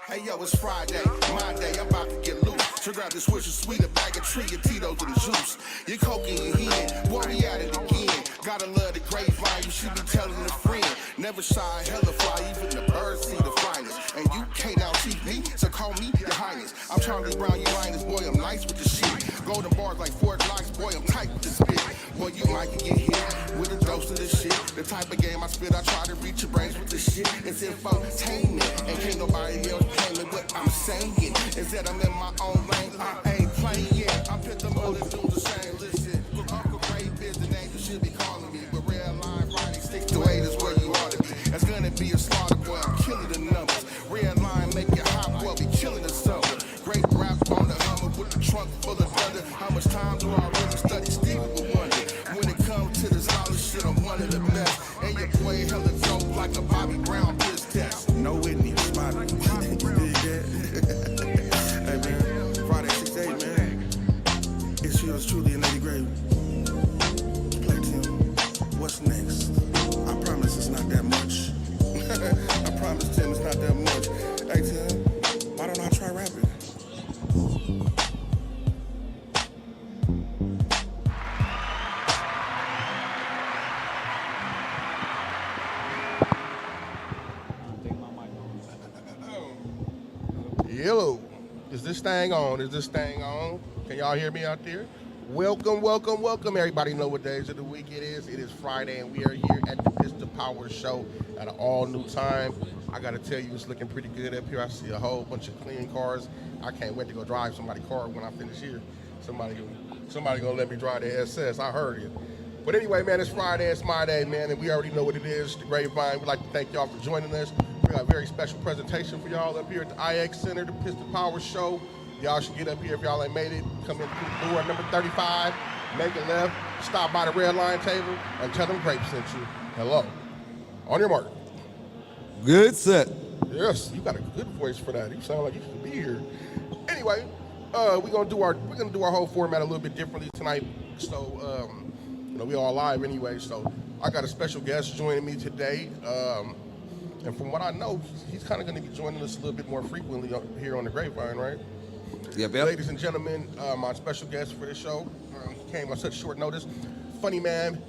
Hey yo, it's Friday, my day, I'm about to get loose. So grab the switch of sweet, a bag of tree, your Tito's and the juice. Your coke in your hand, boy, we at it again. Gotta love the grapevine, you should be telling a friend. Never shy, hella fly, even the birds see the finest. And you can't out-cheat me, so call me your highness. I'm Charlie Brown, you minus, boy, I'm nice with the shit. Golden bars like Fort Knox, boy, I'm tight with the spit. Boy, you might get hit with a dose of this shit. The type of game I spit, I try to reach your brains with this shit. It's infotainment, and can't nobody else claim what I'm saying. Is that I'm in my own lane, I ain't playing yet. I'm pissed, I'm gonna do the same. Listen, Uncle Ray is the name you should be calling me. But red line riding 6 to 8 is where you ought to be. That's gonna be a slaughter, boy, I'm killing the numbers. Red line make it hot, boy, be killing the summer. Great rap on the Hummer with the trunk full of thunder. How much time do I really study? Stevie would wonder. When it comes to this solid shit, I'm one of the best. And your boy hella dope like a Bobby Brown piss test. No Whitney, spotted. Hey man, Friday 6 to 8, man. It's yours truly, and Lady Gravy. Play Tim. What's next? I promise it's not that much. I promise Tim, it's not that much. Hey Tim, why don't I try rapping? Hello, is this thing on? Is this thing on? Can y'all hear me out there? Welcome, welcome, welcome. Everybody know what days of the week it is. It is Friday, and we are here at the Piston Power Show at an all-new time. I got to tell you, it's looking pretty good up here. I see a whole bunch of clean cars. I can't wait to go drive somebody's car when I finish here. Somebody gonna let me drive the SS. I heard it. But anyway, man, it's Friday. It's my day, man, and we already know what it is. The Grapevine. We'd like to thank y'all for joining us. We got a very special presentation for y'all up here at the IX Center, the Piston Power Show. Y'all should get up here if y'all ain't made it. Come in through door number 35, make a left, stop by the red line table, and tell them Grape sent you. Hello. On your mark. Good set. Yes, you got a good voice for that. You sound like you should be here. Anyway, we're gonna do our whole format a little bit differently tonight. So we all live anyway. So I got a special guest joining me today. And from what I know, he's kind of going to be joining us a little bit more frequently here on the Grapevine, right? Yep. Ladies and gentlemen, my special guest for this show came on such short notice. Funny man,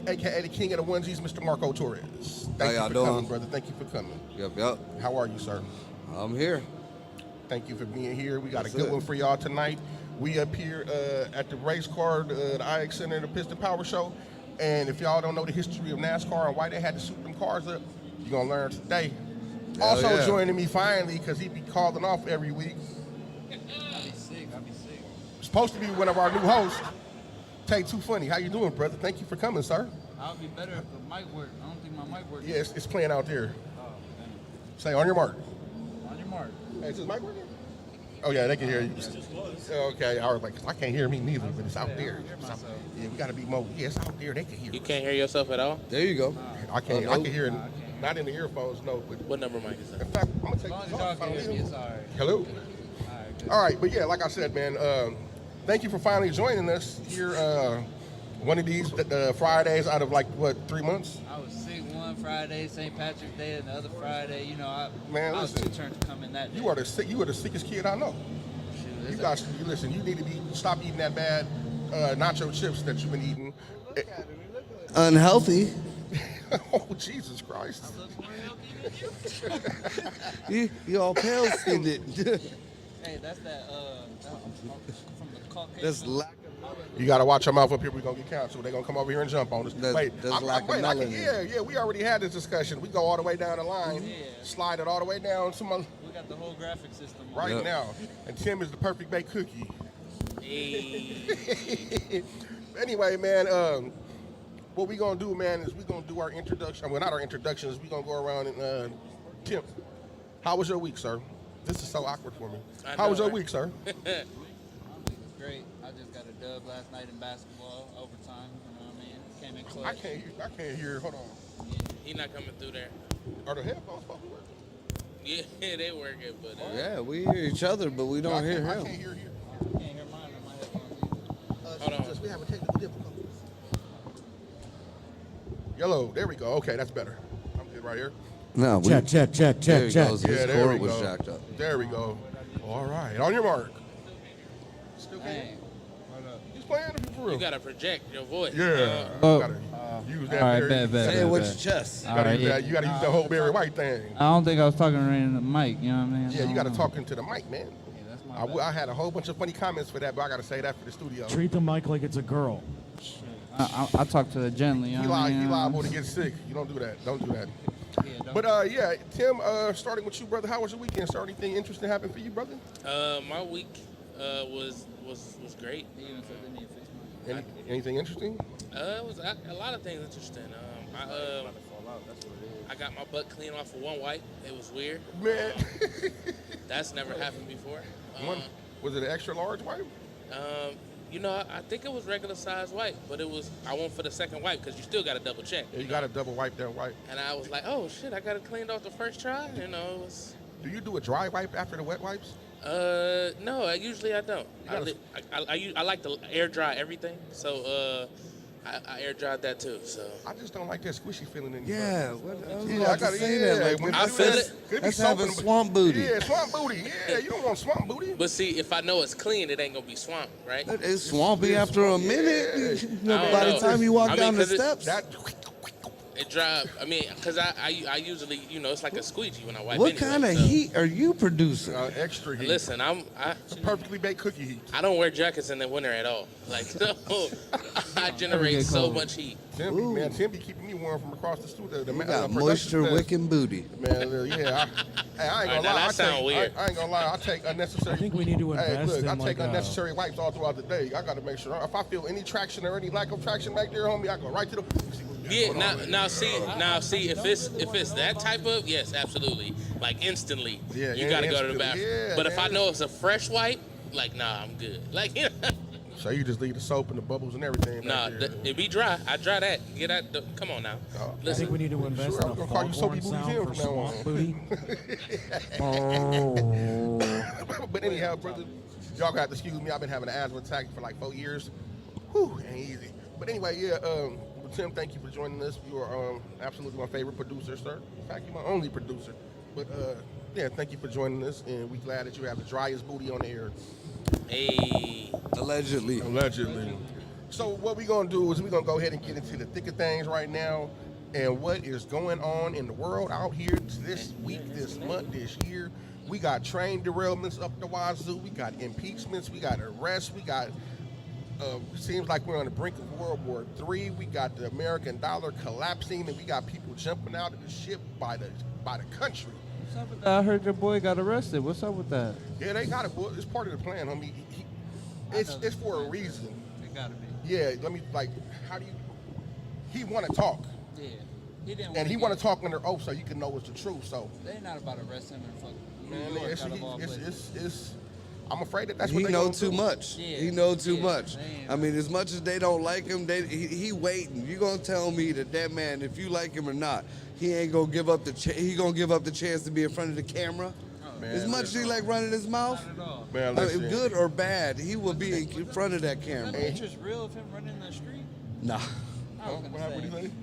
a.k.a. the king of the onesies, Mr. Marco Torres. Thank you for coming, brother. Thank you for coming. Yep. How are you, sir? I'm here. Thank you for being here. We got a good one for y'all tonight. We up here at the race car, the IX Center, the Piston Power Show. And if y'all don't know the history of NASCAR and why they had to suit them cars up, you're going to learn today. Also yeah. joining me finally, because he be calling off every week. I'll be sick. Supposed to be one of our new hosts. Tay Too Funny. How you doing, brother? Thank you for coming, sir. I'll be better if the mic worked. I don't think my mic works. Yeah, it's playing out there. Oh, damn. Say, on your mark. On your mark. Hey, is this mic working? Oh, yeah, they can hear you. Okay, I was like, I can't hear me neither, but it's out there. Yeah, we got to be more. Yeah, it's out there. They can hear You us. can't hear yourself at all? There you go. I can't. I can hear it. Not in the earphones, no. But What number mic is that? in fact, I'm gonna As take long as this y'all off. can hear me, it's all right. Hello. All right, good. All right, but yeah, like I said, man, thank you for finally joining us here. One of these Fridays out of like what 3 months? I was sick one Friday, St. Patrick's Day, and the other Friday. You know, I was listen, too turned to come in that day. You are the sickest kid I know. Shoot, You guys, listen. You need to stop eating that bad nacho chips that you've been eating. Unhealthy. Oh Jesus Christ! You all pale skinned it. Hey, that's that from the Caucasian. That's lack of You gotta watch your mouth up here. We're gonna get canceled. They're gonna come over here and jump on us. That's lack of melanin. Yeah. We already had this discussion. We go all the way down the line, Yeah. slide it all the way down to my We got the whole graphic system on. right Yep. now. And Tim is the perfect baked cookie. Hey. Anyway, man, what we gonna do, man, is we gonna do our introduction. Well, not our introductions. We gonna go around and Tim, how was your week, sir? This is so awkward for me. I How know, was your right? week, sir? My week was great. I just got a dub last night in basketball, overtime. You know what I mean? Came in clutch. I can't hear. Hold on. He not coming through there. Are the headphones supposed to work? Yeah, they working, but Yeah, we hear each other, but we don't hear I him. can't hear you. I can't hear mine on my headphones either. Hold on. We have a technical difficulty. Yellow. There we go. Okay, that's better. I'm good right here. No, we, Check. there he goes. Yeah, His there we cord was go. jacked up. There we go. All right. On your mark. Still Dang. can. He's playing it for real. you gotta project your voice. Yeah. Oh. You gotta use that. All right, Barry. bet. Say it with your chest. You gotta use that. You gotta use the whole Barry White thing. I don't think I was talking right in the mic, you know what I mean? Yeah, you gotta talk into the mic, man. Yeah, that's my bad. I had a whole bunch of funny comments for that, but I gotta say that for the studio. Treat the mic like it's a girl. I talk to it gently. You know what I mean? He liable to get sick. You don't do that. Don't do that. Yeah, don't- But yeah, Tim, starting with you, brother. How was your weekend? Sir, anything interesting happen for you, brother? My week was great. He even said they need to fix mine. Anything interesting? It was a lot of things interesting. I got my butt clean off of one wipe. It was weird. Man, That's never happened before. was it an extra large wipe? You know, I think it was regular size wipe, but I went for the second wipe because you still got to double check. Yeah, you gotta double wipe that wipe. And I was like, oh shit, I got it cleaned off the first try. You know, it was. Do you do a dry wipe after the wet wipes? No, usually I don't. I like to air dry everything, so I air dried that too. So I just don't like that squishy feeling in your Yeah, butt. what, I was Yeah, about I gotta to say that. Like, when I you feel do it. that, Could be that's having soaking, but- swamp booty. Yeah, swamp booty. Yeah, you don't want swamp booty. but see, if I know it's clean, it ain't gonna be swamp, right? It's swampy after a minute. Yeah. I don't By the know. time you walk I mean, down the 'cause it- steps. That It dry. I mean, because I usually, you know, it's like a squeegee when I wipe. What anyway, kind of so. heat are you producing? extra heat. Listen, I Perfectly baked cookie heat. I don't wear jackets in the winter at all. Like, so I generate get so cold. much heat. Tim be keeping me warm from across the studio. You got moisture wicking booty. Man, yeah. I ain't gonna Now lie. that sound weird. I ain't gonna lie. I take unnecessary. I think we need to Hey, invest look, I in take like unnecessary wipes all throughout the day. I gotta make sure if I feel any traction or any lack of traction back there, homie, I go right to the. Yeah, now see if it's that type of, yes, absolutely, like instantly, Yeah, you gotta go to the instantly. bathroom. Yeah, but if I man. know it's a fresh wipe, like nah, I'm good. Like So you just leave the soap and the bubbles and everything. nah, back there. it be dry. I dry that. Get out. Come on now. Oh. I think Listen, we need to invest Sure, I in was a gonna call you Soapy foghorn Booty Jim sound for from now on. swamp booty. Oh. But anyhow, brother, y'all got to excuse me. I've been having an asthma attack for like 4 years. Whew, ain't easy. But anyway, yeah. Tim, thank you for joining us. You are absolutely my favorite producer, sir. In fact, you're my only producer. But yeah, thank you for joining us, and we're glad that you have the driest booty on the air. hey, Allegedly. Allegedly. So what we're gonna do is we're gonna go ahead and get into the thick of things right now, and what is going on in the world out here this week, this month, this year. We got train derailments up the wazoo. We got impeachments. We got arrests. We got seems like we're on the brink of World War III. We got the American dollar collapsing, and we got people jumping out of the ship by the country. What's up with that? I heard your boy got arrested. What's up with that? Yeah, they got it. Boy. It's part of the plan, homie. It's for a reason. It gotta be. Yeah, let me how do you? He want to talk, Yeah. He didn't. and he want to talk under oath so you can know it's the truth. So, They not about to arrest him in fucking man, New York out of all places. it's I'm afraid that's He what they know gonna too do. much. Yeah, He know too yeah, much. they ain't I mean, as much as they don't like him, he waiting. You gonna tell me that man, if you like him or not, he ain't gonna give up he gonna give up the chance to be in front of the camera. Man, As much as he like running his mouth, Not at all. Man, I mean, listen. good or bad, he will be in front of that That camera. picture's real of him running the street. Nah. I was What gonna happened? What say. you say?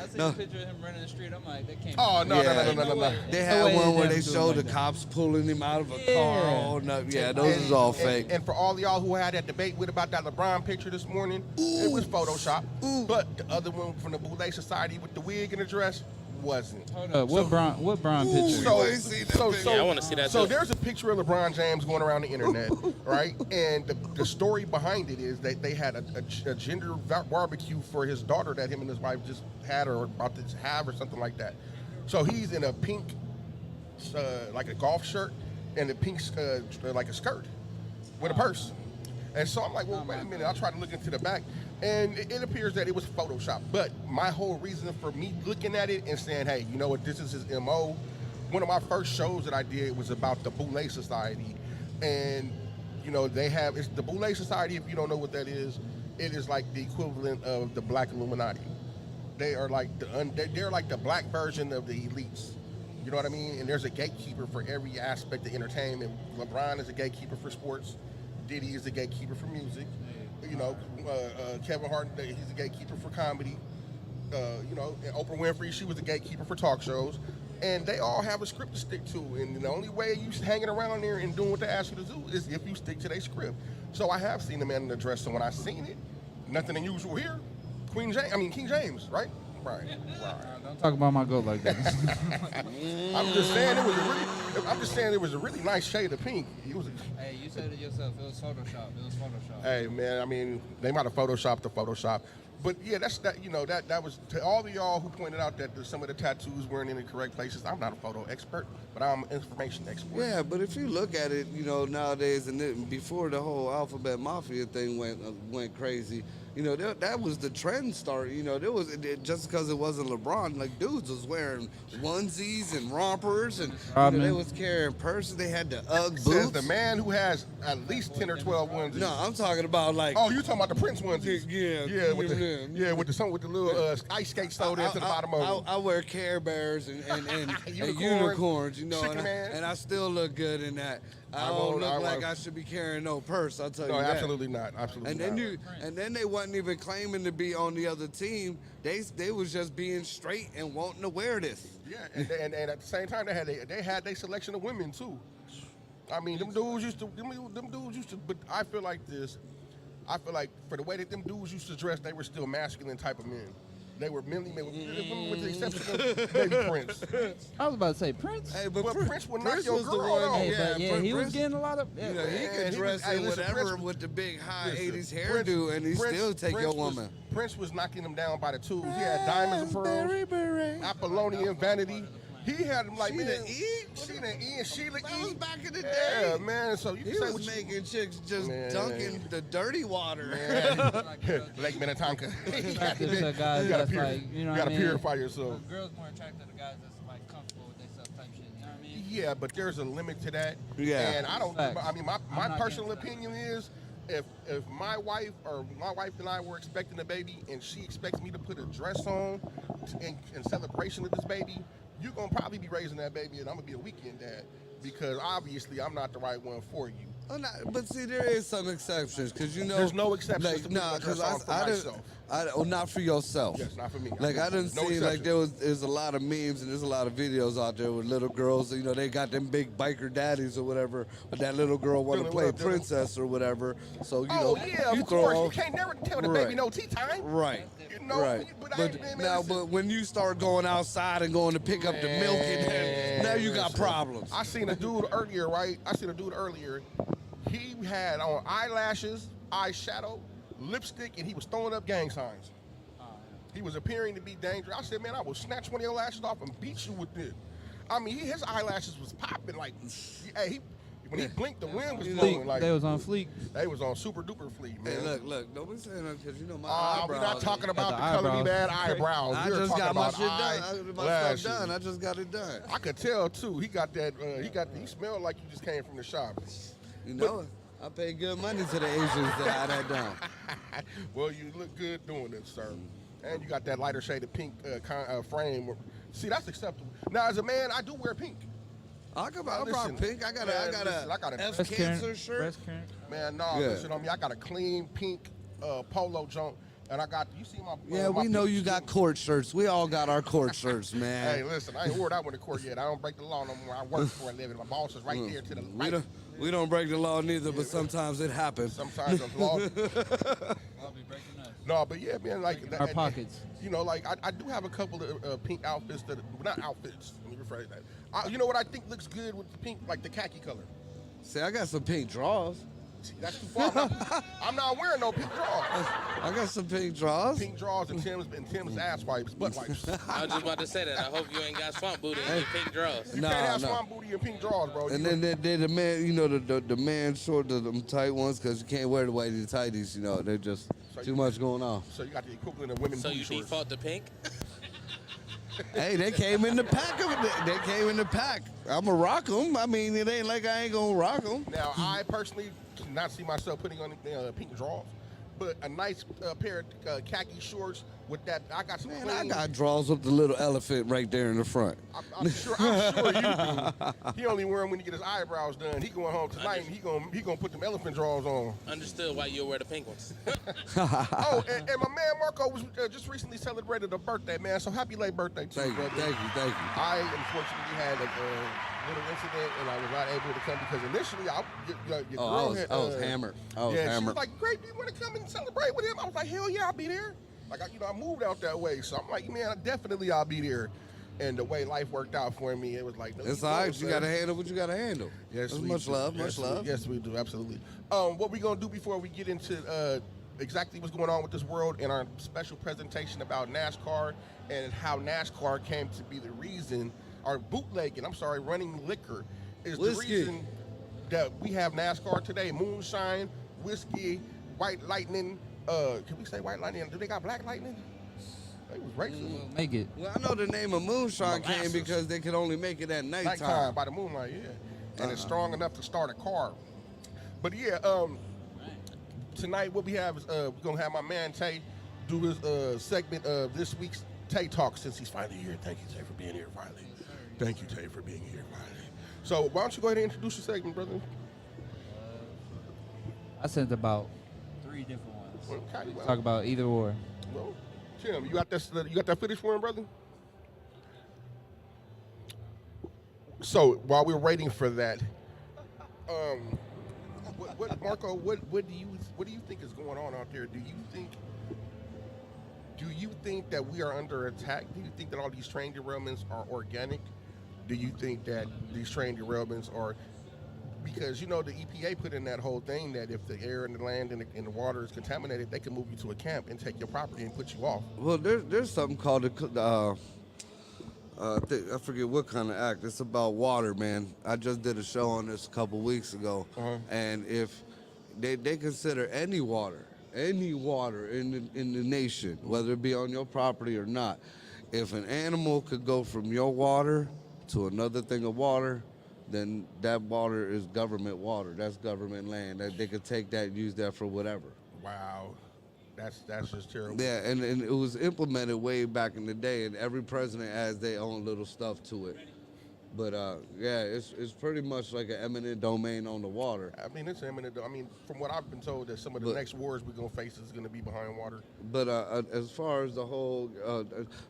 I seen No. a picture of him running the street. I'm like, that can't. Oh be no, Yeah. no. way. They No had way one where they they do it showed like the that. cops pulling him out of a Yeah. car. Oh, no, yeah, those is all fake. And for all y'all who had that debate with about that LeBron picture this morning, it was Photoshop. But the other one from the Boulay Society with the wig and the dress wasn't. Hold up. What Bron picture? So, ain't seen that picture. Yeah, I wanna see that So too. there's a picture of LeBron James going around the internet, right? And the story behind it is that they had a gender barbecue for his daughter that him and his wife just had or about to have or something like that. So he's in a pink, like a golf shirt, and a pink, like a skirt with a purse. And so I'm like, well, wait a minute. I'll try to look into the back. And it appears that it was Photoshop. But my whole reason for me looking at it and saying, hey, you know what, this is his MO. One of my first shows that I did was about the Boulay Society. And, you know, it's the Boulay Society, if you don't know what that is, it is like the equivalent of the Black Illuminati. They are like they're like the black version of the elites. You know what I mean? And there's a gatekeeper for every aspect of entertainment. LeBron is a gatekeeper for sports. Diddy is a gatekeeper for music. You know, Kevin Hart, he's a gatekeeper for comedy. You know, and Oprah Winfrey, she was a gatekeeper for talk shows. And they all have a script to stick to. And the only way you hanging around there and doing what they ask you to do is if you stick to their script. So I have seen the man in the dress. So when I seen it, nothing unusual here. King James, right? Right. Don't talk about my goat like that. I'm just saying it was a really nice shade of pink. It was. Hey, you said it yourself. It was Photoshop. It was Photoshop. Hey man, I mean they might have photoshopped the Photoshop, but yeah, that was to all of y'all who pointed out that some of the tattoos weren't in the correct places. I'm not a photo expert, but I'm an information expert. Yeah, but if you look at it, you know, nowadays and before the whole Alphabet Mafia thing went crazy, you know, that was the trend start. You know, just because it wasn't LeBron, like dudes was wearing onesies and rompers, and you know, they was carrying purses. They had the UGG Says boots. the man who has at least 10 or 12 ones. No, I'm talking about like. Oh, you talking about the Prince ones? Yeah, with the little ice skates sewed into the bottom of them. I wear Care Bears and Unicorns. unicorns, you know, Chicken Man. and I still look good in that. I don't look like I should be carrying no purse. I'll tell No, you that. absolutely not. Absolutely not. And then they wasn't even claiming to be on the other team. They was just being straight and wanting to wear this. Yeah, and at the same time they had their selection of women too. I mean, them dudes used to. But I feel like this. I feel like for the way that them dudes used to dress, they were still masculine type of men. They were mainly men, with the exception of maybe Prince. I was about to say Prince. Hey, but Well, Prince would knock your was the girl one. out. Hey, Yeah, but yeah, he was Prince- getting a lot of. Yeah, You know, he Man, could he dress was- hey, in listen, whatever Prince- with the big high Listen, 80s hairdo, and he still take your woman. Prince was knocking them down by the tools. He had diamonds and pearls, Apollonian vanity. He had them like, She man, done eat? She done eat and Sheila That was eat. back in the Yeah, day. man. So you He can say was what you making chicks just Man. dunking the dirty water. Lake Minnetonka. you Attracted to guys gotta, that's pure, like, you know you what gotta I mean? purify yourself. Girls more attracted to guys that's like comfortable with themselves type shit. You know what I mean? Yeah, but there's a limit to that. Yeah. And I don't. Facts. I mean, my not personal against that. opinion is, if my wife and I were expecting a baby, and she expects me to put a dress on in celebration of this baby, you're gonna probably be raising that baby, and I'm gonna be a weekend dad because obviously I'm not the right one for you. Oh, but see, there is some exceptions, because you know. There's no exceptions Like, to putting nah, a dress because on for I myself. not for yourself. Yes, not for me. Like I didn't No see like exceptions. there's a lot of memes and there's a lot of videos out there with little girls. You know, they got them big biker daddies or whatever, but that little girl want to Dylan, play what up, Dylan? princess or whatever. So you Oh know, yeah, you of course. throw You can't never tell the baby Right. no tea time. right. You know, Right, but but man, now, listen. but when you start going outside and going to pick up the milk, and now you got listen. problems. I seen a dude earlier, right? He had on eyelashes, eyeshadow, lipstick, and he was throwing up gang signs. He was appearing to be dangerous. I said, man, I will snatch one of your lashes off and beat you with this. I mean, his eyelashes was popping like, hey, when he blinked, the wind was blowing. Like They was on fleek. They was on super duper fleek, man. Hey, look, don't be saying that because you know my We're eyebrows. not talking about the the color me eyebrows. bad eyebrows. I We're just talking got my about shit done. My eyelashes. stuff done. I just got it done. I could tell too. He got that. He smelled like you just came from the shop. You know it. I pay good money to the Asians to have that done. Well, you look good doing it, sir. And you got that lighter shade of pink frame. See, that's acceptable. Now, as a man, I do wear pink. I brought Listen, pink. I got a F Breast cancer cancer shirt. Breast cancer. Man, Yeah. listen on me. I got a clean pink polo jump, and I got. You see my? Yeah, my we know pink you got jeans? court shirts. We all got our court shirts, man. Hey, listen, I ain't wore that one to court yet. I don't break the law no more. I work for a living. My boss is right there to the right. We don't break the law neither, but sometimes it happens. Sometimes the law. I'll be breaking up. No, but yeah, man, like Our pockets. You know, like I do have a couple of pink outfits not outfits. Let me rephrase that. You know what I think looks good with the pink, like the khaki color. See, I got some pink drawers. See, that's too far. I'm not wearing no pink drawers. I got some pink drawers. Pink drawers and Tim's ass wipes, butt wipes. You I was just about to say that. I hope you ain't got swamp booty in your pink drawers. Nah, can't have nah. swamp booty and pink drawers, bro. And then the man, you know, the man short of them tight ones, because you can't wear the whitey tighties, you know. They're just too much going on. So you got the equivalent of women's So booty you shorts. default to pink? Hey, they came in the pack. They came in the pack. I'm going to rock them. I mean, it ain't like I ain't going to rock them. Now, I personally cannot see myself putting on pink drawers, but a nice pair of khaki shorts with that. I got some. Man, clean, I got draws with the little elephant right there in the front. I'm sure you do. He only wear them when he get his eyebrows done. He going home tonight and he gonna put them elephant drawers on. Understood why you'll wear the pink ones. Oh, and my man Marco was just recently celebrated a birthday, man. So happy late birthday to you, brother. Thank you. I unfortunately had a little incident and I was not able to come because initially your girl I was hammered. I was She hammered. was like, "Great, do you want to come and celebrate with him?" I was like, "Hell yeah, I'll be there." Like, I moved out that way, so I'm like, "Man, definitely I'll be there." And the way life worked out for me, it was like, no, It's all right. You got to handle what you got to handle. Yes, That's we much do. love. Yes, Much love. Yes, we do. Absolutely. What we gonna do before we get into exactly what's going on with this world and our special presentation about NASCAR and how NASCAR came to be the reason, or bootlegging, running liquor is Whiskey. the reason that we have NASCAR today. Moonshine, whiskey, white lightning. Can we say white lightning? Do they got black lightning? It was racist. Make it. Well, I know the name of moonshine came Molasses. because they could only make it at Nighttime nighttime. by the moonlight, yeah. And it's strong enough to start a car. But yeah, tonight what we have is we're gonna have my man Tay do his segment of this week's Tay Talk since he's finally here. Thank you, Tay, for being here finally. Thank you, Tay, for being here finally. So why don't you go ahead and introduce your segment, brother? I sent about 3 different ones. Okay, well, Talk about either or. well, Tim, you got that footage for him, brother? So while we're waiting for that, Marco, what do you think is going on out there? Do you think that we are under attack? Do you think that all these train derailments are organic? Do you think that these train derailments are because the EPA put in that whole thing that if the air and the land and the water is contaminated, they can move you to a camp and take your property and put you off? Well, there's something called I forget what kind of act. It's about water, man. I just did a show on this a couple weeks ago, and if they consider any water in the nation, whether it be on your property or not, if an animal could go from your water to another thing of water, then that water is government water. That's government land. That they could take that and use that for whatever. Wow, that's just terrible. Yeah, and it was implemented way back in the day, and every president has their own little stuff to it. But yeah, it's pretty much like an eminent domain on the water. I mean, it's eminent. I mean, from what I've been told, that some of the next wars we're gonna face is gonna be behind water. But as far as the whole,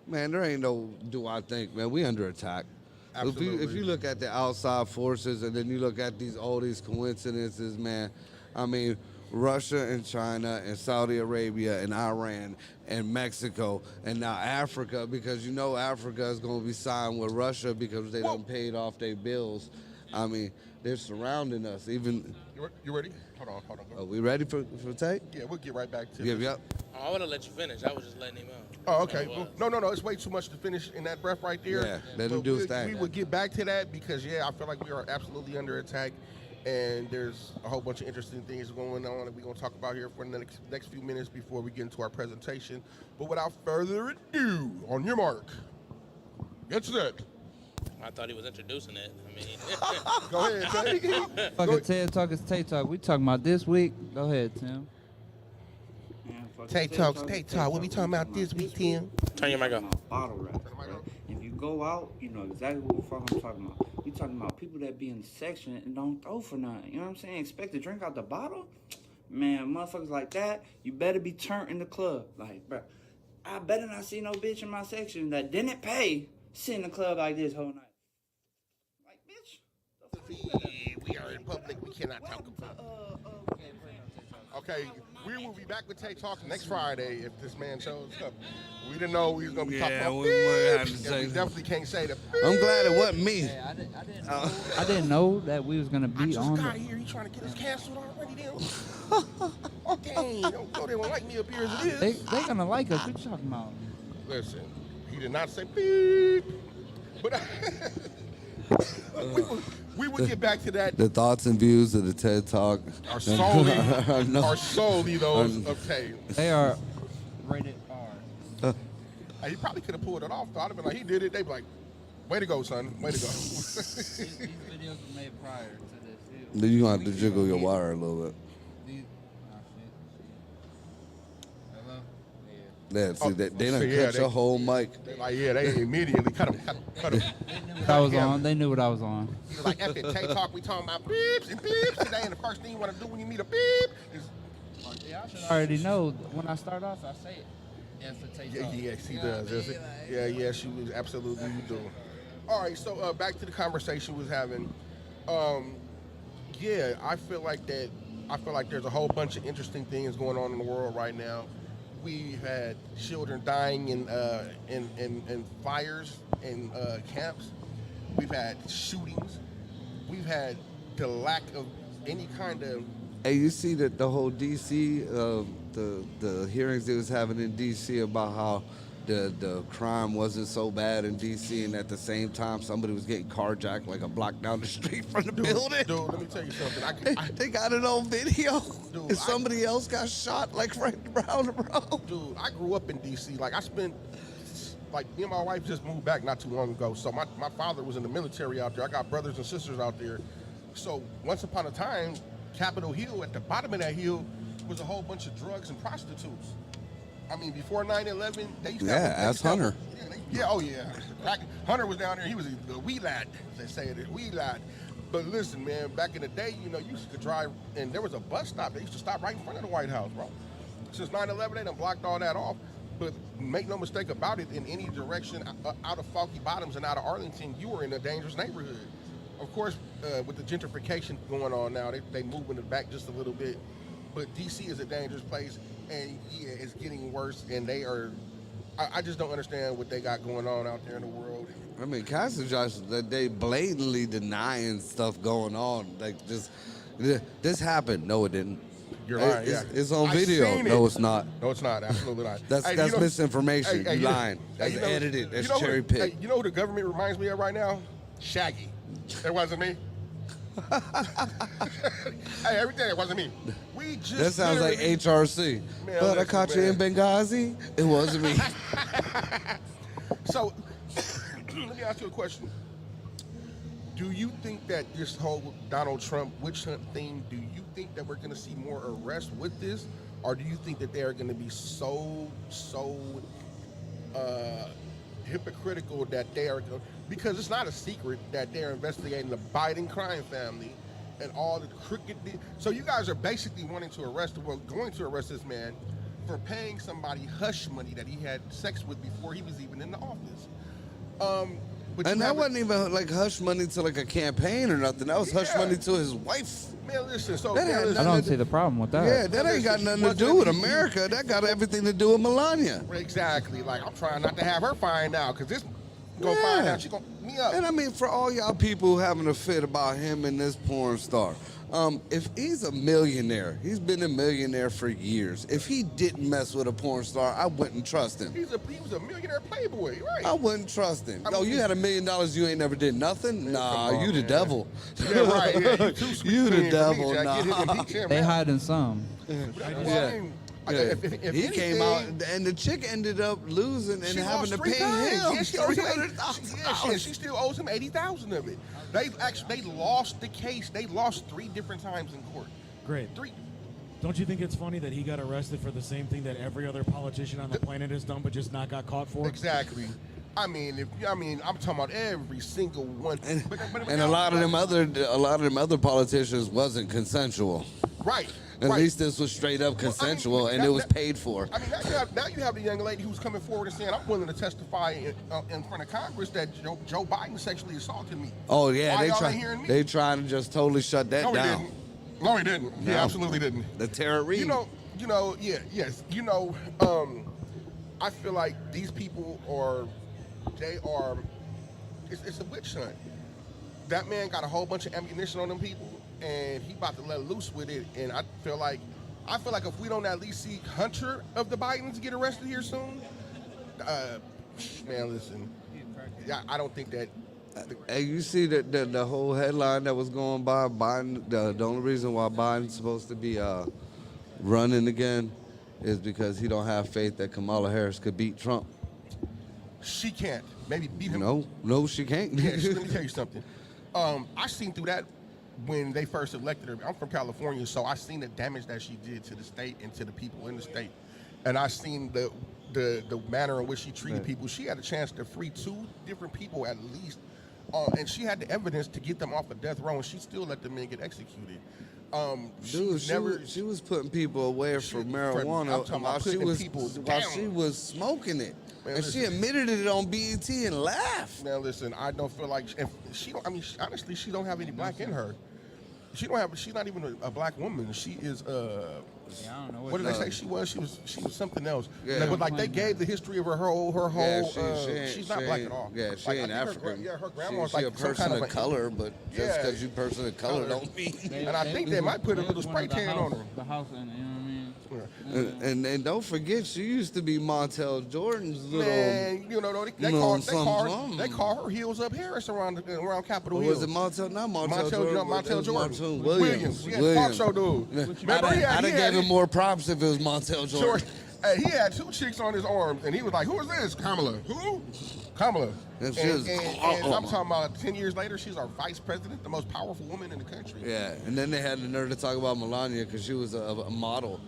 man, there ain't no do I think, man, we under attack. Absolutely. If you look at the outside forces and then you look at all these coincidences, man, I mean, Russia and China and Saudi Arabia and Iran and Mexico and now Africa, because Africa is going to be signed with Russia because they done paid off their bills. I mean, they're surrounding us. Even You ready? Hold on. are we ready for take? Yeah, we'll get right back to Yep, this. yep. Oh, I would have let you finish. I was just letting him out. Oh, okay. That was. No. It's way too much to finish in that breath right there. Yeah, let him But do his thing. We would get back to that because, I feel like we are absolutely under attack, and there's a whole bunch of interesting things going on that we're going to talk about here for the next few minutes before we get into our presentation. But without further ado, on your mark, get set. I thought he was introducing it. I mean, Go ahead, Tay. Fucking TED Talk is Tay Talk. We talking about this week. Go ahead, Tim. Tay Talk. What we talking about this week, Tim? turn your mic off. Bottle wraps, right? If you go out, you know exactly what the fuck I'm talking about. We talking about people that be in the section and don't throw for nothing. You know what I'm saying? Expect to drink out the bottle? Man, motherfuckers like that, you better be turned in the club. Like, bro, I better not see no bitch in my section that didn't pay sit in the club like this whole night. Like, bitch. The fuck you better- We are in public. We cannot talk about it. Okay, we will be back with Tay Talk next Friday if this man shows up. We didn't know we was gonna be talking about we might have to beeps, say and we definitely can't say the. I'm glad it wasn't me. Hey, I didn't know that we was gonna I be just on. got here. You trying to get us canceled already? Then? Dang, don't go there and like me up here as it is. They gonna like us. What you talking about? Listen, he did not say beep, but we will get back to that. The thoughts and views of the TED Talk Are solely, No. are solely those of Tay. They are rated R. Hey, he probably could have pulled it off. Though. I'd have been like, he did it. They'd be like, way to go, son. Way to go. These videos were made prior to this. Then you gonna have to jiggle your wire a little bit. These, Hello? Yeah, see, they done so yeah, cut your whole mic. They're like, they immediately cut him. What I was on. They knew what I was on. He was like, F it, Tay Talk, we talking about beeps and beeps today, and the first thing you want to do when you meet a beep is, I already know when I start off, I say it. yes, he does. Yeah, she was absolutely doing. All right, so back to the conversation we was having. I feel like there's a whole bunch of interesting things going on in the world right now. We've had children dying in fires in camps. We've had shootings. We've had the lack of any kind of. Hey, you see that the whole DC, the hearings they was having in DC about how the crime wasn't so bad in DC, and at the same time somebody was getting carjacked like a block down the street from the building. Dude, let me tell you something. They got it on video. Dude, and somebody else got shot like right around the road. Dude, I grew up in DC. Like, me and my wife just moved back not too long ago. So my father was in the military out there. I got brothers and sisters out there. So once upon a time, Capitol Hill, at the bottom of that hill, was a whole bunch of drugs and prostitutes. I mean, before 9/11, they used to ask Hunter. Hunter was down there. He was the wee lad, they say it, wee lad. But listen, man, back in the day, you used to drive, and there was a bus stop. They used to stop right in front of the White House, bro. Since 9/11, they done blocked all that off. But make no mistake about it, in any direction out of Falky Bottoms and out of Arlington, you were in a dangerous neighborhood. Of course, with the gentrification going on now, they moving it back just a little bit. But DC is a dangerous place, and it's getting worse. And I just don't understand what they got going on out there in the world. I mean, Castle Josh, they blatantly denying stuff going on. Like, this happened. No, it didn't. You're lying. Yeah. It's on I video. seen it. No, it's not. No, it's not. Absolutely not. That's misinformation. You lying. That's edited. That's cherry picked. You know who the government reminds me of right now? Shaggy. That wasn't me. Hey, everything, it wasn't me. We just. That sounds like HRC. Man, But I listen, caught you in Benghazi. It wasn't me. So, let me ask you a question. Do you think that this whole Donald Trump witch hunt thing, do you think that we're going to see more arrests with this? Or do you think that they are going to be so hypocritical that they are, because it's not a secret that they're investigating the Biden crime family and all the crooked. So you guys are basically going to arrest this man for paying somebody hush money that he had sex with before he was even in the office. But And you that have wasn't even like hush money to like a campaign or nothing. That was hush Yeah. money to his wife. Man, listen. So That man, had listen, I don't see the problem with that. Yeah, that ain't got listen, nothing to do with wasn't- America. That got everything to do with Melania. exactly. Like I'm trying not to have her find out because this gonna Yeah. find out. She gonna me up. And I mean, for all y'all people having a fit about him and this porn star, if he's a millionaire, he's been a millionaire for years. If he didn't mess with a porn star, I wouldn't trust him. He was a millionaire playboy, right? I wouldn't trust him. I Yo, mean, you had $1 million, you ain't never did nothing? Nah, come on, you the man. devil. Yeah, right. Yeah, you too sweet You for the me, devil, Jack. Get him, nah. impeach him, They man. hiding some. Well, Yeah. I mean, Yeah. if He came anything, out, and the chick ended up losing and she having lost to 3 pay times. him Yeah, she owes him $300,000. yeah, she still owes him 80,000 of it. They lost the case. They lost 3 different times in court. Great. 3. Don't you think it's funny that he got arrested for the same thing that every other politician on the planet has done, but just not got caught for? Exactly. I mean, I'm talking about every single one. But And a lot of them other politicians wasn't consensual. right. At right. least this was straight up consensual, and that- it was that- paid for. I mean, now you have the young lady who's coming forward and saying, I'm willing to testify in front of Congress that Joe Biden sexually assaulted me. Oh yeah, Why y'all ain't hearing me? they trying to just totally shut that No, he down. didn't. No, he didn't. He No. absolutely didn't. The Tara Reid. Yes. I feel like these people it's a witch hunt. That man got a whole bunch of ammunition on them people, and he about to let loose with it. And I feel like if we don't at least see Hunter of the Bidens get arrested here soon, man, listen, I don't think that. Hey, you see the whole headline that was going by Biden? The only reason why Biden's supposed to be running again is because he don't have faith that Kamala Harris could beat Trump. She can't. Maybe beat him. No, she can't. Yeah, let me tell you something. I seen through that when they first elected her. I'm from California, so I seen the damage that she did to the state and to the people in the state, and I seen the manner in which she treated people. She had a chance to free 2 different people at least, and she had the evidence to get them off of death row, and she still let the men get executed. Dude, she was putting people away from marijuana I'm talking while about she putting was people while down. she was smoking it, Man, and she listen. admitted it on BET and laughed. Now listen, I don't feel like if she don't. I mean, honestly, she don't have any black in her. She don't have. She's not even a black woman. She is. Yeah, I don't know What did they say she was? She was something else. Yeah. But like they gave the history of her whole. Yeah, she's not black at all. Yeah, she Like, ain't I think African. her grandma's she like a some person kind of a- color, but just Yeah. because you person of color don't mean. And I think they might put a little spray tan on her. The house, and you know what I mean? And don't forget, she used to be Montel Jordan's little. Man, you know they No, call her Heels Up Harris around Capitol Or Hill. was it Montel? Not Montel Montel, Jordan. Montel it was Jordan. Montel Williams. Yeah, talk show dude. Remember, I'd have he gave had him more props if it was Montel Jordan. George, hey, he had 2 chicks on his arms, and he was like, "Who is this? Kamala? Who? Kamala." And And, she was- and I'm talking about 10 years later, she's our vice president, the most powerful woman in the country. Yeah, and then they had the nerve to talk about Melania because she was a model.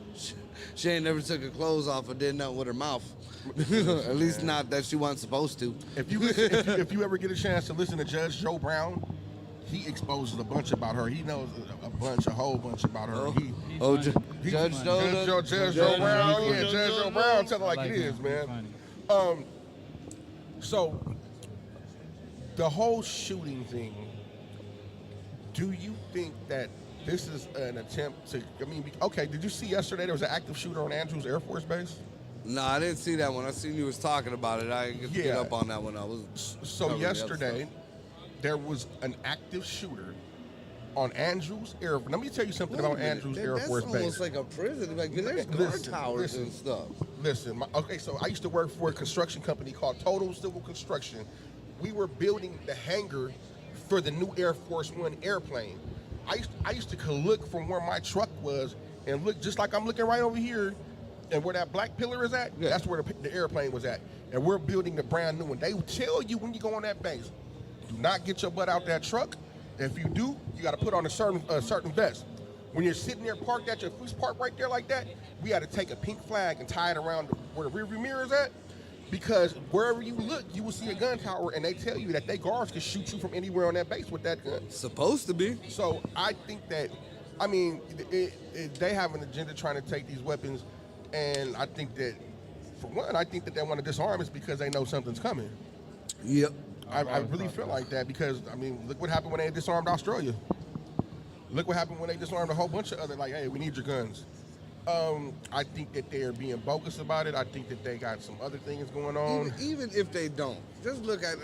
She ain't never took her clothes off or did nothing with her mouth. At least not that she wasn't supposed to. If you ever get a chance to listen to Judge Joe Brown, he exposes a bunch about her. He knows a whole bunch about her. Judge Joe. Judge Joe Brown, yeah, Judge Joe Brown, tell it like it is, man. So the whole shooting thing. Do you think that this is an attempt to? I mean, okay. Did you see yesterday there was an active shooter on Andrews Air Force Base? No, I didn't see that one. I seen you was talking about it. I didn't get Yeah. up on that one. I was So covering the other yesterday, stuff. there was an active shooter on Andrews Air. Let me tell you something about Andrews Air Force That's Base. almost like a prison. Like there's guard towers and stuff. Listen, okay, so I used to work for a construction company called Total Civil Construction. We were building the hangar for the new Air Force One airplane. I used to look from where my truck was and look just like I'm looking right over here, and where that black pillar is at, Yeah. that's where the airplane was at. And we're building the brand new one. They will tell you when you go on that base, do not get your butt out that truck. If you do, you got to put on a certain vest. When you're sitting there parked at your first park right there like that, we had to take a pink flag and tie it around where the rearview mirror is at, because wherever you look, you will see a gun tower, and they tell you that they guards can shoot you from anywhere on that base with that gun. Supposed to be. So I think that, I mean, they have an agenda trying to take these weapons, and I think that, for one, I think that they want to disarm us because they know something's coming. Yep. I really feel like that because, I mean, look what happened when they disarmed Australia. Look what happened when they disarmed a whole bunch of other, like, hey, we need your guns. I think that they are being bogus about it. I think that they got some other things going on. Even if they don't, just look at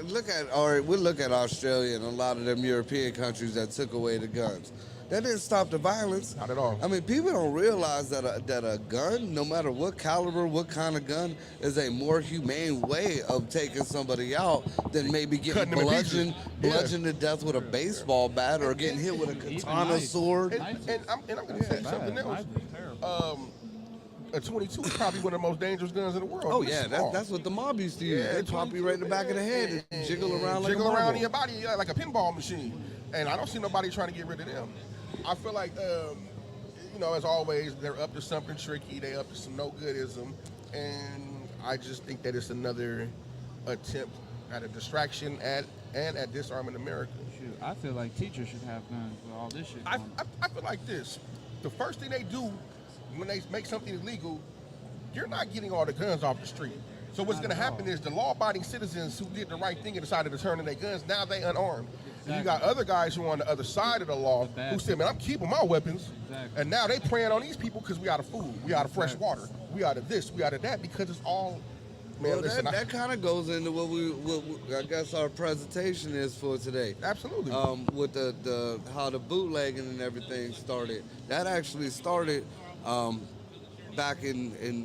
or we'll look at Australia and a lot of them European countries that took away the guns. That didn't stop the violence. Not at all. I mean, people don't realize that a gun, no matter what caliber, what kind of gun, is a more humane way of taking somebody out than maybe getting Cutting them in pieces. bludgeoned to death with a baseball bat or getting hit with a katana sword. And I'm going to say something else. A 22 is probably one of the most dangerous guns in the world. Oh It's yeah, small. that's what the mob used to use. Yeah, They pop you right in the back of the head and jiggle around like a jiggle around marble. in your body like a pinball machine. And I don't see nobody trying to get rid of them. I feel like, as always, they're up to something tricky. They up to some no-goodism. And I just think that it's another attempt at a distraction at disarming America. Shoot, I feel like teachers should have guns with all this shit. I feel like this. The first thing they do when they make something illegal, you're not getting all the guns off the street. So what's going to happen is the law-abiding citizens who did the right thing and decided to turn in their guns, now they unarmed. And you got other guys who are on the other side of the law who said, man, I'm keeping my weapons. Exactly. And now they preying on these people because we out of food, we out of fresh water, we out of this, we out of that, because it's all, man, Well, listen. that kind of goes into what I guess our presentation is for today. Absolutely. With the how the bootlegging and everything started. That actually started back in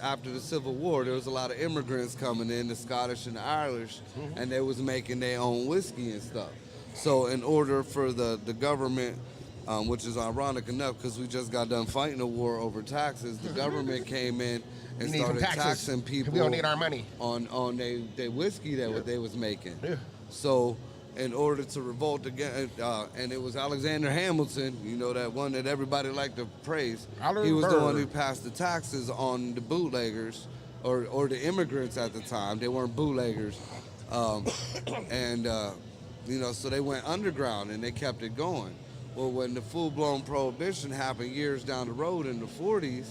after the Civil War. There was a lot of immigrants coming in, the Scottish and the Irish, and they was making their own whiskey and stuff. So in order for the government, which is ironic enough because we just got done fighting a war over taxes, the government came in and started taxing people. We don't need our money on their whiskey that they was making. Yeah. So in order to revolt again, and it was Alexander Hamilton, that one that everybody liked to praise. He was the one who passed the taxes on the bootleggers or the immigrants at the time. They weren't bootleggers. So they went underground and they kept it going. Well, when the full-blown prohibition happened years down the road in the 40s,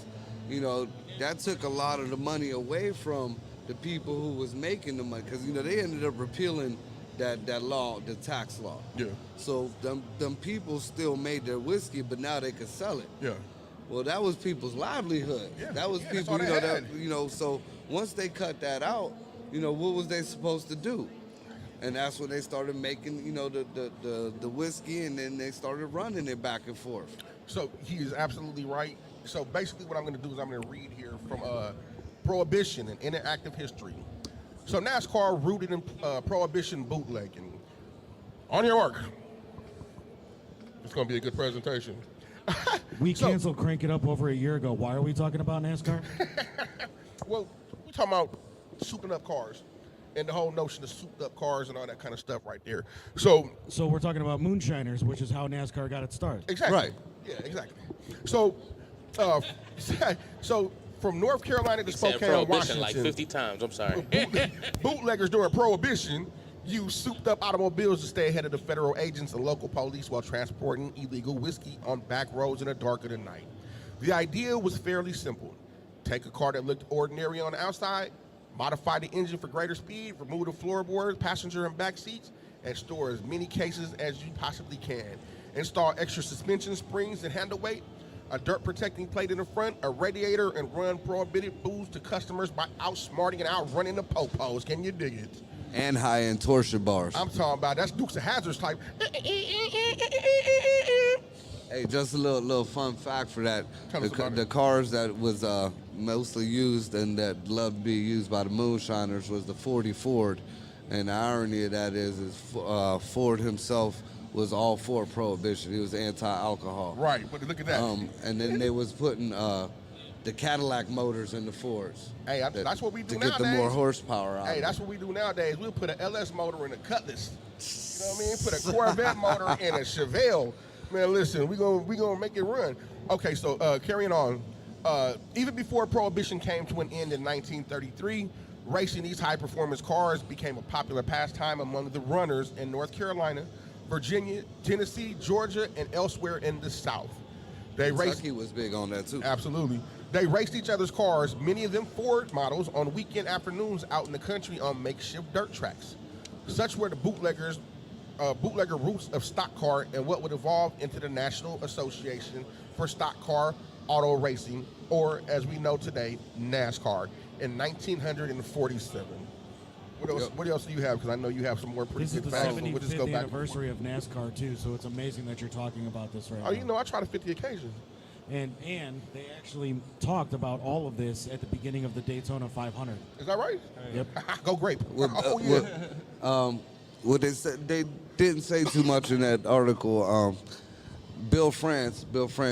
that took a lot of the money away from the people who was making the money, because they ended up repealing that law, the tax law. Yeah. So them people still made their whiskey, but now they could sell it. Yeah. Well, that was people's livelihood. Yeah. That was Yeah, that's people, all they had. So once they cut that out, what was they supposed to do? And that's when they started making, the whiskey, and then they started running it back and forth. So he is absolutely right. So basically what I'm going to do is I'm going to read here from Prohibition and Interactive History. So NASCAR rooted in Prohibition bootlegging. On your mark. It's going to be a good presentation. We canceled Crank It Up over a year ago. Why are we talking about NASCAR? Well, we're talking about souping up cars and the whole notion of souped up cars and all that kind of stuff right there. So we're talking about moonshiners, which is how NASCAR got its start. exactly. Right. Yeah, exactly. So, from North Carolina to He said Spokane, prohibition Washington, like 50 times. I'm sorry. bootleggers during Prohibition used souped-up automobiles to stay ahead of the federal agents and local police while transporting illegal whiskey on back roads in the dark of the night. The idea was fairly simple. Take a car that looked ordinary on the outside, modify the engine for greater speed, remove the floorboards, passenger and back seats, and store as many cases as you possibly can. Install extra suspension springs and handle weight, a dirt protecting plate in the front, a radiator, and run prohibited booze to customers by outsmarting and outrunning the popos. Can you dig it? And high-end torsion bars. I'm talking about that's Dukes of Hazzard's type. Hey, just a little fun fact for that. Tell us about The it. cars that was mostly used and that loved to be used by the moonshiners was the 40 Ford. And the irony of that is Ford himself was all for Prohibition. He was anti-alcohol. Right, but look at that. And then they was putting the Cadillac motors in the Fords. Hey, that's what we do to nowadays. get the more horsepower out. Hey, of that's it. what we do nowadays. We'll put an LS motor in a Cutlass. You know what I mean? Put a Corvette motor in a Chevelle. Man, listen, we gonna make it run. Okay, so carrying on. Even before Prohibition came to an end in 1933, racing these high-performance cars became a popular pastime among the runners in North Carolina, Virginia, Tennessee, Georgia, and elsewhere in the South. Kentucky was big on that too. Absolutely. They raced each other's cars, many of them Ford models, on weekend afternoons out in the country on makeshift dirt tracks. Such were the bootlegger roots of stock car and what would evolve into the National Association for Stock Car Auto Racing, or as we know today, NASCAR, in 1947. What else? Yep. What else do you have? Because I know you have some more pretty This is good the facts. But 75th we'll just go back. anniversary of NASCAR too, so it's amazing that you're talking about this right Oh, now. you know, I try to fit the occasion. And they actually talked about all of this at the beginning of the Daytona 500. Is that right? Yep. Go grape. What, Oh, yeah. what they said, they didn't say too much in that article. Bill France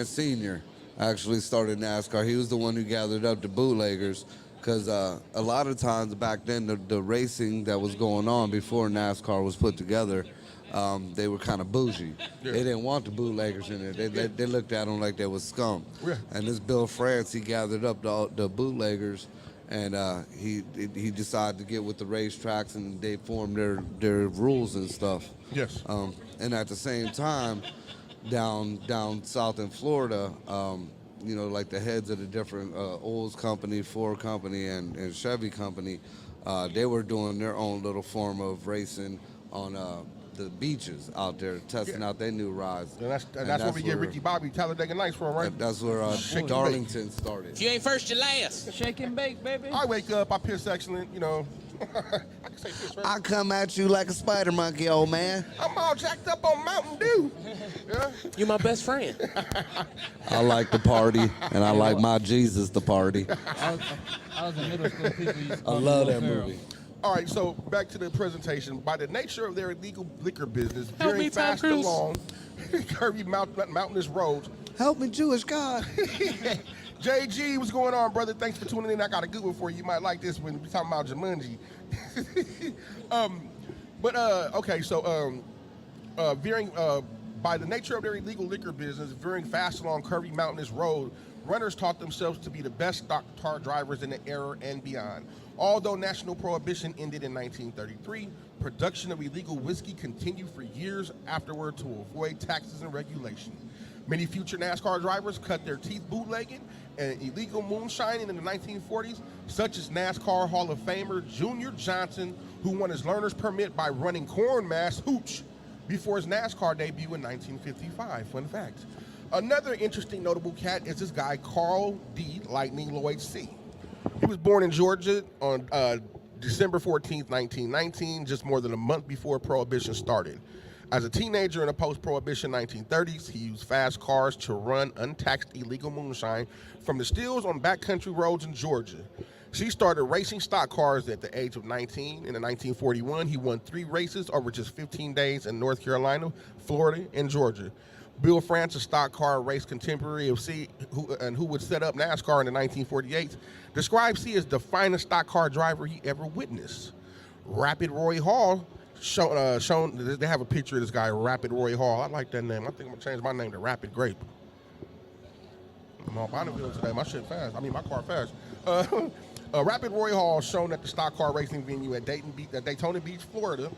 Sr. actually started NASCAR. He was the one who gathered up the bootleggers, because a lot of times back then, the racing that was going on before NASCAR was put together, they were kind of bougie. Yeah. They didn't want the bootleggers in there. They looked at them like they was scum. Yeah. And this Bill France, he gathered up the bootleggers, and he decided to get with the racetracks, and they formed their rules and stuff. Yes. And at the same time, down south in Florida, you know, like the heads of the different Olds Company, Ford Company, and Chevy Company, they were doing their own little form of racing on the beaches out there, testing out their new rides. And that's where we get Ricky Bobby Talladega Nights from, right? That's where Shake Darlington started. If you ain't first, you last. Shake and bake, baby. I wake up, I piss excellent, you know. I can say piss, right? I come at you like a spider monkey, old man. I'm all jacked up on Mountain Dew. Yeah. You my best friend. I like to party, and I like my Jesus to party. I was in middle school. People used to I call me love Will that Ferrell. movie. All right, so back to the presentation. By the nature of their illegal liquor business, Help veering me, Tom fast Cruise. along curvy mountainous roads. Help me, Jewish God. JG, what's going on, brother? Thanks for tuning in. I got a good one for you. You might like this when we're talking about Jumanji. Okay, so veering by the nature of their illegal liquor business, veering fast along curvy mountainous road, runners taught themselves to be the best stock car drivers in the era and beyond. Although national prohibition ended in 1933, production of illegal whiskey continued for years afterward to avoid taxes and regulation. Many future NASCAR drivers cut their teeth bootlegging and illegal moonshining in the 1940s, such as NASCAR Hall of Famer Junior Johnson, who won his learner's permit by running corn mass hooch before his NASCAR debut in 1955. Fun fact. Another interesting notable cat is this guy, Carl D. Lightning Lloyd C. He was born in Georgia on December 14th, 1919, just more than a month before Prohibition started. As a teenager in the post-Prohibition 1930s, he used fast cars to run untaxed illegal moonshine from the stills on backcountry roads in Georgia. She started racing stock cars at the age of 19. In 1941, he won 3 races over just 15 days in North Carolina, Florida, and Georgia. Bill France, a stock car race contemporary of C, who would set up NASCAR in the 1948s, described C as the finest stock car driver he ever witnessed. Rapid Roy Hall, shown, they have a picture of this guy, Rapid Roy Hall. I like that name. I think I'm going to change my name to Rapid Grape. I'm on Bonneville today. My shit fast. I mean, my car fast. Rapid Roy Hall, shown at the stock car racing venue at Daytona Beach, Florida,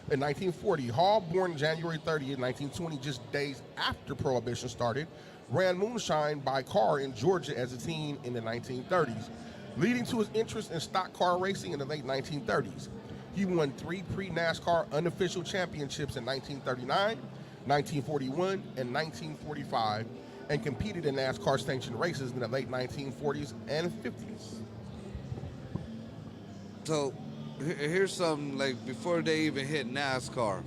in 1940. Hall, born January 30th, 1920, just days after Prohibition started, ran moonshine by car in Georgia as a teen in the 1930s, leading to his interest in stock car racing in the late 1930s. He won 3 pre-NASCAR unofficial championships in 1939, 1941, and 1945, and competed in NASCAR sanctioned races in the late 1940s and 50s. So here's something, like, before they even hit NASCAR,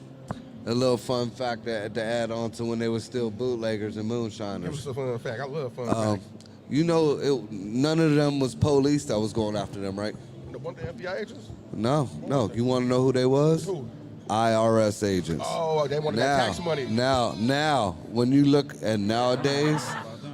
a little fun fact to add on to when they were still bootleggers and moonshiners. It was a fun fact. I love fun facts. You know, none of them was police that was going after them, right? The one the FBI agents? No. You want to know who they was? Who? IRS agents. Oh, they wanted that tax money. Now, when you look at nowadays,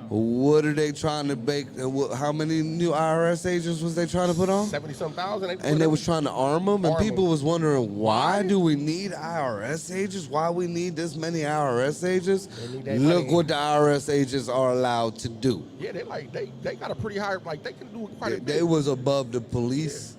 what are they trying to make? How many new IRS agents was they trying to put on? 70-some thousand. And they was trying to arm them, and Arm people 'em. was wondering, why do we need IRS agents? Why we need this many IRS agents? They need that Look money. what the IRS agents are allowed to do. Yeah, they got a pretty high, like, they can do quite a bit. They was above the police.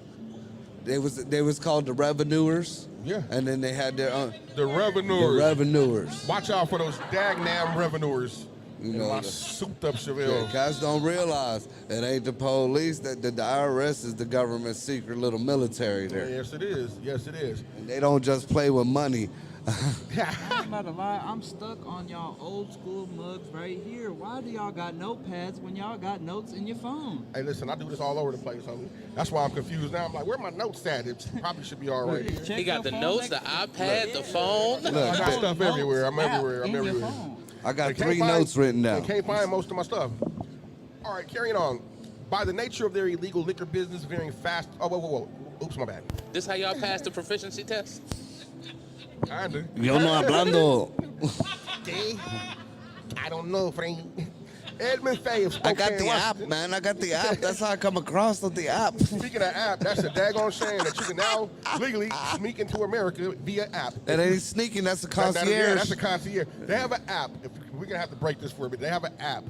They was called the revenuers. Yeah. And then they had their The revenuers. revenuers. Watch out for those dagnam revenuers. You In know, my souped up Chevelle. yeah, guys don't realize it ain't the police. That the IRS is the government's secret little military there, Yes, it is. Yes, it is. and they don't just play with money. I'm about to lie. I'm stuck on y'all old school mugs right here. Why do y'all got notepads when y'all got notes in your phone? Hey, listen, I do this all over the place, homie. That's why I'm confused now. I'm like, where my notes at? It probably should be all right here. Check He got your the phone notes, the next to- iPad, the phone. Look, I got stuff Notes everywhere. I'm app everywhere. I'm in your everywhere. phone. I got And can't 3 find- notes written and down. can't find most of my stuff. All right, carrying on. By the nature of their illegal liquor business veering fast. Oh, whoa. Oops, my bad. This how y'all pass the proficiency test? Kinda. Yo no hablando. Okay. I don't know, friend. Edmund Fay of I Spokane, got the app, Washington. man. I got the app. That's how I come across with the app. Speaking of app, that's a daggone shame that you can now legally sneak into America via app. That ain't sneaking. That's a Yeah, concierge. that's a concierge. They have an app. We're going to have to break this for a bit. They have an app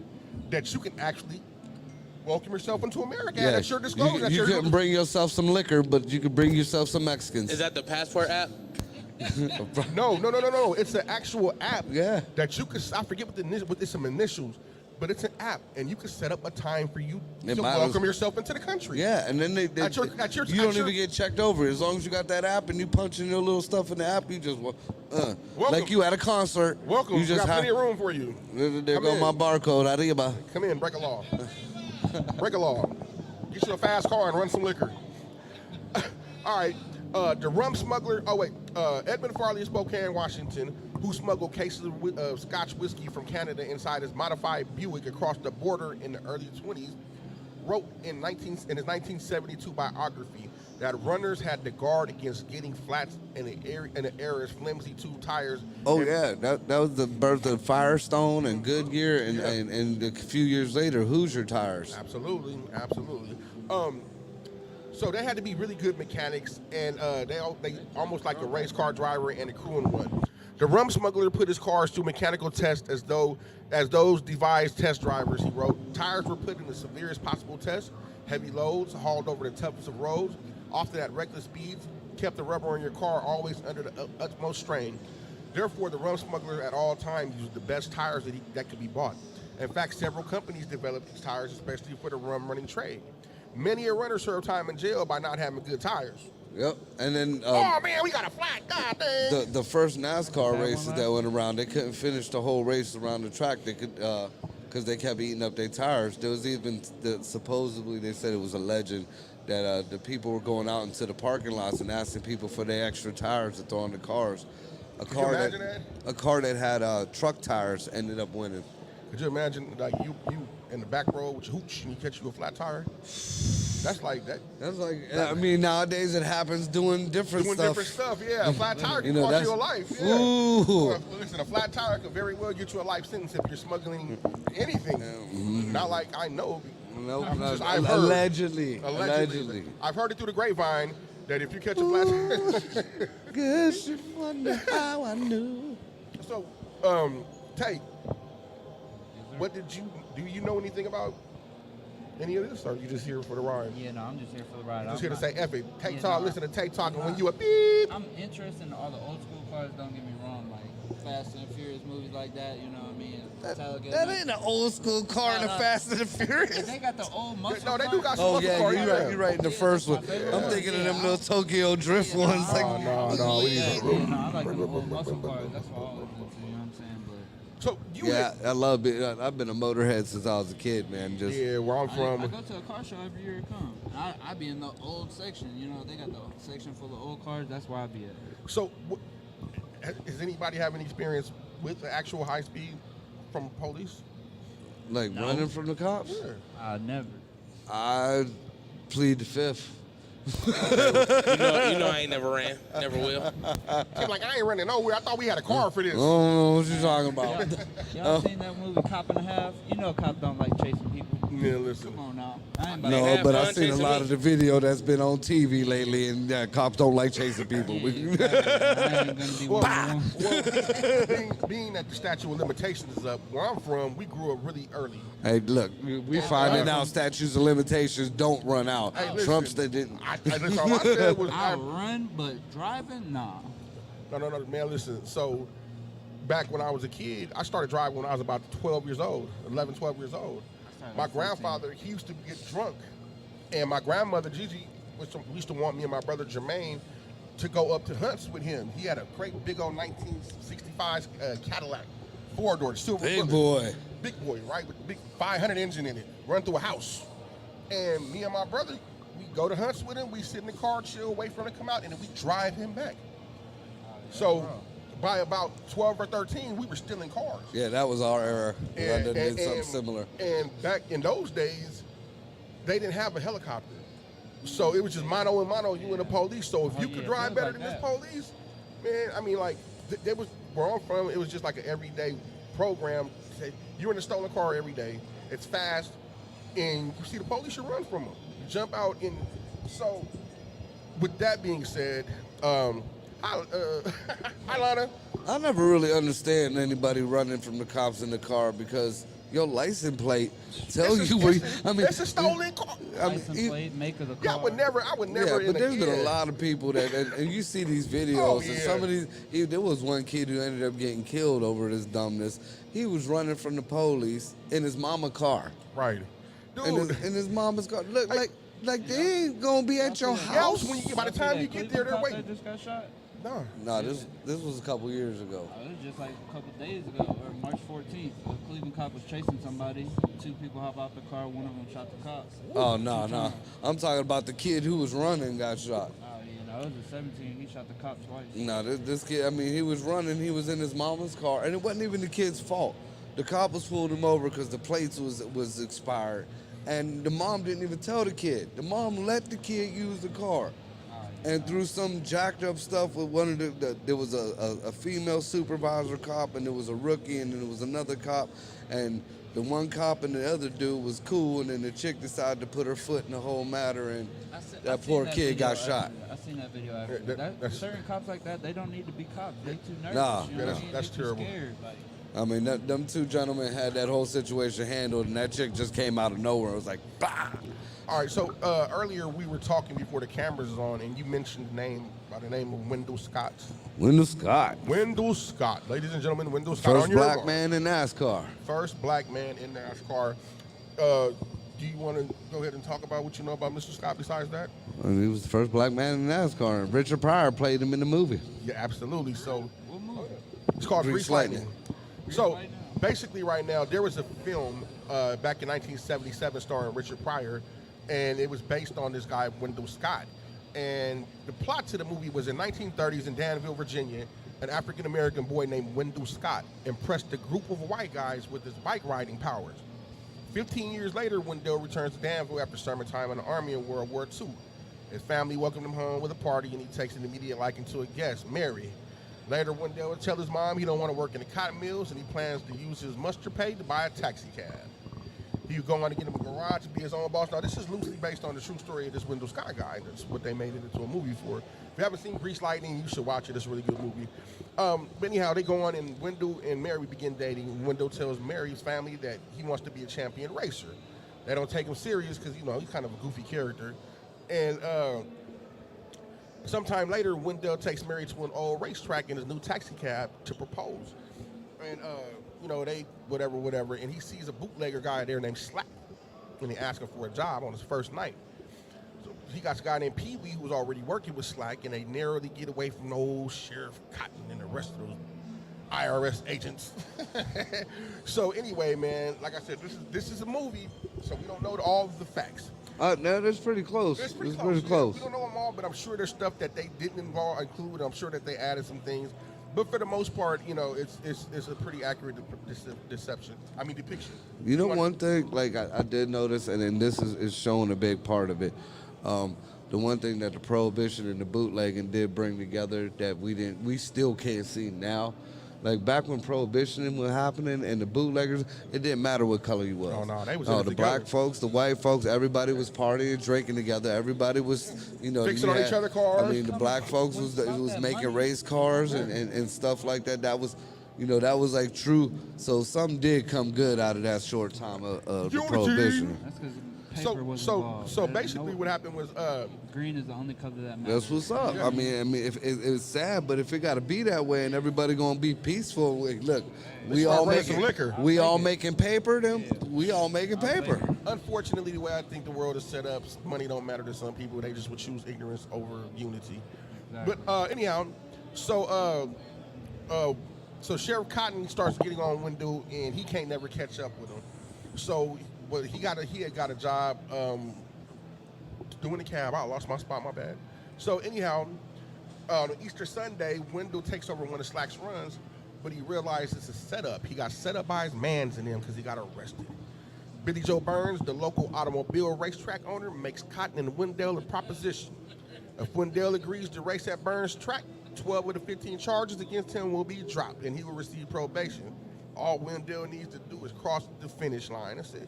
that you can actually welcome yourself into America. Yeah. That's your disclosure. You couldn't bring yourself some liquor, but you could bring yourself some Mexicans. Is that the passport app? No. It's an actual app. Yeah. That you could. I forget what it's some initials, but it's an app, and you can set up a time for you It to might welcome as- yourself into the country. Yeah, and then At your- you at don't your- even get checked over. As long as you got that app and you punch in your little stuff in the app, you just Welcome. like you at a concert. Welcome. You We just got have plenty of room for you. there Come go in. my barcode. Arriba. Come in, break a law. Break a law. Get you a fast car and run some liquor. All right. The rum smuggler. Edmund Farley of Spokane, Washington, who smuggled cases of Scotch whiskey from Canada inside his modified Buick across the border in the early 20s, wrote in his 1972 biography that runners had to guard against getting flats in the era's flimsy tube tires. Oh and- yeah, that was the birth of Firestone and Goodyear, and a few years later, Hoosier tires. Absolutely. So they had to be really good mechanics, and they almost like a race car driver and a crew in one. The rum smuggler put his cars through mechanical tests as those devised test drivers, he wrote. Tires were put in the severest possible test, heavy loads, hauled over the toughest of roads, often at reckless speeds, kept the rubber in your car always under the utmost strain. Therefore, the rum smuggler at all times used the best tires that could be bought. In fact, several companies developed these tires especially for the rum running trade. Many a runner served time in jail by not having good tires. Yep, and then Oh man, we got a flat. God dang. the first NASCAR races that went around, they couldn't finish the whole race around the track. They could because they kept eating up their tires. There was even supposedly they said it was a legend that the people were going out into the parking lots and asking people for their extra tires to throw on the cars. A car that had truck tires ended up winning. Could you imagine like you in the back row with your hooch and you catch you a flat tire? That's like that. That's like I mean nowadays it happens doing different stuff. Yeah. A flat tire You can know, cost you a that's- life. Yeah. Ooh. Well, listen, a flat tire could very well get you a life sentence if you're smuggling anything. Not like I know. No, I've heard. allegedly. Allegedly. I've heard it through the grapevine that if you catch a flat tire. Guess you wonder how I knew. So, Tate, do you know anything about any of this, or are you just here for the ride? Yeah, no, I'm just here for the ride. Just I'm here to not- say F it. Tate Yeah, talk, no, listen to Tate talking when nah. you a beep. I'm interested in all the old school cars. Don't get me wrong, like Fast and Furious movies like that. You know what I mean? That ain't an old school car in the Fast and the Furious. They got the old muscle. No, they do got some Oh muscle yeah, cars. you're right in the first one. I'm thinking of them little Tokyo Drift ones. Like, No, we need Yeah, to. no, I like the old muscle cars. That's what I always into. You know what I'm saying? But So you yeah, I love it. I've been a motorhead since I was a kid, man. Just yeah, where I'm I from. go to a car show every year it comes. I be in the old section. You know, they got the section full of old cars. That's where I be at. So, does anybody have any experience with the actual high speed from police? like running from the cops. Never. I plead the fifth. You know I ain't never ran, never will. I'm like, I ain't running nowhere. I thought we had a car for this. I don't know what you talking about. Y'all seen that movie Cop and a Half? You know cops don't like chasing people. Yeah, listen. Come on now. I ain't about No, have but fun I've seen a chasing lot me. of the video that's been on TV lately, and cops don't like chasing people. I ain't gonna be one of them. Well, being that the statute of limitations is up, where I'm from, we grew up really early. Hey, look, we finding out statutes of limitations don't run out. Hey, listen, Trump's that didn't. Listen, all I said was, I run, but driving, nah. no, man, listen. So, back when I was a kid, I started driving when I was about 12 years old, 11, 12 years old. My grandfather, he used to get drunk. And my grandmother, Gigi, used to want me and my brother Jermaine to go up to Hunts with him. He had a great big old 1965 Cadillac, four-door, silver Big bullet. boy. Big boy, right? With a big 500 engine in it, run through a house. And me and my brother, we go to Hunts with him, we sit in the car, chill, wait for him to come out, and then we drive him back. So by about 12 or 13, we were still in cars. Yeah, that was our era. I did something similar. And back in those days, they didn't have a helicopter. So it was just mano and mano, you and the police. So if you could drive better than this police, man, I mean, like, there was, where I'm from, it was just like an everyday program. You're in a stolen car every day. It's fast, and you see the police, you run from them. You jump out. And so with that being said, hi, Lana. I never really understand anybody running from the cops in the car because your license plate tells you where. I mean, it's a stolen car. License plate, make of the car. Yeah, I would never. Yeah, but there's been a lot of people that, and you see these videos, and some of these. There was one kid who ended up getting killed over this dumbness. He was running from the police in his mama car. Right, dude. In his mama's car. Look, like they ain't gonna be at your house when by the time you get there, they're waiting. Just got shot. No, this was a couple years ago. It was just like a couple days ago, or March 14th. A Cleveland cop was chasing somebody. Two people hop out the car. One of them shot the cops. Oh no! I'm talking about the kid who was running and got shot. Oh yeah, it was a 17. He shot the cop twice. No, this kid. I mean, he was running. He was in his mama's car, and it wasn't even the kid's fault. The cop was pulled him over because the plates was expired, and the mom didn't even tell the kid. The mom let the kid use the car. And through some jacked up stuff with one of there was a female supervisor cop, and there was a rookie, and then there was another cop, and the one cop and the other dude was cool, and then the chick decided to put her foot in the whole matter, and that poor kid got shot. I seen that video after. Certain cops like that, they don't need to be cops. They too nervous. Nah, you know what I mean? that's They too terrible. Scared, like. I mean, them two gentlemen had that whole situation handled, and that chick just came out of nowhere. It was like, bah! All right, so earlier we were talking before the cameras was on, and you mentioned by the name of Wendell Scott. Wendell Scott. Wendell Scott. Ladies and gentlemen, Wendell Scott on First your black radar. man in NASCAR. First black man in NASCAR. Do you want to go ahead and talk about what you know about Mr. Scott besides that? And he was the first black man in NASCAR, and Richard Pryor played him in the movie. Yeah, absolutely. So What movie? it's called Grease Grease Lightning. Lightning. So basically right now, there was a film back in 1977 starring Richard Pryor, and it was based on this guy, Wendell Scott. And the plot to the movie was in 1930s in Danville, Virginia, an African-American boy named Wendell Scott impressed a group of white guys with his bike riding powers. 15 years later, Wendell returns to Danville after serving time in the Army in World War II. His family welcomed him home with a party, and he takes an immediate liking to a guest, Mary. Later, Wendell would tell his mom he don't want to work in the cotton mills, and he plans to use his mustard pay to buy a taxi cab. He would go on to get him a garage to be his own boss. Now, this is loosely based on the true story of this Wendell Scott guy. That's what they made it into a movie for. If you haven't seen Grease Lightning, you should watch it. It's a really good movie. But anyhow, they go on, and Wendell and Mary begin dating. Wendell tells Mary's family that he wants to be a champion racer. They don't take him serious because, he's kind of a goofy character. And sometime later, Wendell takes Mary to an old racetrack in his new taxi cab to propose. And, they whatever, and he sees a bootlegger guy there named Slack, and they ask him for a job on his first night. So he got a guy named Pee Wee who was already working with Slack, and they narrowly get away from the old Sheriff Cotton and the rest of those IRS agents. So anyway, man, like I said, this is a movie, so we don't know all of the facts. No, that's pretty close. It's pretty close. We don't know them all, but I'm sure there's stuff that they didn't include. I'm sure that they added some things. But for the most part, it's a pretty accurate depiction. You know, one thing, like I did notice, and then this is showing a big part of it. The one thing that the prohibition and the bootlegging did bring together that we still can't see now. Like back when prohibition was happening and the bootleggers, it didn't matter what color you was. Oh no, they was the together. black folks, the white folks, everybody was partying, drinking together. Everybody was, fixing on each other cars. I mean, the black folks was making race cars and stuff like that. That was, that was like true. So something did come good out of that short time of the prohibition. That's because paper was involved. So basically, what happened was green is the only color that matters. That's what's up. I mean, if it's sad, but if it got to be that way and everybody gonna be peaceful, look, we all making liquor. We all making paper. Then we all making paper. Unfortunately, the way I think the world is set up, money don't matter to some people. They just would choose ignorance over unity. Exactly. But anyhow, so Sheriff Cotton starts getting on Wendell, and he can't never catch up with him. So, but he had got a job doing the cab. I lost my spot. My bad. So anyhow, on Easter Sunday, Wendell takes over one of Slack's runs, but he realized it's a setup. He got set up by his mans in him because he got arrested. Billy Joe Burns, the local automobile racetrack owner, makes Cotton and Wendell a proposition. If Wendell agrees to race at Burns' track, 12 of the 15 charges against him will be dropped, and he will receive probation. All Wendell needs to do is cross the finish line. That's it.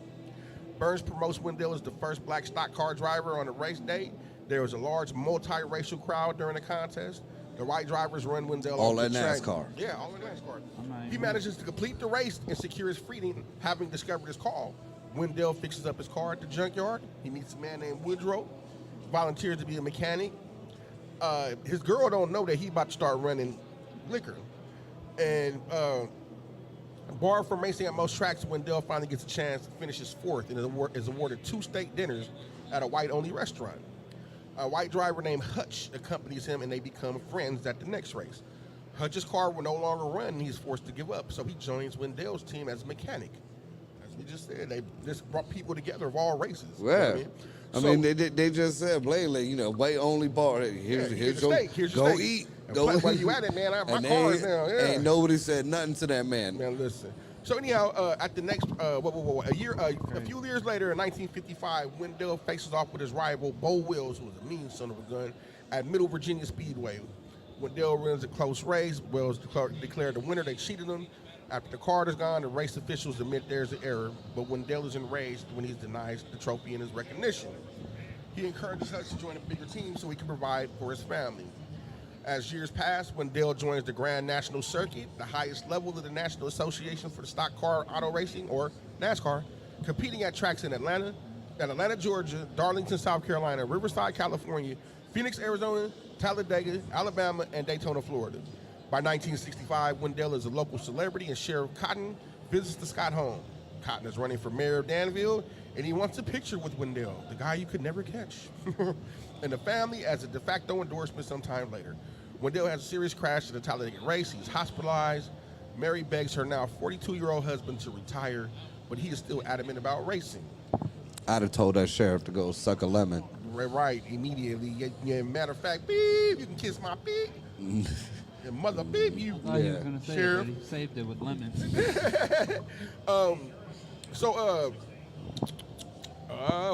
Burns promotes Wendell as the first black stock car driver on the race day. There was a large multiracial crowd during the contest. The white drivers run Wendell All off that the track. NASCAR. Yeah, all that NASCAR. He manages to complete the race and secure his freedom, having discovered his call. Wendell fixes up his car at the junkyard. He meets a man named Woodrow, volunteers to be a mechanic. His girl don't know that he about to start running liquor. And barred from racing at most tracks, Wendell finally gets a chance to finish his fourth and is awarded 2 steak dinners at a white-only restaurant. A white driver named Hutch accompanies him, and they become friends at the next race. Hutch's car will no longer run, and he's forced to give up, so he joins Wendell's team as a mechanic. As we just said, they just brought people together of all races. Yeah. You know what I mean? They just said blatantly, white only bar. Here's your steak. Here's your go steak. eat. And Go where you at it, man? My And car is down. Yeah. Ain't nobody said nothing to that man. Man, listen. So anyhow, at the next, a few years later, in 1955, Wendell faces off with his rival Bo Wills, who was a mean son of a gun, at Middle Virginia Speedway. Wendell runs a close race. Wells declared the winner. They cheated him. After the card is gone, the race officials admit there's an error, but Wendell is enraged when he's denied the trophy and his recognition. He encourages Hutch to join a bigger team so he can provide for his family. As years pass, Wendell joins the Grand National Circuit, the highest level of the National Association for Stock Car Auto Racing, or NASCAR, competing at tracks in Atlanta, Georgia, Darlington, South Carolina, Riverside, California, Phoenix, Arizona, Talladega, Alabama, and Daytona, Florida. By 1965, Wendell is a local celebrity, and Sheriff Cotton visits the Scott home. Cotton is running for mayor of Danville, and he wants a picture with Wendell, the guy you could never catch, and the family as a de facto endorsement sometime later. Wendell has a serious crash at the Talladega race. He's hospitalized. Mary begs her now 42-year-old husband to retire, but he is still adamant about racing. I'd have told that sheriff to go suck a lemon. Right, immediately. Yeah, matter of fact, beep, you can kiss my beep. And mother beep, you. I thought he was going to say Sheriff. it, but he saved it with lemons.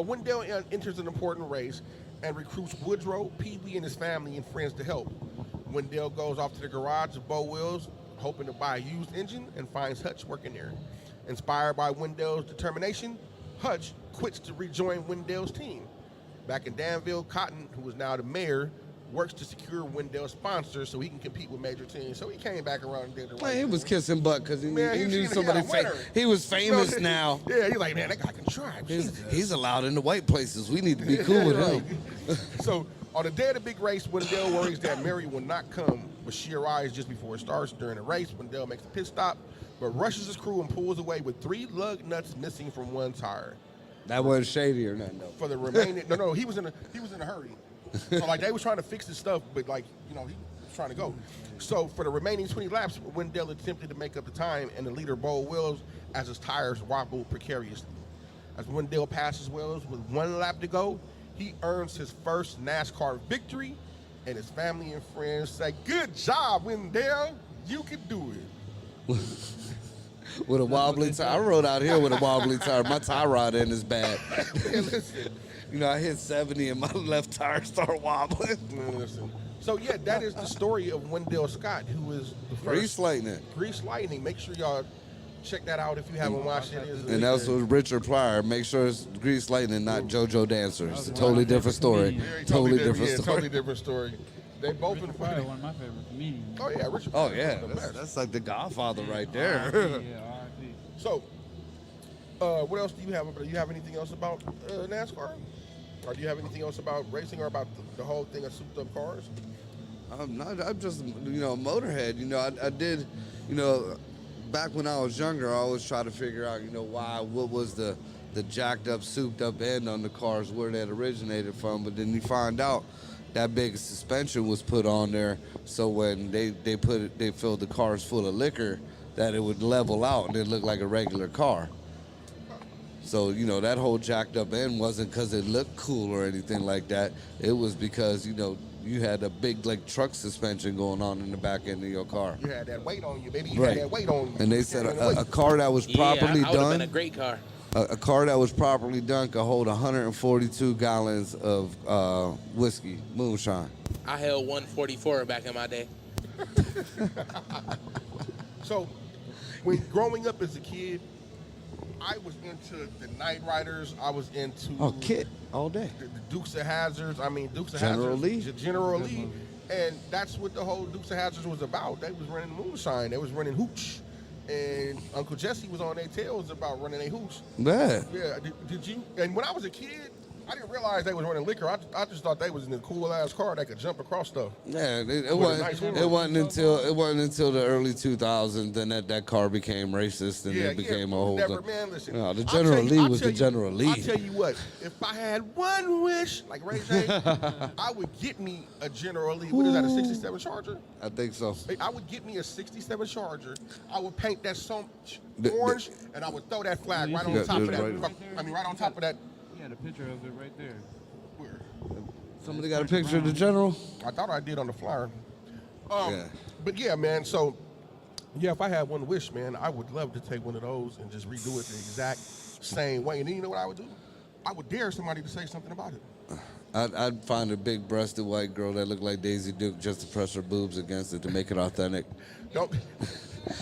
Wendell enters an important race and recruits Woodrow, Peavy, and his family and friends to help. Wendell goes off to the garage of Bo Wills, hoping to buy a used engine, and finds Hutch working there. Inspired by Wendell's determination, Hutch quits to rejoin Wendell's team. Back in Danville, Cotton, who is now the mayor, works to secure Wendell's sponsors so he can compete with major teams. So he came back around and did the right Man, he was thing. kissing butt because he Man, knew he somebody. had a winner. He was famous now. Yeah, he's like, man, that guy can drive. He's allowed in the white places. We need to be cool with him. So on the day of the big race, Wendell worries that Mary will not come, but she arrives just before it starts. During the race, Wendell makes a pit stop, but rushes his crew and pulls away with 3 lug nuts missing from one tire. That wasn't shady or nothing, though. For the remaining, no, he was in a hurry. So like they was trying to fix his stuff, but like he was trying to go. So for the remaining 20 laps, Wendell attempted to make up the time, and the leader Bo Wills as his tires wobbled precariously. As Wendell passes Wills with 1 lap to go, he earns his first NASCAR victory, and his family and friends say, "Good job, Wendell. You can do it." With a wobbly tire. I rode out here with a wobbly tire. My tie rod end is bad. Man, listen. I hit 70 and my left tire started wobbling. Man, listen. So yeah, that is the story of Wendell Scott, who is the first Grease Lightning. Grease Lightning. Make sure y'all check that out if you haven't watched it. And that's what Richard Pryor. Make sure it's Grease Lightning, not JoJo Dancer. It's a totally different story. Totally different story. Totally different story. They both Richard Pryor, one of my favorite comedians. Oh yeah, Richard. Oh Pryor, yeah, the best. that's like the Godfather right there. Yeah, R.I.P. So What else do you have? Do you have anything else about NASCAR? Or do you have anything else about racing or about the whole thing of souped up cars? I'm just, a motorhead. I did, back when I was younger, I always try to figure out, what was the jacked up, souped up end on the cars, where that originated from. But then you find out that big suspension was put on there, so when they filled the cars full of liquor, that it would level out and it looked like a regular car. So, that whole jacked up end wasn't because it looked cool or anything like that. It was because, you had a big, truck suspension going on in the back end of your car. You had that weight on you, baby. You Right. had that weight on you. And they said a car that was properly I would have been done, a great car. a car that was properly done could hold 142 gallons of whiskey, moonshine. I held 144 back in my day. So, when growing up as a kid, I was into the Night Riders. I was into Kit all day. the Dukes of Hazzards. Dukes of General Hazzards. Lee. General Lee. And that's what the whole Dukes of Hazzards was about. They was running moonshine. They was running hooch. And Uncle Jesse was on their tails about running a hooch. Yeah. Yeah. Did you? And when I was a kid, I didn't realize they was running liquor. I just thought they was in a cool ass car that could jump across stuff. Yeah, it With a wasn't. nice horn. It wasn't until the early 2000s then that car became racist and it became a whole. Never, man. Listen. No, the I'll General tell you- Lee I'll was tell the you- General Lee. I'll tell you what. If I had one wish, like Ray J, I would get me a General Lee. What is that? A '67 Charger? I think so. I would get me a '67 Charger. I would paint that some The- orange, and I would throw that flag right on Yeah, top of there's that. right- Right on top of that. He had a picture of it right there. Where? Somebody got a picture of the General? I thought I did on the flyer. Yeah. But yeah, man. So, yeah, if I had one wish, man, I would love to take one of those and just redo it the exact same way. And then you know what I would do? I would dare somebody to say something about it. I'd find a big-breasted white girl that looked like Daisy Duke just to press her boobs against it to make it authentic. Don't.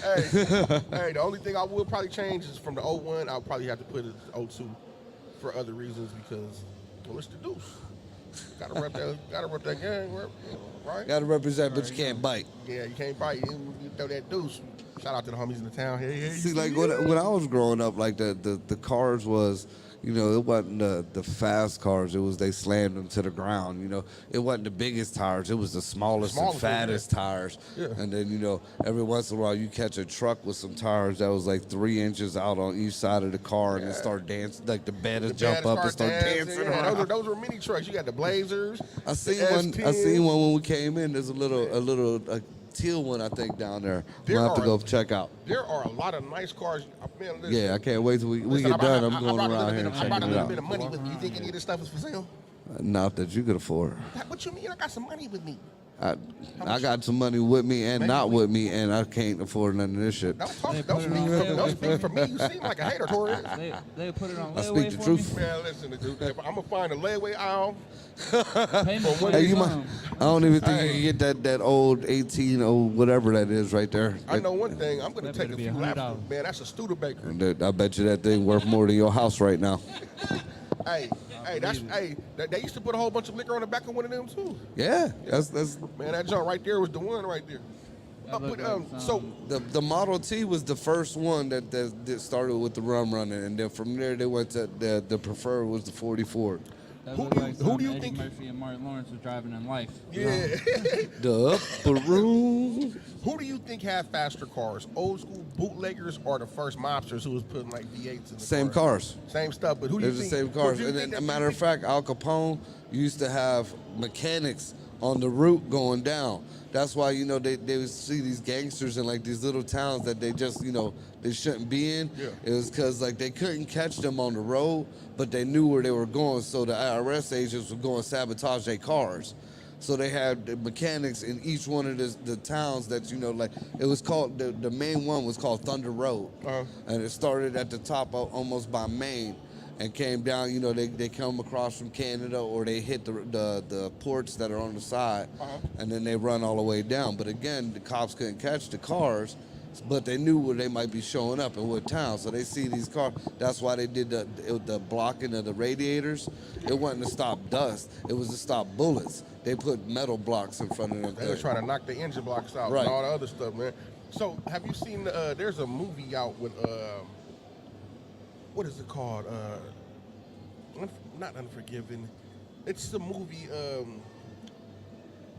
Hey, the only thing I would probably change is from the 01, I'll probably have to put it 02 for other reasons because, well, it's the deuce. Gotta rep that game, right? Got to represent, but you can't bite. Yeah, you can't bite. You throw that deuce. Shout out to the homies in the town. Hey. See, like when I was growing up, like the cars was, it wasn't the fast cars. It was they slammed them to the ground. It wasn't the biggest tires. It was the smallest and fattest tires. Yeah. And then every once in a while you catch a truck with some tires that was like 3 inches out on each side of the car, and it start dancing like the bed would jump up and start dancing Yeah, around. those were mini trucks. You got the Blazers. I seen the one. I S10s. seen one when we came in. There's a little teal one I think down there. There We'll have to are- go check out. There are a lot of nice cars. Man, listen, Yeah, I can't wait till we listen, get done. I'm I going brought a little around bit here of- and I brought a checking it little out. bit of money with me. You think any of this stuff is for sale? Not that you could afford. What you mean? I got some money with me. I got some money with me and not with me, and I can't afford none of this shit. Don't talk. They Don't put it speak, on for, sale. don't speak for me. You seem like a hater, Torres. They put it on I layaway speak the for truth. Man, listen, dude. If I'm gonna find a layaway aisle. me. Payment Hey, Hey, you might. come. I don't even think you can get that old 18 or whatever that is right there. I know one thing. I'm gonna That take better a be few laps. $100. Man, that's a Studebaker. I bet you that thing worth more than your house right now. Hey, they used to put a whole bunch of liquor on the back of one of them too. Yeah, that's Man, that joint right there was the one right there. That look But like so some- the Model T was the first one that started with the rum running, and then from there they went to the preferred was the 44. That Who look do you- like who do something you Eddie think- Murphy and Martin Lawrence was driving in life. yeah. The upper room. Who do you think had faster cars? Old school bootleggers or the first mobsters who was putting like V8s in the Same car? cars. Same stuff, but who do They're you the think? same cars. who do you And think then, a that- matter of fact, Al Capone used to have mechanics on the route going down. That's why, they would see these gangsters in like these little towns that they just, they shouldn't be in. Yeah. It was because like they couldn't catch them on the road, but they knew where they were going. So the IRS agents would go and sabotage their cars. So they had the mechanics in each one of the towns that, like, it was called, the main one was called Thunder Road. Uh-huh. And it started at the top almost by Maine and came down, they come across from Canada or they hit the ports that are on the side and then they run all the way down. But again, the cops couldn't catch the cars, but they knew where they might be showing up in what town. So they see these cars. That's why they did the blocking of the radiators. It wasn't to stop dust. It was to stop bullets. They put metal blocks in front of them. They were trying to knock the engine blocks out Right. and all the other stuff, man. So have you seen? There's a movie out with what is it called? Not Unforgiven. It's the movie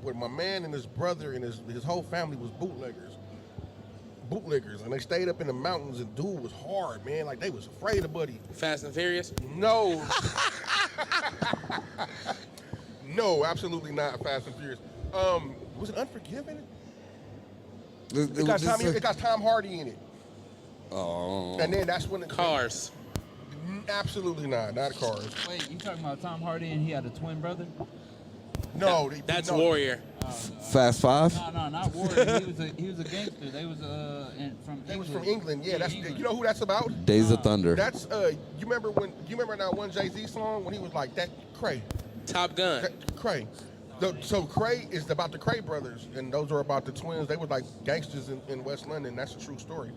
where my man and his brother and his whole family was bootleggers, and they stayed up in the mountains, and dude was hard, man. Like, they was afraid of Buddy. Fast and Furious? No. No, absolutely not Fast and Furious. Was it Unforgiven? It got Tom Hardy in it. Oh. And then that's when Cars. Absolutely not Cars. Wait, you talking about Tom Hardy and he had a twin brother? No, That's no. Warrior. Fast Five? No, not Warrior. He was a gangster. They was from England. Yeah, that's you know who that's about? Days of Thunder. That's you remember that one Jay-Z song when he was like that Cray. Top Gun. Cray. So Cray is about the Cray brothers, and those are about the twins. They were like gangsters in West London. That's a true story.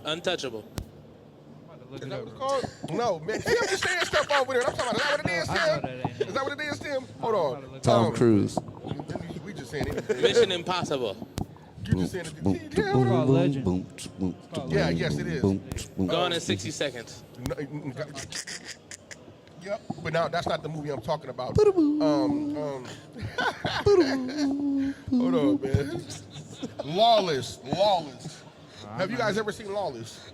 Untouchable. Is that what it's called? No, man. See, I'm just saying stuff over there. I'm talking about, is that what it is, Tim? Is that what it is, Tim? Hold on. Tom Cruise. We just saying anything. Mission Impossible. You just saying it. called Legend. Yeah, yes, it is. Gone in 60 seconds. Yep, but now that's not the movie I'm talking about. Hold on, man. Lawless. Have you guys ever seen Lawless?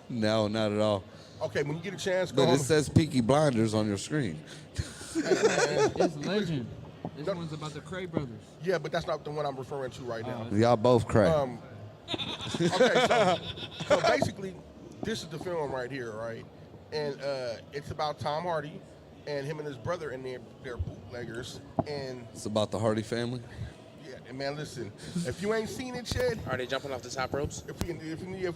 No, not at all. Okay, when you get a chance, go But home. it says Peaky Blinders on your screen. It's Legend. This one's about the Cray brothers. Yeah, but that's not the one I'm referring to right now. Y'all both crack. Okay, so basically, this is the film right here, right? And it's about Tom Hardy and him and his brother, and they're bootleggers. And It's about the Hardy family. yeah, and man, listen, if you ain't seen it yet, Are they jumping off the top ropes? if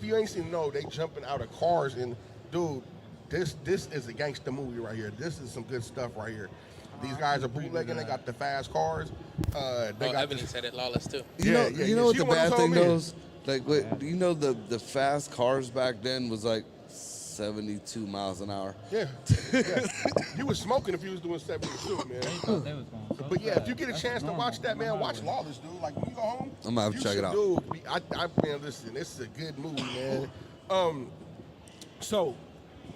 you ain't seen, no, they jumping out of cars, and dude, this is a gangster movie right here. This is some good stuff right here. These guys are bootlegging. They got the fast cars. They got Ebony said it. Lawless too. You know She what the the one who bad told thing me. is? Like, you know the fast cars back then was like 72 miles an hour. Yeah. You was smoking if you was doing 72, man. Thought they was going so But yeah, if you fast. get a That's chance to normal. watch that, man, watch Lawless, dude. Like, when you go home, I'm gonna have to you check it should, out. Dude, man, listen, this is a good movie, man. So,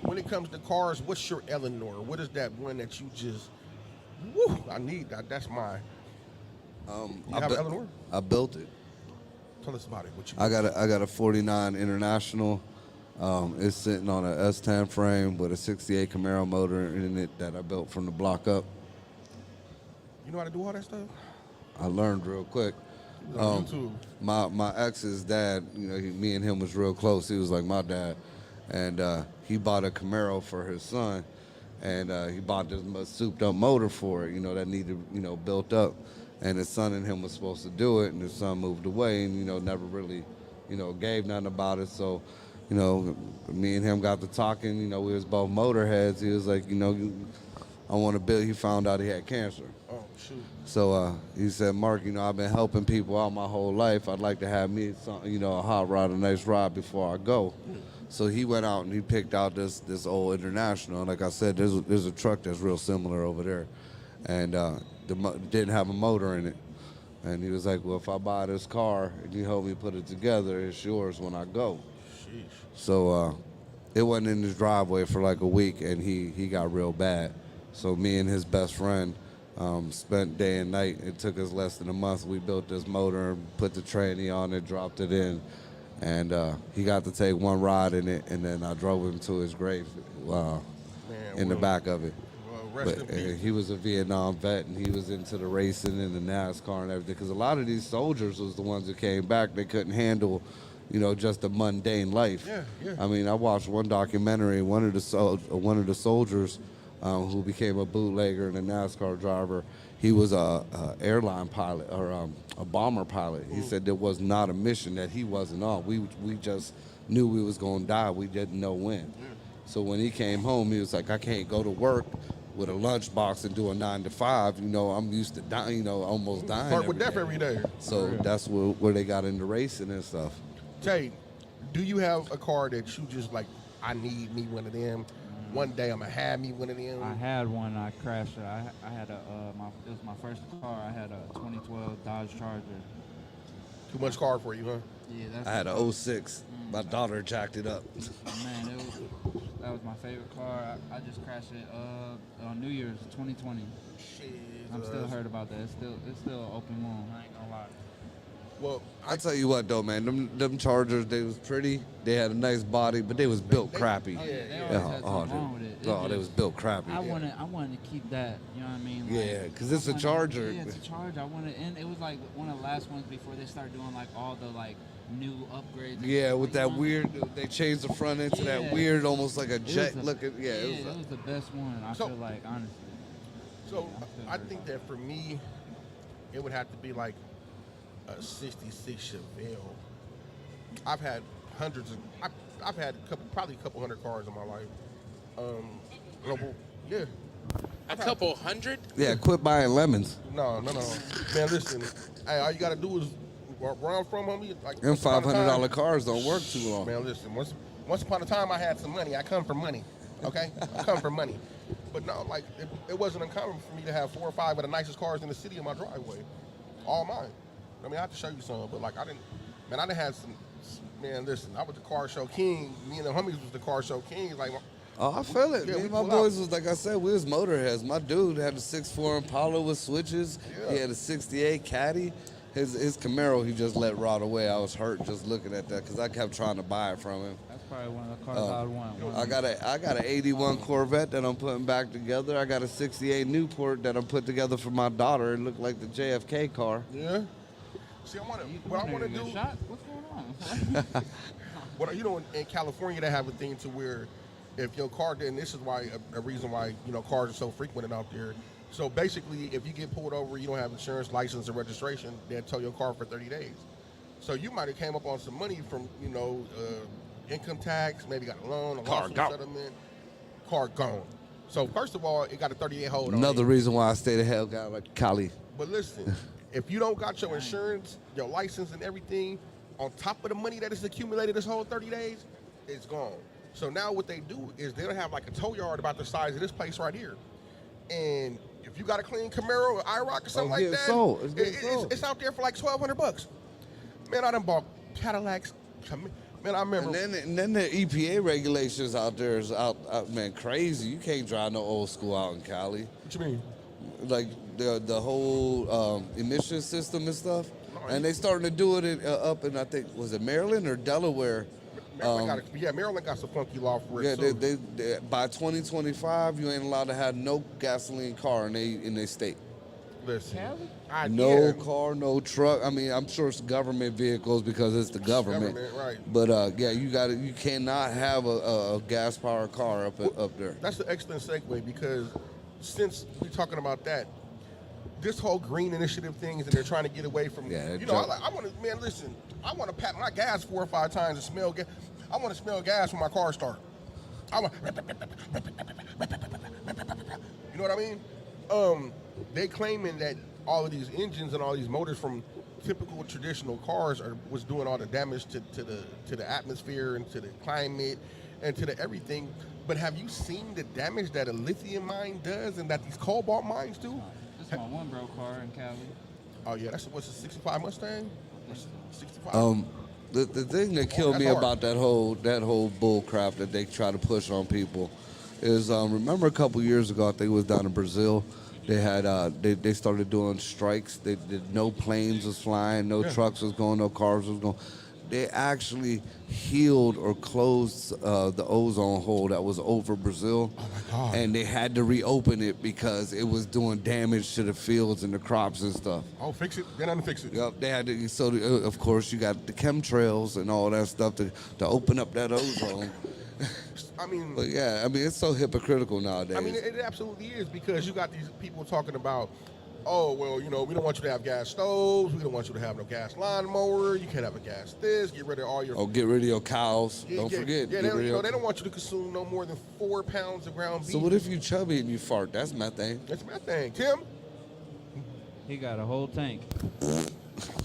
when it comes to cars, what's your Eleanor? What is that one that you just, woo, I need that. That's mine. You have an Eleanor? I built it. Tell us about it. What you I got a 49 International. It's sitting on a S10 frame with a 68 Camaro motor in it that I built from the block up. You know how to do all that stuff? I learned real quick. On YouTube. My ex's dad, me and him was real close. He was like my dad, and he bought a Camaro for his son, and he bought this souped up motor for it, that needed built up, and his son and him was supposed to do it, and his son moved away, and never really gave nothing about it. So me and him got to talking. We was both motorheads. He was like, I want to build. He found out he had cancer. Oh, shoot. So he said, Mark, I've been helping people out my whole life. I'd like to have me some, a hot rod, a nice rod before I go. So he went out and he picked out this old International. Like I said, there's a truck that's real similar over there, and didn't have a motor in it. And he was like, well, if I buy this car and you help me put it together, it's yours when I go. Sheesh. So it wasn't in his driveway for like a week, and he got real bad. So me and his best friend spent day and night. It took us less than a month. We built this motor, put the tranny on it, dropped it in, and he got to take one ride in it, and then I drove him to his grave in the back of it. Well, rest in But peace. he was a Vietnam vet, and he was into the racing and the NASCAR and everything. Because a lot of these soldiers was the ones that came back. They couldn't handle, just the mundane life. Yeah. I mean, I watched one documentary. One of the soldiers who became a bootlegger and a NASCAR driver. He was a airline pilot or a bomber pilot. He said there was not a mission that he wasn't on. We just knew we was gonna die. We didn't know when. So when he came home, he was like, I can't go to work with a lunchbox and do a 9 to 5. I'm used to dying. Almost dying. Start with death every day. So that's where they got into racing and stuff. Tay, do you have a car that you just like, I need me one of them? One day I'm gonna have me one of them. I had one. I crashed it. I had it was my first car. I had a 2012 Dodge Charger. Too much car for you, huh? Yeah, that's I had a 06. My daughter jacked it up. Man, that was my favorite car. I just crashed it on New Year's 2020. I'm still hurt about that. It's still an open wound. I ain't gonna lie. Well, I tell you what though, man, them Chargers, they was pretty. They had a nice body, but they was built crappy. Oh, yeah, they always had something wrong with it. They was built crappy. I wanted to keep that. You know what I mean? Like, Yeah, 'cause it's a Charger. Yeah, it's a Charger. And it was like one of the last ones before they started doing like all the like new upgrades. and Yeah, stuff, with like, that weird, they changed the front end to that Yeah. weird, almost like a It was jet the- looking. Yeah, it was the best one. I So- feel like, honestly. So Yeah, I think that for me, it would have to be like a '66 Chevelle. I've had hundreds of, I've had probably a couple hundred cars in my life. Yeah. A couple hundred? yeah. Quit buying lemons. No. Man, listen. Hey, all you gotta do is where I'm from, homie. Like Them once upon a $500 time- cars don't work too long. Man, listen. Once upon a time, I had some money. I come from money. Okay, I come from money. But no, like it wasn't uncommon for me to have 4 or 5 of the nicest cars in the city in my driveway, all mine. I mean, I have to show you some, but like I didn't have some. Man, listen, I was the car show king. Me and the homies was the car show kings. Like, Oh, I feel it. Yeah, Me we and my pull boys out. was like I said, we was motorheads. My dude had a 6'4" Impala with switches. Yeah. He had a '68 Caddy. His Camaro, he just let rot away. I was hurt just looking at that because I kept trying to buy it from him. That's probably one of the cars I would want. I got an '81 Corvette that I'm putting back together. I got a '68 Newport that I'm putting together for my daughter. It looked like the JFK car. yeah. See, what I want to do. Shot? What's going on? You know, in California, they have a thing to where if your car, and this is why a reason why cars are so frequent out there. So basically, if you get pulled over, you don't have insurance, license, or registration, they'll tow your car for 30 days. So you might have came up on some money from income tax, maybe got a loan, a lawsuit settlement, car gone. So first of all, it got a 30-day hold on it. Another reason why I stay the hell out like Cali. But listen, if you don't got your insurance, your license, and everything, on top of the money that is accumulated this whole 30 days, it's gone. So now what they do is they'll have like a tow yard about the size of this place right here. And if you got a clean Camaro or IROC or something like that, it's out there for like $1,200. Man, I done bought Cadillacs. Man, I remember. And then the EPA regulations out there is out, man, crazy. You can't drive no old school out in Cali. What you mean? Like the whole emission system and stuff. And they starting to do it up in, I think, was it Maryland or Delaware? Maryland got some funky law for it Yeah, too. they by 2025, you ain't allowed to have no gasoline car in their state. Listen, No car, no truck. I mean, I'm sure it's government vehicles because it's the government. right. But you cannot have a gas powered car up there. That's an excellent segue because since we're talking about that, this whole green initiative things and they're trying to get away from. I want to, man. Listen, I want to pat my gas 4 or 5 times and smell gas. I want to smell gas when my car starts. You know what I mean? They claiming that all of these engines and all these motors from typical traditional cars was doing all the damage to the atmosphere and to the climate and to the everything. But have you seen the damage that a lithium mine does and that these cobalt mines do? This is my one bro car in Cali. Oh yeah, what's a '65 Mustang? 65. The thing that killed me about that whole bull crap that they try to push on people is remember a couple years ago, I think it was down in Brazil, they had they started doing strikes. They did no planes was flying, no trucks was going, no cars was going. They actually healed or closed the ozone hole that was over Brazil. Oh my God. And they had to reopen it because it was doing damage to the fields and the crops and stuff. Oh, fix it. Then unfix it. Yep, they had to. So of course you got the chemtrails and all that stuff to open up that ozone. I mean, But yeah, I mean it's so hypocritical nowadays. I mean, it absolutely is because you got these people talking about, oh, well, we don't want you to have gas stoves. We don't want you to have no gas lawnmower. You can't have a gas this. Get rid of all your. get rid of your cows. Don't forget. Yeah, get rid of they your- don't want you to consume no more than 4 pounds of ground beef. So what if you chubby and you fart? That's methane. That's my thing. Tim? He got a whole tank.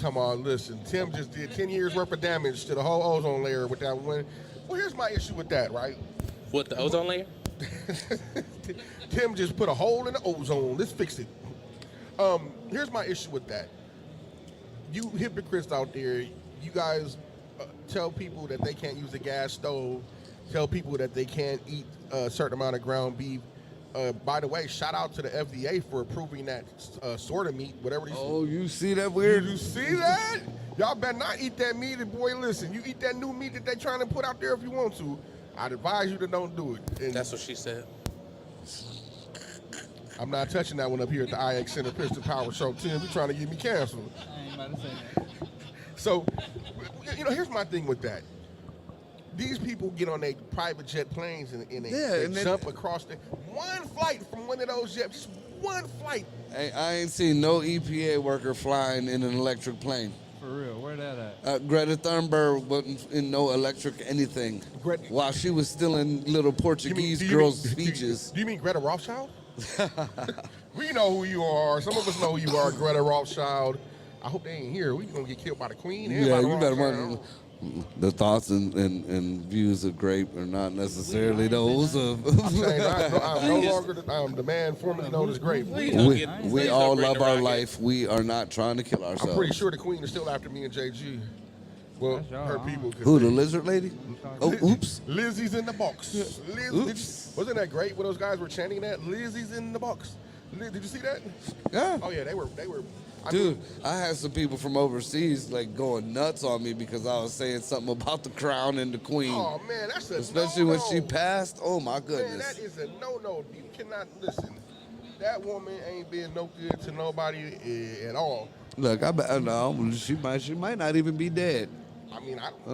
Come on, listen. Tim just did 10 years worth of damage to the whole ozone layer with that one. Well, here's my issue with that, right? What, the ozone layer? Tim just put a hole in the ozone. Let's fix it. Here's my issue with that. you hypocrites out there, you guys tell people that they can't use a gas stove, tell people that they can't eat a certain amount of ground beef. By the way, shout out to the FDA for approving that sort of meat, whatever they Oh, you see that weird? You see that? Y'all better not eat that meat. And boy, listen, you eat that new meat that they trying to put out there if you want to. I'd advise you to don't do it. And That's what she said. I'm not touching that one up here at the IX Center Piston Power Show. Tim, you trying to get me canceled. I ain't about to say that. So, here's my thing with that. These people get on their private jet planes and they jump across one flight from one of those jets, just one flight. Hey, I ain't seen no EPA worker flying in an electric plane. For real, where that at? Greta Thunberg wasn't in no electric anything while she was still in little Portuguese girls' speeches. Do you mean Greta Rothschild? We know who you are. Some of us know who you are, Greta Rothschild. I hope they ain't here. We gonna get killed by the Queen. Yeah, you better run. The thoughts and views of Grape are not necessarily those of. I'm saying I'm no longer the man formerly known as Grape. We all love our life. We are not trying to kill ourselves. I'm pretty sure the Queen is still after me and JG. Well, her people. Who, the lizard lady? Oh, oops. Lizzie's in the box. Oops. Wasn't that great when those guys were chanting that? Lizzie's in the box. Did you see that? Yeah. Oh yeah, they were. Dude, I had some people from overseas like going nuts on me because I was saying something about the crown and the queen. Oh man, that's a especially no-no. when she passed. Oh my goodness. Man, that is a no-no. You cannot listen. That woman ain't been no good to nobody at all. Look, I know she might not even be dead. I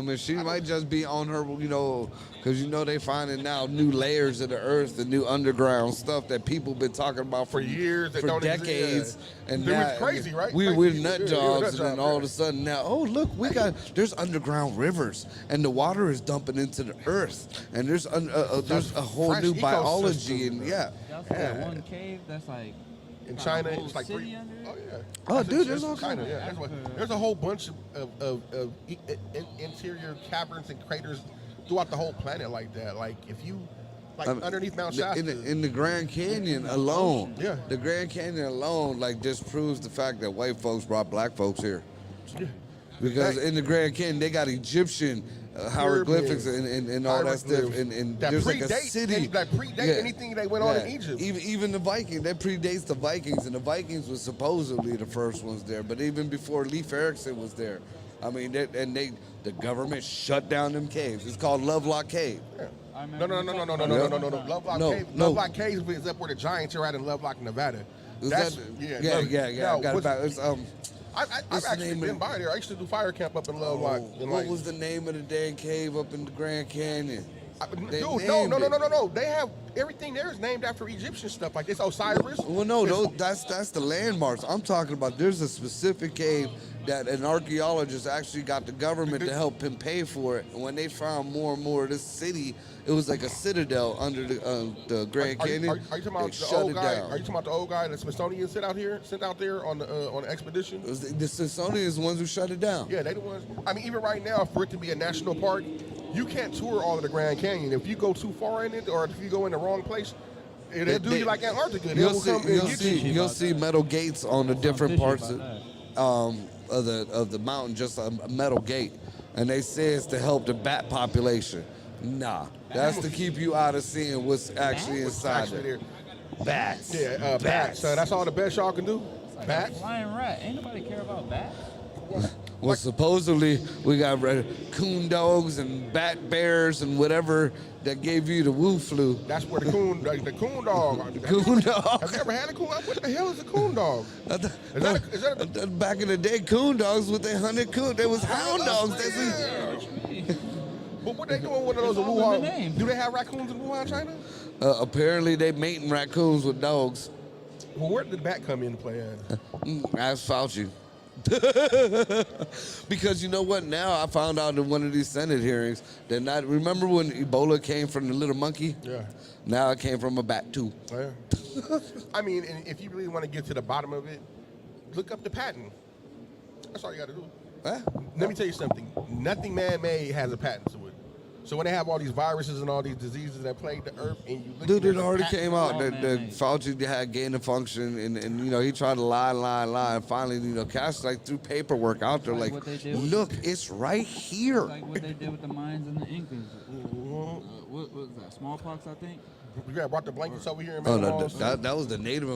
mean, she might just be on her, because they finding now new layers of the earth, the new underground stuff that people been talking about for years, for decades, and that was crazy, right? We're nut jobs, and then all of a sudden now, oh look, there's underground rivers, and the water is dumping into the earth, and there's a whole new biology, and Y'all see that one cave that's like. In China, it's like city under it? Oh yeah. Oh, dude, there's all China. kinds. Yeah, there's a whole bunch of interior caverns and craters throughout the whole planet like that. Like if you underneath Mount Shasta, in the Grand Canyon alone. Yeah. The Grand Canyon alone just proves the fact that white folks brought black folks here. Yeah. Because in the Grand Canyon they got Egyptian hieroglyphics and all that stuff, and that there's like a city that predate anything that went on in Egypt. Even the Vikings, that predates the Vikings, and the Vikings was supposedly the first ones there. But even before Leif Erikson was there, I mean, the government shut down them caves. It's called Lovelock Cave. Yeah. No. Lovelock Cave is up where the Giants are at in Lovelock, Nevada. Yeah. I've actually been by there. I used to do fire camp up in Lovelock. What was the name of the dang cave up in the Grand Canyon? No. They have everything there is named after Egyptian stuff like this. Osiris. Well, no, that's the landmarks. I'm talking about. There's a specific cave that an archaeologist actually got the government to help him pay for it. And when they found more and more of this city, it was like a citadel under the Grand Canyon. Are you talking about the old guy? Are you talking about the old guy that Smithsonian sent out there on the expedition? It was the Smithsonian ones who shut it down. Yeah, they the ones. I mean, even right now, for it to be a national park, you can't tour all of the Grand Canyon. If you go too far in it, or if you go in the wrong place, they'll do you like Antarctica. You'll see metal gates on the different parts of the mountain, just a metal gate, and they say it's to help the bat population. Nah, that's to keep you out of seeing what's actually inside there. Bats. Yeah, bats. So that's all the best y'all can do. Like bats. Flying rat. Ain't nobody care about bats. Well, supposedly we got coon dogs and bat bears and whatever that gave you the woo flu. That's where the coon dog. Coon dog. Have you ever had a coon? What the hell is a coon dog? Back in the day, coon dogs with their hunted coon. They was hound dogs. But what they doing with those in Wuhan? Do they have raccoons in Wuhan, China? Apparently they mating raccoons with dogs. Well, where did the bat come into play at? Ask Fauci. Because you know what? Now I found out in one of these Senate hearings that remember when Ebola came from the little monkey? Yeah. Now it came from a bat too. Yeah. I mean, and if you really want to get to the bottom of it, look up the patent. That's all you got to do. Huh? Let me tell you something. Nothing man-made has a patent to it. So when they have all these viruses and all these diseases that plague the earth, and you look Dude, at it already came out Oh, that man. Fauci had gain of function, and he tried to lie, and finally, Cash threw paperwork out there Like like, what they did with- look, it's right here. Like what they did with the Mayans and the Incas. What was that? Smallpox, I think. You got brought the blankets over here and Oh made them no, all that was the Native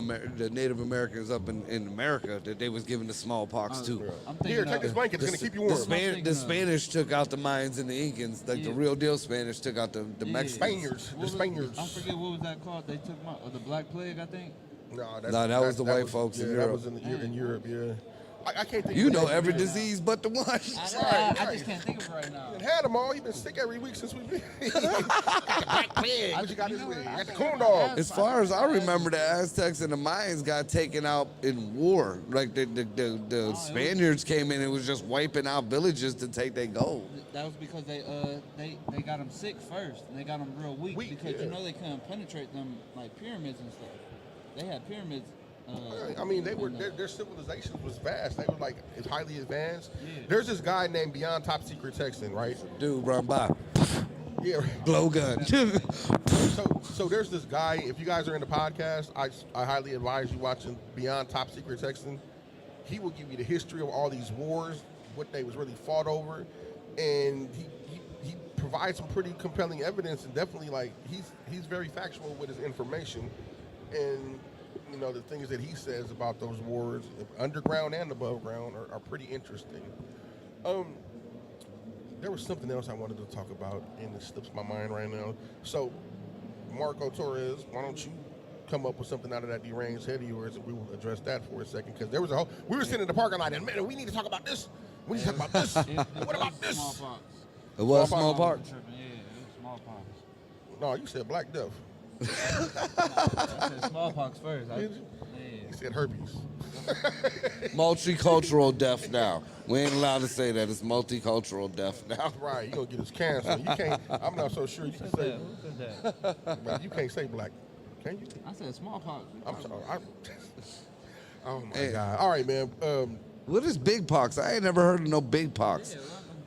Americans up in America that they was giving the smallpox to. I'm thinking Here, take of- this blanket. It's gonna keep you warm. The Spanish took out the Mayans and the Incans, like the Yeah. real deal Spanish took out the Yeah. Mexicans. Spaniards. What The was- Spaniards. I forget what was that called. They took the Black Plague, I think. No, that was the white folks in yeah, Europe. That was in Europe, yeah. I can't think. You of know the every name. disease but the one. I right. just can't think of it right now. You had them all. You've been sick every week since we've been. Got the black plague. What you got this week? You got the coon dog. As far as I remember, the Aztecs and the Mayans got taken out in war. Like the Spaniards came in and was just wiping out villages to take their gold. That was because they got them sick first. And they got them real weak because yeah. they couldn't penetrate them like pyramids and stuff. They had pyramids. I mean, their civilization was vast. They were like it's highly advanced. Yeah. There's this guy named Beyond Top Secret Texting, right? Dude, run by. Yeah. Blowgun. So there's this guy. If you guys are in the podcast, I highly advise you watching Beyond Top Secret Texting. He will give you the history of all these wars, what they was really fought over, and he provides some pretty compelling evidence. And definitely, like he's very factual with his information, and the things that he says about those wars, underground and above ground, are pretty interesting. There was something else I wanted to talk about, and it slips my mind right now. So, Marco Torres, why don't you come up with something out of that deranged head of yours, and we will address that for a second, because there was we were sitting in the parking lot, and man, we need to talk about this. We need to talk about this. What about this? Smallpox. It was Smallpox. smallpox. Yeah, it was smallpox. No, you said Black Death. I said smallpox first. Did you? You said herpes. Multicultural death now. We ain't allowed to say that. It's multicultural death now. Right, you're going to get us canceled. You can't, I'm not so sure you can say, Who said that? but you can't say black. Can you? I said smallpox. I'm sorry. Oh, my Hey. God. All right, man. What is big pox? I ain't never heard of no big pox.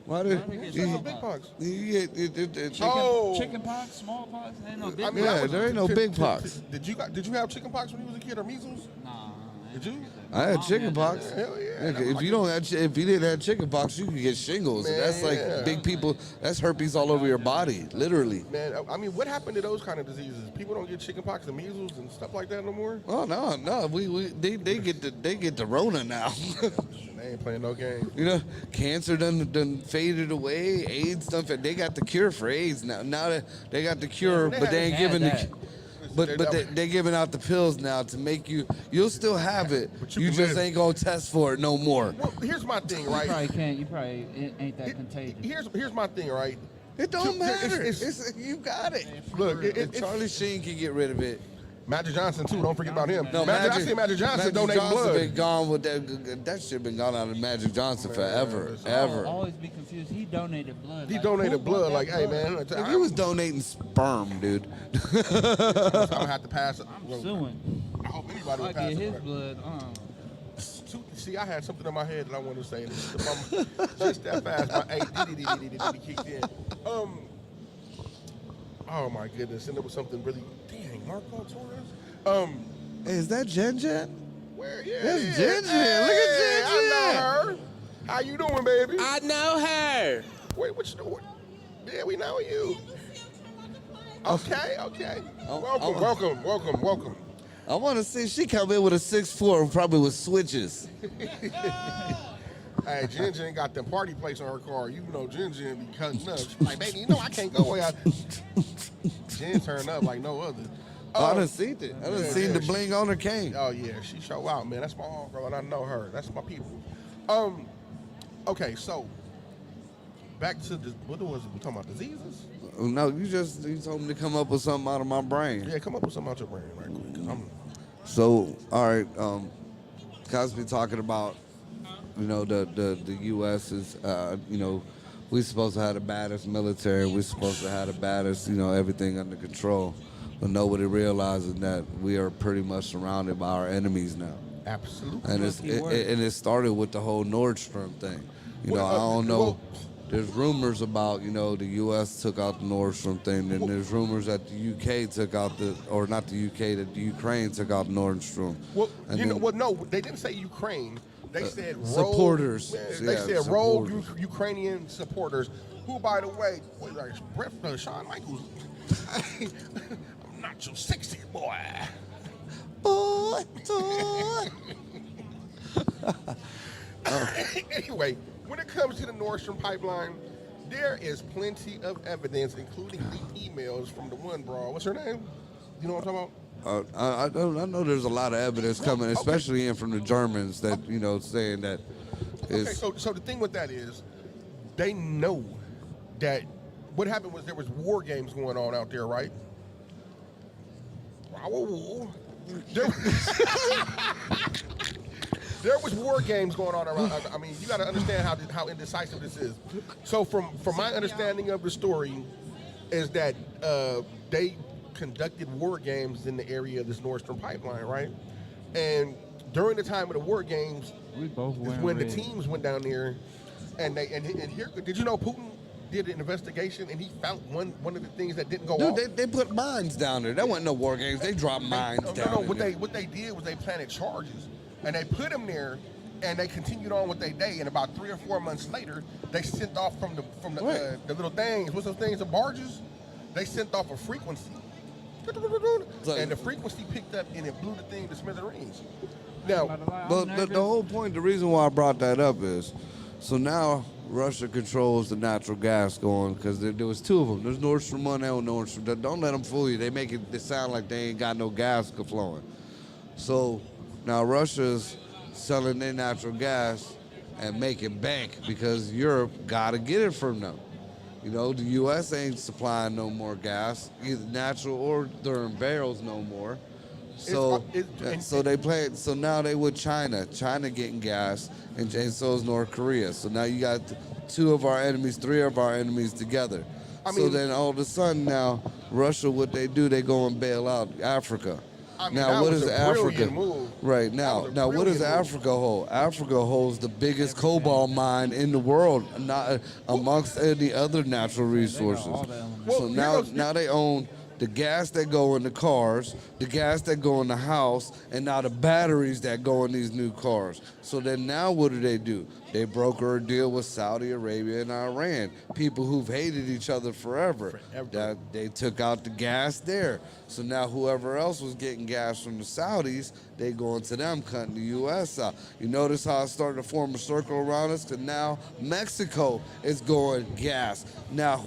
Why did get you, big pox? you Chicken pox, smallpox, ain't no big I mean, Yeah, that was- there ain't no big pox. Did you have chicken pox when you was a kid, or measles? Nah. Did you? I had chicken pox. Hell yeah. If you don't have, if you didn't have chicken pox, you could get shingles. And that's Man. like big people. That's herpes all over your body, literally. Man, I mean, what happened to those kind of diseases? People don't get chicken pox and measles and stuff like that no more. Oh no, they get the Rona now. They ain't playing no game. Cancer done faded away. AIDS done. They got the cure for AIDS now. Now that they got the cure, they but they ain't had giving that. they're giving out the pills now to make you'll still have it. But you You can just live. ain't gonna test for it no more. Well, here's my thing, You right? probably can't. It ain't that contagious. Here's my thing, right? It don't matter. it's- You got it. Look, If Charlie Sheen can get rid of it. Magic Johnson too. Don't forget about him. No, I see Magic Johnson donating blood. been gone with that. That shit been gone out of Magic Johnson forever, listen. ever. I'll always be confused. He donated blood. He Like, donated who bought blood. that Like, hey blood? man, If he was donating sperm, dude. I'm gonna have to pass it. I'm suing. I hope anybody I would pass get his it. blood. See, I had something in my head that I wanted to say. And just that fast, my ADD kicked in. Oh my goodness, and there was something really. Dang, Marco Torres. Hey, is that Jen Jen? Where? Yeah, That's yeah. Jen Jen. Look at Jen I know Jen. her. How you doing, baby? I know her. Wait, what you doing? Yeah, we know you. Okay. Welcome. I want to see she come in with a 6'4", probably with switches. Hey, Jen Jen got them party plates on her car. You know Jen Jen be cutting up. She's like, baby, you know I can't go away. Jen turned up like no other. I done seen it. I done seen the bling on her cane. Oh yeah, she show out, man. That's my girl, and I know her. That's my people. Okay, so back to what was it? We talking about diseases? No, you told me to come up with something out of my brain. Yeah, come up with something out your brain right quick. 'Cause So, all right, Cosby talking about, the U.S. is, we supposed to have the baddest military. We're supposed to have the baddest, everything under control. But nobody realizes that we are pretty much surrounded by our enemies now. absolutely. And it started with the whole Nordstrom thing. I don't know. Well, there's rumors about, the U.S. took out the Nordstrom thing, and there's rumors that the U.K. took out or not the U.K., that the Ukraine took out Nordstrom. Well, And no, they didn't say Ukraine. They said supporters. They Yeah, said supporters. Ukrainian supporters, who, by the way, Shawn Michaels, I'm not your sexy boy. Anyway, when it comes to the Nordstrom pipeline, there is plenty of evidence, including leaked emails from the one broad. What's her name? You know what I'm talking about? I know there's a lot of evidence coming, especially in from the Germans that, saying that it's... Okay, so the thing with that is, they know that what happened was there was war games going on out there, right? There was war games going on around. I mean, you got to understand how indecisive this is. So from my understanding of the story, is that they conducted war games in the area of this Nordstrom pipeline, right? And during the time of the war games, We both is went when red. the teams went down there, and here. Did you know Putin did an investigation and he found one of the things that didn't go off? Dude, they put mines down there. That wasn't no war games. They dropped mines down No. there. What they did was they planted charges, and they put them there, and they continued on with their day. And about 3 or 4 months later, they sent off from the little things. What's those things? The barges. They sent off a frequency, and the frequency picked up and it blew the thing to smithereens. Now, But the whole point, the reason why I brought that up is, so now Russia controls the natural gas going, because there was two of them. There's Nordstrom 1 and Nordstrom. Don't let them fool you. They make it sound like they ain't got no gas flowing. So now Russia's selling their natural gas and making bank because Europe got to get it from them. The U.S. ain't supplying no more gas, either natural or they're in barrels no more. So, So now they with China. China getting gas, and so is North Korea. So now you got 2 of our enemies, 3 of our enemies together. So then all of a sudden now, Russia, what they do, they go and bail out Africa. Now, what does Africa? Right now, what does Africa hold? Africa holds the biggest cobalt mine in the world, not amongst any other natural resources. So now they own the gas that go in the cars, the gas that go in the house, and now the batteries that go in these new cars. So then now what do? They broker a deal with Saudi Arabia and Iran, people who've hated each other forever. That they took out the gas there. So now whoever else was getting gas from the Saudis, they going to them, cutting the U.S. out. You notice how it's starting to form a circle around us? Because now Mexico is going gas. Now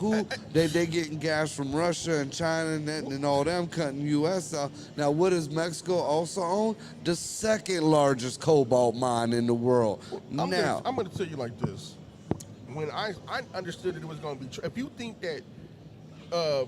they getting gas from Russia and China and all them cutting the U.S. out. Now what does Mexico also own? The second largest cobalt mine in the world. I'm going to tell you like this. When I understood that it was going to be if you think that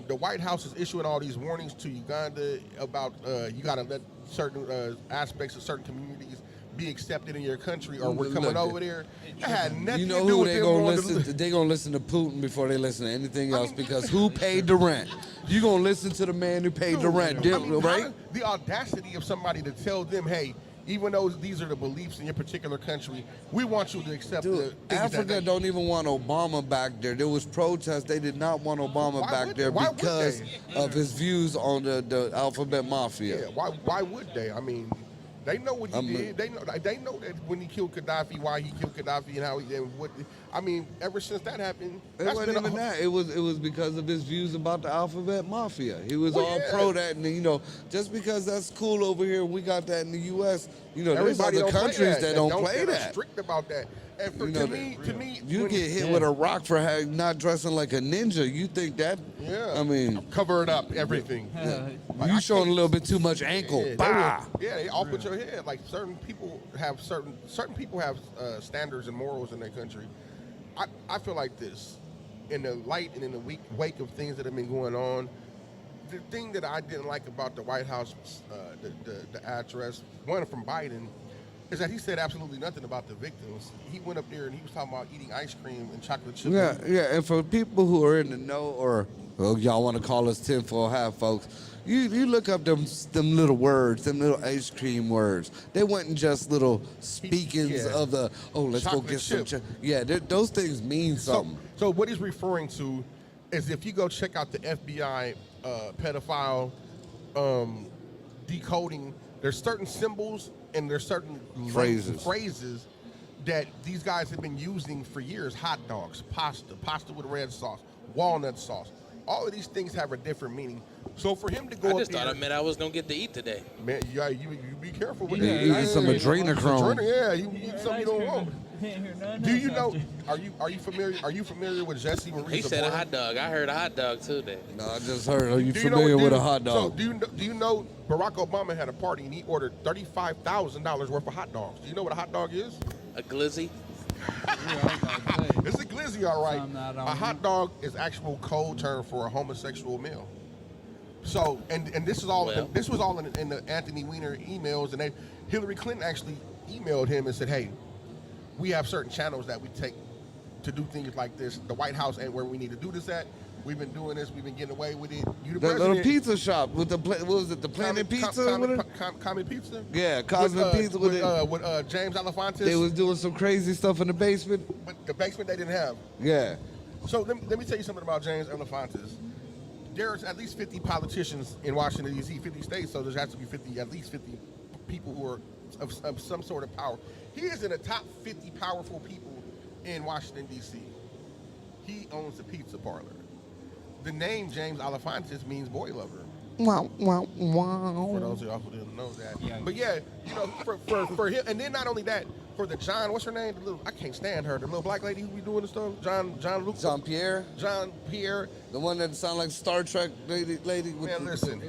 the White House is issuing all these warnings to Uganda about you got to let certain aspects of certain communities be accepted in your country, or we're coming over there. It had nothing to do with they gonna listen to? They gonna listen to Putin before they listen to anything else, because who paid the rent? You gonna listen to the man who paid the rent, right? The audacity of somebody to tell them, hey, even though these are the beliefs in your particular country, we want you to accept the things Africa don't even want Obama back there. There was protests. They did not want Obama back there because of his views on the alphabet mafia. Yeah, why would they? I mean, they know what he did. They know that when he killed Gaddafi, why he killed Gaddafi, and how he did what. I mean, ever since that happened, It wasn't even that. It was because of his views about the alphabet mafia. He was pro that, and just because that's cool over here, we got that in the U.S. There's other countries that don't play that. Strict about that. And to me, you get hit with a rock for not dressing like a ninja. You think that? Yeah. I mean, cover it up, everything. You showing a little bit too much ankle. They all put your head. Like certain people have standards and morals in their country. I feel like this, in the light and in the wake of things that have been going on, the thing that I didn't like about the White House, the address, one from Biden, is that he said absolutely nothing about the victims. He went up there and he was talking about eating ice cream and chocolate chip. Yeah. And for people who are in the know, or y'all want to call us tinfoil hat folks, You look up them little words, them little ice cream words. They wasn't just little speakings Yeah. of the let's Chocolate go get chip. some. Yeah, those things mean something. So what he's referring to is if you go check out the FBI pedophile decoding, there's certain symbols and there's certain phrases that these guys have been using for years. Hot dogs, pasta with red sauce, walnut sauce. All of these things have a different meaning. So for him to go I up just thought there, I meant I was gonna get to eat today. man, you be careful with Yeah, that. eat some adrenochrome. Yeah, you eat something you don't want. Do you know? Are you familiar? Are you familiar with Jesse Marie? He said a hot dog. I heard a hot dog too. Then No, I just heard. Are you Do familiar with a hot So dog? do you know Barack Obama had a party and he ordered $35,000 worth of hot dogs? Do you know what a hot dog is? a glizzy. It's a glizzy, all right. Something I don't A hot dog is actual code term for a homosexual male. So, and this is all Well. this was all in the Anthony Weiner emails, and Hillary Clinton actually emailed him and said, "Hey, we have certain channels that we take to do things like this. The White House ain't where we need to do this at. We've been doing this. We've been getting away with it. You the That president." little pizza shop with the what was it? The Planet Pizza? or whatever? Common Pizza. Yeah, Cosmic Pizza with it. With James Alefantis. They was doing some crazy stuff in the basement. But the basement they didn't have. Yeah. So let me tell you something about James Alefantis. There's at least 50 politicians in Washington, D.C., 50 states, so there has to be at least 50 people who are of some sort of power. He is in the top 50 powerful people in Washington, D.C. He owns a pizza parlor. The name James Alefantis means boy lover. Wow, wow, wow. For those of y'all who didn't know that. Yeah. But yeah, you know, for him, and then not only that, for the John, what's her name? I can't stand her. The little black lady who be doing the stuff. John Pierre. The one that sound like Star Trek lady with Man, listen.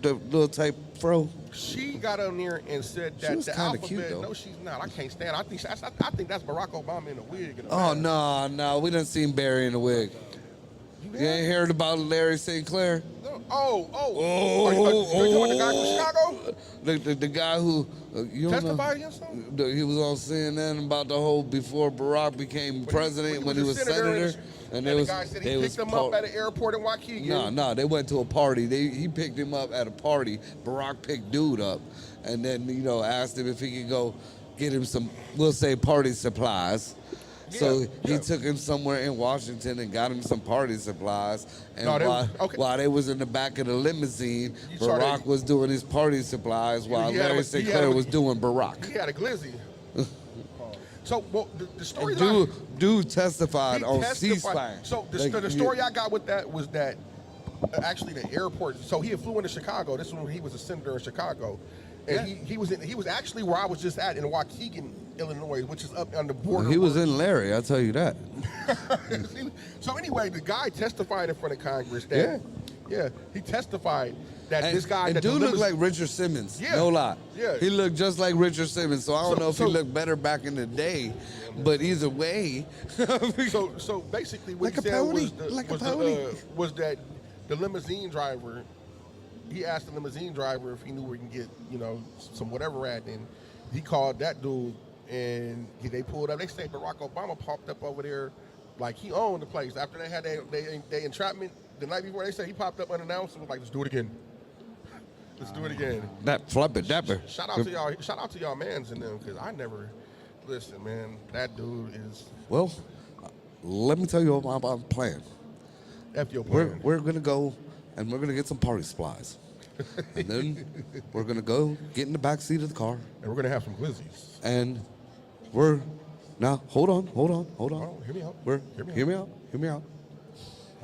the little type fro. She got on there and said She that was the kinda alphabet. cute, though. No, she's not. I can't stand. I think that's Barack Obama in a wig. And a Oh mask. no, we done seen Barry in the wig. You ain't heard about Larry St. Clair? No. Oh. Are you talking about the guy from Chicago? The guy who you don't know, Testified against him? he was on CNN about the whole before Barack became president when he was senator, and they the was guy said they he was picked him up at an airport in Waukegan. No, they went to a party. He picked him up at a party. Barack picked dude up, and then asked him if he could go get him some, we'll say, party supplies. So he took him somewhere in Washington and got him some party supplies. And while they was in the back of the limousine, Barack was doing his party supplies while Larry St. Clair was doing Barack. He had a glizzy. So the story Dude testified on C-SPAN. So the story I got with that was that actually the airport. So he had flew into Chicago. This is when he was a senator in Chicago, and he was actually where I was just at in Waukegan, Illinois, which is up on the border. He was in Larry, I'll tell you that. So anyway, the guy testified in front of Congress that he testified that this guy that dude looked like Richard Simmons. Yeah. No lie. Yeah. He looked just like Richard Simmons. So I don't know if he so- looked better back in the day, but either way. So basically, what Like he a said pony, was, like a pony. Was that the limousine driver? He asked the limousine driver if he knew where he can get some whatever at, and he called that dude, and they pulled up. They say Barack Obama popped up over there, like he owned the place. After they had their entrapment the night before, they said he popped up unannounced and was like, "Let's do it again. Let's do it again." That flubber dapper. Shout out to y'all. Shout out to y'all mans in them, because I never. Listen, man, that dude is. Well, let me tell you about my plan. F your plan. We're gonna go and we're gonna get some party supplies. And then we're gonna go get in the back seat of the car. And we're gonna have some glizzies. And we're now hold on. Oh, hear me out. Hear me out.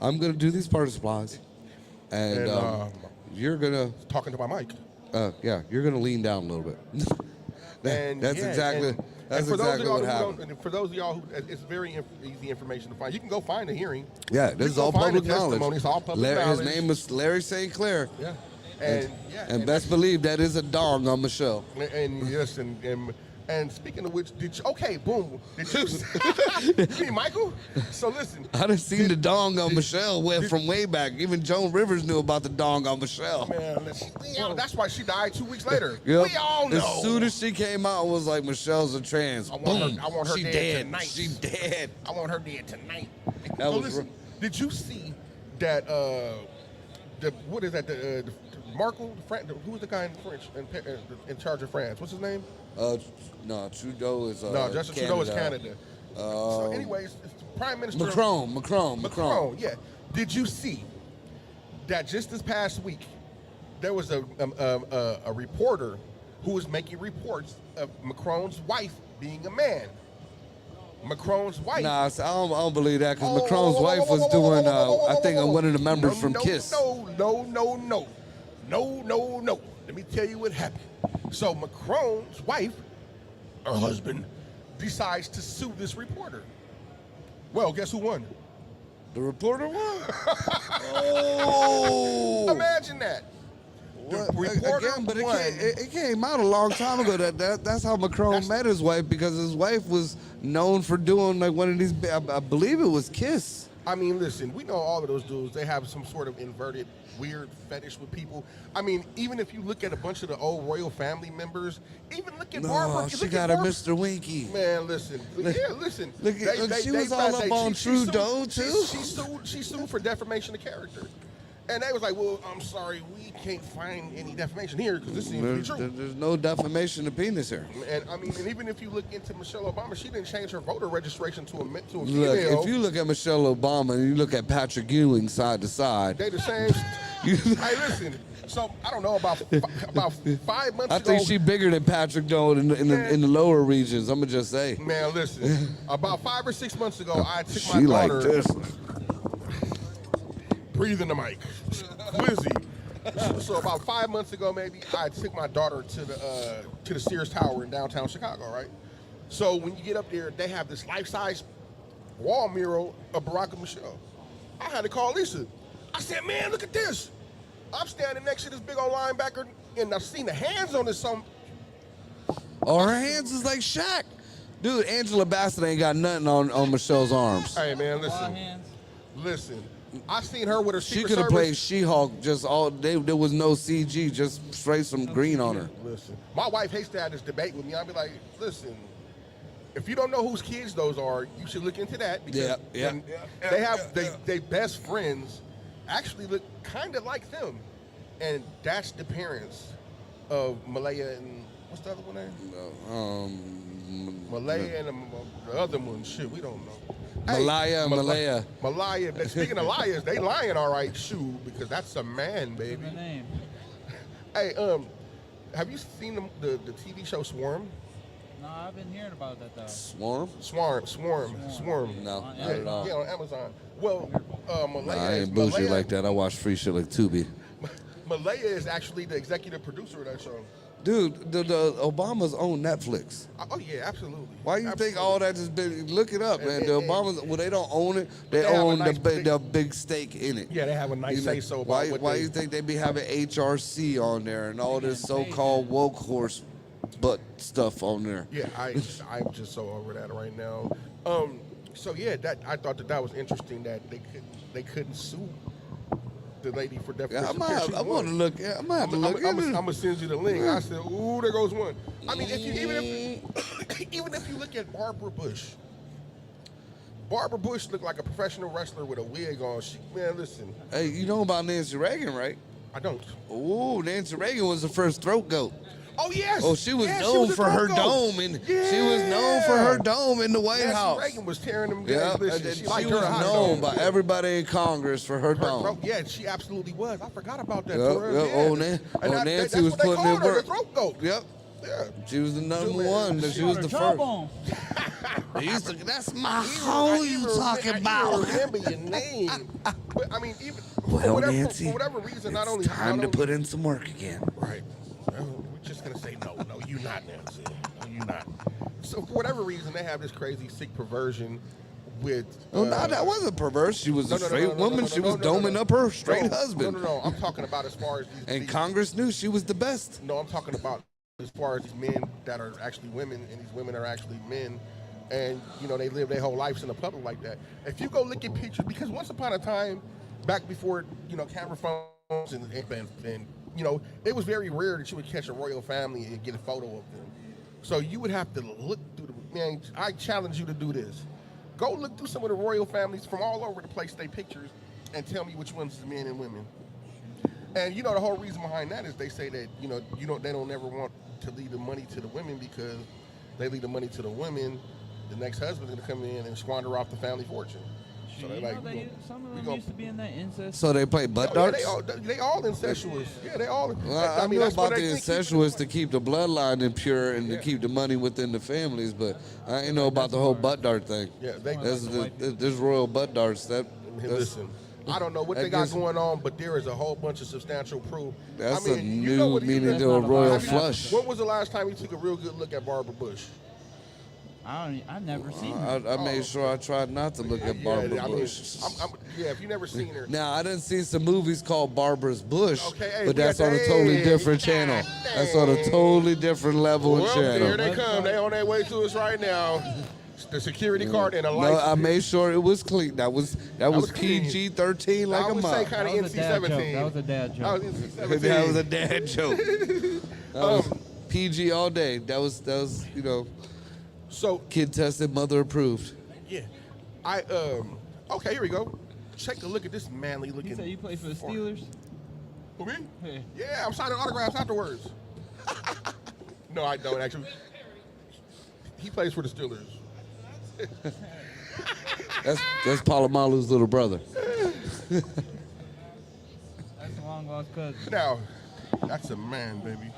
I'm gonna do these party supplies. And you're gonna talking to my mic. You're gonna lean down a little bit. That's exactly what happened. And for those of y'all who, it's very easy information to find. You can go find a hearing. Yeah, this is all public knowledge. It's all public knowledge. His name is Larry St. Clair. Yeah. And best believe that is a dong on Michelle. And yes, and speaking of which, did you you mean Michael? So listen. I done seen the dong on Michelle from way back. Even Joan Rivers knew about the dong on Michelle. Man, that's why she died 2 weeks later. Yep. We all know. As soon as she came out, it was like, Michelle's a trans. I want her she dead tonight. She dead. I want her dead tonight. That so was listen, did you see that? What is that? Markle, who was the guy in charge of France? What's his name? No, Trudeau is No, Justin Trudeau is Canada. So, Um, anyways, it's the Prime Minister. Macron. Yeah. Did you see that just this past week there was a reporter who was making reports of Macron's wife being a man? Macron's wife. Nah, I don't believe that because Macron's wife was doing, I think, one of the members from KISS. No. Let me tell you what happened. So Macron's wife, her husband, decides to sue this reporter. Well, guess who won? The reporter won? Oh! Imagine that. The reporter Again, but won. it came out a long time ago that's how Macron met his wife, because his wife was known for doing like one of these, I believe it was KISS. I mean, listen, we know all of those dudes, they have some sort of inverted, weird fetish with people. I mean, even if you look at a bunch of the old royal family members, even look at Barbara. She got her Mr. Winky. Man, listen. Listen. Look, she was all up on Trudeau, too. She sued for defamation of character. And they was like, well, I'm sorry, we can't find any defamation here because this seems to be true. There's no defamation of penis here. And I mean, and even if you look into Michelle Obama, she didn't change her voter registration to a female. Look, if you look at Michelle Obama and you look at Patrick Ewing side to side, they the same. Hey, listen. So I don't know about 5 months ago. I think she bigger than Patrick though in the lower regions. I'm gonna just say. Man, listen. About 5 or 6 months ago, I took She my daughter. like this. Breathe in the mic. Quizzy. So about 5 months ago, maybe, I took my daughter to the Sears Tower in downtown Chicago, right? So when you get up there, they have this life-size wall mural of Barack and Michelle. I had to call Lisa. I said, man, look at this. I'm standing next to this big old linebacker, and I've seen the hands on this. Oh, her hands is like Shaq. Dude, Angela Bassett ain't got nothing on Michelle's arms. Hey, man, listen. I seen her with her She Secret could have Service. played She-Hulk just all day. There was no CG, just straight some green on her. Listen, my wife hates to have this debate with me. I'll be like, listen, if you don't know whose kids those are, you should look into that. Because they have they best friends actually look kind of like them, and that's the parents of Malaya and what's the other one name? Malaya and the other one. Shit, we don't know. Malaya. Malaya. But speaking of liars, they lying all right, shoe, because that's a man, baby. What's her name? Hey, have you seen the TV show Swarm? No, I've been hearing about that though. Swarm? Swarm. No, On not at all. Yeah, on Amazon. Well, Malaya. I ain't bougie like that. I watch free shit like Tubi. Malaya is actually the executive producer of that show. Dude, the Obamas own Netflix. Oh yeah, absolutely. Why you think all that just been? Look it up, man. The Obamas, well, they don't own it. They have a own nice the big stake in it. Yeah, they have a nice say so about why you think they be having HRC on there and all this so-called woke horse butt stuff on there? Yeah, I'm just so over that right now. So yeah, I thought that was interesting that they couldn't sue the lady for defamation. I want to look. Yeah, I'm gonna have to look. I'm gonna send you the link. I said, ooh, there goes one. I mean, even if you look at Barbara Bush. Barbara Bush looked like a professional wrestler with a wig on. Man, listen. Hey, you know about Nancy Reagan, right? I don't. Ooh, Nancy Reagan was the first throat goat. Oh yes. Oh, she was known for her dome, and she was known for her dome in the White House. Nancy Reagan was tearing them down. down. She was known by everybody in Congress for her dome. Yeah, she absolutely was. I forgot about that. Nancy was putting in work. The throat goat. Yep. Yeah. She was the number one. She was the first. That's my hoe you talking about. I remember your name. But I mean, even Nancy, for whatever reason, not only time to put in some work again. Right. We're just gonna say no, you not, Nancy. No, you not. So for whatever reason, they have this crazy sick perversion with. No, that wasn't perverse. She was a straight woman. She was doming up her straight husband. No. I'm talking about as far as these. And Congress knew she was the best. No, I'm talking about as far as these men that are actually women, and these women are actually men, and they live their whole lives in the public like that. If you go look at pictures, because once upon a time, back before camera phones and it was very rare that you would catch a royal family and get a photo of them. So you would have to look through man, I challenge you to do this. Go look through some of the royal families from all over the place, they pictures, and tell me which ones is men and women. And the whole reason behind that is they say that they don't ever want to leave the money to the women because they leave the money to the women, the next husband's gonna come in and squander off the family fortune. So they're like, some of them used to be in that incest. So they play butt darts? They all incestuous. Yeah, they all. Well, I mean, know about the incestuous to keep the bloodline impure and to keep the money within the families, but I ain't know about the whole butt dart thing. Yeah, there's royal butt darts. Listen, I don't know what they got going on, but there is a whole bunch of substantial proof. That's a new meaning to a royal flush. When was the last time you took a real good look at Barbara Bush? I've never seen her. I made sure I tried not to look at Barbara Bush. If you never seen her. Now, I done seen some movies called Barbara's Bush, but that's on a totally different channel. That's on a totally different level and channel. Here they come. They on their way to us right now. The security card and a license. No, I made sure it was clean. That was PG-13 like a mom. I would say kind of NC-17. That was a dad joke. That was a dad joke. PG all day. That was So kid tested, mother approved. Yeah. Okay, here we go. Take a look at this manly looking. You said you play for the Steelers? For me? Yeah. Yeah, I'm signing autographs afterwards. No, I don't actually. He plays for the Steelers. That's Palomalu's little brother. That's a long lost cousin. Now, that's a man, baby.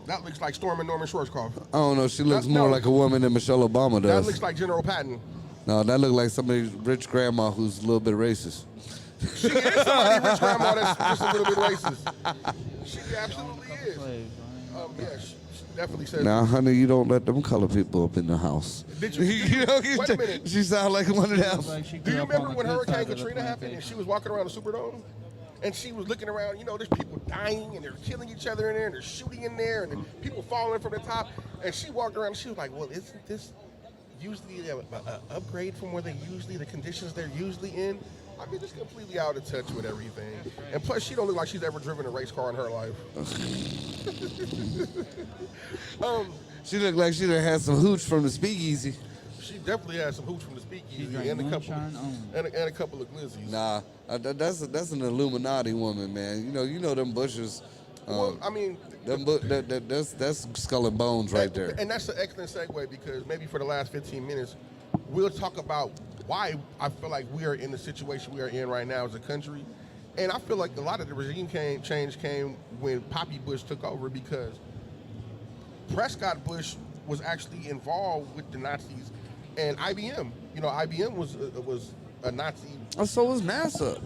That looks like Stormin' Norman Schwarzkopf. I don't know. She looks more like a woman than Michelle Obama does. That looks like General Patton. No, that looks like somebody's rich grandma who's a little bit racist. She is somebody rich grandma that's just a little bit racist. She absolutely is. Yeah, she definitely says. Now, honey, you don't let them color people up in the house. Did you? Wait a minute. She sound like one of them. Do you remember when Hurricane Katrina happened and she was walking around the Superdome? And she was looking around, there's people dying and they're killing each other in there and they're shooting in there and then people falling from the top. And she walked around and she was like, well, isn't this usually an upgrade from where the conditions they're usually in? I mean, just completely out of touch with everything. And plus, she don't look like she's ever driven a race car in her life. She looked like she done had some hooch from the speakeasy. She definitely had some hooch from the speakeasy and a couple of glizzies. Nah, that's an Illuminati woman, man. You know them bushes. Well, I mean, that's skull and bones right there. And that's an excellent segue because maybe for the last 15 minutes, we'll talk about why I feel like we are in the situation we are in right now as a country. And I feel like a lot of the regime change came when Poppy Bush took over because Prescott Bush was actually involved with the Nazis and IBM. IBM was a Nazi. Oh, so was NASA.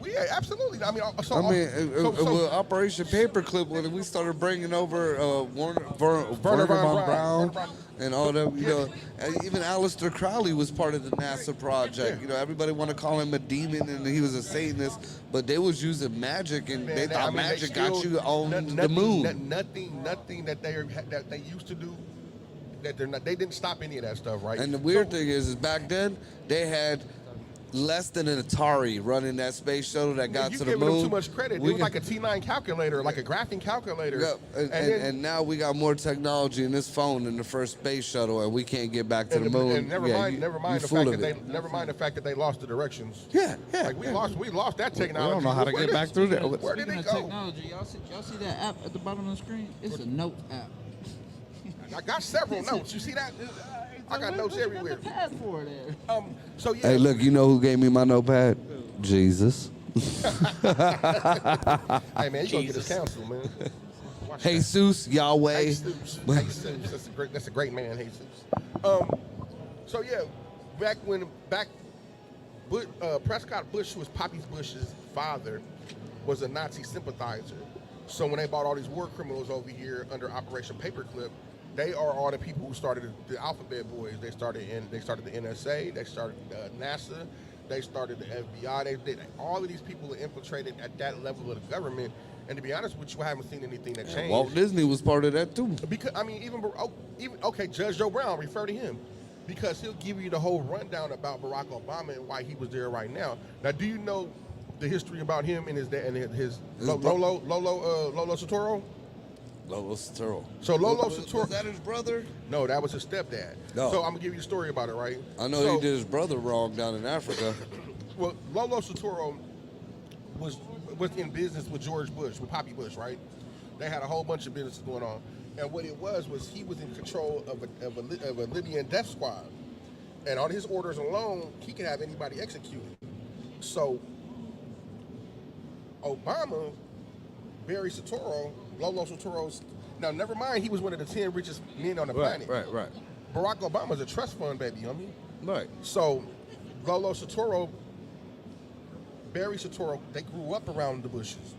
Yeah, absolutely. I mean, Operation Paperclip when we started bringing over Werner von Braun and all that. Even Aleister Crowley was part of the NASA project. Yeah. Everybody want to call him a demon and he was a Satanist, but they was using magic and they thought magic got you on the moon. Nothing that they used to do. They didn't stop any of that stuff, right? And the weird thing is back then they had less than an Atari running that space shuttle that got to the moon. You're giving them too much credit. It was like a T9 calculator, like a graphing calculator. Yeah, and now we got more technology in this phone than the first space shuttle, and we can't get back to the moon. And never mind the fact that they lost the directions. Yeah. Like we lost that technology. I don't know how to get back through there. Where did it go? Technology, y'all see that app at the bottom of the screen? It's a note app. I got several notes. You see that? I got notes everywhere. Pad for there. So yeah. Hey, look, you know who gave me my notepad? Jesus. Hey man, you gonna get his counsel, man. Jesus, Yahweh. Jesus. That's a great man, Jesus. So yeah, Prescott Bush was Poppy Bush's father, was a Nazi sympathizer. So when they brought all these war criminals over here under Operation Paperclip, they are all the people who started the Alphabet Boys. They started the NSA. They started NASA. They started the FBI. All of these people are infiltrated at that level of the government. And to be honest with you, I haven't seen anything that changed. Walt Disney was part of that too. Because even Judge Joe Brown, refer to him, because he'll give you the whole rundown about Barack Obama and why he was there right now. Now, do you know the history about him and his Lolo Soetoro? Lolo Soetoro. So Lolo Soetoro. Was that his brother? No, that was his stepdad. No. So I'm gonna give you the story about it, right? I know he did his brother wrong down in Africa. Well, Lolo Soetoro was in business with George Bush, with Poppy Bush, right? They had a whole bunch of businesses going on, and what it was he was in control of a Libyan death squad, and on his orders alone, he could have anybody executed. So Obama, Barry Soetoro, Lolo Soetoro's. Now, never mind, he was one of the 10 richest men on the planet. Right. Barack Obama's a trust fund baby, you know what I mean? Right. So, Lolo Soetoro, Barry Soetoro, they grew up around the Bushes.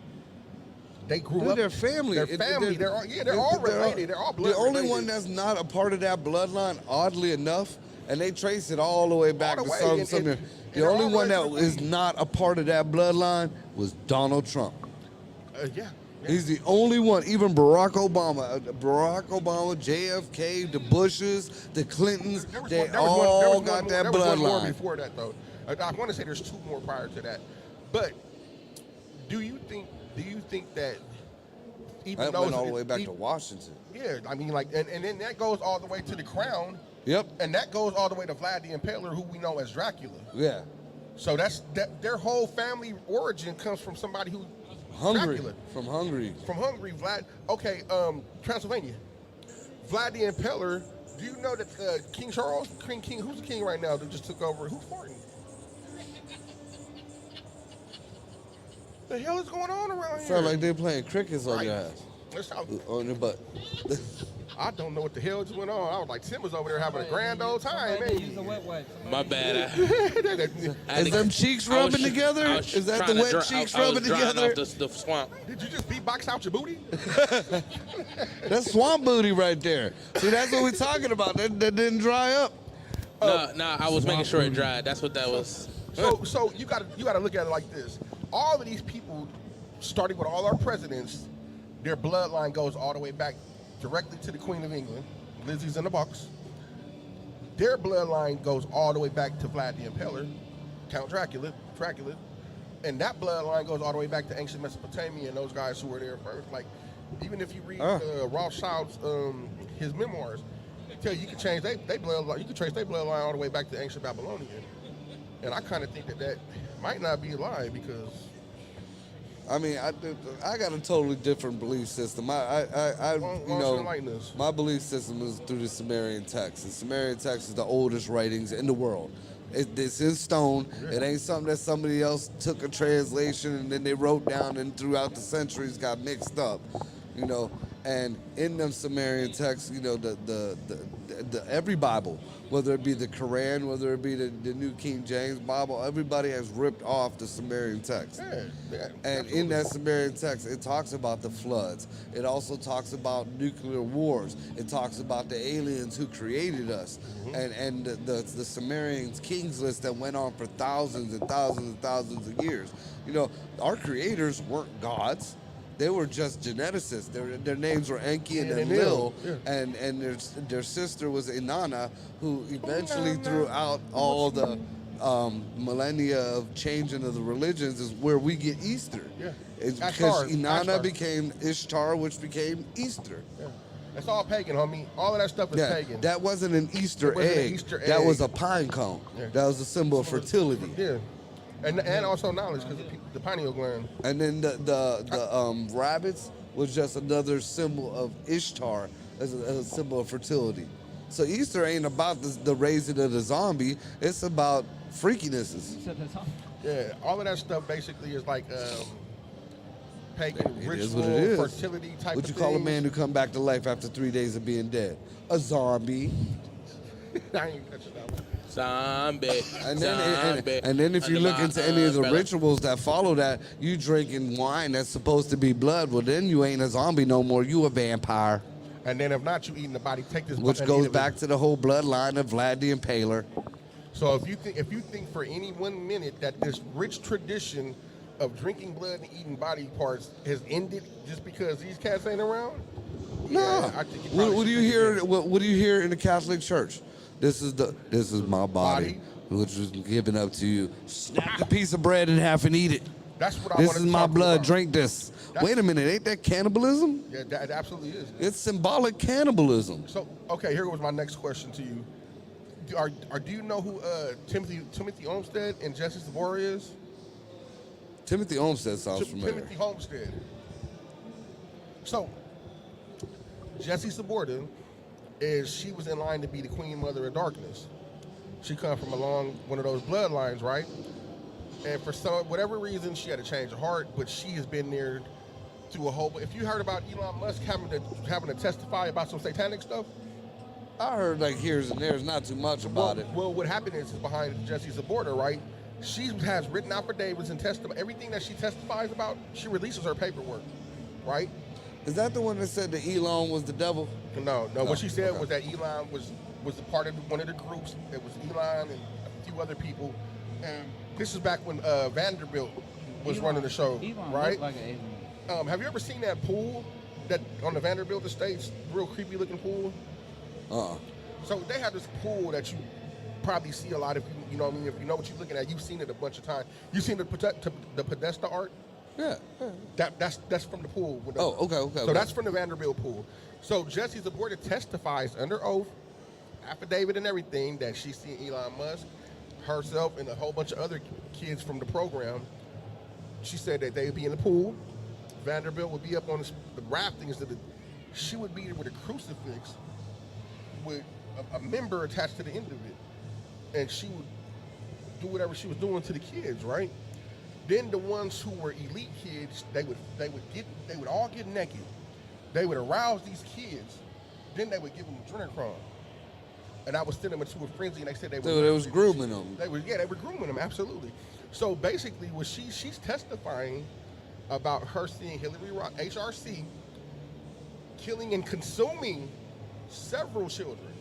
They grew up. They're family. They're family. They're all related. They're all blood The only related. one that's not a part of that bloodline, oddly enough, and they trace it all the way back to something. The only one that is not a part of that bloodline was Donald Trump. Yeah. He's the only one. Even Barack Obama, JFK, the Bushes, the Clintons, they all got that bloodline. There was one more before that, though. I want to say there's 2 more prior to that. But do you think that even though went all the way back to Washington? Yeah, I mean, like, and then that goes all the way to the crown. Yep. And that goes all the way to Vlad the Impaler, who we know as Dracula. Yeah. So their whole family origin comes from somebody who Hungary. Dracula. From Hungary. From Hungary, Vlad. Okay, Transylvania. Vlad the Impaler. Do you know that King Charles, King, who's the king right now that just took over? Who's farting? The hell is going on around here? Sound like they're playing crickets on Right. your ass. Let's talk. On your butt. I don't know what the hell just went on. I was like, Tim was over there having a grand old time, man. Use a wet wipe. My bad. Is them cheeks rubbing together? Is that the wet cheeks rubbing together? Off the swamp. Did you just beatbox out your booty? That's swamp booty right there. See, that's what we're talking about. That didn't dry up. No, I was making sure it dried. That's what that was. So you gotta look at it like this. All of these people, starting with all our presidents, their bloodline goes all the way back directly to the Queen of England. Lizzie's in the box. Their bloodline goes all the way back to Vlad the Impaler, Count Dracula, and that bloodline goes all the way back to ancient Mesopotamia and those guys who were there first. Like, even if you read Rothschild's his memoirs, they tell you can change they bloodline. You can trace their bloodline all the way back to ancient Babylonian. And I kind of think that might not be a lie because. I mean, I got a totally different belief system. My belief system is through the Sumerian text. The Sumerian text is the oldest writings in the world. This is stone. It ain't something that somebody else took a translation and then they wrote down and throughout the centuries got mixed up, you know. And in them Sumerian texts, you know, the every Bible, whether it be the Quran, whether it be the New King James Bible, everybody has ripped off the Sumerian text. Yeah, and in that Sumerian text, it talks about the floods. It also talks about nuclear wars. It talks about the aliens who created us, and the Sumerian kings list that went on for thousands and thousands and thousands of years. You know, our creators weren't gods. They were just geneticists. Their names were Enki and Enlil, and their sister was Inanna, who eventually throughout all the millennia of changing of the religions is where we get Easter. Yeah. It's because Inanna became Ishtar, which became Easter. Yeah. That's all pagan, homie. All of that stuff is pagan. That wasn't an Easter egg. That was a pine cone. Yeah. That was a symbol of fertility. Yeah. And also knowledge, because the pineal gland. And then the rabbits was just another symbol of Ishtar as a symbol of fertility. So Easter ain't about the raising of the zombie. It's about freakinesses. Yeah, all of that stuff basically is like pagan ritual, fertility type What of you call a things. man who come back to life after 3 days of being dead? A zombie. I ain't touching that one. Zombie. And then if you look into any of the rituals that follow that, you drinking wine that's supposed to be blood, well then you ain't a zombie no more, you a vampire. And then if not, you eating the body, take this. Which goes back to the whole bloodline of Vlad the Impaler. So if you think for any 1 minute that this rich tradition of drinking blood and eating body parts has ended just because these cats ain't around, no. I think What do you hear? What do you hear in the Catholic Church? This is my body, which was given up to you. Snap the piece of bread in half and eat it. That's what I This want to is my talk blood. about. Drink this. Wait a minute, ain't that cannibalism? Yeah, that absolutely is. It's symbolic cannibalism. So, okay, here was my next question to you. Do you know who Timothy Olmsted and Justice DeBoer is? Timothy Olmsted sounds familiar. Timothy Homestead. So, Jessie Saborda she was in line to be the Queen Mother of Darkness. She come from along one of those bloodlines, right? And for whatever reason, she had a change of heart, but she has been there through a whole. If you heard about Elon Musk having to testify about some satanic stuff, I heard like here's and there's, not too much about it. Well, what happened is behind Jessie Saborda, right? She has written affidavits and everything that she testifies about. She releases her paperwork, right? Is that the one that said that Elon was the devil? No. What she said was that Elon was a part of one of the groups. It was Elon and a few other people. And this is back when Vanderbilt was running the show, Elon right? looked like an Asian. Have you ever seen that pool that on the Vanderbilt estates? Real creepy looking pool. So they have this pool that you probably see a lot of. You know what I mean? If you know what you're looking at, you've seen it a bunch of times. You've seen the Podesta art. Yeah. That's from the pool. Okay. So that's from the Vanderbilt pool. So Jessie Saborda testifies under oath, affidavit and everything, that she's seen Elon Musk, herself, and a whole bunch of other kids from the program. She said that they would be in the pool. Vanderbilt would be up on the raftings. She would be there with a crucifix with a member attached to the end of it. And she would do whatever she was doing to the kids, right? Then the ones who were elite kids, they would all get naked. They would arouse these kids. Then they would give them adrenochrome. And I was sending them into a frenzy, and they said they were. So they was grooming them. They were grooming them, absolutely. So basically, what she's testifying about her seeing Hillary HRC killing and consuming several children.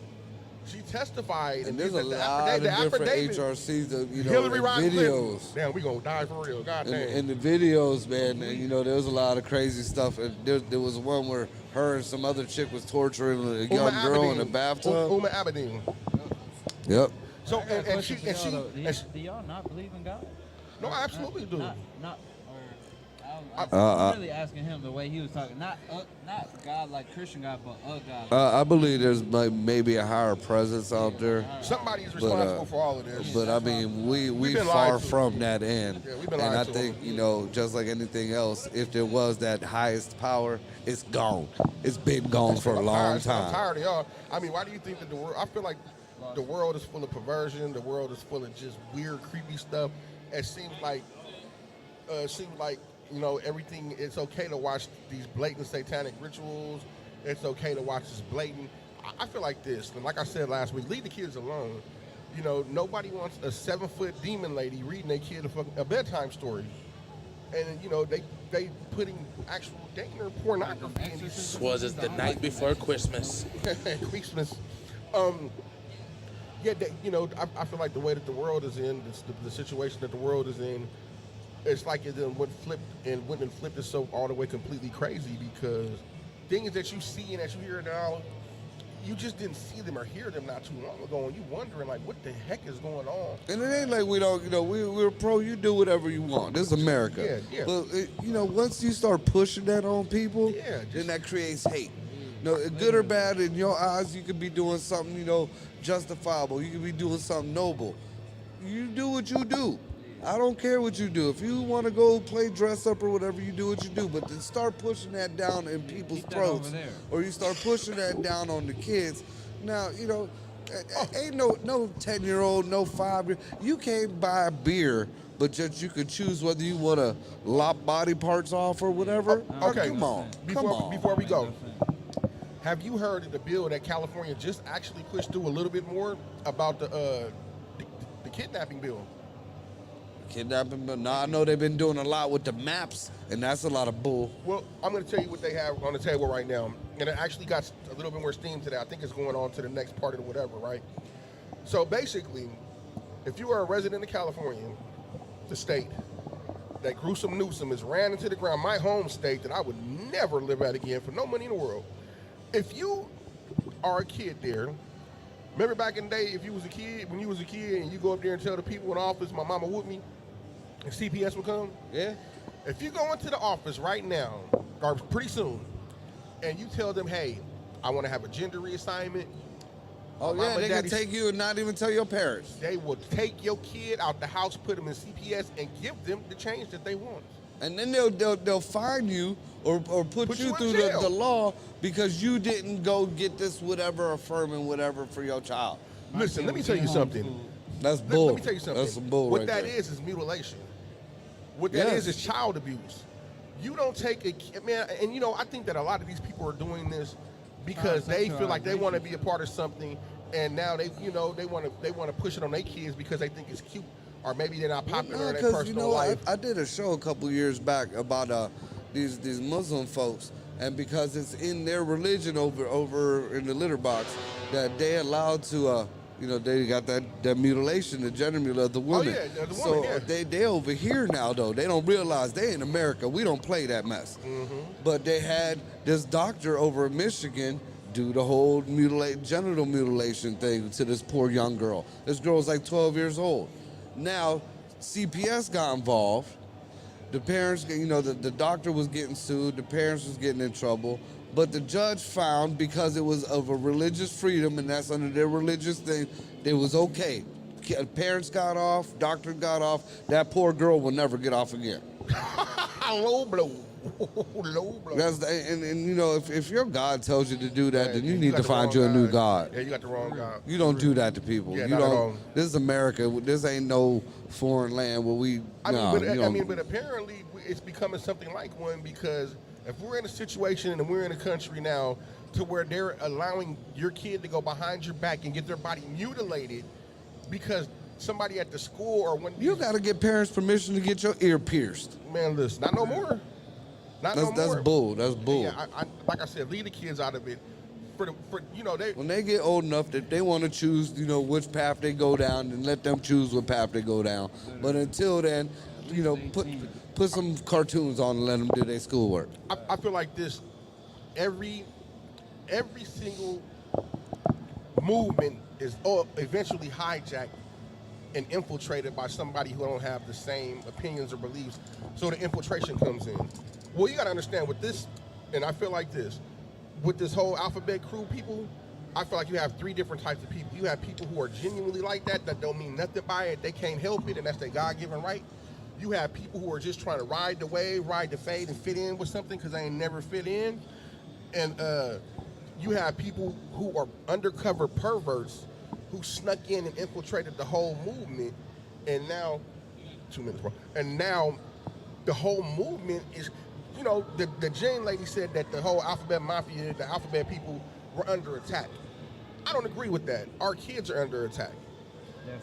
She testified, and there's a lot of different HRCs, Hillary videos. Damn, we gonna die for real. God damn. In the videos, man, and, there was a lot of crazy stuff. And there was one where her and some other chick was torturing a young girl in a bathtub. Uma Abedin. Yep. So do y'all not believe in God? No, I absolutely do. I'm really asking him the way he was talking. Not God like Christian God, but God. I believe there's maybe a higher presence out there. Somebody's responsible for all of this. But I mean, we far from that end. Yeah, we've been and lied I to. think, just like anything else, if there was that highest power, it's gone. It's been gone for a long time. I'm tired of y'all. I mean, why do you think that the world? I feel like the world is full of perversion. The world is full of just weird, creepy stuff. It seems like everything, it's okay to watch these blatant satanic rituals. It's okay to watch this blatant. I feel like this, and like I said last week, leave the kids alone. Nobody wants a 7-foot demon lady reading their kid a bedtime story. And, they putting actual danger pornography in these. This was the night before Christmas. Christmas. I feel like the way that the world is in, the situation that the world is in, it's like it then went and flipped itself all the way completely crazy, because things that you see and that you hear now, you just didn't see them or hear them not too long ago, and you wondering like, what the heck is going on? And it ain't like we don't, we're pro. You do whatever you want. This is America. Yeah. But once you start pushing that on people, then that creates hate. Good or bad, in your eyes, you could be doing something, justifiable. You could be doing something noble. You do what you do. I don't care what you do. If you want to go play dress up or whatever, you do what you do. But then start pushing that down in people's throats, or you start pushing that down on the kids. Now, ain't no 10-year-old, no 5-year. You can't buy a beer, but just you can choose whether you want to lop body parts off or whatever. Okay, come on. Before we go, have you heard of the bill that California just actually pushed through a little bit more about the kidnapping bill? Kidnapping, but I know they've been doing a lot with the maps, and that's a lot of bull. Well, I'm going to tell you what they have on the table right now, and it actually got a little bit more steam today. I think it's going on to the next part of the whatever, right? So basically, if you are a resident of California, the state that gruesome Newsom has ran into the ground, my home state that I would never live at again for no money in the world. If you are a kid there, remember back in the day, when you was a kid and you go up there and tell the people in the office, my mama with me, and CPS will come? Yeah. If you go into the office right now, or pretty soon, and you tell them, hey, I want to have a gender reassignment, Oh, My yeah, mama, they can daddy- take you and not even tell your parents. They will take your kid out the house, put them in CPS, and give them the change that they want. And then they'll fine you or put Put you you in through jail. the law because you didn't go get this whatever affirming whatever for your child. Listen, let me tell you something. That's Let- bull. Let me tell you something. That's some bull What right that there. is mutilation. What that Yes. is child abuse. You don't take a kid, man, and you know, I think that a lot of these people are doing this because they feel like they want to be a part of something, and now they, you know, they want to push it on their kids because they think it's cute, or maybe they're not popular in their Because personal life. I did a show a couple years back about these Muslim folks, and because it's in their religion over in the litter box that they allowed to you know, they got that mutilation, the gender mutilation of the women. Oh, yeah, the so woman, yeah. they over here now though. They don't realize they in America. We don't play that mess. Mm-hmm. But they had this doctor over in Michigan do the whole genital mutilation thing to this poor young girl. This girl was like 12 years old. Now CPS got involved. The parents, you know, the doctor was getting sued. The parents was getting in trouble. But the judge found, because it was of a religious freedom, and that's under their religious thing, it was okay. Parents got off, doctor got off. That poor girl will never get off again. Low blow. Low blow. That's and you know, if your God tells you to do that, then you need got to the find wrong you a new God. Yeah, you got the wrong God. You don't do that to people. Yeah, you not at don't. all. This is America. This ain't no foreign land where we. But apparently it's becoming something like one, because if we're in a situation and we're in a country now to where they're allowing your kid to go behind your back and get their body mutilated because somebody at the school or when You got to get parents' permission to get your ear pierced. man, listen, not no more. Not no more. That's bull. That's bull. Yeah, I like I said, leave the kids out of it. For you know, When they get old enough that they want to choose, you know, which path they go down, and let them choose what path they go down. But until then, you know, put some cartoons on and let them do their schoolwork. I feel like this. Every single movement is eventually hijacked and infiltrated by somebody who don't have the same opinions or beliefs. So the infiltration comes in. Well, you got to understand with this, and I feel like this, with this whole alphabet crew people, I feel like you have three different types of people. You have people who are genuinely like that don't mean nothing by it. They can't help it, and that's their God-given right. You have people who are just trying to ride the wave, ride the fade, and fit in with something because they ain't never fit in. And you have people who are undercover perverts who snuck in and infiltrated the whole movement. And now, 2 minutes, bro. And now the whole movement is, you know, the Jane lady said that the whole alphabet mafia, the alphabet people were under attack. I don't agree with that. Our kids are under attack.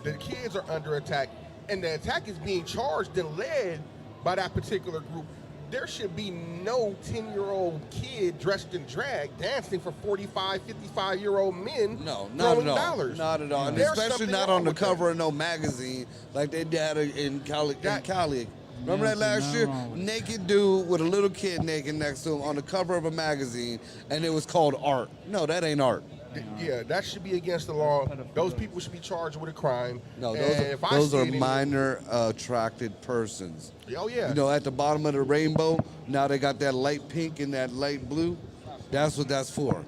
The kids are under attack. And the attack is being charged and led by that particular group. There should be no 10-year-old kid dressed in drag dancing for 45, 55-year-old men Not throwing at all. dollars. Not at all. And There's especially something not wrong on the with that. cover of no magazine like they did in Cali. Remember that last year? Naked dude with a little kid naked next to him on the cover of a magazine, and it was called art. No, that ain't art. Yeah, that should be against the law. Those people should be charged with a crime. No, And if I those see are it in- minor attracted persons. Oh, yeah. You know, at the bottom of the rainbow, now they got that light pink and that light blue. That's what that's for.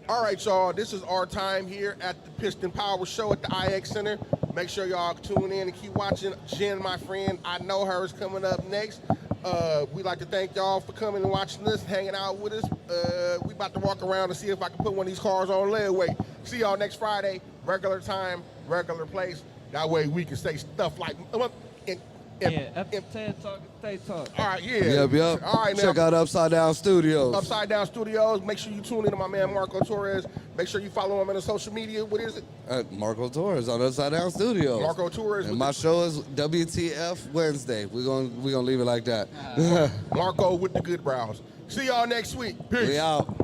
All right, y'all. This is our time here at the Piston Power Show at the IX Center. Make sure y'all tune in and keep watching. Jen, my friend, I know her is coming up next. We'd like to thank y'all for coming and watching this, hanging out with us. We about to walk around and see if I can put one of these cars on layaway. See y'all next Friday, regular time, regular place. That way we can say stuff like. TED Talk, TED Talk. All right, yeah. Yep. All right, now. Check out Upside Down Studios. Upside Down Studios. Make sure you tune in to my man Marco Torres. Make sure you follow him on the social media. What is it? Marco Torres on Upside Down Studios. Marco Torres. And my show is WTF Wednesday. We're gonna leave it like that. Marco with the good brows. See y'all next week. Peace. We out.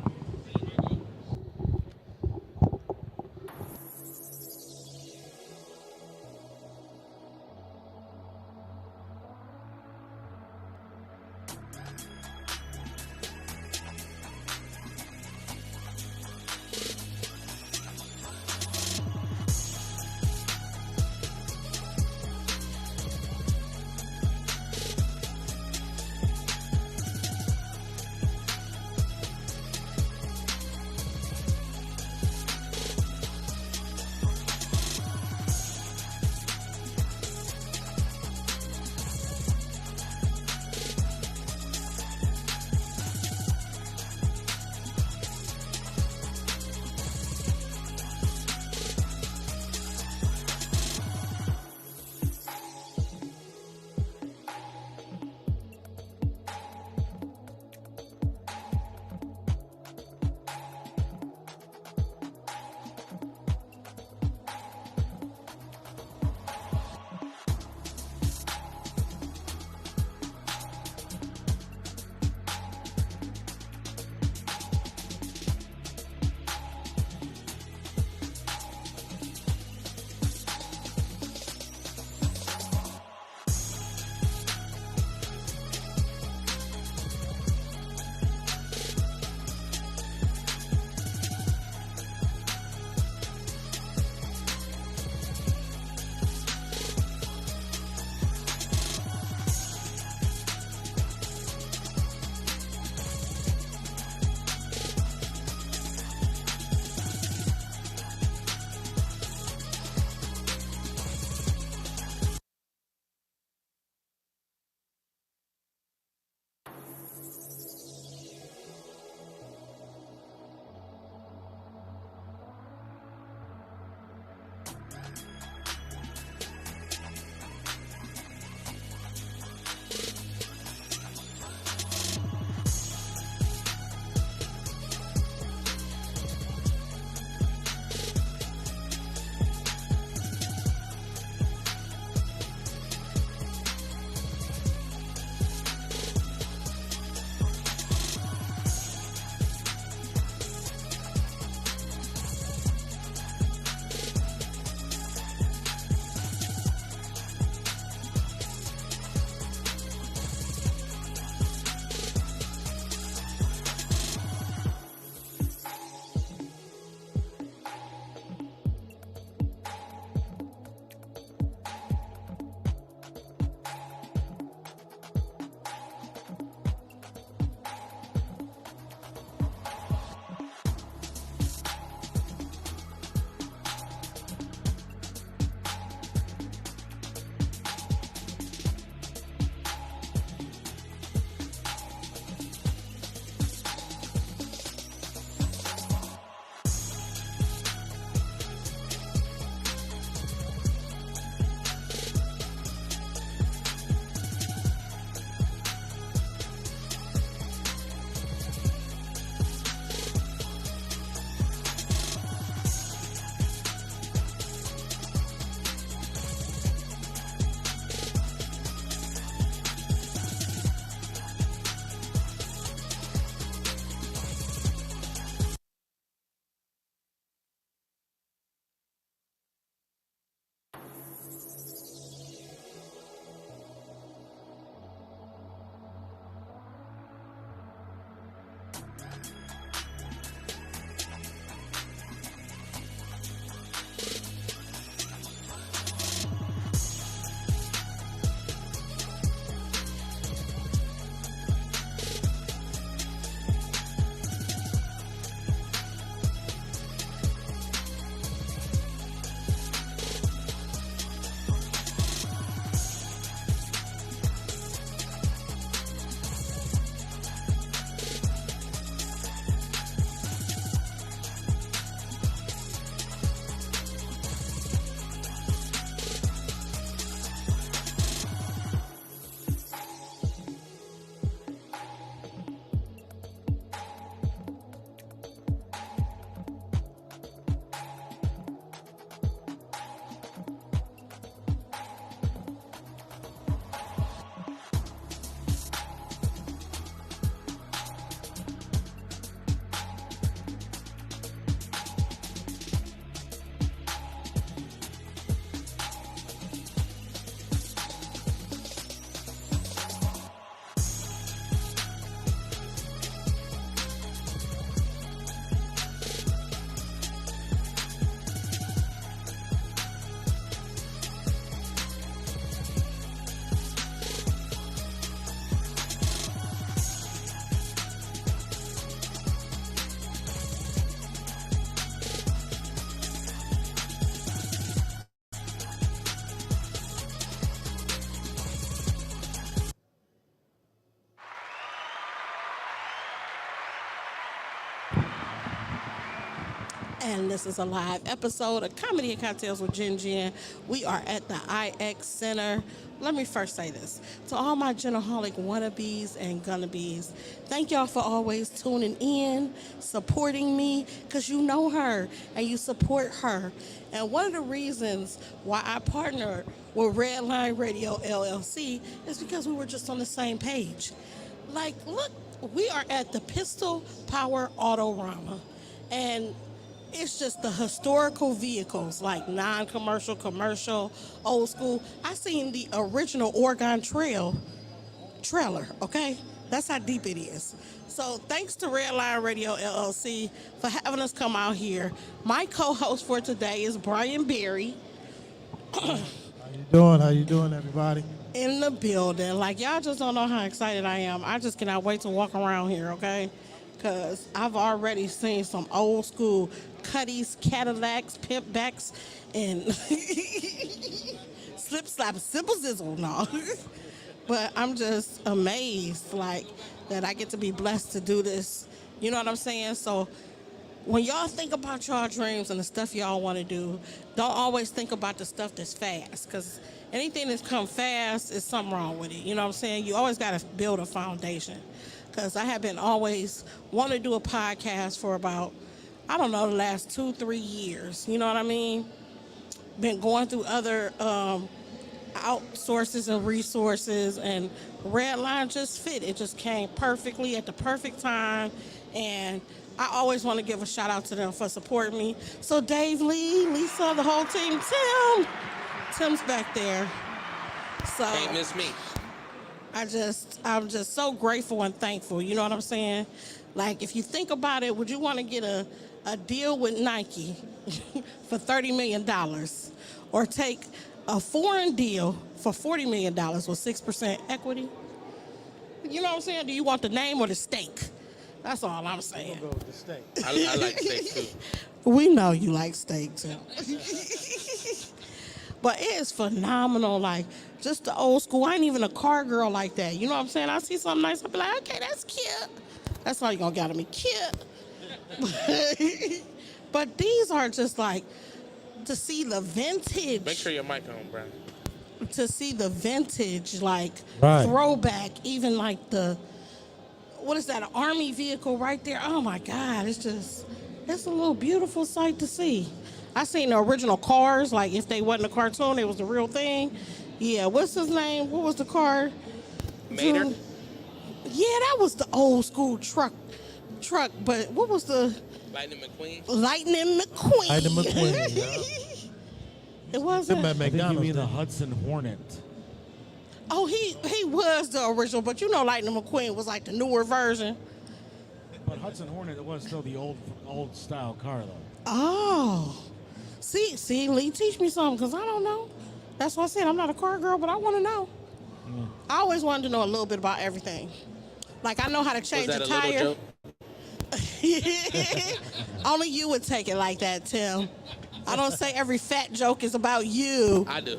And this is a live episode of Comedy and Cocktails with Jen Jen. We are at the IX Center. Let me first say this. To all my Genaholic wannabes and gonnabees, thank y'all for always tuning in, supporting me, because you know her and you support her. And one of the reasons why I partnered with Redline Radio LLC is because we were just on the same page. Like, look, we are at the Pistol Power Autorama. And it's just the historical vehicles, like non-commercial, commercial, old school. I seen the original Oregon Trail trailer, okay? That's how deep it is. So thanks to Redline Radio LLC for having us come out here. My co-host for today is Brian Berry. How you doing? How you doing, everybody? In the building. Like, y'all just don't know how excited I am. I just cannot wait to walk around here, okay? Because I've already seen some old school Cuddies, Cadillacs, Pimpbacks, and slip, slap, simple sizzle, no. But I'm just amazed, like, that I get to be blessed to do this. You know what I'm saying? So when y'all think about y'all dreams and the stuff y'all want to do, don't always think about the stuff that's fast, because anything that's come fast is something wrong with it. You know what I'm saying? You always got to build a foundation. Because I have been always want to do a podcast for about, I don't know, the last 2-3 years. You know what I mean? Been going through other outsources and resources, and Redline just fit. It just came perfectly at the perfect time, and I always want to give a shout out to them for supporting me. So Dave Lee, Lisa, the whole team, Tim's back there. So Can't miss me. I'm just so grateful and thankful. You know what I'm saying? Like, if you think about it, would you want to get a deal with Nike for $30 million, or take a foreign deal for $40 million with 6% equity? You know what I'm saying? Do you want the name or the steak? That's all I'm saying. Go with the steak. I like steak too. We know you like steak too. But it is phenomenal. Like, just the old school. I ain't even a car girl like that. You know what I'm saying? I see something nice, I'll be like, okay, that's cute. That's all you're going to get out of me, cute. But these are just like, to see the vintage. Make sure your mic on, Brian. To see the vintage, like, Right. throwback, even like the, what is that, an army vehicle right there? Oh my God, it's a little beautiful sight to see. I seen the original cars, like if they wasn't a cartoon, it was the real thing. Yeah, what's his name? What was the car? Mater? Dude. Yeah, that was the old school truck. But what was the Lightning McQueen? Lightning McQueen? Lightning McQueen, yeah. It wasn't. Them at I think you McDonald's. mean the didn't Hudson Hornet. Oh, he was the original, but you know Lightning McQueen was like the newer version. But Hudson Hornet was still the old style car though. Oh. See, Lee, teach me something, because I don't know. That's what I said. I'm not a car girl, but I want to know. I always wanted to know a little bit about everything. Like, I know how to change Was a that a tire. little joke? Only you would take it like that, Tim. I don't say every fat joke is about you. I do.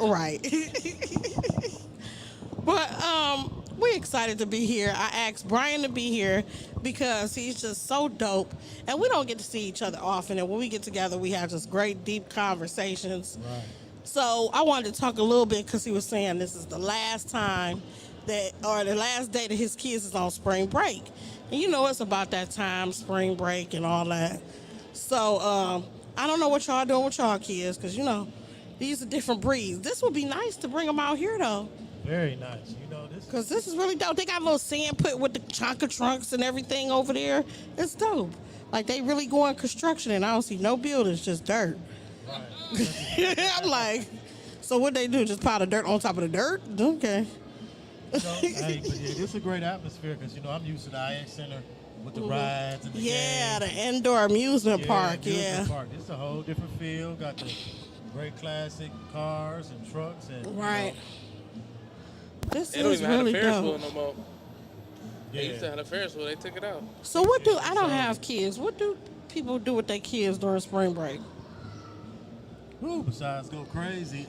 Right. But we're excited to be here. I asked Brian to be here because he's just so dope, and we don't get to see each other often, and when we get together we have just great deep conversations. Right. So I wanted to talk a little bit because he was saying this is the last time the last day that his kids is on spring break, and you know it's about that time, spring break and all that. So I don't know what y'all doing with y'all kids, because you know these are different breeds. This would be nice to bring them out here though. Very nice. You know, this Because this is really dope. They got a little sand pit with the chonka trunks and everything over there. It's dope. Like, they really going construction, and I don't see no buildings, just dirt. I'm like, so what they do, just pile the dirt on top of the dirt? Okay. you know, hey, but yeah, this is a great atmosphere because, you know, I'm used to the IX Center with the rides and the Yeah, games. the indoor amusement park, amusement yeah. Park. This is a whole different feel. Got the great classic cars and trucks and Right. This They don't is even have really a Ferris wheel dope. no more. They Yeah. used to have a Ferris wheel. They took it out. So what do, I don't have kids. What do people do with their kids during spring break? Whew, besides go crazy.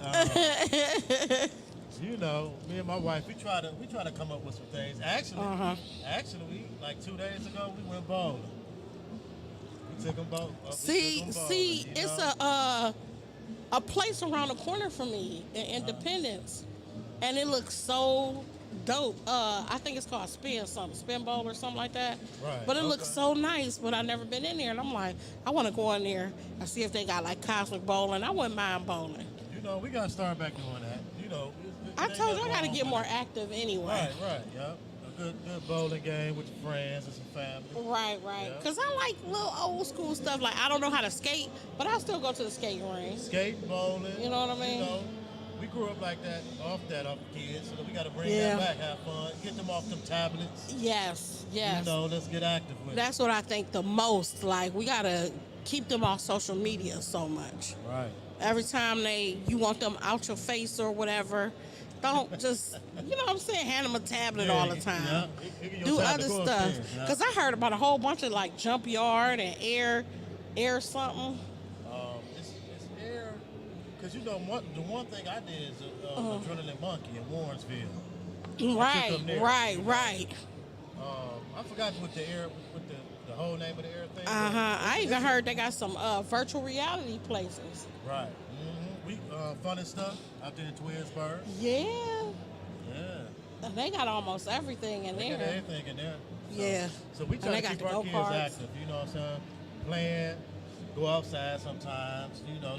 You know, me and my wife, we try to come up with some things. Actually, we like 2 days ago we went bowling. We took them both. See, it's a place around the corner from me in Independence, and it looks so dope. I think it's called Spin Bowl or something like that. Right, But it looks okay. so nice, but I've never been in there, and I'm like, I want to go in there and see if they got like cosmic bowling. I wouldn't mind bowling. You know, we gotta start back doing that. You know, I told you I got to get more active anyway. Right, yep. A good bowling game with your friends and some family. Right. Yeah. Because I like little old school stuff. Like, I don't know how to skate, but I still go to the skating ring. Skate, bowling. You know what I mean? You know, we grew up like that, off the kids, so we got to bring Yeah. that back, have fun, get them off them tablets. Yes. You know, let's get active with That's what I think the most. Like, we got to keep them off social media so much. it. Right. Every time you want them out your face or whatever, don't just, you know what I'm saying, hand them a tablet all the time. Yeah. Give you your Do time other to go stuff. upstairs, yeah. Because I heard about a whole bunch of like jump yard and air something. It's air, because you know, the one thing I did is Adrenaline Monkey in Warrensville. Right, them there. right. I forgot what the air, what the whole name of the everything. I even heard they got some virtual reality places. Right. Mm-hmm. We fun and stuff out there in Twinsburg. Yeah. Yeah. They got almost everything in They there. got everything in there. Yeah. So we try to keep our kids go-karts. active. You know what I'm saying? Playing, go outside sometimes. You know,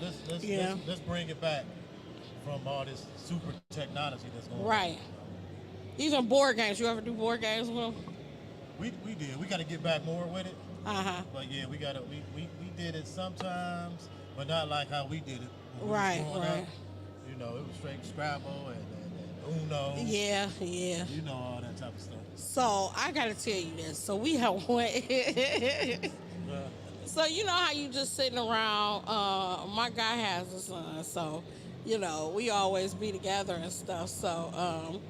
let's bring it back from all this super technology that's going on. Right. Even board games. You ever do board games with them? We did. We got to get back more with it. But yeah, we did it sometimes, but not like how we did it. When right. We was growing up. You know, it was straight Scrabble and Uno. Yeah. You know, all that type of stuff. So I gotta tell you this. So we have went. So you know how you just sitting around. My guy has a son, so you know we always be together and stuff. So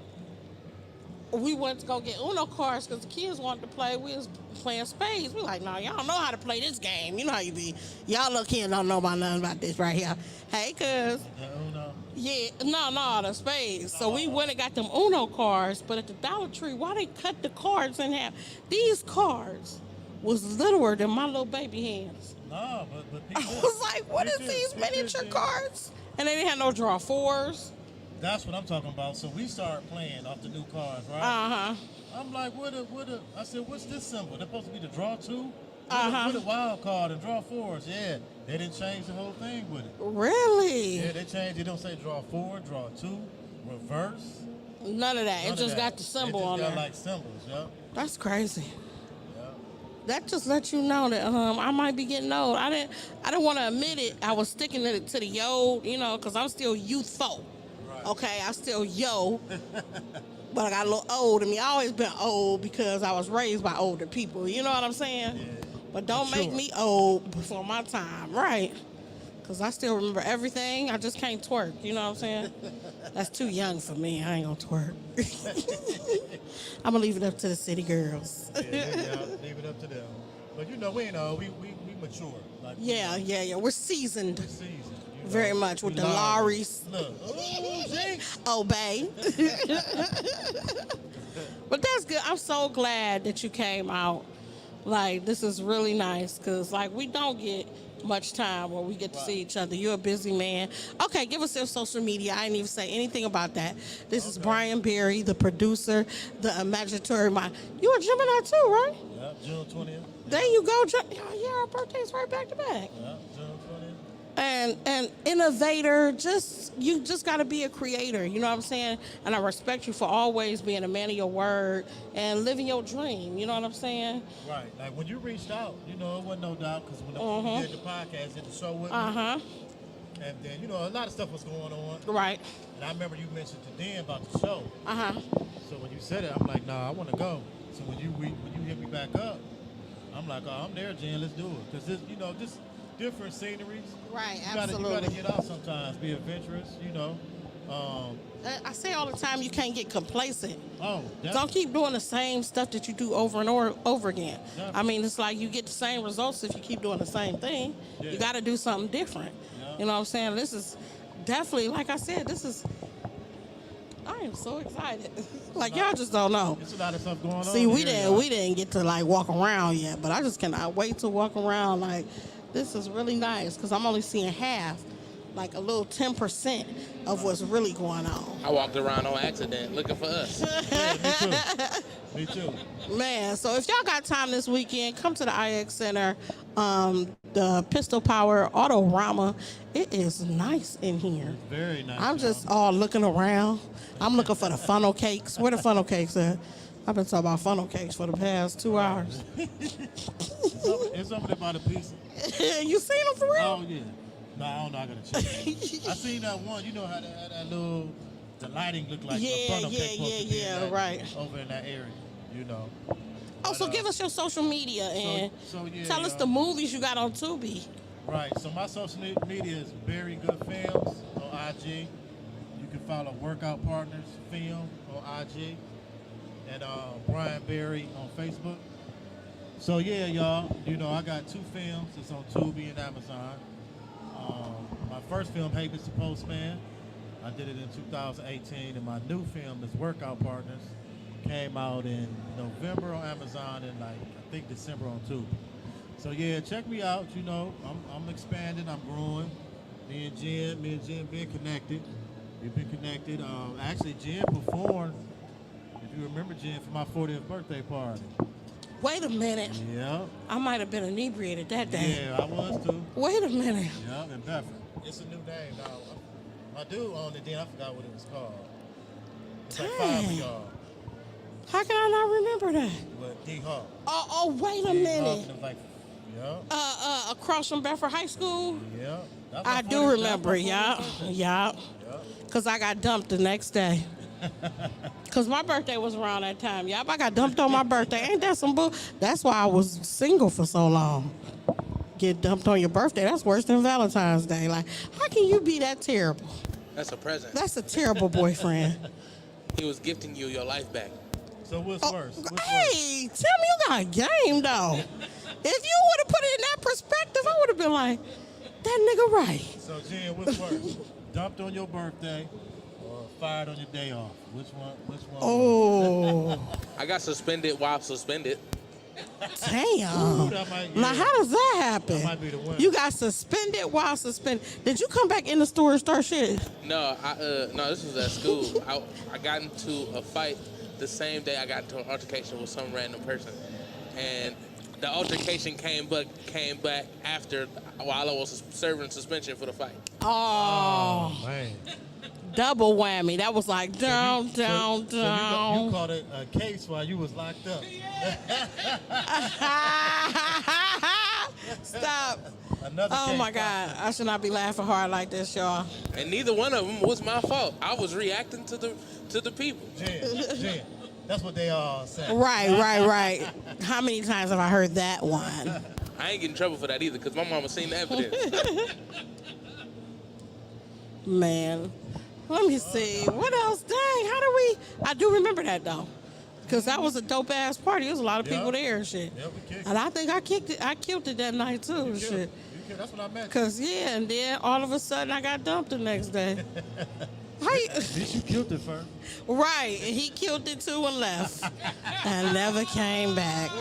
we went to go get Uno cards because the kids wanted to play. We was playing spades. We like, no, y'all don't know how to play this game. You know how you be. Y'all little kids don't know about nothing about this right here. Hey, cuz. Uno? Yeah, no, the spades. So we went and got them Uno cards, but at the Dollar Tree, why they cut the cards in half? These cards was littler than my little baby hands. No, but I was like, what is these miniature cards? And they didn't have no draw fours. That's what I'm talking about. So we started playing off the new cards, right? I'm like, I said, what's this symbol? They're supposed to be the draw two? What a wild card and draw fours. Yeah, they didn't change the whole thing with it. Really? Yeah, they changed. They don't say draw four, draw two, reverse. None of that. It just got the symbol on there. It just got like symbols, yeah. That's crazy. That just lets you know that I might be getting old. I didn't want to admit it. I was sticking to the old, you know, because I'm still youthful. Right. Okay, I'm still yo, but I got a little old in me. I always been old because I was raised by older people. You know what I'm saying? Yeah. But don't make me old before my time, right? Because I still remember everything. I just can't twerk. You know what I'm saying? That's too young for me. I ain't gonna twerk. I'm gonna leave it up to the city girls. Yeah, leave it up to them. But you know, we mature. Like, yeah. We're seasoned. We're seasoned. You know, very much with the lorries. Look. Obey. But that's good. I'm so glad that you came out. Like, this is really nice because, like, we don't get much time where we get to see each other. You're a busy man. Okay, give us your social media. I didn't even say anything about that. This is Brian Berry, the producer, the imaginary mind. You a Gemini too, right? Yep, June 20th. There you go. Yeah, our birthday's right back to back. Yep, June 20th. And innovator, you just got to be a creator, you know what I'm saying? And I respect you for always being a man of your word and living your dream, you know what I'm saying? Right. Like when you reached out, you know, it wasn't no doubt because when we did the podcast, did the show with me. And then, you know, a lot of stuff was going on. Right. And I remember you mentioned to Dan about the show. So when you said it, I'm like, nah, I want to go. So when you hit me back up, I'm like, oh, I'm there, Jen, let's do it. Because, you know, just different sceneries. Right, absolutely. You got to get out sometimes, be adventurous, you know. I say all the time, you can't get complacent. Oh, definitely. Don't keep doing the same stuff that you do over and over again. Definitely. I mean, it's like you get the same results if you keep doing the same thing. Yeah. You got to do something different. Yeah. You know what I'm saying? This is definitely, like I said, I am so excited. Like, y'all just don't know. There's a lot of stuff going on. See, we didn't get to, like, walk around yet, but I just cannot wait to walk around. Like, this is really nice because I'm only seeing half, like a little 10% of what's really going on. I walked around on accident looking for us. Yeah, me too. Man, so if y'all got time this weekend, come to the IX Center, the Piston Power Autorama. It is nice in here. Very nice. I'm just all looking around. I'm looking for the funnel cakes. Where the funnel cakes at? I've been talking about funnel cakes for the past 2 hours. It's over there by the pizza. You seen them for real? Oh, yeah. No, I don't know. I got to check. I seen that one. You know how that little, the lighting looked like a funnel cake. Right. Over in that area, you know. Oh, so give us your social media and tell us the movies you got on Tubi. Right. So my social media is Very Good Films on IG. You can follow Workout Partners Film on IG. And Brian Berry on Facebook. So yeah, y'all, you know, I got 2 films. It's on Tubi and Amazon. My first film, Hey Mr. Postman, I did it in 2018, and my new film is Workout Partners. Came out in November on Amazon and like I think December on Tubi. So yeah, check me out. You know, I'm expanding. I'm growing. Me and Jen been connected. We've been connected. Actually, Jen performed, if you remember Jen, for my 40th birthday party. Wait a minute. Yeah. I might have been inebriated that day. Yeah, I was too. Wait a minute. Yeah, in Bedford. It's a new name now. My dude owned it then. I forgot what it was called. It's like 5 of y'all. How can I not remember that? With D Hawk. Oh, wait a minute. Yeah. Across from Bedford High School? Yeah. I do remember, yeah. Because I got dumped the next day. Because my birthday was around that time. Yup, I got dumped on my birthday. Ain't that some bull? That's why I was single for so long. Get dumped on your birthday, that's worse than Valentine's Day. Like, how can you be that terrible? That's a present. That's a terrible boyfriend. He was gifting you your life back. So what's worse? Hey, tell me you got game, though. If you would have put it in that perspective, I would have been like, that nigga right. So, Jen, what's worse? Dumped on your birthday or fired on your day off? Which one? Oh. I got suspended while suspended. Damn. Ooh, Now, how does that happen? That might be the winner. You got suspended while suspended. Did you come back in the store and start shit? No, this was at school. I got into a fight the same day I got into an altercation with some random person. And the altercation came back after while I was serving suspension for the fight. Oh, man. Double whammy. That was like down. So you caught a case while you was locked up. Stop. Another Oh case my God. I should not be laughing hard like this, y'all. And neither one of them was my fault. I was reacting to the people. Jen, that's what they all say. Right. How many times have I heard that one? I ain't getting in trouble for that either because my mama seen the evidence. Man, let me see. What else? Dang, I do remember that though. Because that was a dope ass party. There was a lot of people there and shit. Yeah, we kicked it. And I think I killed it that night too and shit. That's what I meant. Cause yeah, and then all of a sudden I got dumped the next day. At least you killed it first. Right, and he killed it too and left, and never came back.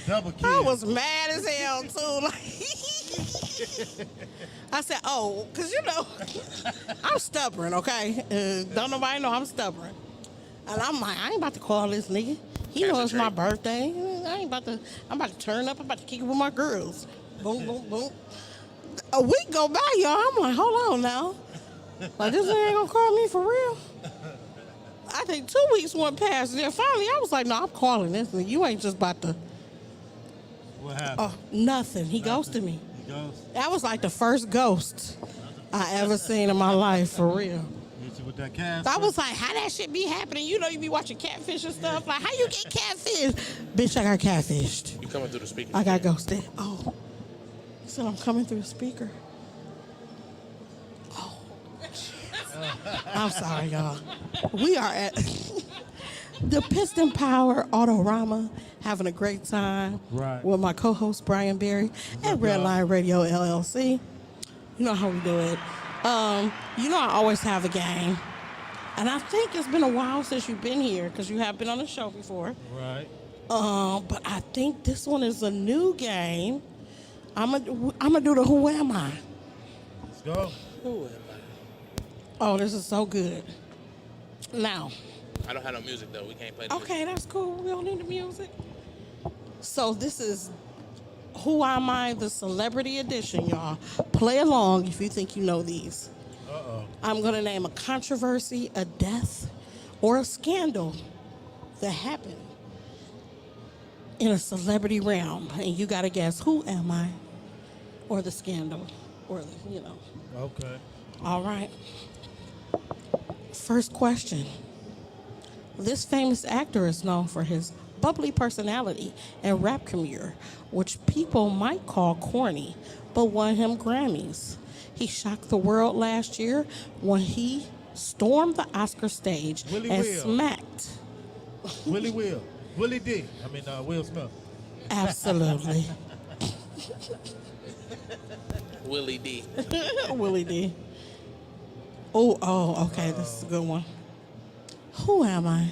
Double kill. I was mad as hell too. Like, I said, "Oh, cause you know, I'm stubborn. Okay, don't nobody know I'm stubborn." And I'm like, I ain't about to call this nigga. He knows it's my birthday. I'm about to turn up. I'm about to kick it with my girls. Boom, boom, boom. A week go by, y'all. I'm like, hold on now. Like, this nigga ain't gonna call me for real? I think 2 weeks went past. And then finally, I was like, no, I'm calling this nigga. You ain't just about to. What happened? Oh, nothing. He ghosted me. He ghosted? That was like the first ghost I ever seen in my life, for real. Hit you with that cash. I was like, how that shit be happening? You know, you be watching catfish and stuff. Like, how you get catfish? Bitch, I got catfished. You coming through the speaker? I got ghosted. Oh. He said I'm coming through the speaker. Oh. I'm sorry, y'all. We are at the Piston Power Autorama, having a great time with my co-host Brian Berry at Redline Radio LLC. You know how we do it. You know I always have a game. And I think it's been a while since you've been here because you have been on the show before. Right. But I think this one is a new game. I'm gonna do the Who Am I? Let's go. Who am Oh, this is so good. Now. I don't have no music though. We can't play the Okay, that's cool. We don't need the music. So this is Who Am I, the Celebrity Edition, y'all. Play along if you think you know these. Uh-oh. I'm gonna name a controversy, a death, or a scandal that happened in a celebrity realm, and you gotta guess who am I, or the scandal, or the, you know. Okay. All right. First question. This famous actor is known for his bubbly personality and rap career, which people might call corny, but won him Grammys. He shocked the world last year when he stormed the Oscar stage and smacked. Willie D. Will Smith. Absolutely. Willie D. Willie D. Oh, okay, this is a good one. Who am I?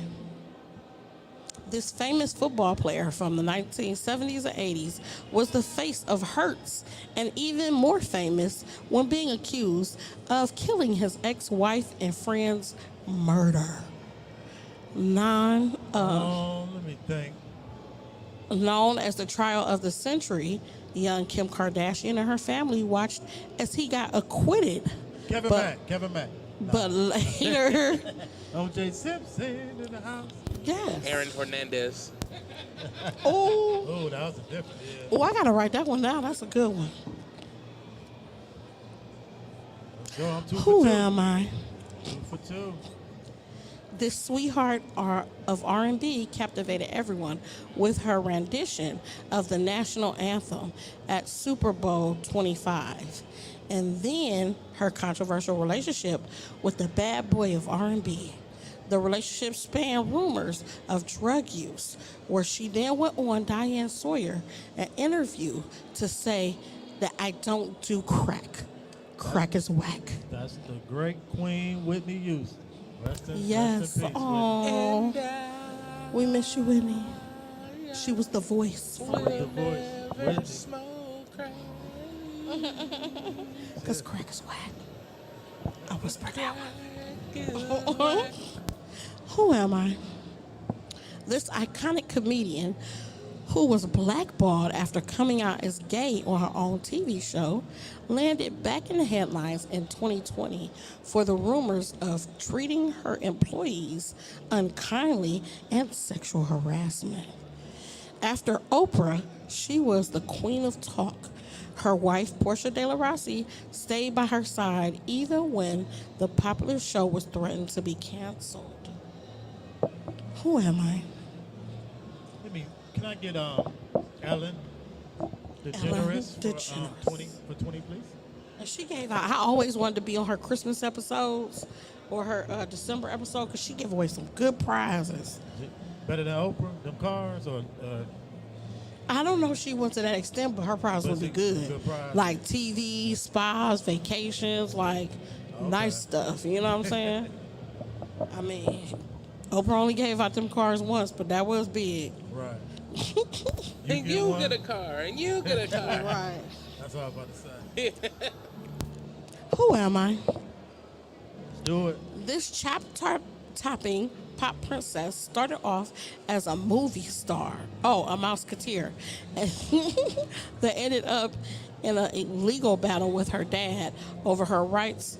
This famous football player from the 1970s and 80s was the face of Hertz, and even more famous when being accused of killing his ex-wife and friend's murder. Let me think. Known as the trial of the century, young Kim Kardashian and her family watched as he got acquitted. Kevin Mack. But later, O.J. Simpson in the house. yes. Aaron Hernandez. Oh, Oh, that was a different. Yeah. oh, I gotta write that one down. That's a good one. Go, I'm 2 Who for 2. am I? 2 for 2. This sweetheart of R&B captivated everyone with her rendition of the national anthem at Super Bowl 25. And then her controversial relationship with the bad boy of R&B. The relationship spanned rumors of drug use, where she then went on Diane Sawyer, an interview, to say that I don't do crack. Crack is whack. That's the great Queen Whitney Houston. Rest in Yes. peace, Oh, we miss you, Whitney. She was the voice. Whitney. The voice. Whitney. Because crack is whack. I whispered that one. Who am I? This iconic comedian who was blackballed after coming out as gay on her own TV show landed back in the headlines in 2020 for the rumors of treating her employees unkindly and sexual harassment. After Oprah, she was the queen of talk. Her wife, Portia de la Rossi, stayed by her side even when the popular show was threatened to be canceled. Who am I? Can I get Ellen DeGeneres for 20, please? And she gave out, I always wanted to be on her Christmas episodes or her December episode because she gave away some good prizes. Better than Oprah, them cars, or I don't know if she went to that extent, but her prize would be good. Like TV, spas, vacations, like nice stuff. You know what I'm saying? I mean, Oprah only gave out them cars once, but that was big. Right. And you get a car, and you get a car. Right. That's what I was about to say. Who am I? Let's do it. This topping pop princess started off as a movie star. Oh, a Mouseketeer. And that ended up in a legal battle with her dad over her rights.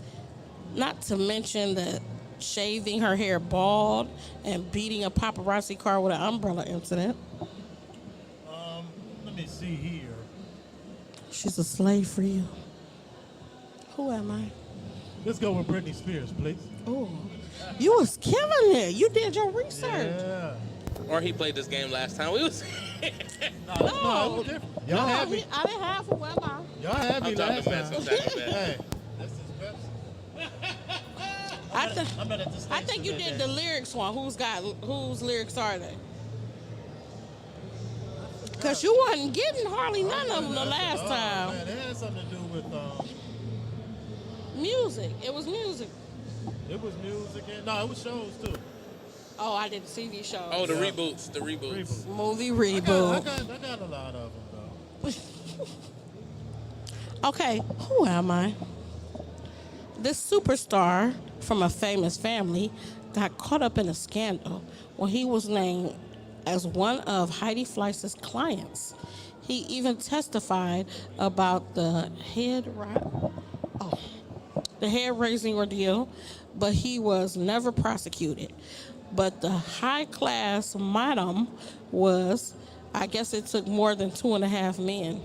Not to mention the shaving her hair bald and beating a paparazzi car with an umbrella incident. Let me see here. She's a slave for you. Who am I? Let's go with Britney Spears, please. Oh, you was killing it. You did your research. Yeah. Or he played this game last time. We was. No, it was different. Y'all had me. I didn't have who am I? Y'all had me I'm last talking mess. time. I'm talking mess. Hey, this is Pepsi. I'm not at this I think you did the lyrics one. Whose lyrics are they? Because you wasn't getting hardly none of them the last time. Man, it had something to do with Music. It was music. it was music and no, it was shows too. Oh, I did TV shows. Oh, the reboots. The reboots. Movie I reboot. got a lot of them though. Okay, who am I? This superstar from a famous family got caught up in a scandal when he was named as one of Heidi Fleiss's clients. He even testified about the head-raising ordeal, but he was never prosecuted. But the high-class madam was, I guess it took more than 2.5 men.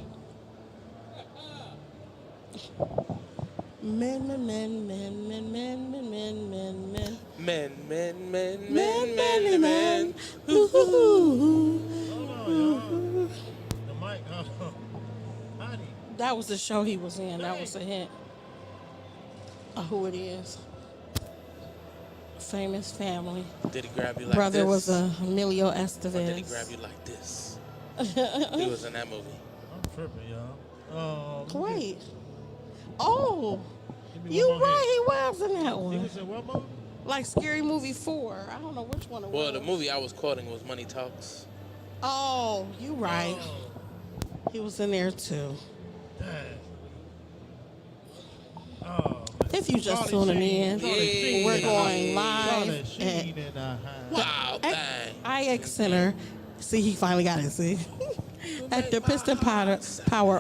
Men. Hold on, y'all. The mic, Heidi. That was the show he was in. That was a hint of who it is. Famous family. Did he grab you like Brother this? was Emilio Or Estevez. did he grab you like this? He was in that movie. I'm tripping, y'all. Wait. Oh, Give me you one more right. He was in that hint. He one. was in what movie? Like Scary Movie 4. I don't know which one it was. Well, the movie I was quoting was Money Talks. Oh, you right. He was in there too. Dang. Oh, If you just tuning in, we're going live Wow, at IX Center. See, he finally got it, see? At the Piston Power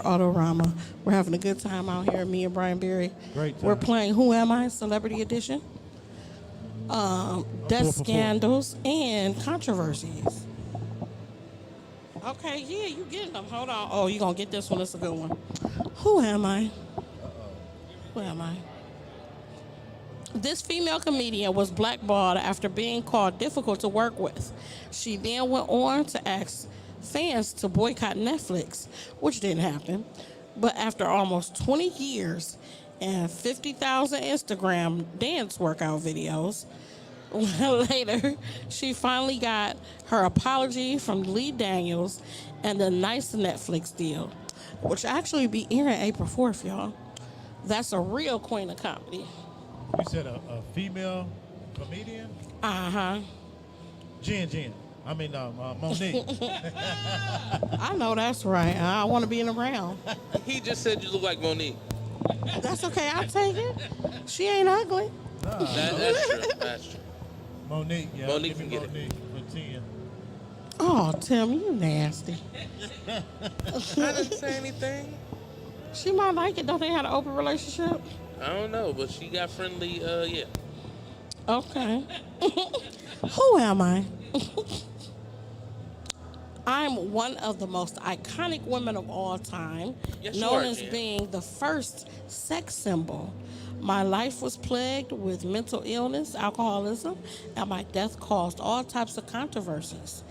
Autorama. We're having a good time out here, me and Brian Berry. Great time. We're playing Who Am I? Celebrity Edition. Death scandals and controversies. Okay, yeah, you getting them. Hold on. Oh, you gonna get this one. It's a good one. Who am I? Who am I? This female comedian was blackballed after being called difficult to work with. She then went on to ask fans to boycott Netflix, which didn't happen. But after almost 20 years and 50,000 Instagram dance workout videos, later, she finally got her apology from Lee Daniels and a nice Netflix deal, which actually be airing April 4th, y'all. That's a real queen of comedy. You said a female comedian? Uh-huh. Jen. I mean, Monique. I know that's right. I want to be in the round. He just said you look like Monique. That's okay. I'll take it. She ain't ugly. That's true. That's true. Monique, yeah. Monique give me can get Monique for 10. Oh, Tim, you nasty. I didn't say anything. She might like it. Don't they have an open relationship? I don't know, but she got friendly, yeah. Okay. Who am I? I'm one of the most iconic women of all time, Yes, you known are, as Jen. being the first sex symbol. My life was plagued with mental illness, alcoholism, and my death caused all types of controversies.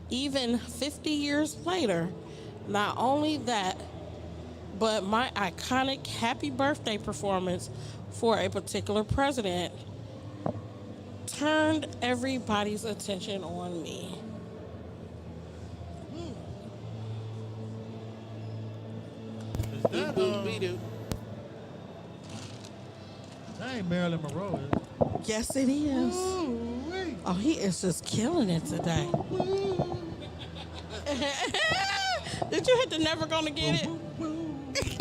Even 50 years later, not only that, but my iconic happy birthday performance for a particular president turned everybody's attention on me. Is that, that ain't Marilyn Monroe, is it? Yes, it is. Ooh-wee. Oh, he is just killing it today. Did you hit the Never Gonna Get It?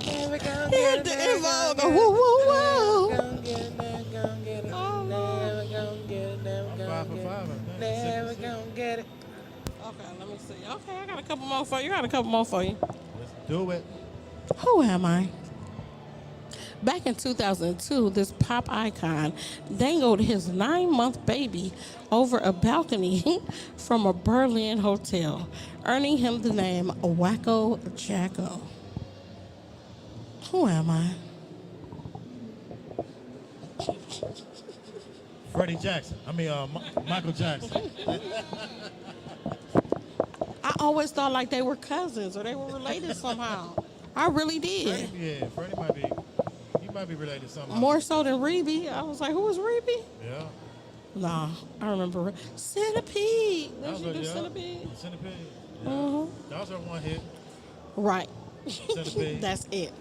Never gonna He hit the info. The woo woo woo. Oh, Lord. I'm 5 for 5. I think. Never gonna get it. Okay, let me see. Okay, I got a couple more for you. Let's do it. Who am I? Back in 2002, this pop icon dangled his 9-month baby over a balcony from a Berlin hotel, earning him the name Wacko Jacko. Who am I? Freddie Jackson. Michael Jackson. I always thought like they were cousins or they were related somehow. I really did. Freddie might be related somehow. More so than Rebbie. I was like, who was Rebbie? Yeah. Nah, I remember Centipede. That Did she do was Centipede? Centipede. Yeah. Mm-hmm. That was her one hit. Right. Centipede. That's it.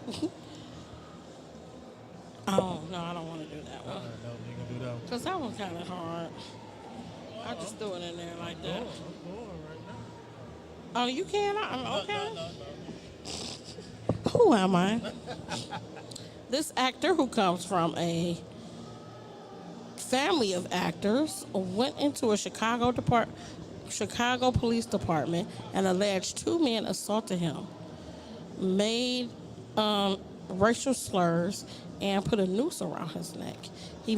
Oh, no, I don't want to do that one. No, you gonna do that one. Because that one's kind of hard. I just threw it in there like that. I'm bored right now. Oh, you can? Okay. No. Who am I? This actor who comes from a family of actors went into a Chicago police department and alleged 2 men assaulted him, made racial slurs, and put a noose around his neck. He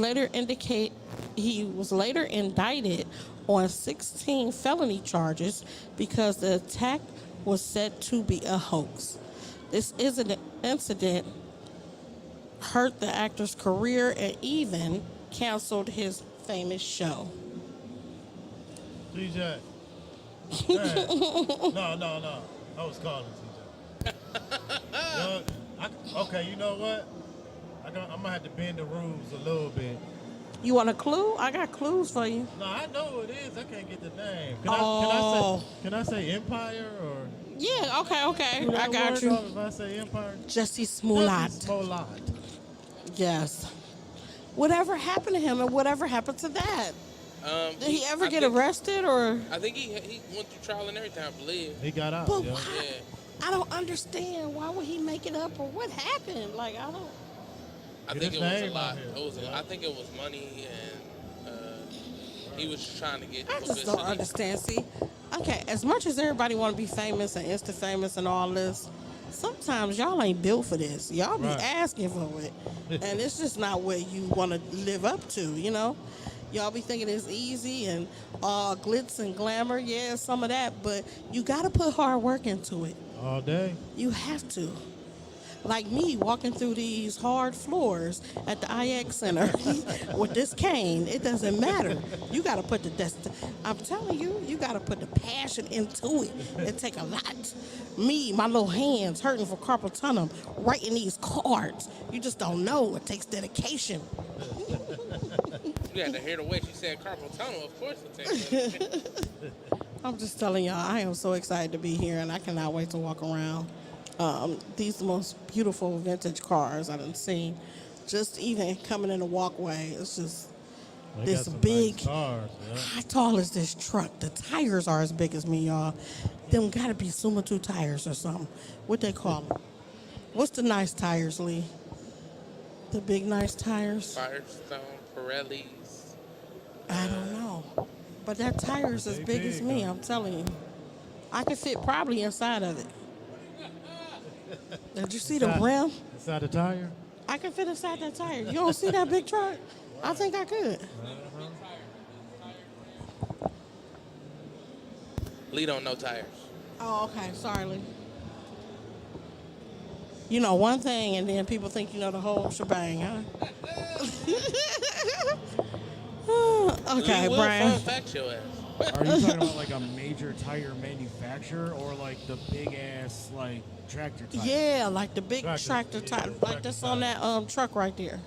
was later indicted on 16 felony charges because the attack was said to be a hoax. This incident hurt the actor's career and even canceled his famous show. TJ. No. I was calling TJ. Okay, you know what? I'm going to have to bend the rules a little bit. You want a clue? I got clues for you. No, I know who it is. I can't get the name. Can I say Empire or? Yeah, okay. Do I that got work you. If I say Empire? Jesse Smollett. Jesse Smollett. Yes. Whatever happened to him, and whatever happened to that? Did he ever get arrested, or? I think he went through trial and everything, I believe. He got out. But Yeah. why? Yeah. I don't understand. Why would he make it up, or what happened? Like, I don't. I Get think his it was a name lot. out here. It was. I think it was money, and he was trying to get I just publicity. don't understand. See, okay, as much as everybody want to be famous and Insta famous and all this, sometimes y'all ain't built for this. Y'all be Right. asking for it, and it's just not what you want to live up to. You know, y'all be thinking it's easy and glitz and glamour. Yeah, some of that, but you got to put hard work into it. All day. You have to. Like me walking through these hard floors at the IX Center with this cane, it doesn't matter. You got to put I'm telling you, you got to put the passion into it. It take a lot. Me, my little hands hurting for carpal tunnel, writing these cards. You just don't know. It takes dedication. You had to hear the way she said carpal tunnel. Of course it takes. I'm just telling y'all, I am so excited to be here, and I cannot wait to walk around. These the most beautiful vintage cars I done seen. Just even coming in the walkway, it's just They this got some big. nice cars. Yeah. How tall is this truck? The tires are as big as me, y'all. Them gotta be Suma 2 tires or something. What they call them? What's the nice tires, Lee? The big nice tires? Firestone, Pirellis. I don't know. But that tire's as They big as big, me, huh? I'm telling you. I could fit probably inside of it. Did you see the rim? Inside the tire? I can fit inside that tire. You don't see that big truck? I think I could. Lee don't know tires. Oh, okay. Sorry, Lee. You know one thing, and then people think you know the whole shebang, huh? Okay, Lee will Brian. fun fact your ass. Are you talking about like a major tire manufacturer or like the big ass like tractor tire? Yeah, like the big Tractor, tractor yeah, tire, tractor like that's on tire. that truck right there.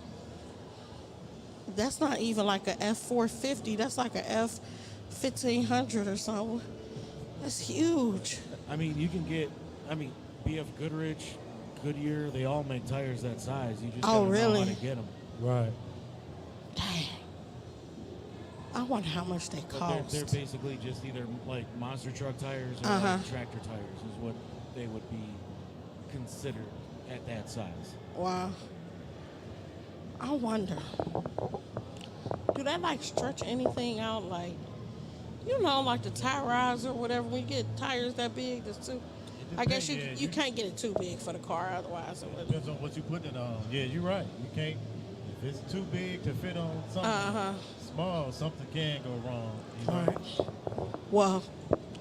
That's not even like a F450. That's like a F1500 or something. That's huge. I mean, you can get, BF Goodrich, Goodyear, they all make tires that size. You just Oh, gotta know really? how to get them. Right. Dang. I wonder how much they But cost. they're basically just either like monster truck tires or Uh-huh. like tractor tires is what they would be considered at that size. Wow. I wonder. Do that like stretch anything out? Like, you know, like the tie rods or whatever. When you get tires that big, that's too. I guess you depends, yeah, you can't get it too big for the car, otherwise it would. Depends on what you put it on. Yeah, you're right. You can't. If it's too big to fit on something small, something can go wrong. You know? All right. Well,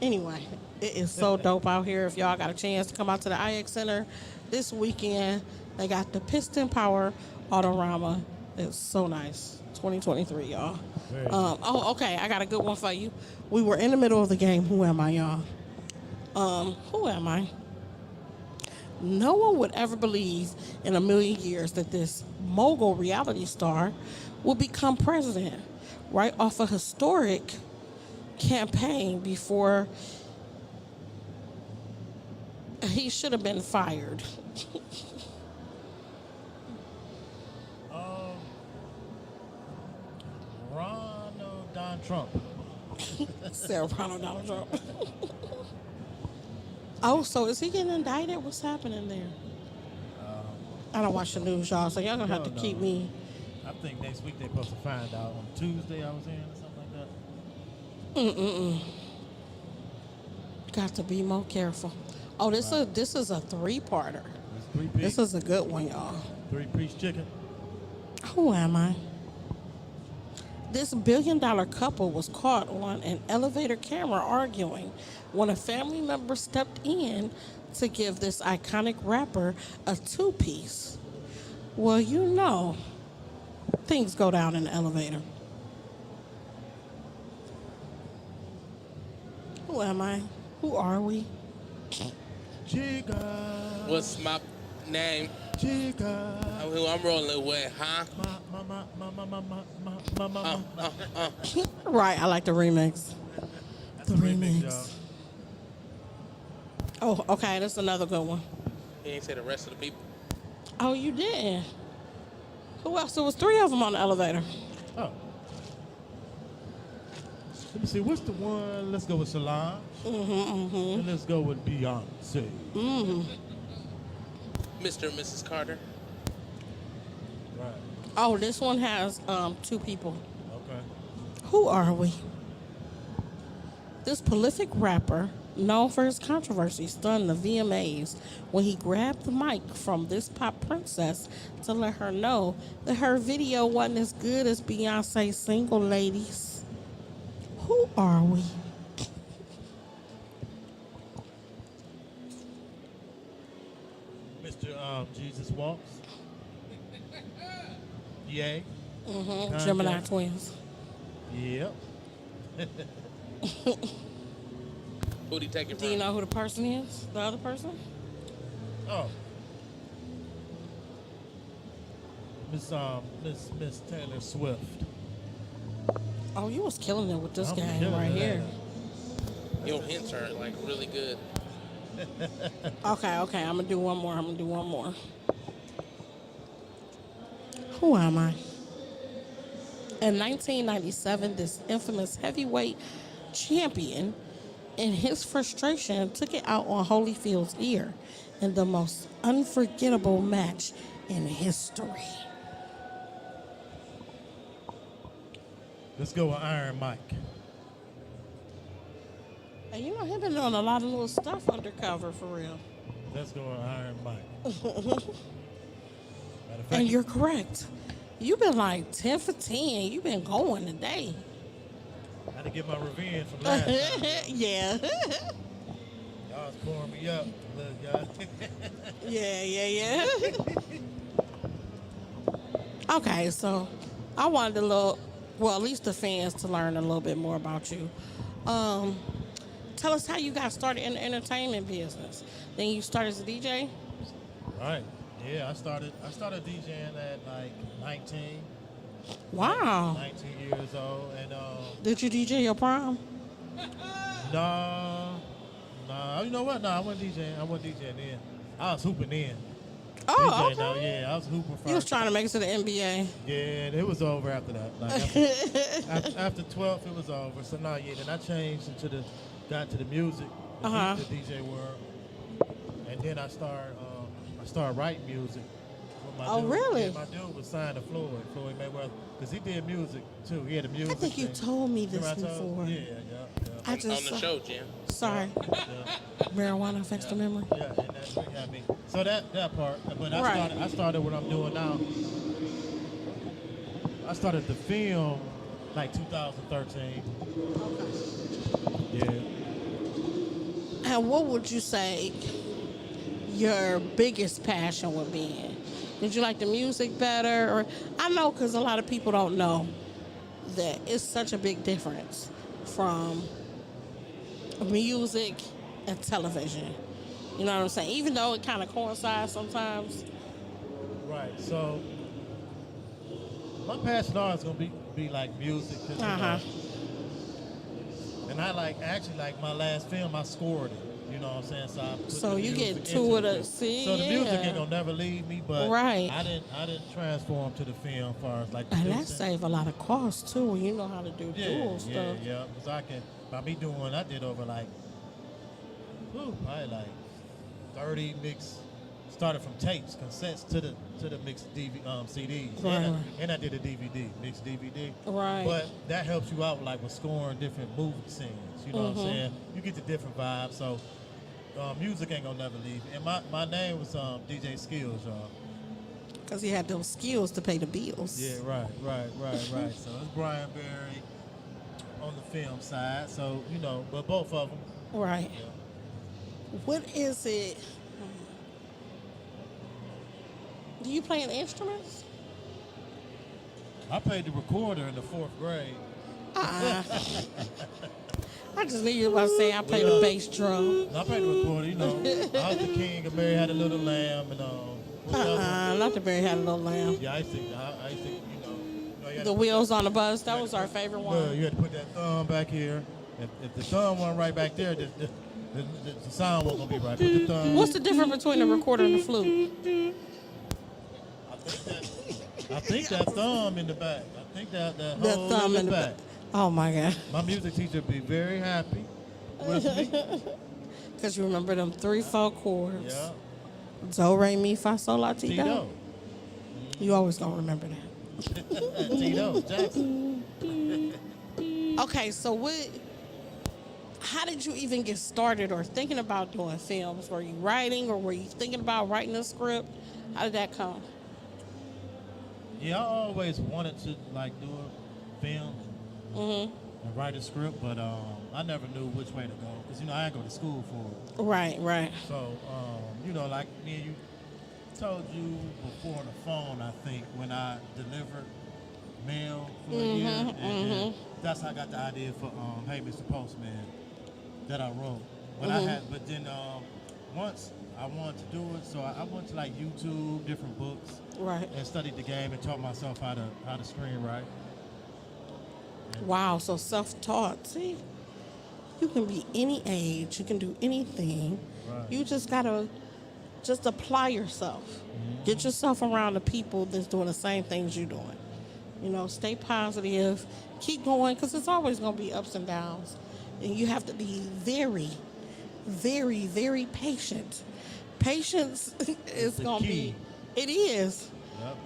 anyway, it is so dope out here. If y'all got a chance to come out to the IX Center this weekend, they got the Piston Power Autorama. It's so nice. 2023, y'all. Very Oh, okay. I got a good one for you. We were in the middle of the game. Who am I, y'all? Who am I? No one would ever believe in a million years that this mogul reality star will become president right off a historic campaign before he should have been fired. Ronald Don Trump. Sarah Ronald Donald Trump. Oh, so is he getting indicted? What's happening there? I don't watch the news, y'all, so y'all gonna have to No, no. keep me. I think next week they're supposed to find out. On Tuesday I was in or something like that. Got to be more careful. Oh, this is a three-parter. It's 3 piece, This is a good one, y'all. 3-piece chicken. Who am I? This billion-dollar couple was caught on an elevator camera arguing when a family member stepped in to give this iconic rapper a two-piece. Well, you know, things go down in the elevator. Who am I? Who are we? Chica. What's my name? Chica. Who I'm rolling with, huh? Right, I like the remix. The remix. Oh, okay, that's another good one. He ain't say the rest of the people. Oh, you didn't? Who else? There was 3 of them on the elevator. Oh. Let me see. What's the one? Let's go with Solange. And let's go with Beyonce. Mr. and Mrs. Carter. Right. Oh, this one has 2 people. Okay. Who are we? This prolific rapper, known for his controversy, stunned the VMAs when he grabbed the mic from this pop princess to let her know that her video wasn't as good as Beyonce's Single Ladies. Who are we? Mr. Jesus Walks. Yay. Gemini twins. Yep. Who'd he take it Do you from? know who the person is? The other person? Oh. Miss Taylor Swift. Oh, you was killing it with this I'm guy killing right it. here. Your hints are like really good. Okay, I'm gonna do one more. Who am I? In 1997, this infamous heavyweight champion, in his frustration, took it out on Holyfield's ear in the most unforgettable match in history. Let's go with Iron Mike. And you know, he's been doing a lot of little stuff undercover for real. Let's go with Iron Mike. Matter of fact, And you're correct. You've been like 10 for 10. You've been going today. I had to get my revenge from last time. Yeah. Y'all was pouring me up. Look, y'all. Yeah. Okay, so I wanted at least the fans to learn a little bit more about you. Tell us how you got started in the entertainment business. Then you started as a DJ? Right. Yeah, I started DJing at like 19. Wow. 19 years old, and Did you DJ your prom? nah. You know what? Nah, I wasn't DJing. Then. I was hooping then. Oh, DJ, no, okay. yeah, I was hooping first. You was trying to make it to the NBA. Yeah, and it was over after that. Like after 12, it was over. So now, yeah, then I changed got to the music, the DJ world, and then I started writing music. With my dude. Really? Yeah, my dude was signed to Floyd Mayweather, because he did music too. He had a music. I think you thing. told me this Remember I told- before. Yeah. I just On the show, Jim. Sorry. Yeah. Marijuana affects the memory. Yeah, and that's what got me. So that part, but Right. I started what I'm doing now. I started the film like 2013. Yeah. And what would you say your biggest passion would be in? Did you like the music better? Or I know because a lot of people don't know that it's such a big difference from music and television. You know what I'm saying? Even though it kind of coincides sometimes. Right. So my passion always gonna be like music. 'Cause, you know, and I like my last film, I scored it. You know what I'm saying? So I put So the you music get two into of the the film. see, So the music yeah. ain't gonna never leave me, but Right. I didn't transform to the film as far as like And that producing. save a lot of costs too when you know how to do dual stuff. Yeah. Because by me doing, I did over like, probably like 30 mix. Started from tapes, cassettes to the mixed CDs, Right. and I did a DVD, mixed DVD. Right. But that helps you out like with scoring different movie scenes. You know what I'm saying? You get the different vibes. So music ain't gonna never leave. And my name was DJ Skills, y'all. Because he had those skills to pay the bills. Yeah, right. So it's Brian Berry on the film side. So but both of them. Right. Yeah. What is it? Do you play any instruments? I played the recorder in the 4th grade. I just knew you were about to say I play the bass drum. I played the recorder, I was the king of Mary Had a Little Lamb and Not the Barry Had a Little Lamb. Yeah, I used to, you had The to Wheels on the Bus, that was our favorite put, one. you had to put that thumb back here. If the thumb wasn't right back there, the sound wasn't gonna be right. Put the thumb. What's the difference between the recorder and the flute? I think that thumb in the back. I think that The hole thumb in the back. Oh my God. My music teacher would be very happy with me. Because you remember them 3/4 chords. Yeah. Do, re, mi, fa, sol, la, ti, do. Tito. You always gonna remember that. Tito Jackson. Okay, so how did you even get started or thinking about doing films? Were you writing or were you thinking about writing a script? How did that come? Yeah, I always wanted to like do a film and write a script, but I never knew which way to go because I didn't go to school for it. Right. So like me and you told you before on the phone, I think when I delivered mail for a year, and that's how I got the idea for Hey Mr. Postman that I wrote. But then once I wanted to do it, so I went to like YouTube, different books, Right. and studied the game and taught myself how to screenwrite. Wow, so self-taught. See, you can be any age, you can do anything. Right. You just gotta apply yourself. Get yourself around the people that's doing the same things you're doing. Stay positive, keep going, because it's always gonna be ups and downs. And you have to be very, very, very patient. Patience is the gonna key. be, it is.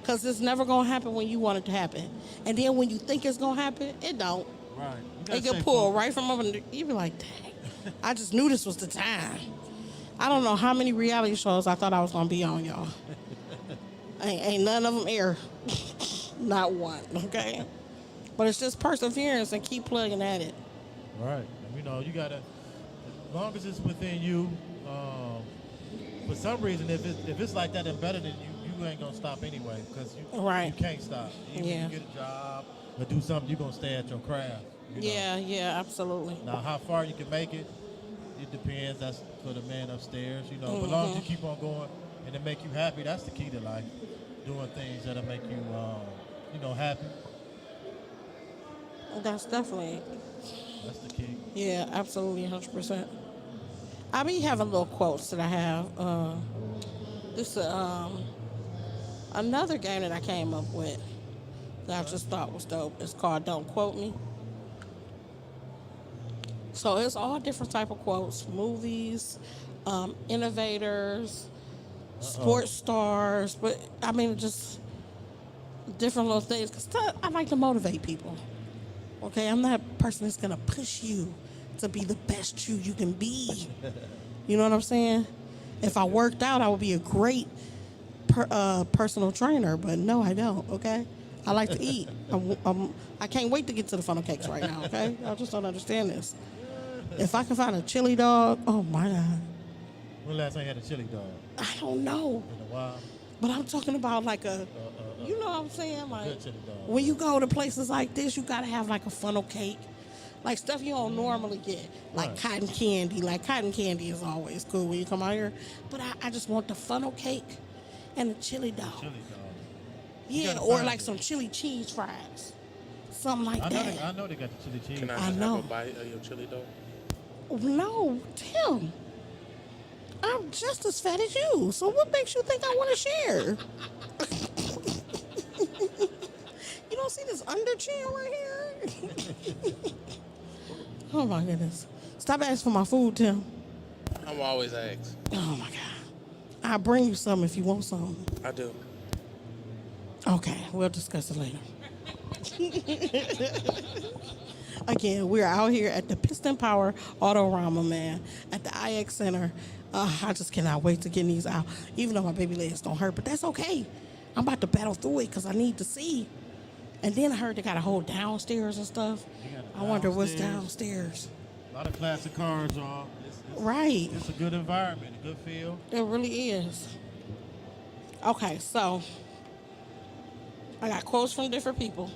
Because it's never going to happen when you want it to happen. And then when you think it's going to happen, it don't. Right. It get pulled right from up under. You be like, dang, I just knew this was the time. I don't know how many reality shows I thought I was going to be on, y'all. Ain't none of them air. Not one, okay? But it's just perseverance and keep plugging at it. Right. You got to, as long as it's within you, for some reason, if it's like that and better than you ain't gonna stop anyway because you can't stop. Even if you get a job or do something, you're gonna stay at your craft. Yeah, absolutely. Now, how far you can make it depends. That's for the man upstairs, But as long as you keep on going and it make you happy, that's the key to life. Doing things that'll make you, happy. That's definitely. That's the key. Yeah, absolutely, 100%. I be having little quotes that I have. This another game that I came up with that I just thought was dope. It's called Don't Quote Me. So it's all different type of quotes, movies, innovators, sports stars, but I mean just different little things. Cause I like to motivate people. Okay, I'm that person that's gonna push you to be the best you can be. You know what I'm saying? If I worked out, I would be a great personal trainer, but no, I don't, okay? I like to eat. I can't wait to get to the funnel cakes right now, okay? I just don't understand this. If I can find a chili dog, oh my God. When last time you had a chili dog? I don't know. In a while? But I'm talking about like you know what I'm saying? Like, good chili dog. when you go to places like this, you gotta have like a funnel cake. Like stuff you don't normally get. Like cotton candy. Like cotton candy is always cool when you come out here. But I just want the funnel cake and the chili dog. Chili dog. Yeah, or like some chili cheese fries. Something like that. I know they got the chili cheese. Can I I know. have a bite of your chili dog? No, Tim. I'm just as fat as you. So what makes you think I want to share? You don't see this under chin right here? Oh my goodness. Stop asking for my food, Tim. I'm always asked. Oh my God. I'll bring you some if you want some. I do. Okay, we'll discuss it later. Again, we're out here at the Piston Power Autorama, man, at the IX Center. I just cannot wait to get these out, even though my baby legs don't hurt, but that's okay. I'm about to battle through it because I need to see. And then I heard they got a whole downstairs and stuff. I wonder what's downstairs. A lot of classic cars, y'all. Right. It's a good environment, a good feel. It really is. Okay, so I got quotes from different people.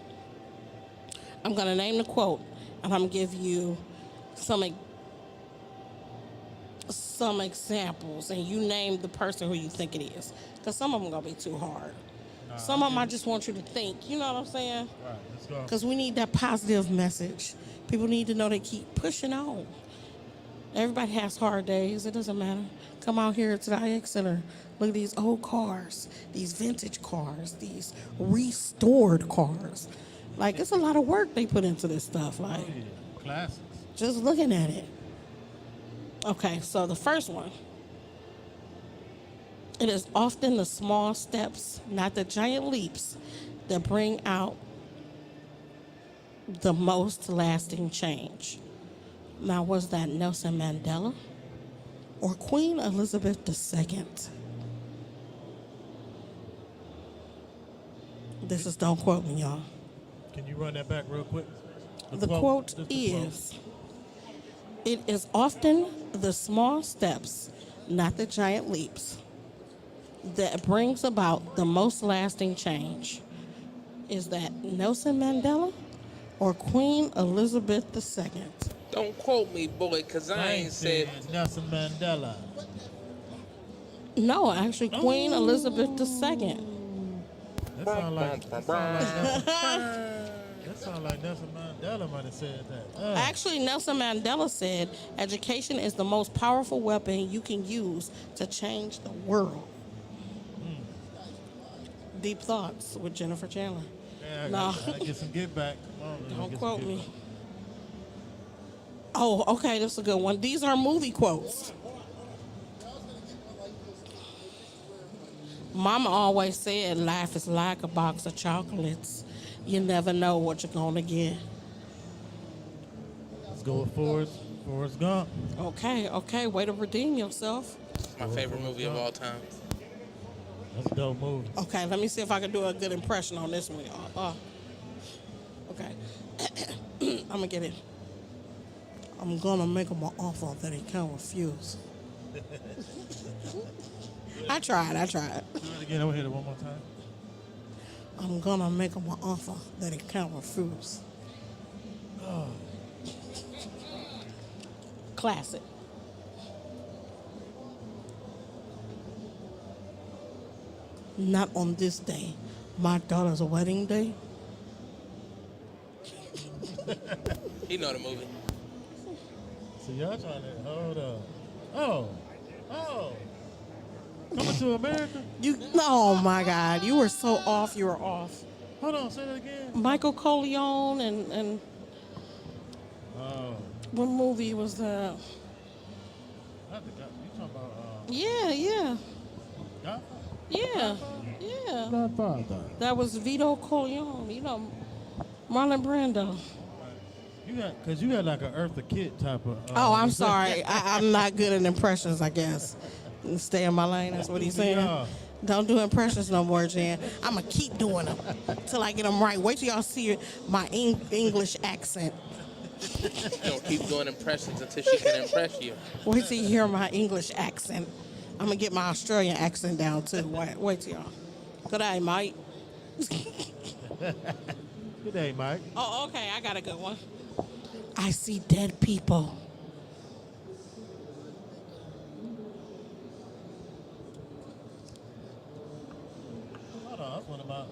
I'm going to name the quote, and I'm going to give you some examples, and you name the person who you think it is. Because some of them going to be too hard. Some of them I just want you to think. You know what I'm saying? Right, let's go. Because we need that positive message. People need to know they keep pushing on. Everybody has hard days. It doesn't matter. Come out here to the IX Center. Look at these old cars, these vintage cars, these restored cars. Like, it's a lot of work they put into this stuff. Like, Classics. just looking at it. Okay, so the first one. It is often the small steps, not the giant leaps, that bring out the most lasting change. Now, was that Nelson Mandela or Queen Elizabeth II? This is Don't Quote Me, y'all. Can you run that back real quick? The quote is, it is often the small steps, not the giant leaps, that brings about the most lasting change. Is that Nelson Mandela or Queen Elizabeth II? Don't quote me, boy, because I ain't said. Nelson Mandela. No, actually, Queen Elizabeth II. That sound like Nelson Mandela might have said that. Actually, Nelson Mandela said, education is the most powerful weapon you can use to change the world. Deep Thoughts with Jennifer Chandler. Yeah, No. gotta get some get back. Come on, Don't get quote some me. get back. Oh, okay, that's a good one. These are movie quotes. Mama always said life is like a box of chocolates. You never know what you're going to get. Let's go with Forrest Gump. Okay, way to redeem yourself. My favorite movie of all time. That's a dope movie. Okay, let me see if I can do a good impression on this one, y'all. Okay. I'm going to get it. I'm going to make him an offer that he can't refuse. I tried. Do it again. I'm gonna hit it one more time. I'm going to make him an offer that he can't refuse. Oh. Classic. Not on this day, my daughter's wedding day. He know the movie. So y'all trying to hold up. Oh. Coming to America? Oh my God, you were so off. You were off. Hold on, say that again. Michael Corleone and Oh. what movie was that? I think you talking about Yeah. Godfather? Yeah. Godfather. That was Vito Corleone. You know, Marlon Brando. Cause you had like an Eartha Kitt type of. Oh, I'm sorry. I'm not good at impressions, I guess. Stay in my lane. That's what he's saying. Yeah. Don't do impressions no more, Jan. I'm going to keep doing them till I get them right. Wait till y'all see my English accent. Don't keep doing impressions until she can impress you. Wait till you hear my English accent. I'm going to get my Australian accent down, too. Wait till y'all. Good day, Mike. Good day, Mike. Oh, okay. I got a good one. I see dead people. Hold on, that's one about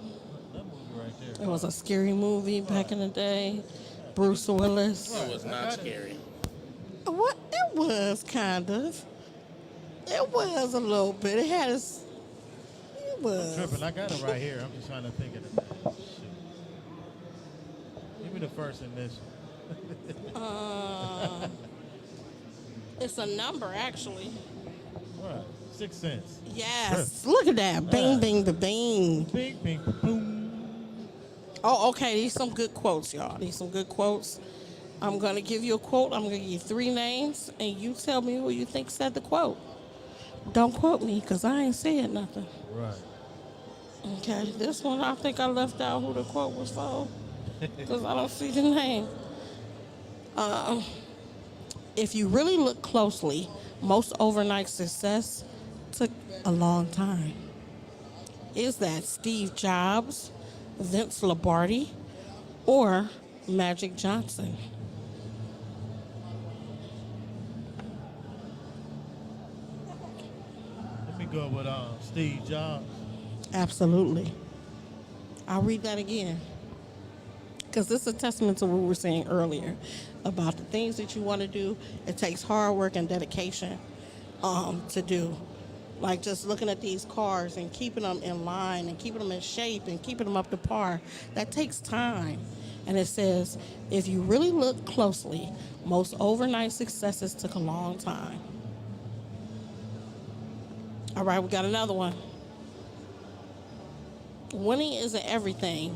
that movie right there. It was a scary movie back in the day. Bruce Willis. It was not scary. What? It was kind of. It was a little bit. It had its. It was. Tripping, I got it right here. I'm just trying to think of it. Shoot. Give me the first initial. It's a number, actually. What? 6 cents. Yes. Look at that. Bing, bing, ba, bing. Bing, bing, boom. Oh, okay. These some good quotes, y'all. These some good quotes. I'm going to give you a quote. I'm going to give you 3 names, and you tell me who you think said the quote. Don't quote me, because I ain't saying nothing. Right. Okay. This one, I think I left out who the quote was for, because I don't see the name. If you really look closely, most overnight success took a long time. Is that Steve Jobs, Vince Lombardi, or Magic Johnson? Let me go with Steve Jobs. Absolutely. I'll read that again. Because this is a testament to what we were saying earlier about the things that you want to do. It takes hard work and dedication to do. Like just looking at these cars and keeping them in line and keeping them in shape and keeping them up to par. That takes time. And it says, if you really look closely, most overnight successes took a long time. All right, we got another one. Winning isn't everything,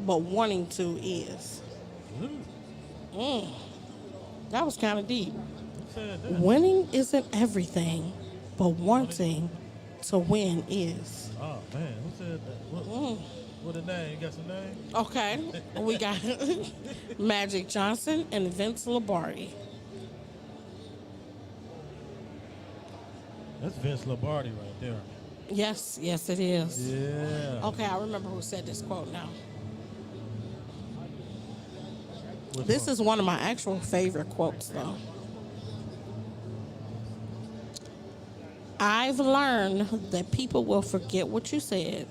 but wanting to is. That was kind of deep. Winning isn't everything, but wanting to win is. Oh man, who said that? What a name? You got some name? Okay, we got Magic Johnson and Vince Lombardi. That's Vince Lombardi right there. Yes, it is. Yeah. Okay, I remember who said this quote now. Which This one? is one of my actual favorite quotes, though. I've learned that people will forget what you said,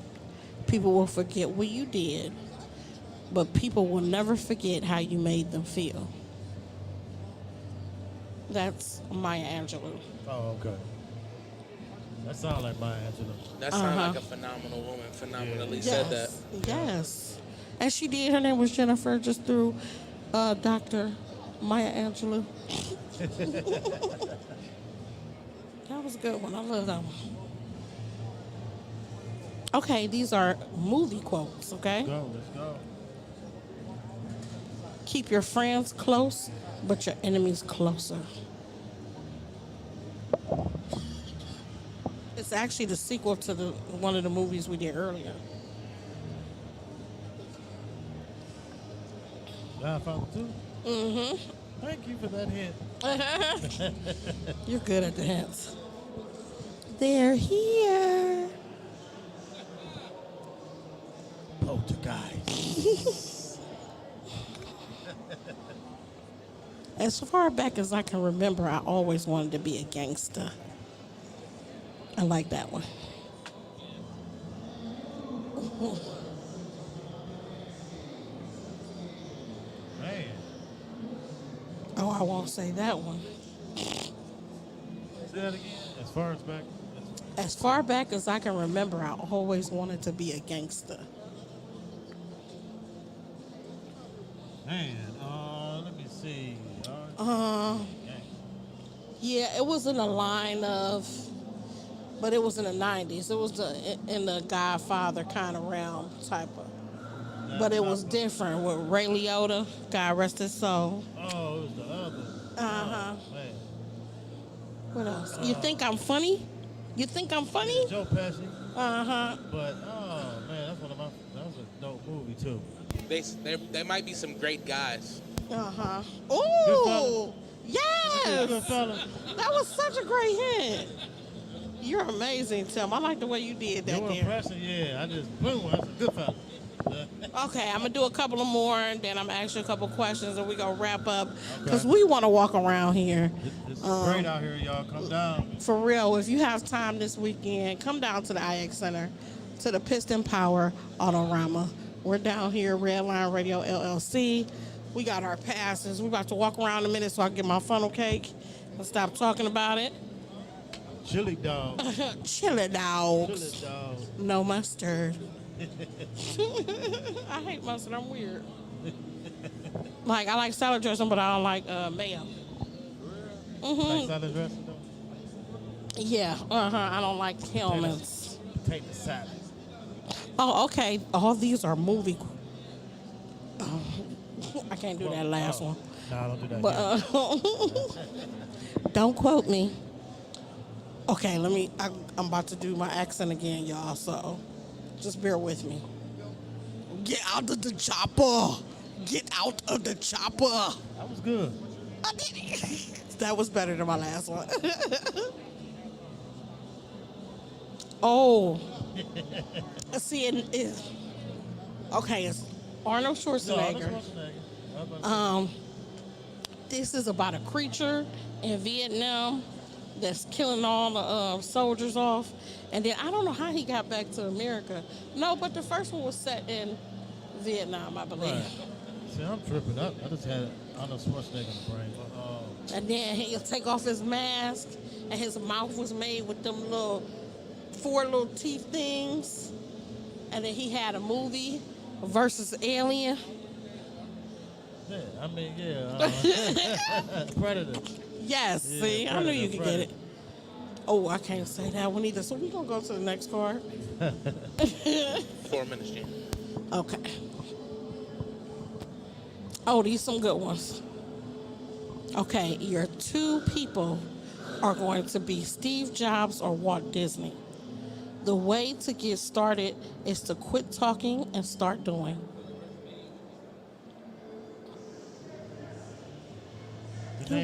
people will forget what you did, but people will never forget how you made them feel. That's Maya Angelou. Oh, okay. That sounds like Maya Angelou. That sounds like a phenomenal woman. Phenomenally said that. Yes. And she did. Her name was Jennifer, just through Dr. Maya Angelou. That was a good one. I love that one. Okay, these are movie quotes, okay? Let's go. Keep your friends close, but your enemies closer. It's actually the sequel to one of the movies we did earlier. Godfather 2? Mm-hmm. Thank you for that hint. You're good at the hints. They're here. Poltergeist. As far back as I can remember, I always wanted to be a gangster. I like that one. Man. Oh, I won't say that one. Say that again. As far back as I can remember, I always wanted to be a gangster. Man, let me see. Yeah, it was in the line of, but it was in the 90s. It was in the Godfather kind of realm type of. But it was different with Ray Liotta, God rest his soul. Oh, it was the other. Uh-huh. Oh, man. What else? You think I'm funny? You think I'm funny? Joe Pesci. Uh-huh. But, oh, man, that was a dope movie, too. There might be some great guys. Uh-huh. Good fella. Ooh! Yes! Good fella. That was such a great hint. You're amazing, Tim. I like the way you did that Your there. impression, yeah. I just, boom, that's a good fella. Okay, I'm going to do a couple of more, and then I'm going to ask you a couple of questions, and we're going to wrap up. Because we want to walk around here. It's great out here, y'all. Come down. For real, if you have time this weekend, come down to the IX Center, to the Piston Power Autorama. We're down here, Red Line Radio LLC. We got our passes. We're about to walk around in a minute so I can get my funnel cake and stop talking about it. Chili dog. Chili dogs. Chili dog. No mustard. I hate mustard. I'm weird. Like, I like salad dressing, but I don't like mayo. Like salad dressing, though? Yeah, I don't like Hellman's. Potato salad. Oh, okay. All these are movie. I can't do that last one. No, don't do that. But don't quote me. Okay, I'm about to do my accent again, y'all. So just bear with me. Get out of the chopper. Get out of the chopper. That was good. I did it. That was better than my last one. Oh. See, okay, it's Arnold Schwarzenegger. This is about a creature in Vietnam that's killing all the soldiers off. And then I don't know how he got back to America. No, but the first one was set in Vietnam, I believe. Right. See, I'm tripping. I just had Arnold Schwarzenegger in the brain. And then he'll take off his mask, and his mouth was made with them little 4 little teeth things. And then he had a movie versus Alien. Yeah, I mean, Predator. Yes, Yeah, see, I knew you could get it. Predator. Oh, I can't say that one either. So we're going to go to the next card. 4 minutes, Jen. Okay. Oh, these some good ones. Okay, your 2 people are going to be Steve Jobs or Walt Disney. The way to get started is to quit talking and start doing. The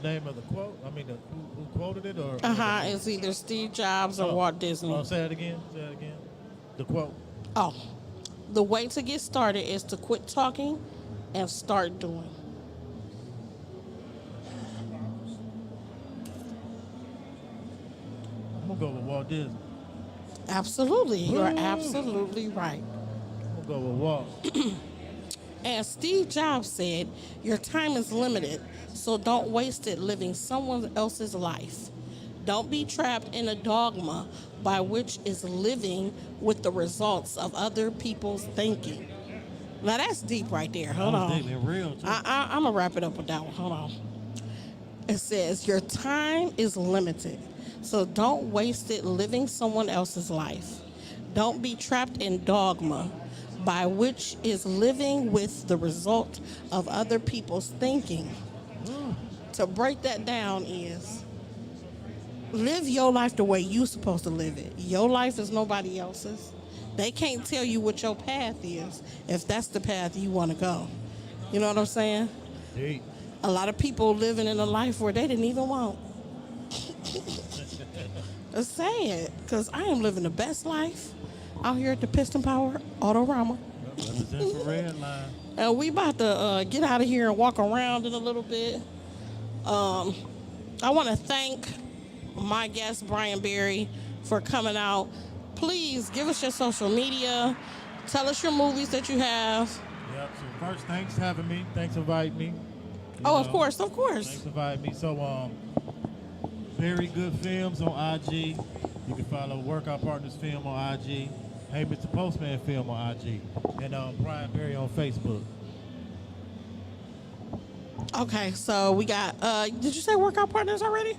name of the quote? I mean, who quoted it? Or It's either Steve Jobs or Walt Disney. Oh, say that again. Say that again. The quote. Oh, the way to get started is to quit talking and start doing. I'm gonna go with Walt Disney. Absolutely, you're absolutely right. I'm gonna go with Walt. And Steve Jobs said, your time is limited, so don't waste it living someone else's life. Don't be trapped in a dogma by which is living with the results of other people's thinking. Now that's deep right there. Hold on. Deep and real, too. I'm going to wrap it up with that one. Hold on. It says, your time is limited, so don't waste it living someone else's life. Don't be trapped in dogma by which is living with the result of other people's thinking. To break that down is live your life the way you're supposed to live it. Your life is nobody else's. They can't tell you what your path is if that's the path you want to go. You know what I'm saying? Deep. A lot of people living in a life where they didn't even want. Just say it, because I am living the best life out here at the Piston Power Autorama. Represent for red line. And we about to get out of here and walk around in a little bit. I want to thank my guest, Brian Berry, for coming out. Please give us your social media. Tell us your movies that you have. Yep. So first, thanks for having me. Thanks for inviting me. Of course. Thanks for inviting me. So, Very Good Films on IG. You can follow Workout Partners Film on IG. Hey, Mr. Postman Film on IG. And Brian Berry on Facebook. Okay, so we got, did you say Workout Partners already?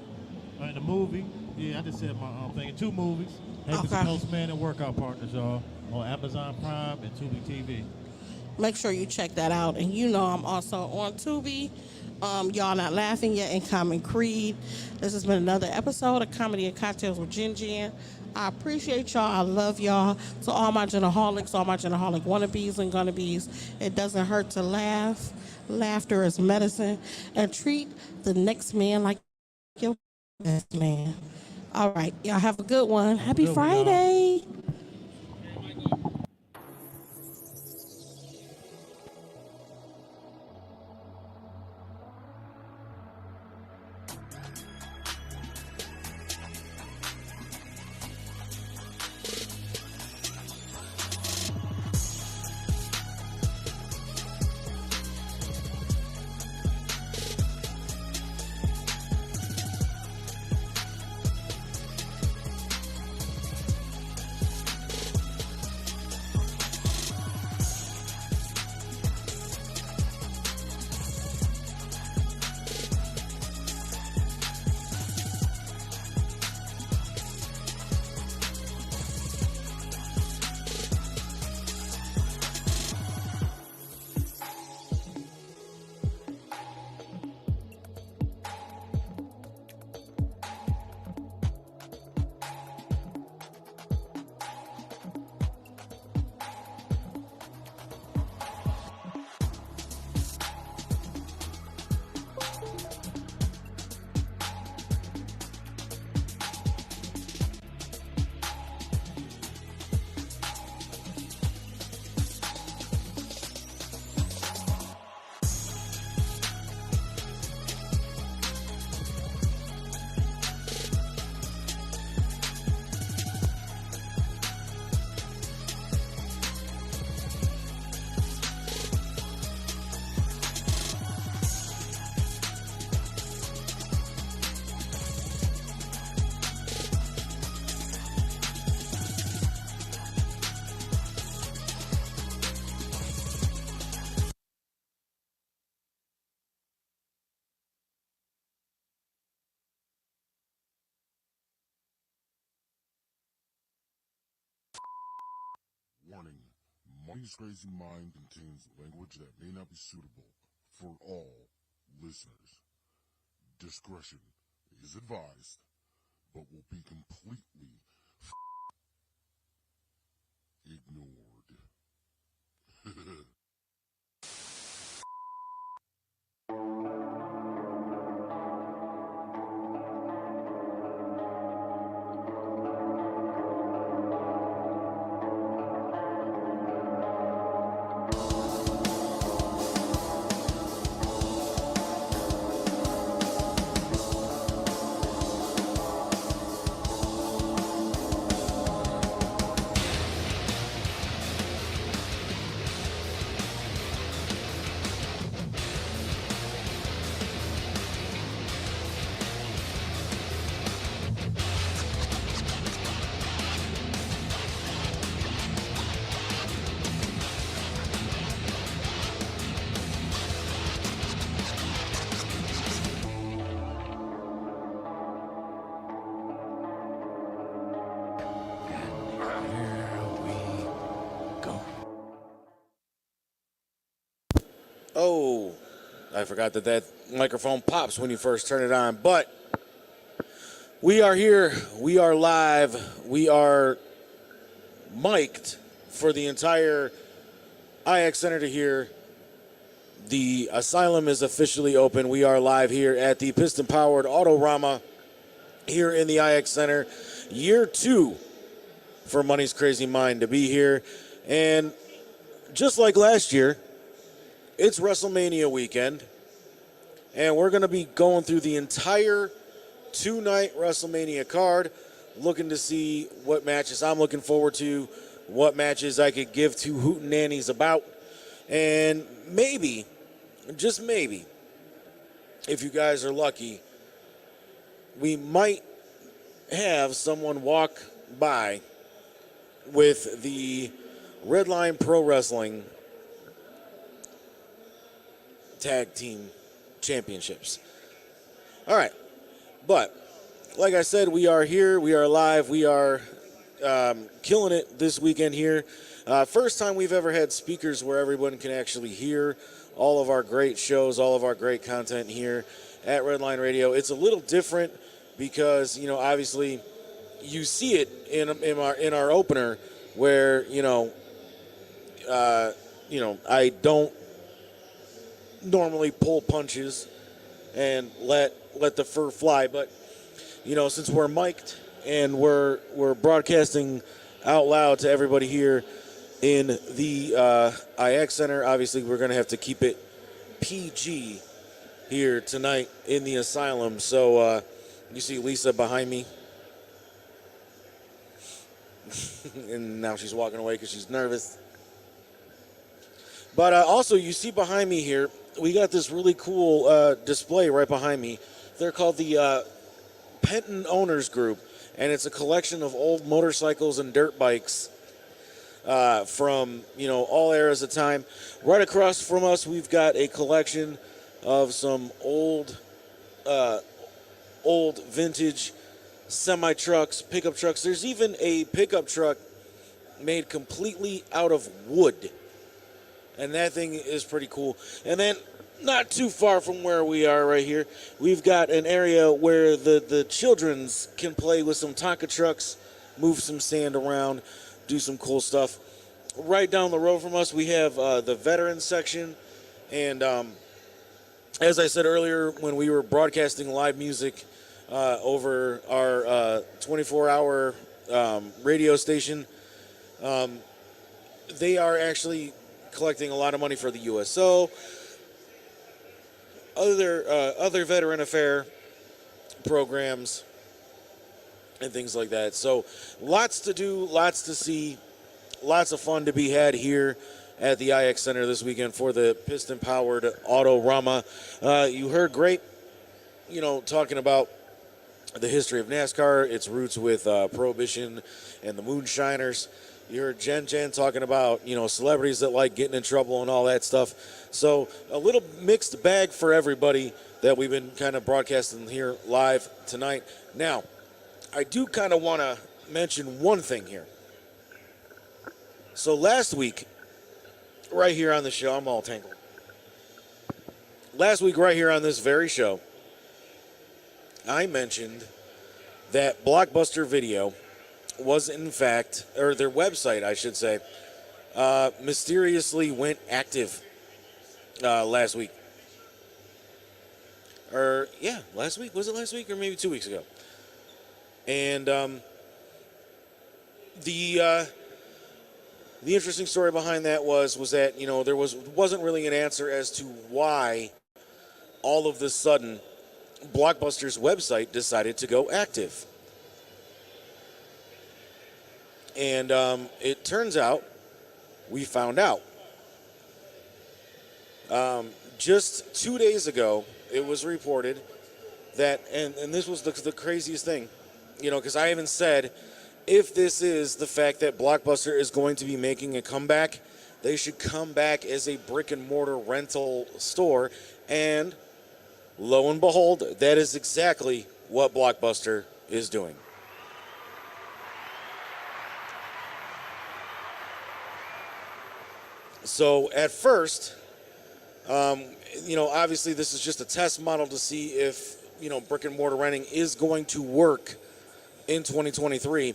And the movie. Yeah, I just said my thing. 2 movies. Hey, Okay. Mr. Postman and Workout Partners, y'all. On Amazon Prime and Tubi TV. Make sure you check that out. And you know I'm also on Tubi. Y'all Not Laughing Yet in Common Creed. This has been another episode of Comedy and Cocktails with Jen Jen. I appreciate y'all. I love y'all. To all my Genaholics, all my Genaholic wannabes and gonnabees, it doesn't hurt to laugh. Laughter is medicine. And treat the next man like your best man. All right. Y'all have a good one. Happy Good one, y'all. Friday. Warning, Money's Crazy Mind contains language that may not be suitable for all listeners. Discretion is advised, but will be completely ignored. Oh, I forgot that microphone pops when you first turn it on. But we are here. We are live. We are mic'd for the entire IX Center to hear. The asylum is officially open. We are live here at the Piston-powered Autorama here in the IX Center. Year 2 for Money's Crazy Mind to be here. And just like last year, it's WrestleMania weekend, and we're going to be going through the entire 2-night WrestleMania card, looking to see what matches I'm looking forward to, what matches I could give two hootenannies about, and maybe, just maybe, if you guys are lucky, we might have someone walk by with the Redline Pro Wrestling Tag Team Championships. All right. But, like I said, we are here. We are live. We are killing it this weekend here. First time we've ever had speakers where everyone can actually hear all of our great shows, all of our great content here at Redline Radio. It's a little different because, you know, obviously you see it in our opener where, I don't normally pull punches and let the fur fly, but since we're mic'd and we're broadcasting out loud to everybody here in the IX Center, obviously we're going to have to keep it PG here tonight in the asylum. So you see Lisa behind me and now she's walking away because she's nervous. But also you see behind me here, we got this really cool display right behind me. They're called the Penton Owners Group, and it's a collection of old motorcycles and dirt bikes from all eras of time. Right across from us, we've got a collection of some old vintage semi trucks, pickup trucks. There's even a pickup truck made completely out of wood. And that thing is pretty cool. And then not too far from where we are right here, we've got an area where the children's can play with some Tonka trucks, move some sand around, do some cool stuff. Right down the road from us, we have the veterans section. And as I said earlier, when we were broadcasting live music over our 24-hour radio station, they are actually collecting a lot of money for the USO, other veteran affair programs, and things like that. So lots to do, lots to see, lots of fun to be had here at the IX Center this weekend for the Piston-powered Autorama. You heard Grape, talking about the history of NASCAR, its roots with Prohibition and the Moonshiners. You heard Jen talking about, celebrities that like getting in trouble and all that stuff. So a little mixed bag for everybody that we've been kind of broadcasting here live tonight. Now, I do kind of want to mention one thing here. So last week, right here on the show, I'm all tangled. Last week, right here on this very show, I mentioned that Blockbuster Video was in fact, or their website, I should say, mysteriously went active last week. Last week. Was it last week or maybe 2 weeks ago? And the interesting story behind that was that, there wasn't really an answer as to why all of this sudden Blockbuster's website decided to go active. And it turns out we found out. Just 2 days ago, it was reported that, and this was the craziest thing, because I even said, if this is the fact that Blockbuster is going to be making a comeback, they should come back as a brick and mortar rental store. And lo and behold, that is exactly what Blockbuster is doing. So at first, obviously this is just a test model to see if, brick and mortar renting is going to work in 2023.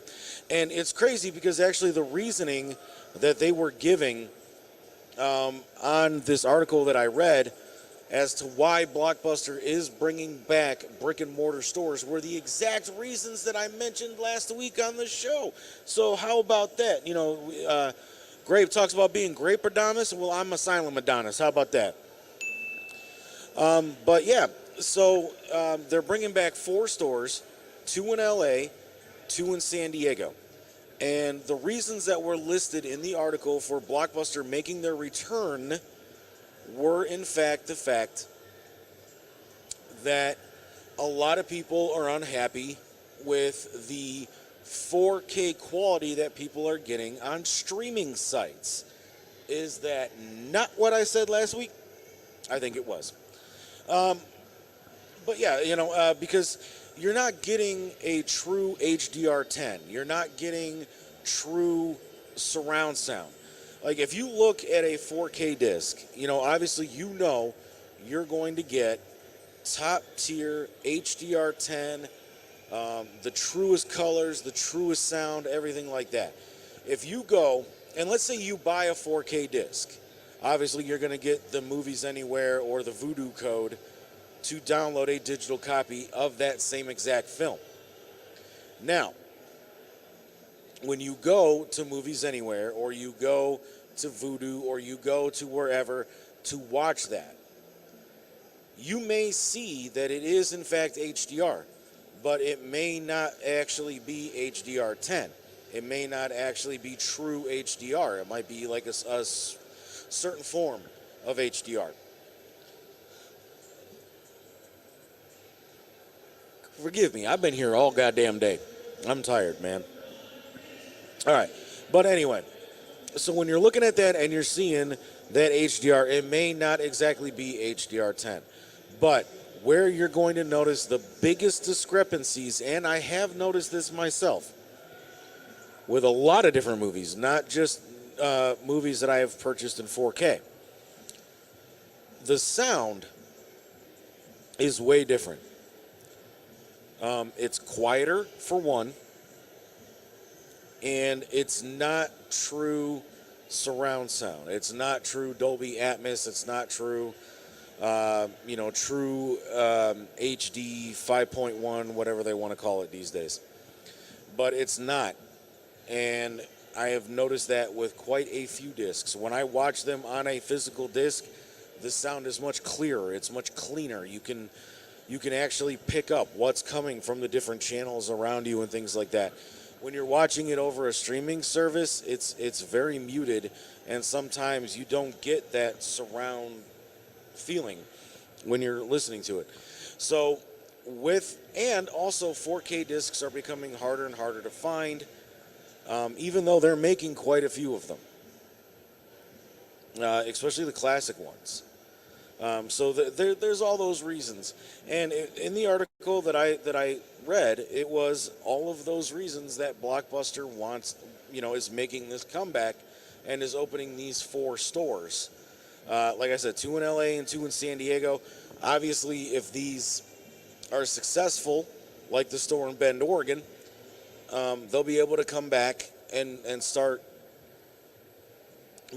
And it's crazy because actually the reasoning that they were giving on this article that I read as to why Blockbuster is bringing back brick and mortar stores were the exact reasons that I mentioned last week on the show. So how about that? Grape talks about being Grape Adonis. Well, I'm a silent Adonis. How about that? But yeah, so they're bringing back 4 stores, 2 in LA, 2 in San Diego. And the reasons that were listed in the article for Blockbuster making their return were in fact the fact that a lot of people are unhappy with the 4K quality that people are getting on streaming sites. Is that not what I said last week? I think it was. But yeah, because you're not getting a true HDR10. You're not getting true surround sound. Like if you look at a 4K disc, obviously you're going to get top tier HDR10, the truest colors, the truest sound, everything like that. If you go, and let's say you buy a 4K disc, obviously you're going to get the Movies Anywhere or the Voodoo code to download a digital copy of that same exact film. Now, when you go to Movies Anywhere or you go to Voodoo or you go to wherever to watch that, you may see that it is in fact HDR, but it may not actually be HDR10. It may not actually be true HDR. It might be like a certain form of HDR. Forgive me, I've been here all goddamn day. I'm tired, man. All right, but anyway, so when you're looking at that and you're seeing that HDR, it may not exactly be HDR10, but where you're going to notice the biggest discrepancies, and I have noticed this myself with a lot of different movies, not just movies that I have purchased in 4K. The sound is way different. It's quieter, for one, and it's not true surround sound. It's not true Dolby Atmos. It's not true, true HD 5.1, whatever they want to call it these days. But it's not. And I have noticed that with quite a few discs. When I watch them on a physical disc, the sound is much clearer. It's much cleaner. You can actually pick up what's coming from the different channels around you and things like that. When you're watching it over a streaming service, it's very muted, and sometimes you don't get that surround feeling when you're listening to it. So and also 4K discs are becoming harder and harder to find, even though they're making quite a few of them, especially the classic ones. So there's all those reasons, and in the article that I read, it was all of those reasons that Blockbuster wants, is making this comeback and is opening these 4 stores. Like I said, 2 in LA and 2 in San Diego. Obviously, if these are successful, like the store in Bend, Oregon, they'll be able to come back and start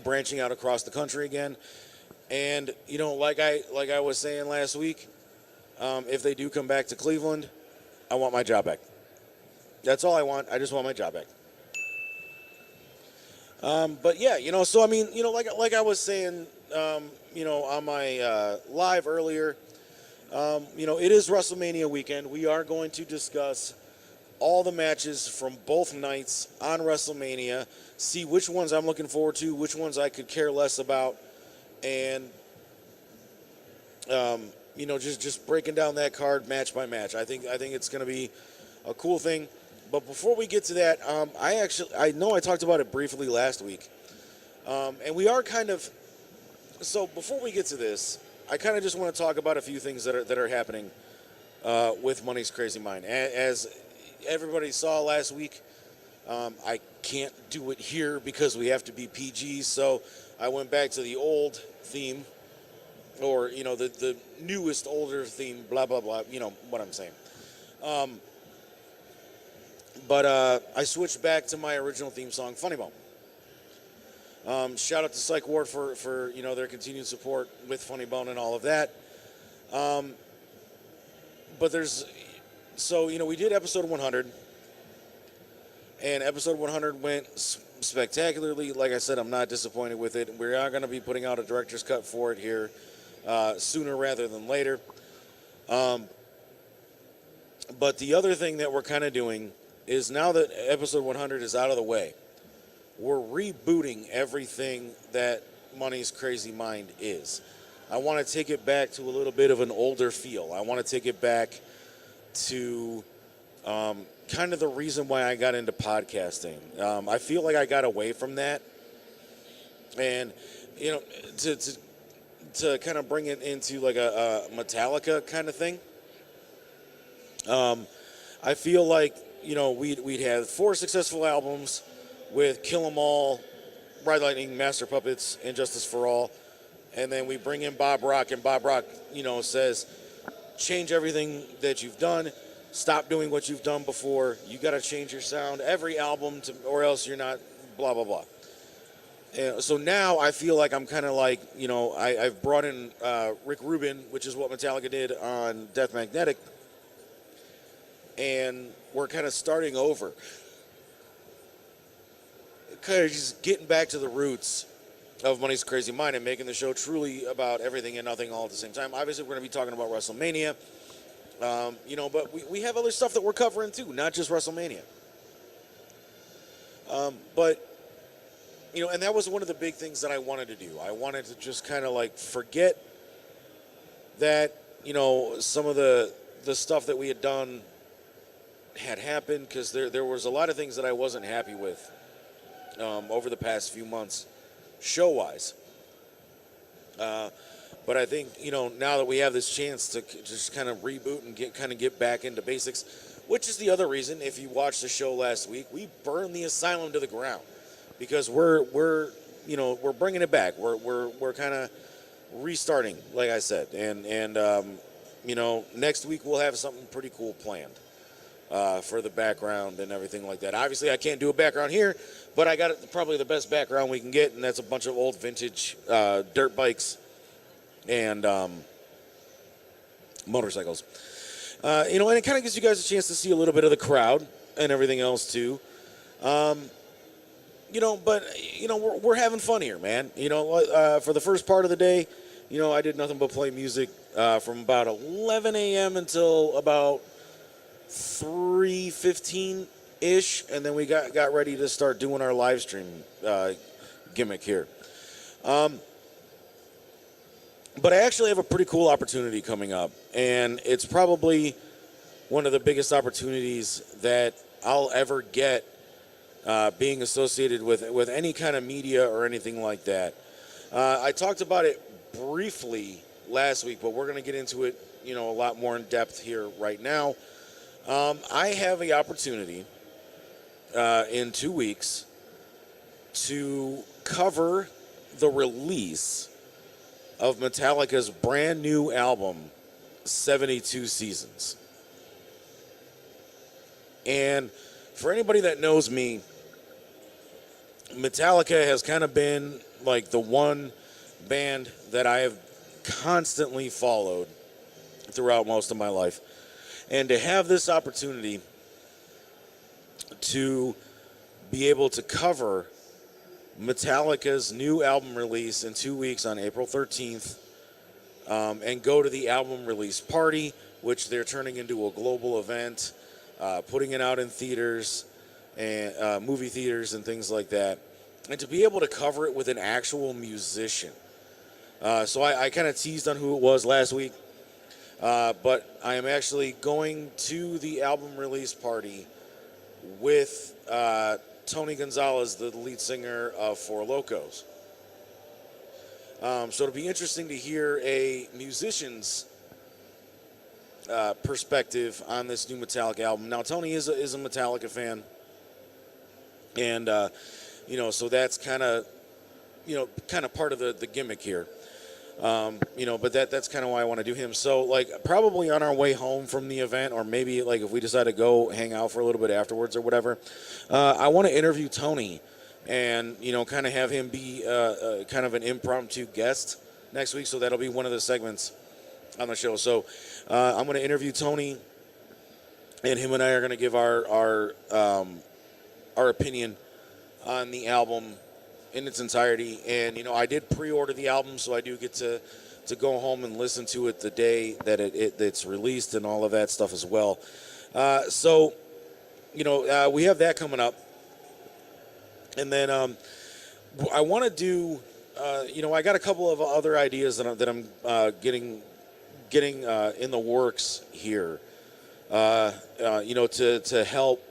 branching out across the country again. And like I was saying last week, if they do come back to Cleveland, I want my job back. That's all I want. I just want my job back. But yeah, so I mean, like I was saying, on my live earlier, it is WrestleMania weekend. We are going to discuss all the matches from both nights on WrestleMania, see which ones I'm looking forward to, which ones I could care less about, and just breaking down that card match by match. I think it's going to be a cool thing. But before we get to that, I know I talked about it briefly last week, and we are kind of. So before we get to this, I kind of just want to talk about a few things that are happening with Money's Crazy Mind. As everybody saw last week, I can't do it here because we have to be PG. So I went back to the old theme, or the newest, older theme. Blah blah blah. You know what I'm saying. But I switched back to my original theme song, Funny Bone. Shout out to Psych Ward for their continued support with Funny Bone and all of that. But we did episode 100, and episode 100 went spectacularly. Like I said, I'm not disappointed with it. We are going to be putting out a director's cut for it here sooner rather than later. But the other thing that we're kind of doing is, now that episode 100 is out of the way, we're rebooting everything that Money's Crazy Mind is. I want to take it back to a little bit of an older feel. I want to take it back to kind of the reason why I got into podcasting. I feel like I got away from that. And, to kind of bring it into like a Metallica kind of thing, I feel like, we'd had 4 successful albums with Kill 'Em All, Ride Lightning, Master Puppets, and Justice for All. And then we bring in Bob Rock, and Bob Rock, says, change everything that you've done. Stop doing what you've done before. You got to change your sound every album, or else you're not blah, blah, blah. And so now I feel like I'm kind of like, I've brought in Rick Rubin, which is what Metallica did on Death Magnetic. And we're kind of starting over. Kind of just getting back to the roots of Money's Crazy Mind and making the show truly about everything and nothing all at the same time. Obviously, we're going to be talking about WrestleMania, but we have other stuff that we're covering too, not just WrestleMania. And that was one of the big things that I wanted to do. I wanted to just kind of like forget that, some of the stuff that we had done had happened, because there was a lot of things that I wasn't happy with over the past few months, show-wise. But I think, now that we have this chance to just kind of reboot and get back into basics, which is the other reason, if you watched the show last week, we burned the asylum to the ground, because we're bringing it back. We're kind of restarting, like I said, and next week we'll have something pretty cool planned. For the background and everything like that. Obviously, I can't do a background here, but I got probably the best background we can get, and that's a bunch of old vintage dirt bikes and motorcycles. And it kind of gives you guys a chance to see a little bit of the crowd and everything else too. But we're having fun here, man. For the first part of the day, I did nothing but play music from about 11 a.m. until about 3:15-ish, and then we got ready to start doing our live stream gimmick here. But I actually have a pretty cool opportunity coming up, and it's probably one of the biggest opportunities that I'll ever get being associated with any kind of media or anything like that. I talked about it briefly last week, but we're going to get into it, a lot more in depth here right now. I have the opportunity in 2 weeks to cover the release of Metallica's brand new album, 72 Seasons. And for anybody that knows me, Metallica has kind of been like the one band that I have constantly followed throughout most of my life. And to have this opportunity to be able to cover Metallica's new album release in 2 weeks on April 13th, and go to the album release party, which they're turning into a global event, putting it out in theaters and movie theaters and things like that, and to be able to cover it with an actual musician. So I kind of teased on who it was last week, but I am actually going to the album release party with Tony Gonzalez, the lead singer of Four Locos. So it'll be interesting to hear a musician's perspective on this new Metallica album. Now, Tony is a Metallica fan, and so that's kind of part of the gimmick here. But that's kind of why I want to do him. So, like, probably on our way home from the event, or maybe like if we decide to go hang out for a little bit afterwards or whatever, I want to interview Tony and kind of have him be kind of an impromptu guest next week. So that'll be one of the segments on the show. So I'm going to interview Tony, and him and I are going to give our opinion on the album in its entirety. And I did pre-order the album, so I do get to go home and listen to it the day that it's released and all of that stuff as well. So we have that coming up, and then I want to do I got a couple of other ideas that I'm getting in the works here, to help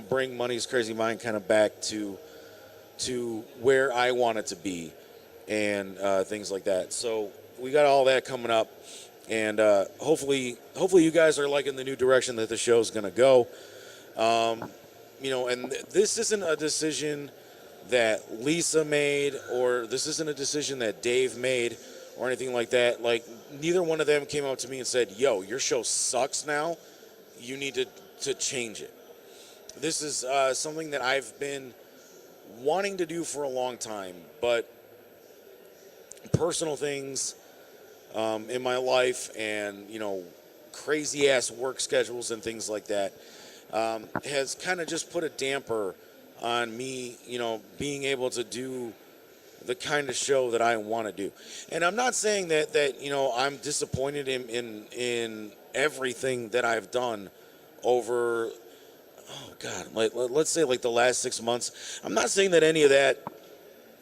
bring Money's Crazy Mind kind of back to where I want it to be, and things like that. So we got all that coming up, and hopefully you guys are liking the new direction that the show's going to go. And this isn't a decision that Lisa made, or this isn't a decision that Dave made, or anything like that. Like, neither one of them came up to me and said, "Yo, your show sucks now. You need to change it." This is something that I've been wanting to do for a long time, but personal things in my life and crazy ass work schedules and things like that has kind of just put a damper on me being able to do the kind of show that I want to do. And I'm not saying that I'm disappointed in everything that I've done over let's say like the last 6 months. I'm not saying that any of that,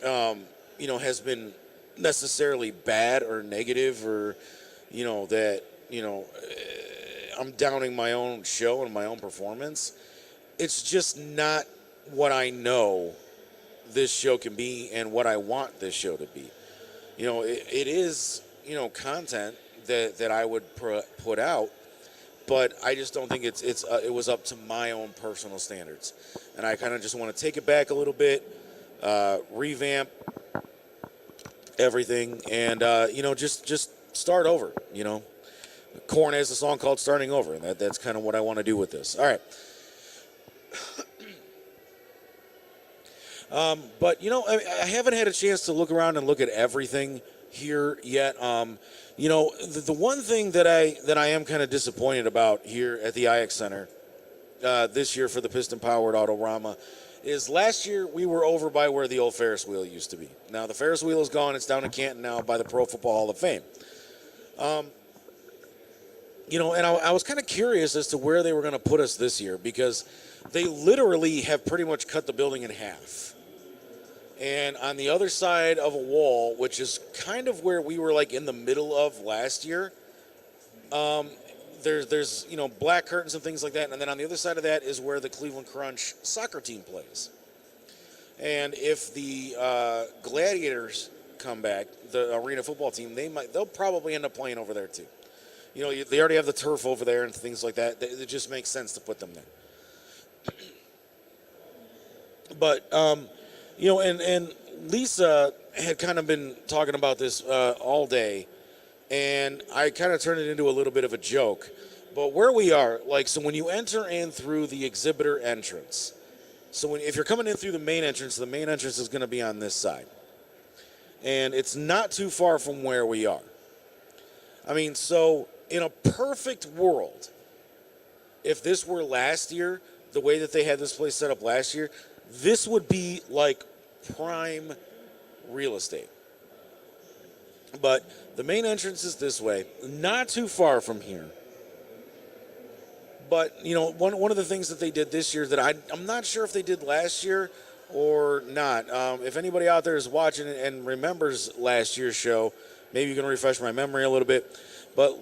has been necessarily bad or negative, or, that, I'm downing my own show and my own performance. It's just not what I know this show can be and what I want this show to be. It is, content that I would put out, but I just don't think it was up to my own personal standards. And I kind of just want to take it back a little bit, revamp everything, and just start over. Korn has a song called "Starting Over," and that's kind of what I want to do with this. All right. But I haven't had a chance to look around and look at everything here yet. The one thing that I am kind of disappointed about here at the IX Center this year for the Piston powered Autorama is last year we were over by where the old Ferris wheel used to be. Now the Ferris wheel is gone. It's down in Canton now by the Pro Football Hall of Fame. And I was kind of curious as to where they were going to put us this year, because they literally have pretty much cut the building in half. And on the other side of a wall, which is kind of where we were like in the middle of last year, there's black curtains and things like that. And then on the other side of that is where the Cleveland Crunch soccer team plays. And if the Gladiators come back, the arena football team, they'll probably end up playing over there too. They already have the turf over there and things like that. It just makes sense to put them there. But And Lisa had kind of been talking about this all day, and I kind of turned it into a little bit of a joke. But where we are, so when you enter in through the exhibitor entrance, if you're coming in through the main entrance is going to be on this side. And it's not too far from where we are. I mean, so in a perfect world, if this were last year, the way that they had this place set up last year, this would be like prime real estate. But the main entrance is this way, not too far from here. But, one of the things that they did this year that I'm not sure if they did last year or not. If anybody out there is watching and remembers last year's show, maybe you can refresh my memory a little bit. But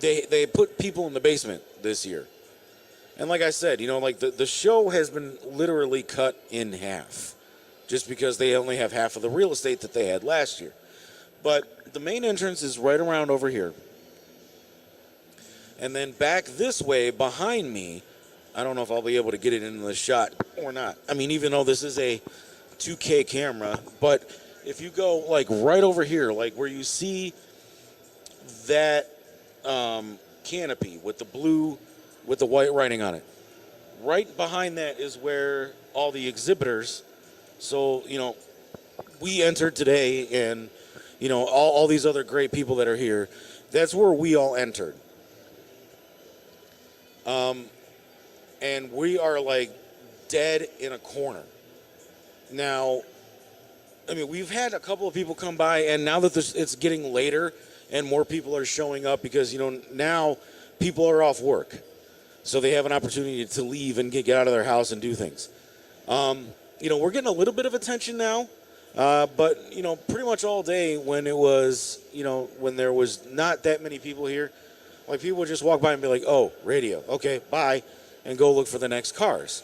they put people in the basement this year. And like I said, the show has been literally cut in half just because they only have half of the real estate that they had last year. But the main entrance is right around over here. And then back this way behind me, I don't know if I'll be able to get it into the shot or not. I mean, even though this is a 2K camera, but if you go right over here, where you see that canopy with the blue, with the white writing on it, right behind that is where all the exhibitors, so, we entered today and, all these other great people that are here, that's where we all entered. And we are dead in a corner. Now, I mean, we've had a couple of people come by, and now that it's getting later and more people are showing up because, now people are off work. So they have an opportunity to leave and get out of their house and do things. We're getting a little bit of attention now. But, pretty much all day when it was, when there was not that many people here, people would just walk by and be like, oh, radio, okay, bye, and go look for the next cars.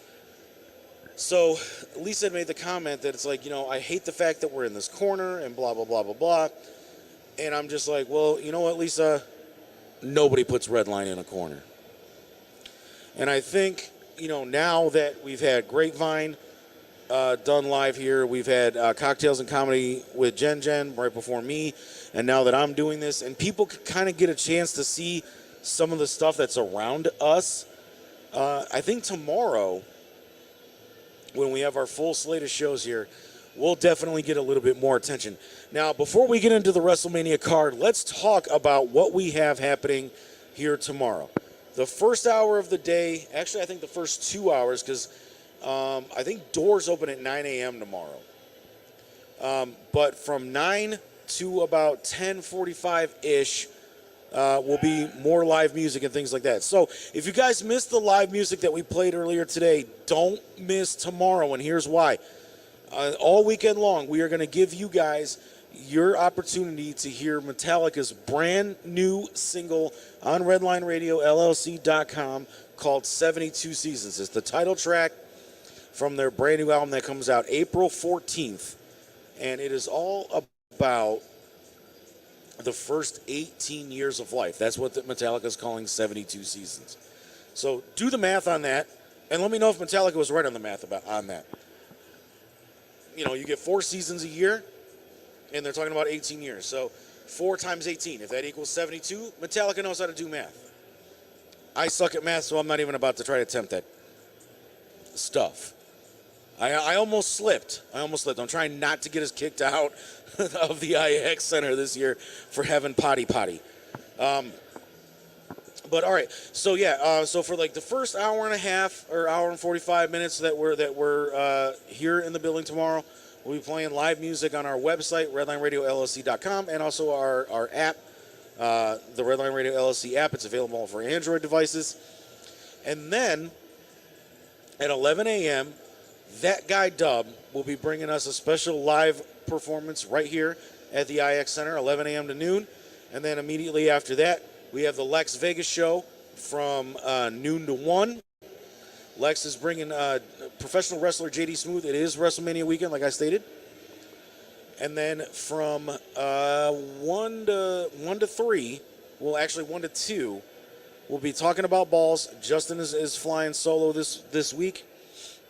So Lisa had made the comment that it's I hate the fact that we're in this corner and blah, blah, blah, blah, blah. And I'm just like, well, you know what, Lisa? Nobody puts Redline in a corner. And I think, now that we've had Grapevine done live here, we've had Cocktails and Comedy with Jen right before me, and now that I'm doing this, and people can kind of get a chance to see some of the stuff that's around us. I think tomorrow, when we have our full slate of shows here, we'll definitely get a little bit more attention. Now, before we get into the WrestleMania card, let's talk about what we have happening here tomorrow. The first hour of the day, actually I think the first 2 hours, because I think doors open at 9 a.m. tomorrow. But from 9 to about 10:45-ish will be more live music and things like that. So if you guys missed the live music that we played earlier today, don't miss tomorrow, and here's why. All weekend long, we are going to give you guys your opportunity to hear Metallica's brand new single on RedlineRadioLLC.com called 72 Seasons. It's the title track from their brand new album that comes out April 14th. And it is all about the first 18 years of life. That's what Metallica is calling 72 Seasons. So do the math on that, and let me know if Metallica was right on the math on that. You get 4 seasons a year, and they're talking about 18 years. So 4 times 18, if that equals 72, Metallica knows how to do math. I suck at math, so I'm not even about to try to attempt that stuff. I almost slipped. I'm trying not to get us kicked out of the IX Center this year for having potty. But all right, so yeah, so for the first hour and a half or hour and 45 minutes that we're here in the building tomorrow, we'll be playing live music on our website, RedlineRadioLLC.com, and also our app, the Redline Radio LLC app. It's available for Android devices. And then at 11 a.m., that guy Dub will be bringing us a special live performance right here at the IX Center, 11 a.m. to noon. And then immediately after that, we have the Lex Vegas show from noon to 1. Lex is bringing professional wrestler JD Smooth. It is WrestleMania weekend, like I stated. And then from 1 to 3, well, actually 1 to 2, we'll be talking about balls. Justin is flying solo this week.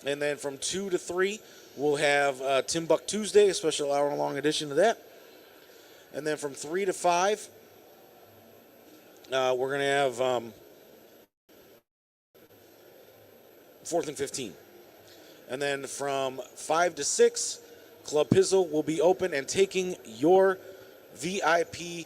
And then from 2 to 3, we'll have Tim Buck Tuesday, a special hour-long edition of that. And then from 3 to 5, we're going to have 4th and 15. And then from 5 to 6, Club Pizzle will be open and taking your VIP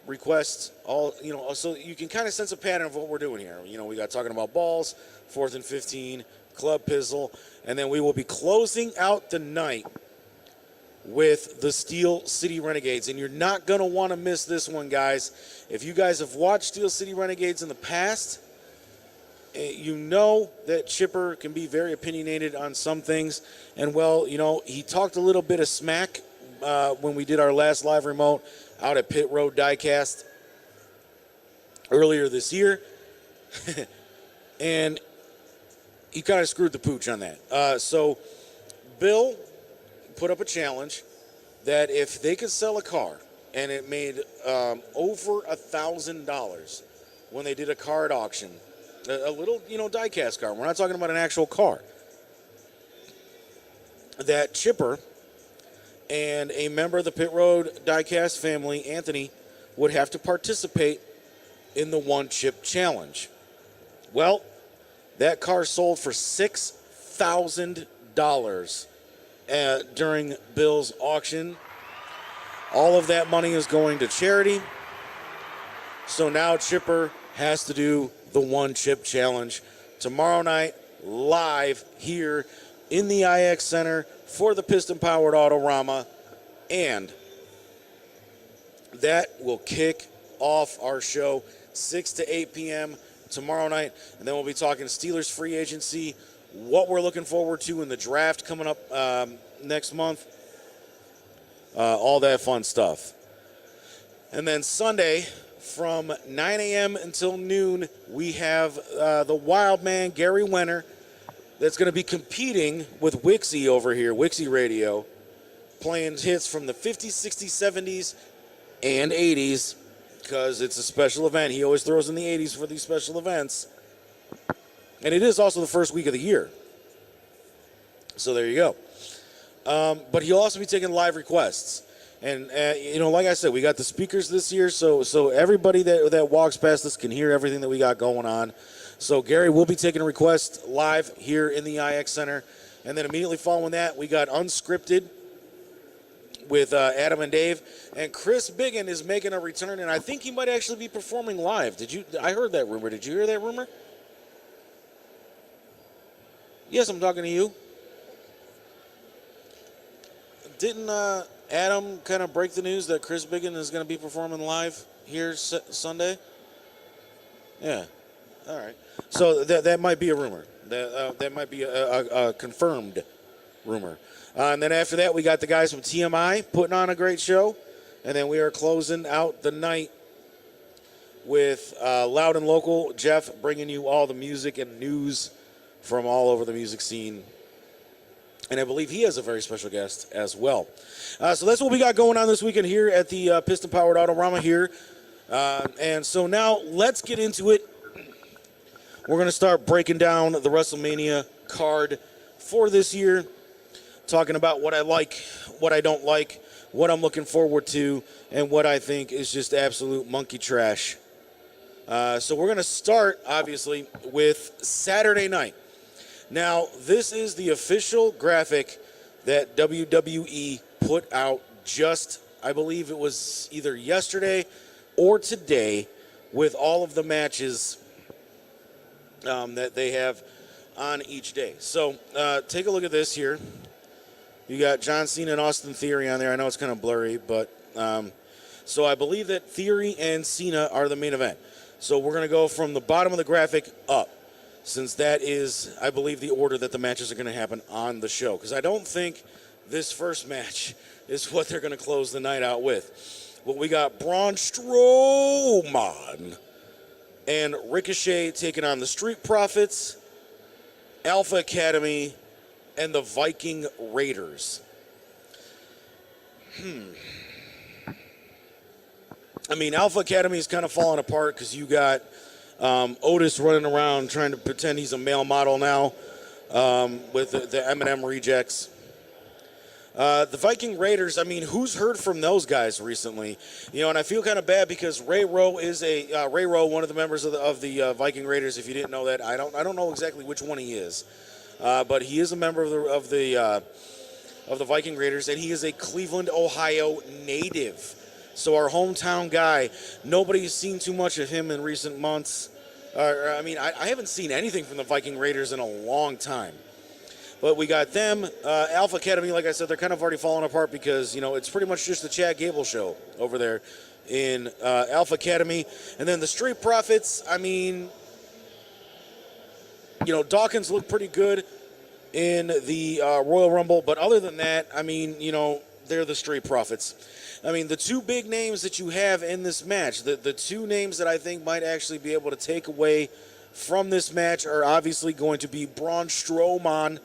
requests. All so you can kind of sense a pattern of what we're doing here. We got talking about balls, 4th and 15, Club Pizzle, and then we will be closing out the night with the Steel City Renegades. And you're not going to want to miss this one, guys. If you guys have watched Steel City Renegades in the past, you know that Chipper can be very opinionated on some things. And, well, he talked a little bit of smack when we did our last live remote out at Pit Road Diecast earlier this year. And he kind of screwed the pooch on that. So Bill put up a challenge that if they could sell a car and it made over $1,000 when they did a car at auction, a little, diecast car. We're not talking about an actual car. That Chipper and a member of the Pit Road Diecast family, Anthony, would have to participate in the one chip challenge. Well, that car sold for $6,000 during Bill's auction. All of that money is going to charity. So now Chipper has to do the one chip challenge tomorrow night live here in the IX Center for the Piston powered Autorama, and that will kick off our show 6 to 8 p.m. tomorrow night, and then we'll be talking Steelers free agency, what we're looking forward to in the draft coming up next month, all that fun stuff. And then Sunday, from 9 a.m. until noon, we have the wild man, Gary Wenner, that's going to be competing with Wixie over here, Wixie Radio, playing hits from the 50s, 60s, 70s, and 80s, because it's a special event. He always throws in the 80s for these special events. And it is also the first week of the year. So there you go. But he'll also be taking live requests. And, like I said, we got the speakers this year, so everybody that walks past us can hear everything that we got going on. So Gary will be taking a request live here in the IX Center. And then immediately following that, we got Unscripted with Adam and Dave. And Chris Biggin is making a return, and I think he might actually be performing live. I heard that rumor. Did you hear that rumor? Yes, I'm talking to you. Didn't Adam kind of break the news that Chris Biggin is going to be performing live here Sunday? Yeah. All right. So that might be a rumor. That might be a confirmed rumor. And then after that, we got the guys from TMI putting on a great show. And then we are closing out the night with Loud and Local, Jeff bringing you all the music and news from all over the music scene. And I believe he has a very special guest as well. So that's what we got going on this weekend here at the Piston Powered Autorama here. And so now let's get into it. We're going to start breaking down the WrestleMania card for this year, talking about what I like, what I don't like, what I'm looking forward to, and what I think is just absolute monkey trash. So we're going to start, obviously, with Saturday night. Now, this is the official graphic that WWE put out just, I believe it was either yesterday or today, with all of the matches that they have on each day. So take a look at this here. You got John Cena and Austin Theory on there. I know it's kind of blurry, but so I believe that Theory and Cena are the main event. So we're going to go from the bottom of the graphic up, since that is, I believe, the order that the matches are going to happen on the show. Because I don't think this first match is what they're going to close the night out with. Well, we got Braun Strowman and Ricochet taking on the Street Profits, Alpha Academy, and the Viking Raiders. I mean, Alpha Academy is kind of falling apart because you got Otis running around trying to pretend he's a male model now. with the Eminem rejects. The Viking Raiders, I mean, who's heard from those guys recently? You know, and I feel kind of bad because Ray Rowe, one of the members of the Viking Raiders. If you didn't know that, I don't know exactly which one he is, but he is a member of the Viking Raiders, and he is a Cleveland, Ohio native. So our hometown guy. Nobody's seen too much of him in recent months. I haven't seen anything from the Viking Raiders in a long time. But we got them. Alpha Academy, like I said, they're kind of already falling apart because, you know, it's pretty much just the Chad Gable show over there in Alpha Academy. And then the Street Profits, I mean, you know, Dawkins looked pretty good in the Royal Rumble. But other than that, I mean, you know, they're the Street Profits. I mean, the two big names that you have in this match, the two names that I think might actually be able to take away from this match are obviously going to be Braun Strowman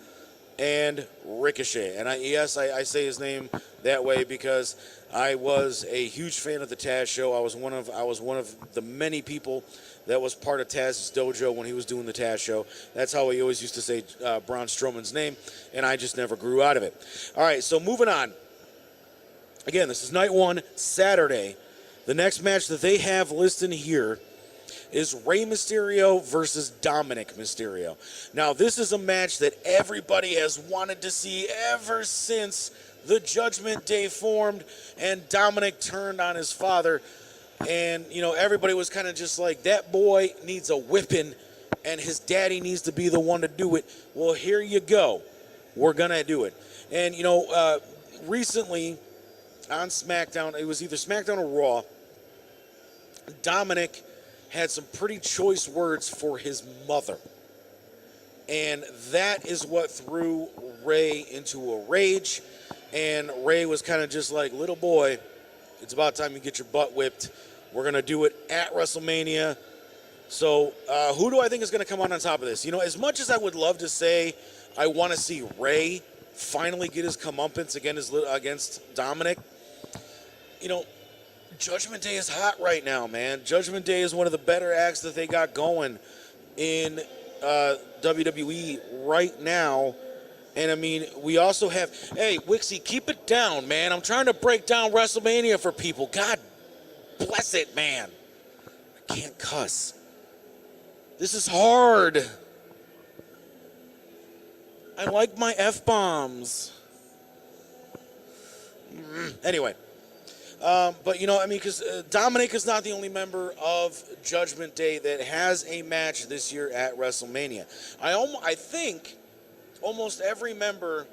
and Ricochet. And I say his name that way because I was a huge fan of the Taz show. I was one of the many people that was part of Taz's dojo when he was doing the Taz show. That's how he always used to say Braun Strowman's name, and I just never grew out of it. All right, so moving on. Again, this is night one, Saturday. The next match that they have listed here is Rey Mysterio versus Dominic Mysterio. Now, this is a match that everybody has wanted to see ever since the Judgment Day formed and Dominic turned on his father. And, you know, everybody was kind of just like, that boy needs a whipping and his daddy needs to be the one to do it. Well, here you go. We're going to do it. And, you know, recently on SmackDown, it was either SmackDown or Raw, Dominic had some pretty choice words for his mother. And that is what threw Ray into a rage. And Ray was kind of just like, little boy, it's about time you get your butt whipped. We're going to do it at WrestleMania. So who do I think is going to come on top of this? You know, as much as I would love to say I want to see Ray finally get his comeuppance against Dominic, you know, Judgment Day is hot right now, man. Judgment Day is one of the better acts that they got going in WWE right now. And, I mean, we also have... Hey, Wixie, keep it down, man. I'm trying to break down WrestleMania for people. God bless it, man. I can't cuss. This is hard. I like my F-bombs. Anyway. But, you know, I mean, because Dominic is not the only member of Judgment Day that has a match this year at WrestleMania. I think almost every member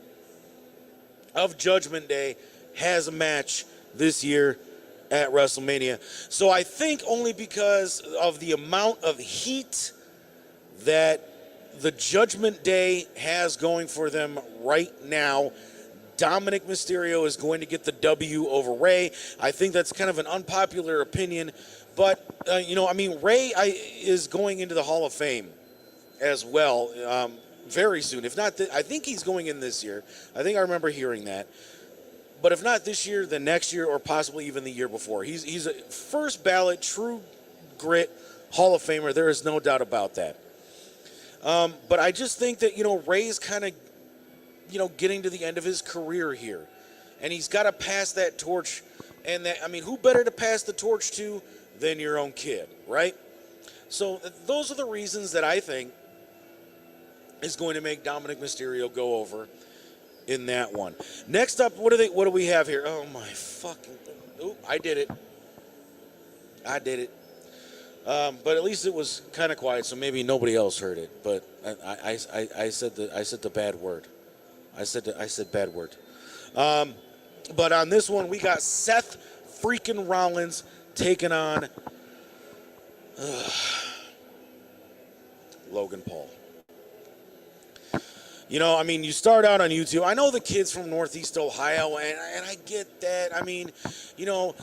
of Judgment Day has a match this year at WrestleMania. So I think only because of the amount of heat that the Judgment Day has going for them right now, Dominic Mysterio is going to get the W over Ray. I think that's kind of an unpopular opinion, but, you know, I mean, Ray is going into the Hall of Fame as well very soon. If not, I think he's going in this year. I think I remember hearing that. But if not this year, then next year or possibly even the year before. He's a first ballot, true grit Hall of Famer. There is no doubt about that. But I just think that, you know, Ray's kind of, you know, getting to the end of his career here. And he's got to pass that torch. And that, I mean, who better to pass the torch to than your own kid, right? So those are the reasons that I think is going to make Dominic Mysterio go over in that one. Next up, what do we have here? Oh my fucking, oh, I did it. But at least it was kind of quiet, so maybe nobody else heard it. But I said the bad word. I said bad word. But on this one, we got Seth freaking Rollins taking on Logan Paul. You know, I mean, you start out on YouTube. I know the kids from Northeast Ohio, and I get that. I mean, you know,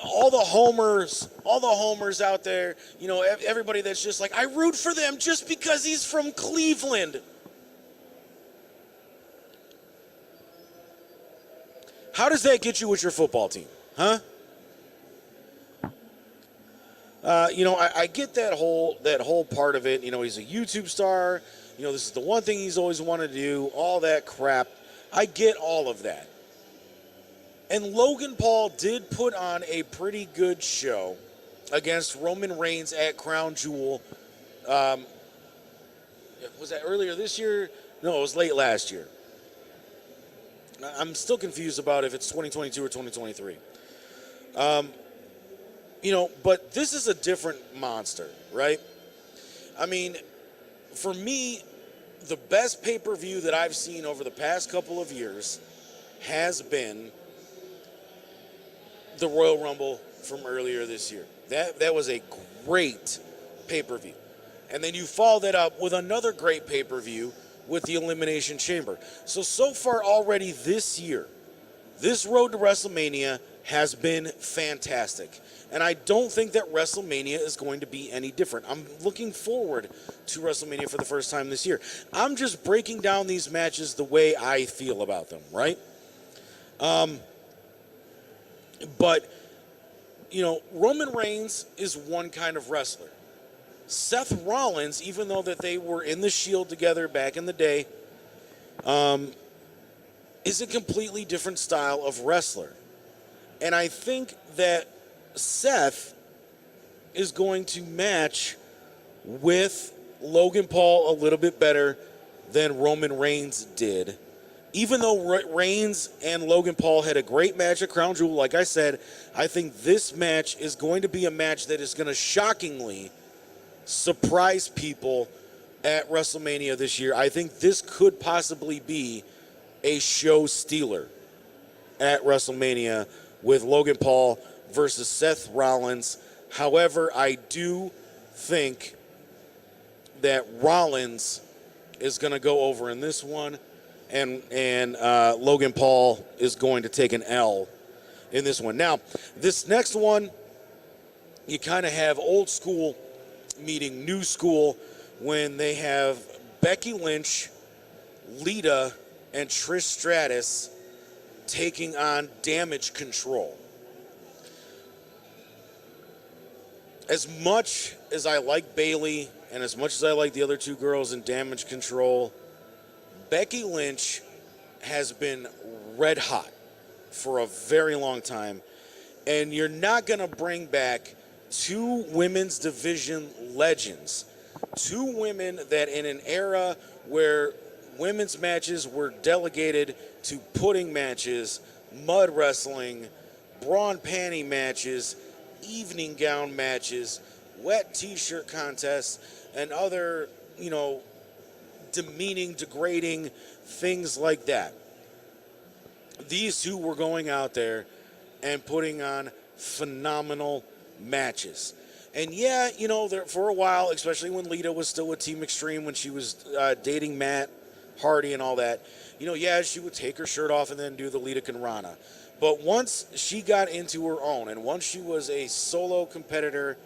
all the homers out there, you know, everybody that's just like, I root for them just because he's from Cleveland. How does that get you with your football team, huh? You know, I get that whole part of it. You know, he's a YouTube star. This is the one thing he's always wanted to do, all that crap. I get all of that. And Logan Paul did put on a pretty good show against Roman Reigns at Crown Jewel. Was that earlier this year? No, it was late last year. I'm still confused about if it's 2022 or 2023. But this is a different monster, right? I mean, for me, the best pay-per-view that I've seen over the past couple of years has been the Royal Rumble from earlier this year. That was a great pay-per-view. And then you follow that up with another great pay-per-view with the Elimination Chamber. So far already this year, this road to WrestleMania has been fantastic. And I don't think that WrestleMania is going to be any different. I'm looking forward to WrestleMania for the first time this year. I'm just breaking down these matches the way I feel about them, right? But, Roman Reigns is one kind of wrestler. Seth Rollins, even though that they were in the Shield together back in the day, is a completely different style of wrestler. And I think that Seth is going to match with Logan Paul a little bit better than Roman Reigns did. Even though Reigns and Logan Paul had a great match at Crown Jewel, like I said, I think this match is going to be a match that is going to shockingly surprise people at WrestleMania this year. I think this could possibly be a show stealer at WrestleMania with Logan Paul versus Seth Rollins. However, I do think that Rollins is going to go over in this one, and Logan Paul is going to take an L in this one. Now, this next one, you kind of have old school meeting new school when they have Becky Lynch, Lita, and Trish Stratus taking on Damage Control. As much as I like Bayley and as much as I like the other two girls in Damage Control, Becky Lynch has been red hot for a very long time, and you're not going to bring back two women's division legends, two women that in an era where women's matches were delegated to pudding matches, mud wrestling, brawn panty matches, evening gown matches, wet t-shirt contests, and other, demeaning, degrading things like that. These two were going out there and putting on phenomenal matches. And yeah, for a while, especially when Lita was still with Team Extreme, when she was dating Matt Hardy and all that, she would take her shirt off and then do the Lita Conrana. But once she got into her own, and once she was a solo competitor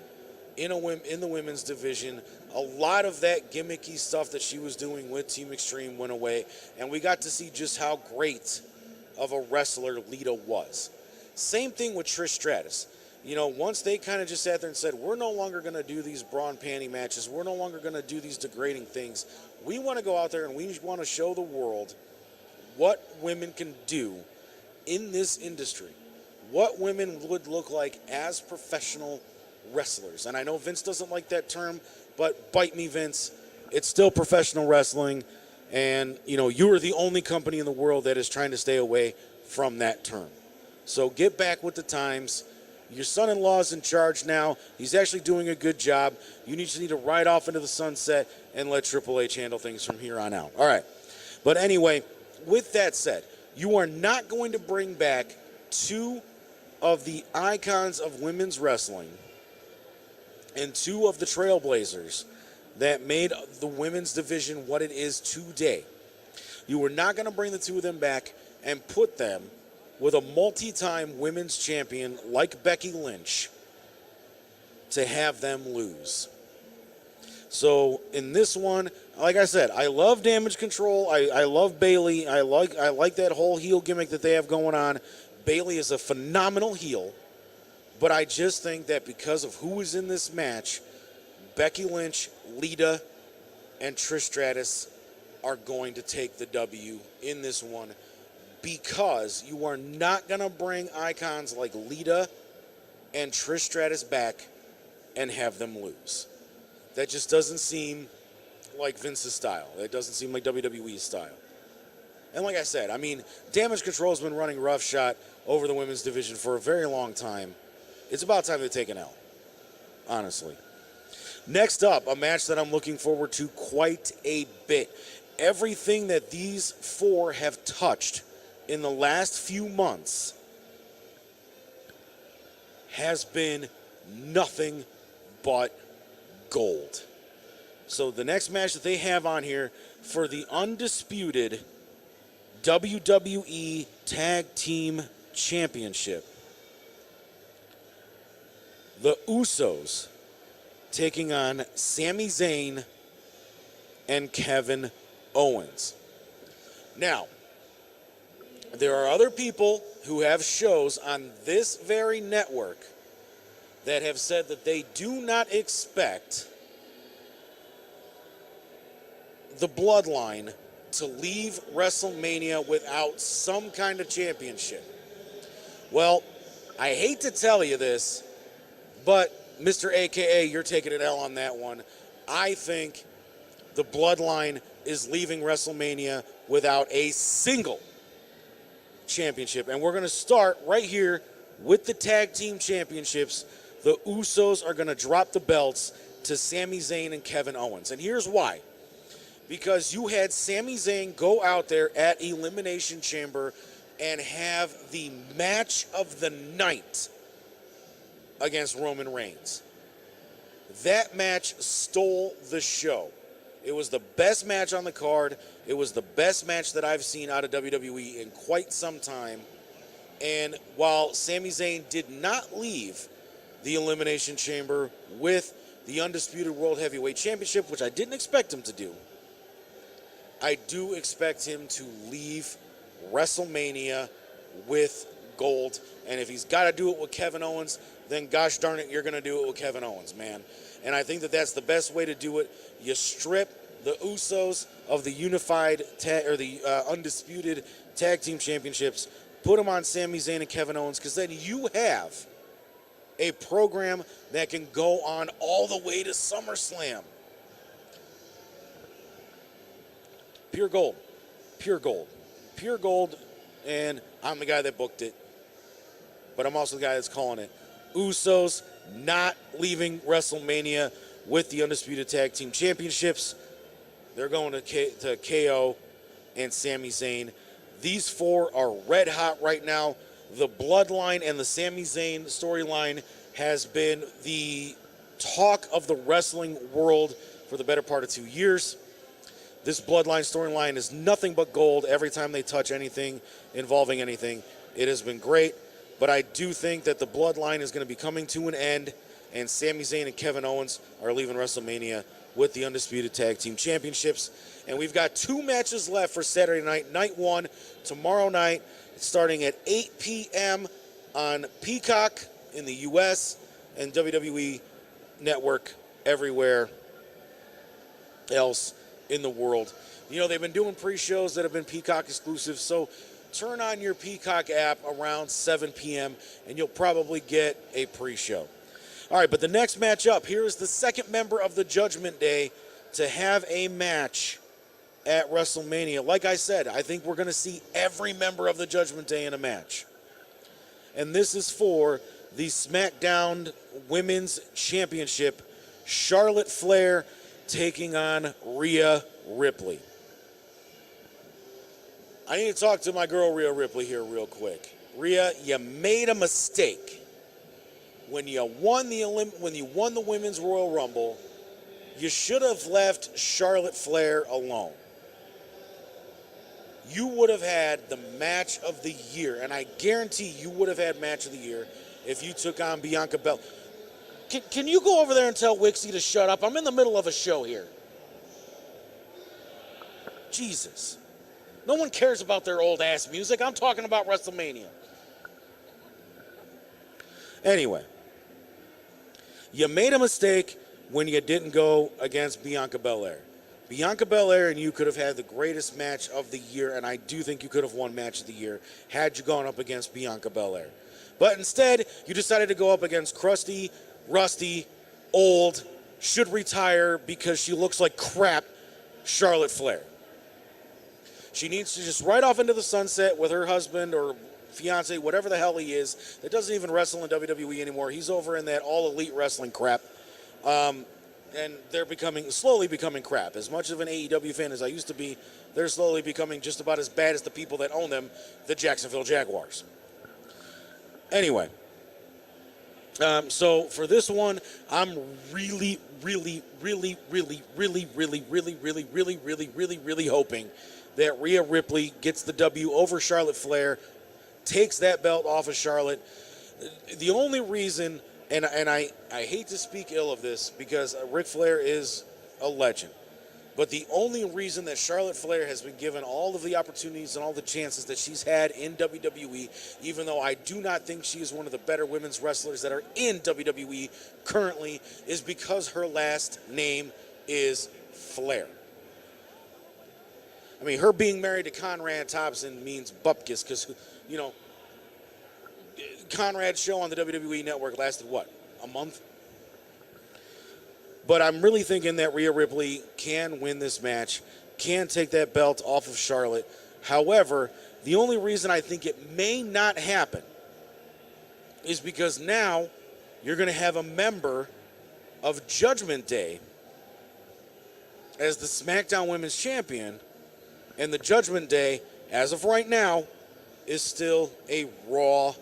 in the women's division, a lot of that gimmicky stuff that she was doing with Team Extreme went away, and we got to see just how great of a wrestler Lita was. Same thing with Trish Stratus. Once they kind of just sat there and said, we're no longer going to do these brawn panty matches, we're no longer going to do these degrading things, we want to go out there and we want to show the world what women can do in this industry, what women would look like as professional wrestlers. And I know Vince doesn't like that term, but bite me, Vince. It's still professional wrestling, and you are the only company in the world that is trying to stay away from that term. So get back with the times. Your son-in-law is in charge now. He's actually doing a good job. You just need to ride off into the sunset and let Triple H handle things from here on out. All right. But anyway, with that said, you are not going to bring back two of the icons of women's wrestling and two of the trailblazers that made the women's division what it is today. You are not going to bring the two of them back and put them with a multi-time women's champion like Becky Lynch to have them lose. So in this one, like I said, I love Damage Control. I love Bayley. I like that whole heel gimmick that they have going on. Bayley is a phenomenal heel, but I just think that because of who is in this match, Becky Lynch, Lita, and Trish Stratus are going to take the W in this one because you are not going to bring icons like Lita and Trish Stratus back and have them lose. That just doesn't seem like Vince's style. That doesn't seem like WWE's style. And like I said, I mean, Damage Control's been running roughshod over the women's division for a very long time. It's about time they take an L, honestly. Next up, a match that I'm looking forward to quite a bit. Everything that these four have touched in the last few months has been nothing but gold. So the next match that they have on here for the undisputed WWE Tag Team Championship, the Usos taking on Sami Zayn and Kevin Owens. Now, there are other people who have shows on this very network that have said that they do not expect the Bloodline to leave WrestleMania without some kind of championship. Well, I hate to tell you this, but Mr. AKA, you're taking an L on that one. I think the Bloodline is leaving WrestleMania without a single championship. And we're going to start right here with the Tag Team Championships. The Usos are going to drop the belts to Sami Zayn and Kevin Owens. And here's why. Because you had Sami Zayn go out there at Elimination Chamber and have the match of the night against Roman Reigns. That match stole the show. It was the best match on the card. It was the best match that I've seen out of WWE in quite some time. And while Sami Zayn did not leave the Elimination Chamber with the Undisputed World Heavyweight Championship, which I didn't expect him to do, I do expect him to leave WrestleMania with gold. And if he's got to do it with Kevin Owens, then gosh darn it, you're going to do it with Kevin Owens, man. And I think that that's the best way to do it. You strip the Usos of the unified undisputed tag team championships, put them on Sami Zayn and Kevin Owens, because then you have a program that can go on all the way to SummerSlam. Pure gold. Pure gold. Pure gold, and I'm the guy that booked it. But I'm also the guy that's calling it. Usos not leaving WrestleMania with the Undisputed Tag Team Championships. They're going to KO and Sami Zayn. These four are red hot right now. The Bloodline and the Sami Zayn storyline has been the talk of the wrestling world for the better part of 2 years. This Bloodline storyline is nothing but gold every time they touch anything involving anything. It has been great, but I do think that the Bloodline is going to be coming to an end, and Sami Zayn and Kevin Owens are leaving WrestleMania with the Undisputed Tag Team Championships. And we've got 2 matches left for Saturday night. Night 1, tomorrow night, starting at 8 p.m. on Peacock in the U.S. and WWE Network everywhere else in the world. You know, they've been doing pre-shows that have been Peacock exclusive, so turn on your Peacock app around 7 p.m. and you'll probably get a pre-show. All right, but the next match up, here is the second member of the Judgment Day to have a match at WrestleMania. Like I said, I think we're going to see every member of the Judgment Day in a match. And this is for the SmackDown Women's Championship, Charlotte Flair taking on Rhea Ripley. I need to talk to my girl Rhea Ripley here real quick. Rhea, you made a mistake. When you won the Women's Royal Rumble, you should have left Charlotte Flair alone. You would have had the match of the year, and I guarantee you would have had match of the year if you took on Bianca Belair. Can you go over there and tell Wixie to shut up? I'm in the middle of a show here. Jesus. No one cares about their old ass music. I'm talking about WrestleMania. Anyway, you made a mistake when you didn't go against Bianca Belair. Bianca Belair and you could have had the greatest match of the year, and I do think you could have won match of the year had you gone up against Bianca Belair. But instead, you decided to go up against crusty, rusty, old, should retire because she looks like crap, Charlotte Flair. She needs to just ride off into the sunset with her husband or fiance, whatever the hell he is, that doesn't even wrestle in WWE anymore. He's over in that all elite wrestling crap. And they're slowly becoming crap. As much of an AEW fan as I used to be, they're slowly becoming just about as bad as the people that own them, the Jacksonville Jaguars. Anyway, so for this one, I'm really hoping that Rhea Ripley gets the W over Charlotte Flair, takes that belt off of Charlotte. The only reason, and I hate to speak ill of this because Ric Flair is a legend, but the only reason that Charlotte Flair has been given all of the opportunities and all the chances that she's had in WWE, even though I do not think she is one of the better women's wrestlers that are in WWE currently, is because her last name is Flair. I mean, her being married to Conrad Thompson means bupkis because, Conrad's show on the WWE Network lasted, what, a month? But I'm really thinking that Rhea Ripley can win this match, can take that belt off of Charlotte. However, the only reason I think it may not happen is because now you're going to have a member of Judgment Day as the SmackDown Women's Champion, and the Judgment Day, as of right now, is still a Raw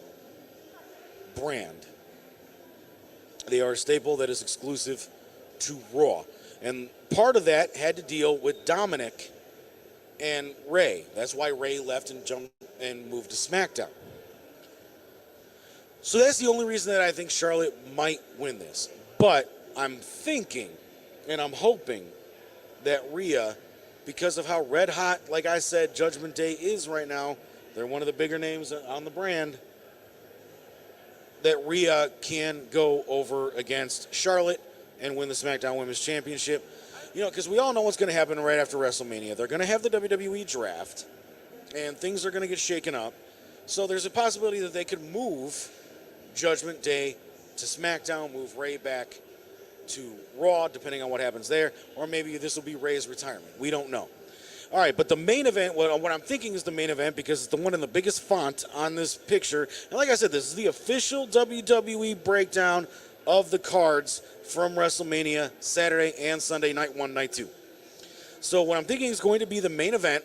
brand. They are a staple that is exclusive to Raw. And part of that had to deal with Dominic and Ray. That's why Ray left and jumped and moved to SmackDown. So that's the only reason that I think Charlotte might win this. But I'm thinking and I'm hoping that Rhea, because of how red hot, like I said, Judgment Day is right now, they're one of the bigger names on the brand, that Rhea can go over against Charlotte and win the SmackDown Women's Championship. Because we all know what's going to happen right after WrestleMania. They're going to have the WWE draft, and things are going to get shaken up. So there's a possibility that they could move Judgment Day to SmackDown, move Ray back to Raw, depending on what happens there, or maybe this will be Ray's retirement. We don't know. All right, but the main event, what I'm thinking is the main event because it's the one in the biggest font on this picture. And like I said, this is the official WWE breakdown of the cards from WrestleMania Saturday and Sunday, night 1, night 2. So what I'm thinking is going to be the main event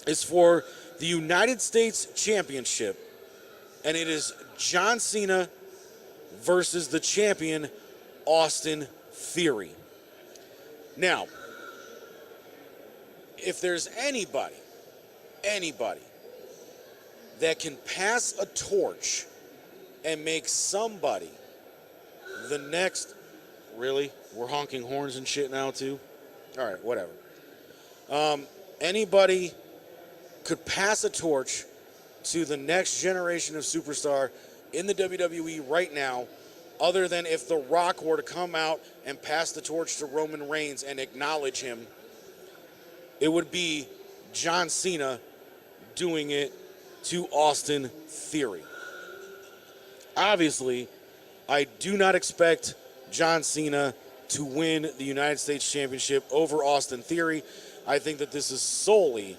is for the United States Championship, and it is John Cena versus the champion, Austin Theory. Now, if there's anybody that can pass a torch and make somebody the next, really? We're honking horns and shit now too? All right, whatever. Anybody could pass a torch to the next generation of superstar in the WWE right now, other than if The Rock were to come out and pass the torch to Roman Reigns and acknowledge him, it would be John Cena doing it to Austin Theory. Obviously, I do not expect John Cena to win the United States Championship over Austin Theory. I think that this is solely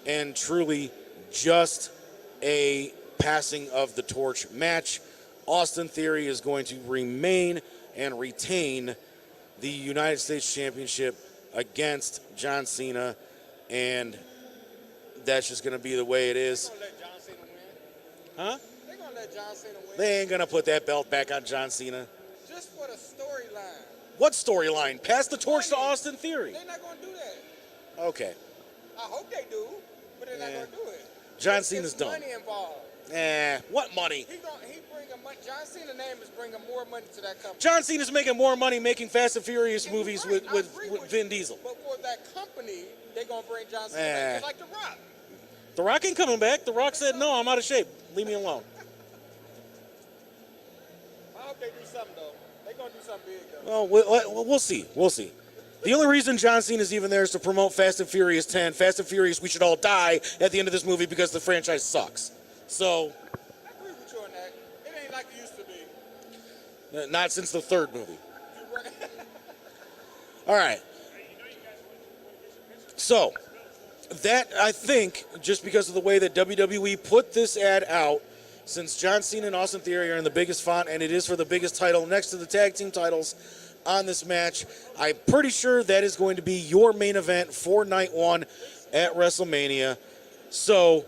and truly just a passing of the torch match. Austin Theory is going to remain and retain the United States Championship against John Cena, and that's just going to be the way it is. They're going to let John Cena win? Huh? They're going to let John Cena win? They ain't going to put that belt back on John Cena. Just for the storyline. What storyline? Pass the torch to Austin Theory. They're not going to do that. Okay. I hope they do, but they're not going to do it. John Cena's There's done. money involved. What money? John Cena's name is bringing more money to that company. John Cena's making more money making Fast and Furious movies with Vin Diesel. But for that company, they're going to bring John Cena back, just like The Rock. The Rock ain't coming back. The Rock said, no, I'm out of shape. Leave me alone. I hope they do something, though. They're going to do something big, though. Well, we'll see. We'll see. The only reason John Cena is even there is to promote Fast and Furious 10. Fast and Furious, we should all die at the end of this movie because the franchise sucks. So, I agree with you on that. It ain't like it used to be. not since the third movie. All right. So, that, I think, just because of the way that WWE put this ad out, since John Cena and Austin Theory are in the biggest font, and it is for the biggest title next to the tag team titles on this match, I'm pretty sure that is going to be your main event for night one at WrestleMania. So,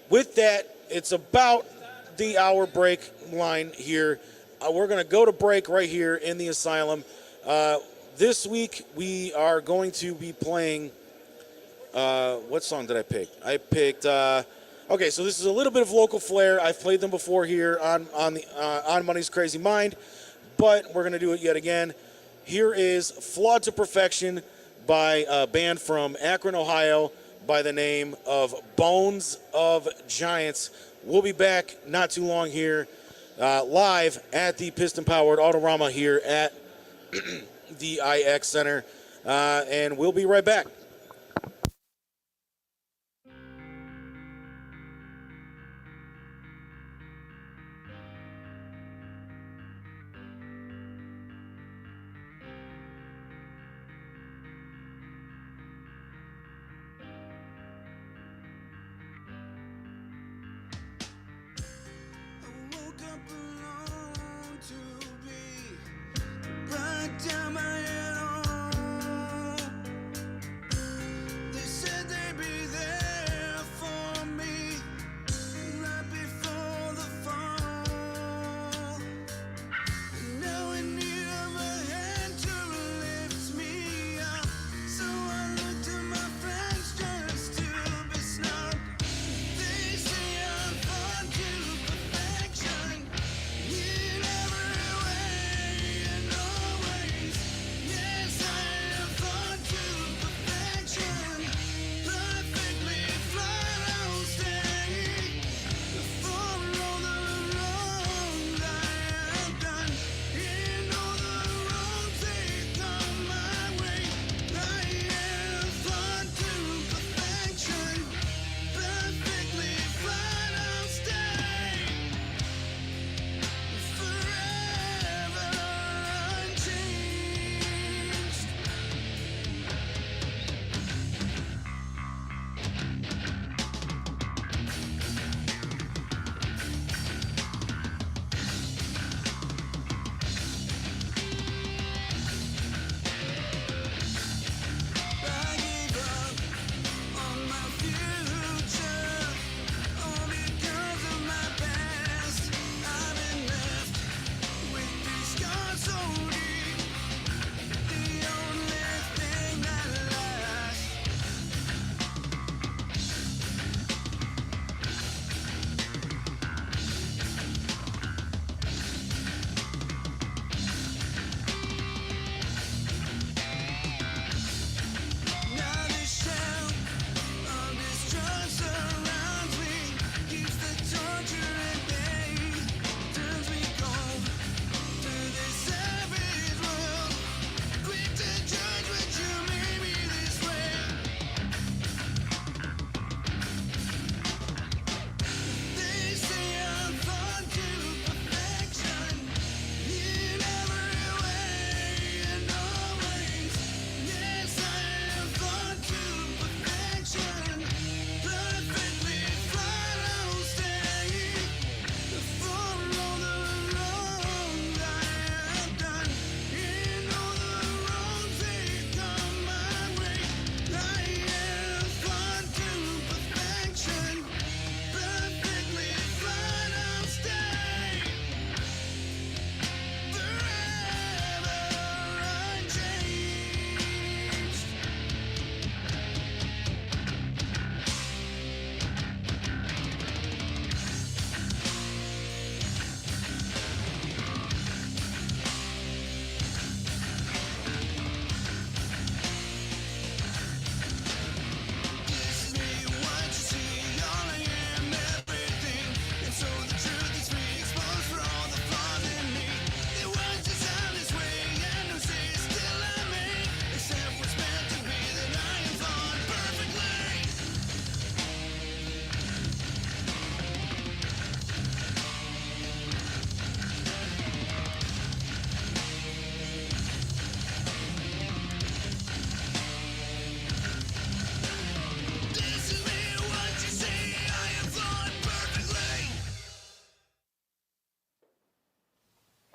with that, it's about the hour break line here. We're going to go to break right here in the Asylum. This week, we are going to be playing... what song did I pick? I picked... okay, so this is a little bit of local flair. I've played them before here on Money's Crazy Mind, but we're going to do it yet again. Here is Flawed to Perfection by a band from Akron, Ohio, by the name of Bones of Giants. We'll be back not too long here, live at the Piston-powered Autorama here at the IX Center, and we'll be right back.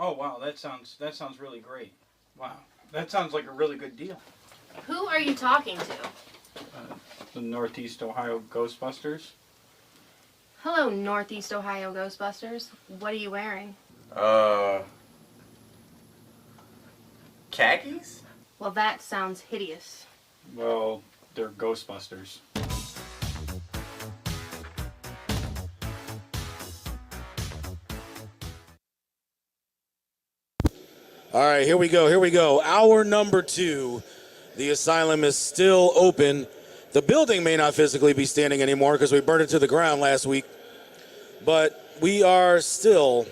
Oh wow, that sounds really great. Wow, that sounds like a really good deal. Who are you talking to? The Northeast Ohio Ghostbusters. Hello, Northeast Ohio Ghostbusters. What are you wearing? Khakis? Well, that sounds hideous. Well, they're Ghostbusters. All right, here we go. Hour number 2. The asylum is still open. The building may not physically be standing anymore because we burned it to the ground last week. But we are still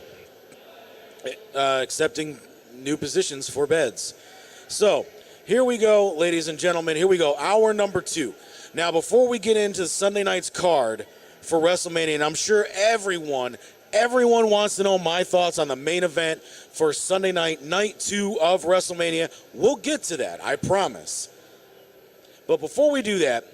accepting new positions for beds. So here we go, ladies and gentlemen. Here we go. Hour number 2. Now, before we get into Sunday night's card for WrestleMania, and I'm sure everyone wants to know my thoughts on the main event for Sunday night, night 2 of WrestleMania. We'll get to that, I promise. But before we do that,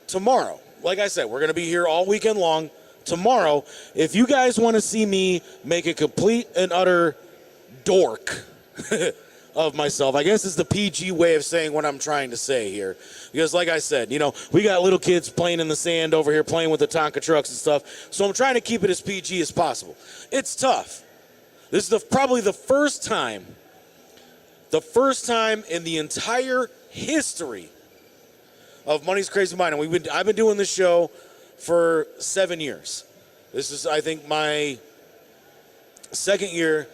tomorrow, like I said, we're going to be here all weekend long. Tomorrow, if you guys want to see me make a complete and utter dork of myself, I guess is the PG way of saying what I'm trying to say here. Because like I said, we got little kids playing in the sand over here, playing with the Tonka trucks and stuff. So I'm trying to keep it as PG as possible. It's tough. This is probably the first time in the entire history of Money's Crazy Mind, and I've been doing this show for 7 years. This is, I think, my second year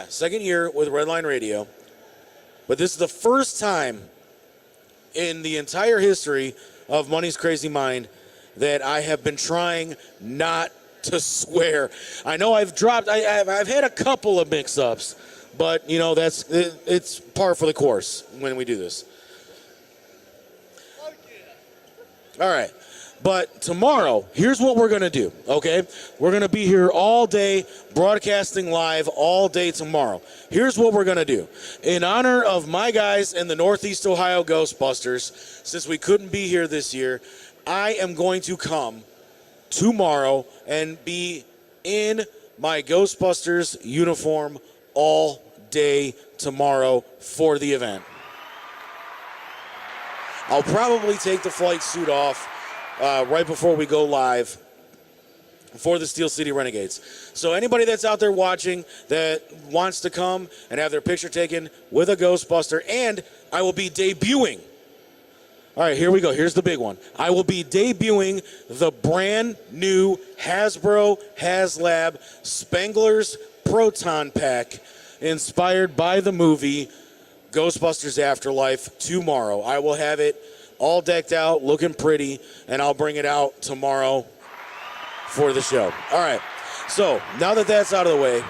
second year with Redline Radio. But this is the first time in the entire history of Money's Crazy Mind that I have been trying not to swear. I know I've had a couple of mix-ups, but it's par for the course when we do this. All right. But tomorrow, here's what we're going to do, okay? We're going to be here all day, broadcasting live all day tomorrow. Here's what we're going to do. In honor of my guys in the Northeast Ohio Ghostbusters, since we couldn't be here this year, I am going to come tomorrow and be in my Ghostbusters uniform all day tomorrow for the event. I'll probably take the flight suit off right before we go live for the Steel City Renegades. So anybody that's out there watching that wants to come and have their picture taken with a Ghostbuster, and I will be debuting. All right, here we go. Here's the big one. I will be debuting the brand new Hasbro HasLab Spengler's Proton Pack inspired by the movie Ghostbusters Afterlife tomorrow. I will have it all decked out, looking pretty, and I'll bring it out tomorrow for the show. All right, so now that that's out of the way,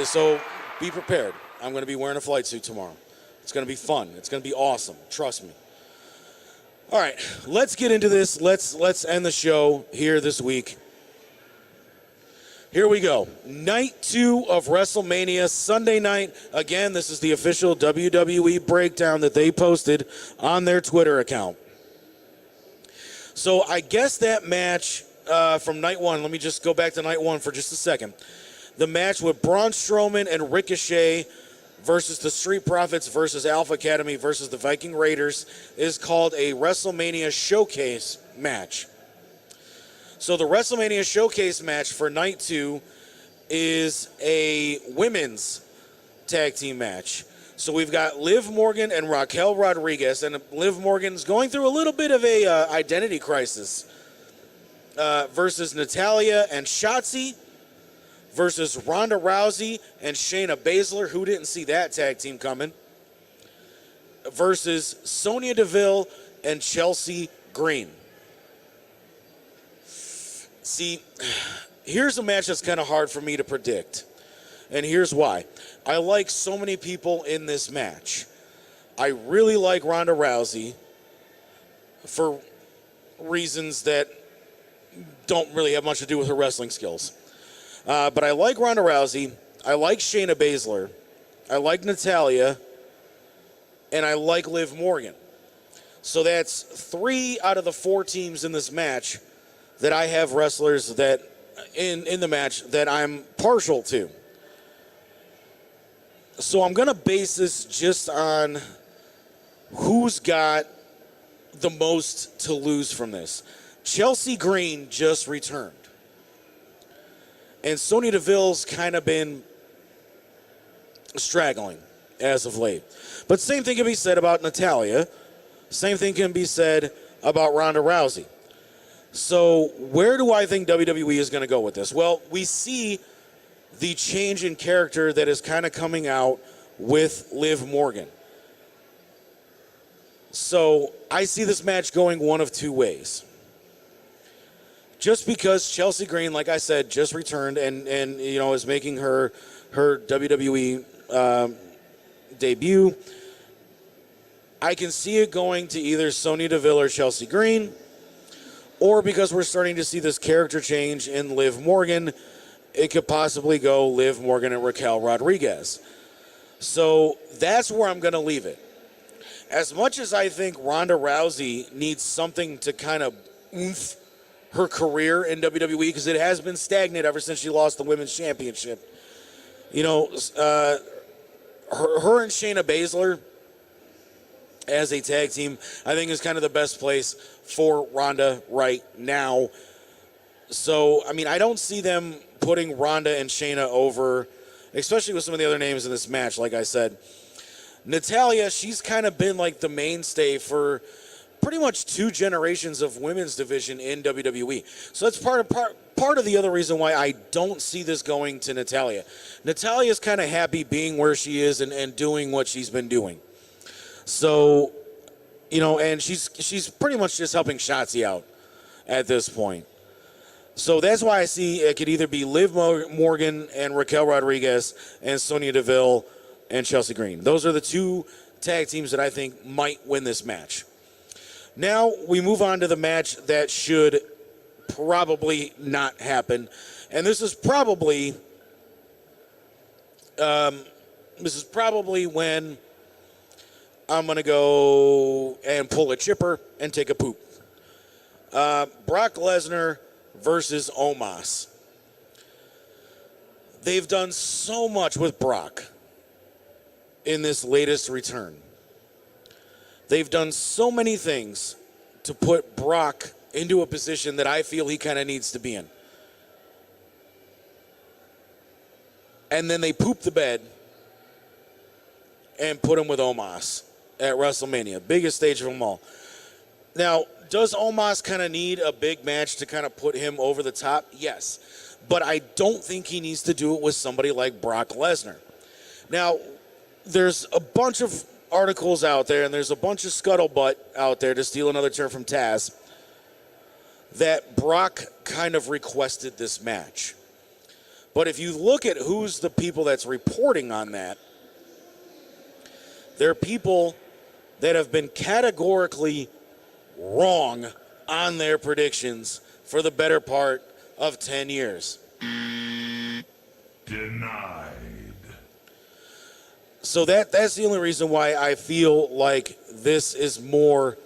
so be prepared. I'm going to be wearing a flight suit tomorrow. It's going to be fun. It's going to be awesome. Trust me. All right, let's get into this. Let's end the show here this week. Here we go. Night 2 of WrestleMania, Sunday night. Again, this is the official WWE breakdown that they posted on their Twitter account. So I guess that match from night 1, let me just go back to night 1 for just a second. The match with Braun Strowman and Ricochet versus the Street Profits versus Alpha Academy versus the Viking Raiders is called a WrestleMania Showcase match. So the WrestleMania Showcase match for night 2 is a women's tag team match. So we've got Liv Morgan and Raquel Rodriguez, and Liv Morgan's going through a little bit of a identity crisis versus Natalya and Shotzi versus Ronda Rousey and Shayna Baszler, who didn't see that tag team coming, versus Sonya Deville and Chelsea Green. See, here's a match that's kind of hard for me to predict, and here's why. I like so many people in this match. I really like Ronda Rousey for reasons that don't really have much to do with her wrestling skills. But I like Ronda Rousey, I like Shayna Baszler, I like Natalya, and I like Liv Morgan. So that's 3 out of the 4 teams in this match that I have wrestlers that in the match that I'm partial to. So I'm going to base this just on who's got the most to lose from this. Chelsea Green just returned. And Sonya Deville's kind of been straggling as of late. But same thing can be said about Natalya. Same thing can be said about Ronda Rousey. So where do I think WWE is going to go with this? Well, we see the change in character that is kind of coming out with Liv Morgan. So I see this match going one of two ways. Just because Chelsea Green, like I said, just returned and is making her WWE debut, I can see it going to either Sonya Deville or Chelsea Green, or because we're starting to see this character change in Liv Morgan, it could possibly go Liv Morgan and Raquel Rodriguez. So that's where I'm going to leave it. As much as I think Ronda Rousey needs something to kind of oomph her career in WWE, because it has been stagnant ever since she lost the Women's Championship. Her and Shayna Baszler as a tag team, I think, is kind of the best place for Ronda right now. So, I mean, I don't see them putting Ronda and Shayna over, especially with some of the other names in this match, like I said. Natalya, she's kind of been like the mainstay for pretty much 2 generations of women's division in WWE. So that's part of the other reason why I don't see this going to Natalya. Natalya's kind of happy being where she is and doing what she's been doing. So, and she's pretty much just helping Shotzi out at this point. So that's why I see it could either be Liv Morgan and Raquel Rodriguez and Sonya Deville and Chelsea Green. Those are the 2 tag teams that I think might win this match. Now we move on to the match that should probably not happen. And this is probably when I'm going to go and pull a chipper and take a poop. Brock Lesnar versus Omos. They've done so much with Brock in this latest return. They've done so many things to put Brock into a position that I feel he kind of needs to be in. And then they poop the bed and put him with Omos at WrestleMania, biggest stage of them all. Now, does Omos kind of need a big match to kind of put him over the top? Yes. But I don't think he needs to do it with somebody like Brock Lesnar. Now, there's a bunch of articles out there, and there's a bunch of scuttlebutt out there, to steal another term from Taz, that Brock kind of requested this match. But if you look at who's the people that's reporting on that, they're people that have been categorically wrong on their predictions for the better part of 10 years. Denied. So that's the only reason why I feel like this is more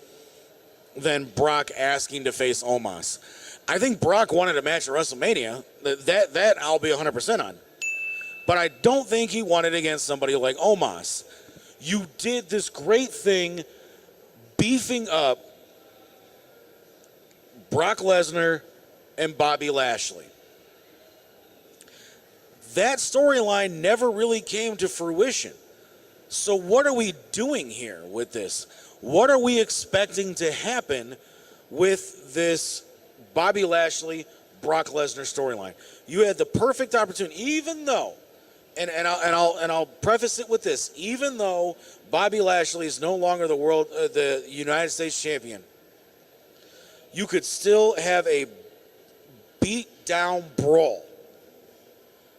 than Brock asking to face Omos. I think Brock wanted a match at WrestleMania. That I'll be 100% on. But I don't think he wanted against somebody like Omos. You did this great thing beefing up Brock Lesnar and Bobby Lashley. That storyline never really came to fruition. So what are we doing here with this? What are we expecting to happen with this Bobby Lashley, Brock Lesnar storyline? You had the perfect opportunity, even though, and I'll preface it with this, even though Bobby Lashley is no longer the United States champion, you could still have a beat down brawl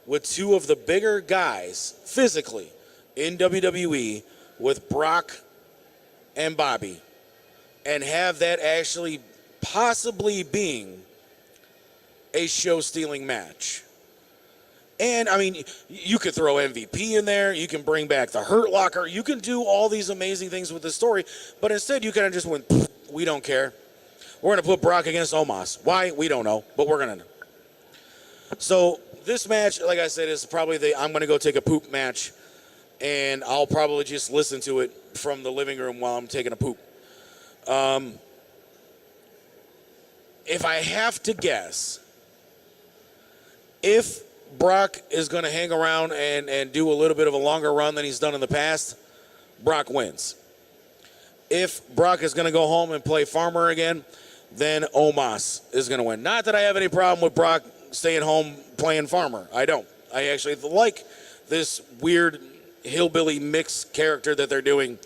with 2 of the bigger guys physically in WWE with Brock and Bobby, and have that actually possibly being a show-stealing match. And, I mean, you could throw MVP in there. You can bring back the Hurt Locker. You can do all these amazing things with the story. But instead, you kind of just went, we don't care. We're going to put Brock against Omos. Why? We don't know. But we're going to. So this match, like I said, is probably I'm going to go take a poop match. and I'll probably just listen to it from the living room while I'm taking a poop. If I have to guess, if Brock is going to hang around and do a little bit of a longer run than he's done in the past, Brock wins. If Brock is going to go home and play Farmer again, then Omos is going to win. Not that I have any problem with Brock staying home playing Farmer. I don't. I actually like this weird hillbilly mixed character that they're doing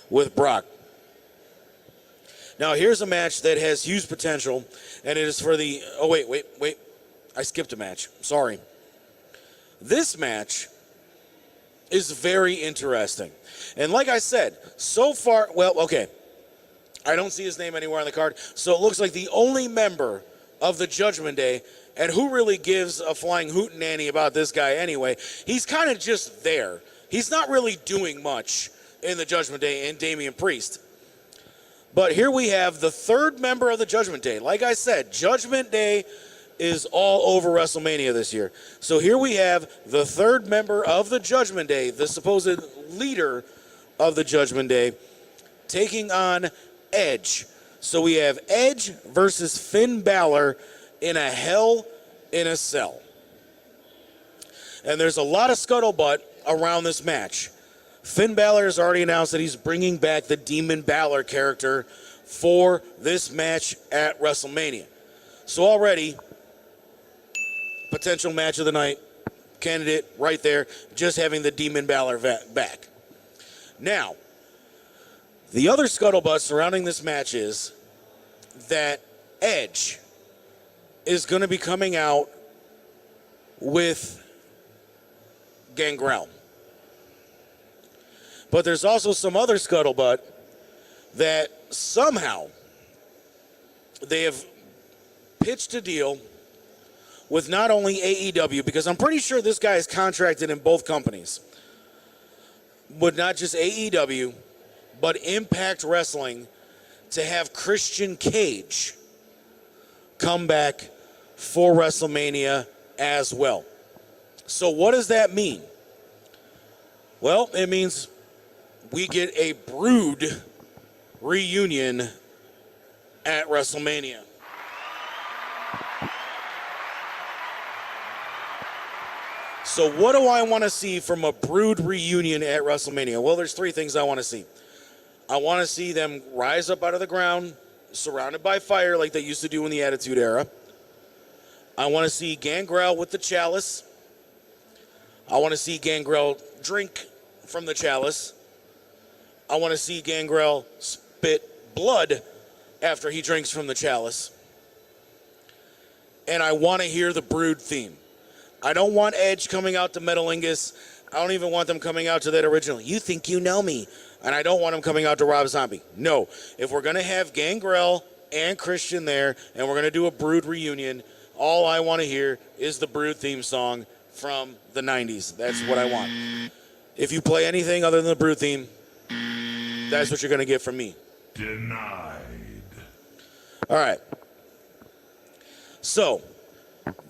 with Brock. Now, here's a match that has huge potential, and it is for the... Oh, wait. I skipped a match. Sorry. This match is very interesting. And like I said, so far... Well, okay. I don't see his name anywhere on the card, so it looks like the only member of the Judgment Day, and who really gives a flying hootenanny about this guy anyway? He's kind of just there. He's not really doing much in the Judgment Day and Damian Priest. But here we have the third member of the Judgment Day. Like I said, Judgment Day is all over WrestleMania this year. So here we have the third member of the Judgment Day, the supposed leader of the Judgment Day, taking on Edge. So we have Edge versus Finn Balor in a Hell in a Cell. And there's a lot of scuttlebutt around this match. Finn Balor has already announced that he's bringing back the Demon Balor character for this match at WrestleMania. So already, potential match of the night, candidate right there, just having the Demon Balor back. Now, the other scuttlebutt surrounding this match is that Edge is going to be coming out with Gangrel. But there's also some other scuttlebutt that somehow they have pitched a deal with not only AEW, because I'm pretty sure this guy is contracted in both companies, but not just AEW, but Impact Wrestling, to have Christian Cage come back for WrestleMania as well. So what does that mean? Well, it means we get a Brood reunion at WrestleMania. So what do I want to see from a Brood reunion at WrestleMania? Well, there's three things I want to see. I want to see them rise up out of the ground, surrounded by fire like they used to do in the Attitude Era. I want to see Gangrel with the chalice. I want to see Gangrel drink from the chalice. I want to see Gangrel spit blood after he drinks from the chalice. And I want to hear the Brood theme. I don't want Edge coming out to Metalingus. I don't even want them coming out to that original, "You think you know me." And I don't want them coming out to Rob Zombie. No. If we're going to have Gangrel and Christian there, and we're going to do a Brood reunion, all I want to hear is the Brood theme song from the 90s. That's what I want. If you play anything other than the Brood theme, that's what you're going to get from me. Denied. All right. So,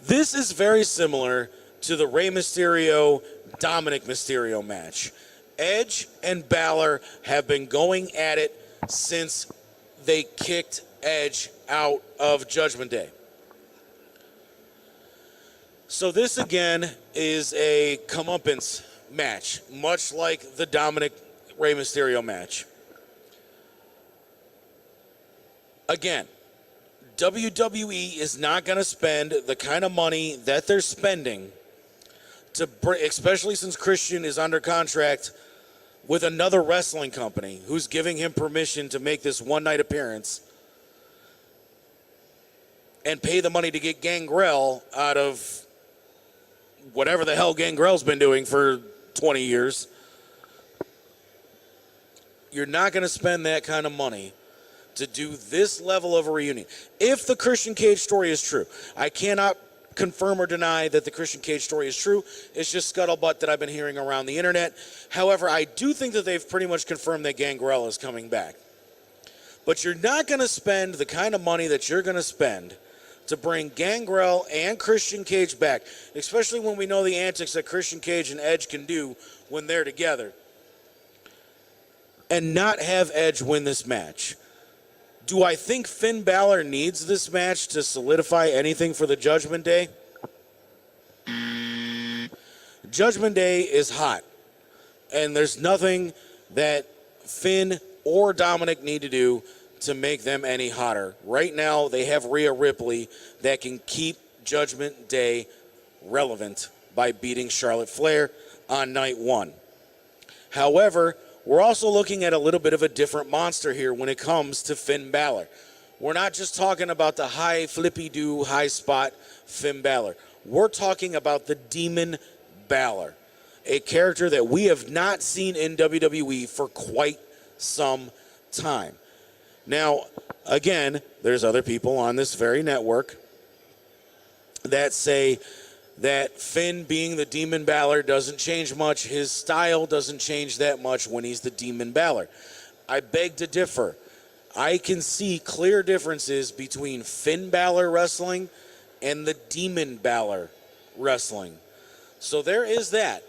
this is very similar to the Rey Mysterio, Dominic Mysterio match. Edge and Balor have been going at it since they kicked Edge out of Judgment Day. So this, again, is a comeuppance match, much like the Dominic Rey Mysterio match. Again, WWE is not going to spend the kind of money that they're spending to bring, especially since Christian is under contract with another wrestling company who's giving him permission to make this one-night appearance, and pay the money to get Gangrel out of whatever the hell Gangrel's been doing for 20 years. You're not going to spend that kind of money to do this level of a reunion. If the Christian Cage story is true, I cannot confirm or deny that the Christian Cage story is true. It's just scuttlebutt that I've been hearing around the internet. However, I do think that they've pretty much confirmed that Gangrel is coming back. But you're not going to spend the kind of money that you're going to spend to bring Gangrel and Christian Cage back, especially when we know the antics that Christian Cage and Edge can do when they're together, and not have Edge win this match. Do I think Finn Balor needs this match to solidify anything for the Judgment Day? Judgment Day is hot, and there's nothing that Finn or Dominic need to do to make them any hotter. Right now, they have Rhea Ripley that can keep Judgment Day relevant by beating Charlotte Flair on night one. However, we're also looking at a little bit of a different monster here when it comes to Finn Balor. We're not just talking about the high flippy-do, high spot Finn Balor. We're talking about the Demon Balor, a character that we have not seen in WWE for quite some time. Now, again, there's other people on this very network that say that Finn being the Demon Balor doesn't change much. His style doesn't change that much when he's the Demon Balor. I beg to differ. I can see clear differences between Finn Balor wrestling and the Demon Balor wrestling. So there is that.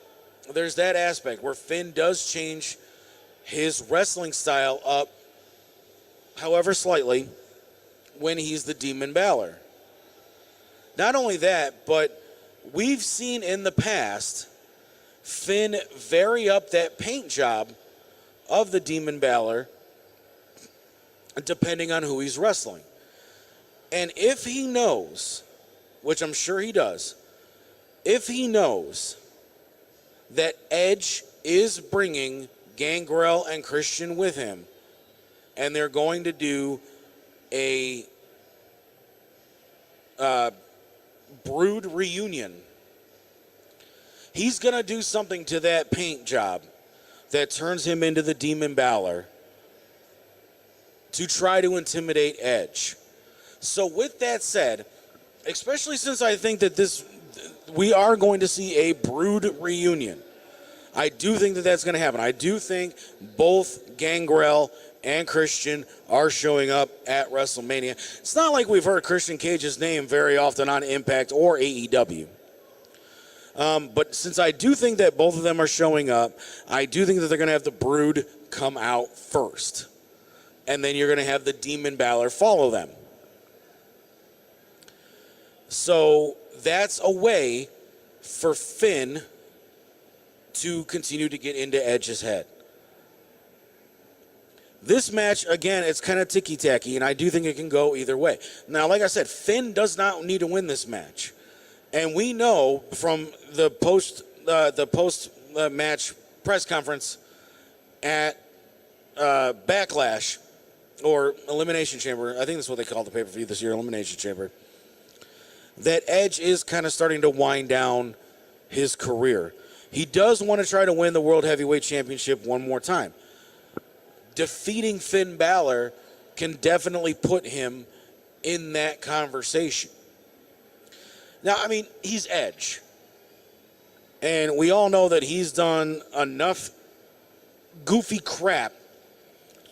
There's that aspect where Finn does change his wrestling style up, however slightly, when he's the Demon Balor. Not only that, but we've seen in the past Finn vary up that paint job of the Demon Balor depending on who he's wrestling. And if he knows, which I'm sure he does, if he knows that Edge is bringing Gangrel and Christian with him, and they're going to do a Brood reunion, he's going to do something to that paint job that turns him into the Demon Balor to try to intimidate Edge. So with that said, especially since I think that we are going to see a Brood reunion, I do think that that's going to happen. I do think both Gangrel and Christian are showing up at WrestleMania. It's not like we've heard Christian Cage's name very often on Impact or AEW. But since I do think that both of them are showing up, I do think that they're going to have the Brood come out first. And then you're going to have the Demon Balor follow them. So that's a way for Finn to continue to get into Edge's head. This match, again, it's kind of ticky-tacky, and I do think it can go either way. Now, like I said, Finn does not need to win this match. And we know from the post-match press conference at Backlash, or Elimination Chamber, I think that's what they call the pay-per-view this year, Elimination Chamber, that Edge is kind of starting to wind down his career. He does want to try to win the World Heavyweight Championship one more time. Defeating Finn Balor can definitely put him in that conversation. Now, I mean, he's Edge. And we all know that he's done enough goofy crap,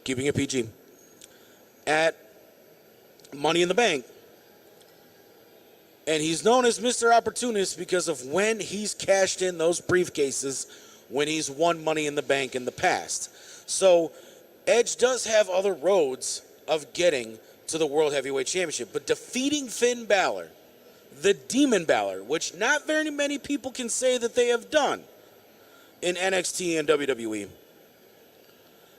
keeping it PG, at Money in the Bank. And he's known as Mr. Opportunist because of when he's cashed in those briefcases when he's won Money in the Bank in the past. So Edge does have other roads of getting to the World Heavyweight Championship. But defeating Finn Balor, the Demon Balor, which not very many people can say that they have done in NXT and WWE,